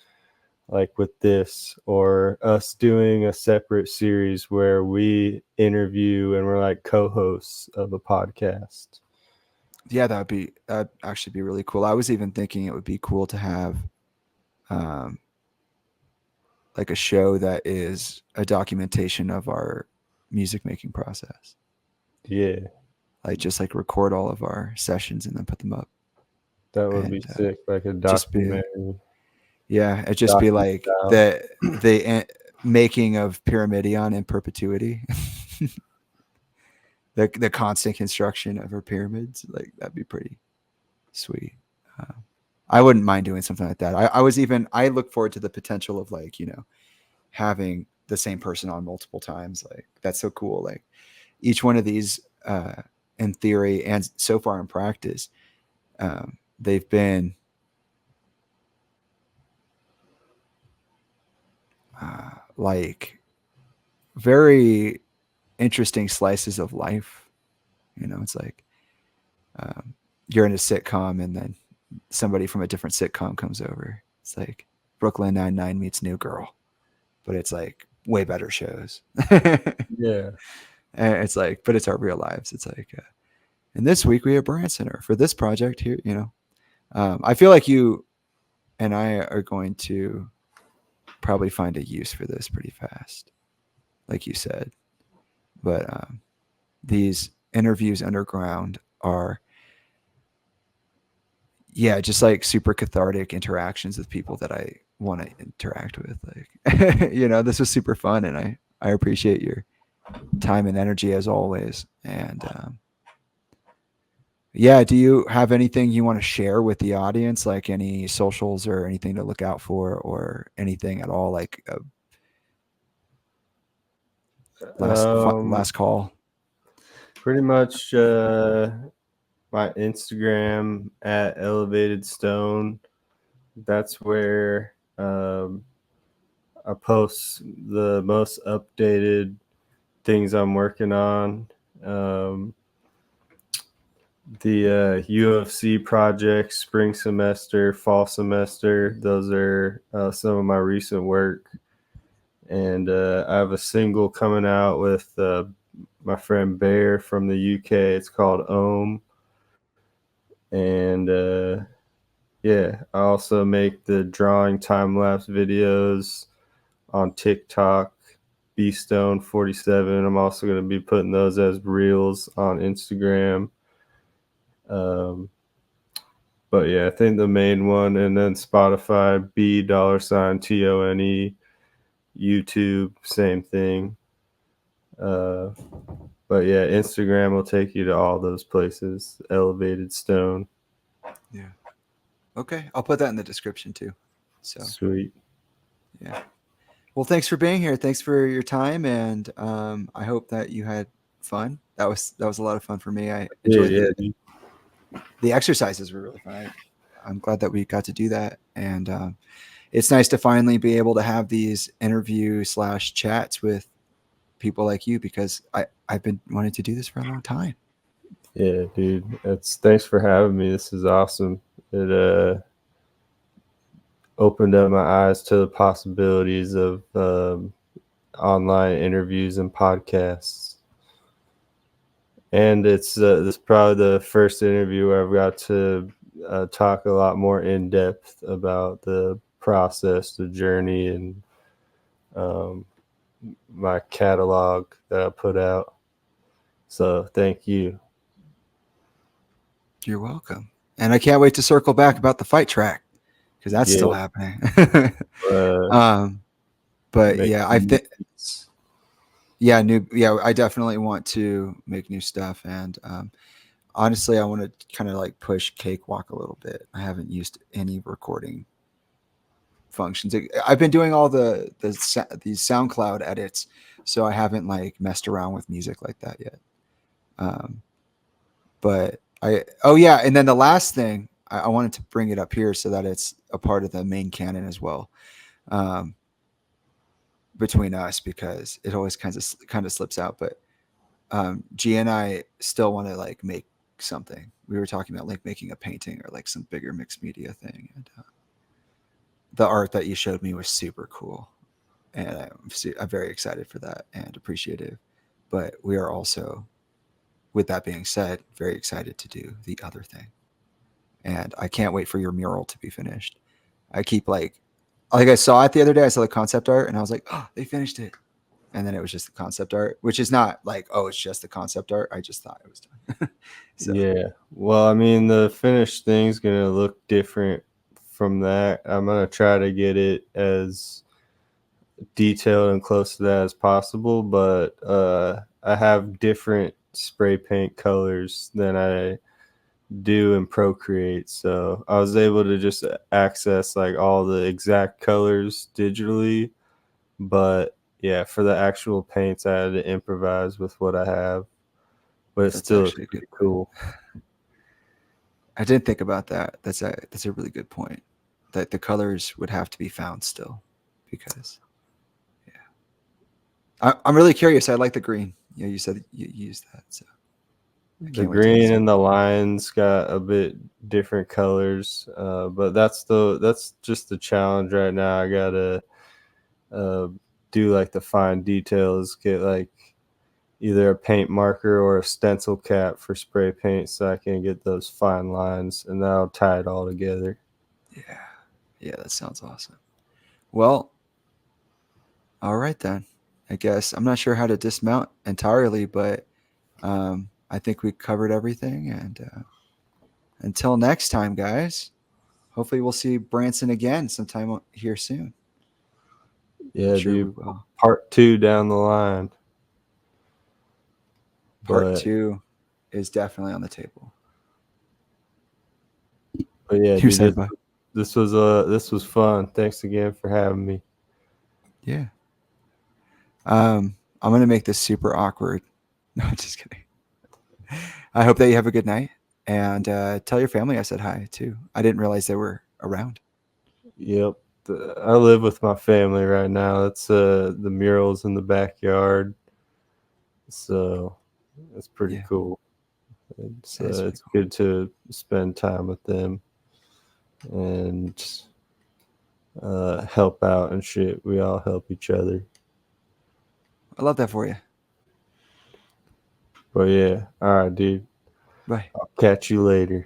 like with this, or us doing a separate series where we interview and we're like co-hosts of a podcast. Yeah, that'd actually be really cool. I was even thinking it would be cool to have like a show that is a documentation of our music making process. Yeah. Like just like record all of our sessions and then put them up. That would be sick, like a documentary. It'd just be like the making of Pyramidion in perpetuity. the constant construction of our pyramids. Like that'd be pretty sweet. I wouldn't mind doing something like that. I look forward to the potential of like, having the same person on multiple times. Like that's so cool. Like each one of these, in theory and so far in practice, they've been like very interesting slices of life. It's like you're in a sitcom and then somebody from a different sitcom comes over. It's like Brooklyn Nine-Nine meets New Girl, but it's like way better shows. Yeah. And it's like, but it's our real lives. It's like, and this week we have Branson, or for this project here, I feel like you and I are going to probably find a use for this pretty fast, like you said. But these interviews underground are, just like super cathartic interactions with people that I want to interact with. Like, this was super fun, and I appreciate your time and energy as always. And do you have anything you want to share with the audience, like any socials or anything to look out for, or anything at all, like last call? Pretty much my Instagram at Elevated Stone. That's where I post the most updated things I'm working on. The UFC projects, spring semester, fall semester, those are some of my recent work. And I have a single coming out with my friend Bear from the UK. It's called Ohm. And I also make the drawing time-lapse videos on TikTok, bstone47. I'm also going to be putting those as reels on Instagram. But I think the main one, and then Spotify, $Tone, YouTube, same thing. But Instagram will take you to all those places. Elevated Stone. Yeah. Okay, I'll put that in the description too. So sweet. Yeah. Well, thanks for being here. Thanks for your time, and I hope that you had fun. That was a lot of fun for me. I enjoyed the exercises were really fun. I'm glad that we got to do that, and it's nice to finally be able to have these interview/chats with people like you, because I've been wanting to do this for a long time. Yeah, dude. Thanks for having me. This is awesome. It opened up my eyes to the possibilities of online interviews and podcasts. And it's this is probably the first interview where I've got to talk a lot more in depth about the process, the journey, and my catalog that I put out. So thank you. You're welcome. And I can't wait to circle back about the fight track, because that's still happening. But yeah, I definitely want to make new stuff. And honestly, I want to kind of like push Cakewalk a little bit. I haven't used any recording functions. I've been doing all these SoundCloud edits, so I haven't like messed around with music like that yet. But and then the last thing, I wanted to bring it up here so that it's a part of the main canon as well, between us, because it always kind of slips out. But G and I still want to like make something. We were talking about like making a painting or like some bigger mixed media thing, and the art that you showed me was super cool, and I'm very excited for that and appreciative. But we are also, with that being said, very excited to do the other thing. And I can't wait for your mural to be finished. I keep like I saw it the other day. I saw the concept art and I was like, oh, they finished it. And then it was just the concept art, which is not like, oh, it's just the concept art. I just thought it was done. So. Yeah. Well, I mean, the finished thing's going to look different from that. I'm going to try to get it as detailed and close to that as possible. But I have different spray paint colors than I do in Procreate, so I was able to just access like all the exact colors digitally, but yeah, for the actual paints I had to improvise with what I have, but it's still pretty cool. I didn't think about that. That's a really good point, that the colors would have to be found still, because I'm really curious. I like the green. You said you used that, so the green and the lines got a bit different colors, but that's just the challenge right now. I gotta do like the fine details, get like either a paint marker or a stencil cap for spray paint, so I can get those fine lines, and then I'll tie it all together. Yeah, that sounds awesome. Well, all right then. I guess I'm not sure how to dismount entirely, but I think we covered everything. And until next time, guys, hopefully we'll see Branson again sometime here soon. Yeah, sure, dude. Part 2 down the line. Part 2 is definitely on the table. But yeah, dude, this was fun. Thanks again for having me. Yeah. I'm gonna make this super awkward. No, just kidding. I hope that you have a good night, and tell your family I said hi too. I didn't realize they were around. Yep. I live with my family right now. It's the murals in the backyard, so it's pretty cool. It's cool. Good to spend time with them and help out and shit. We all help each other. I love that for you. But yeah, all right, dude. Bye. I'll catch you later.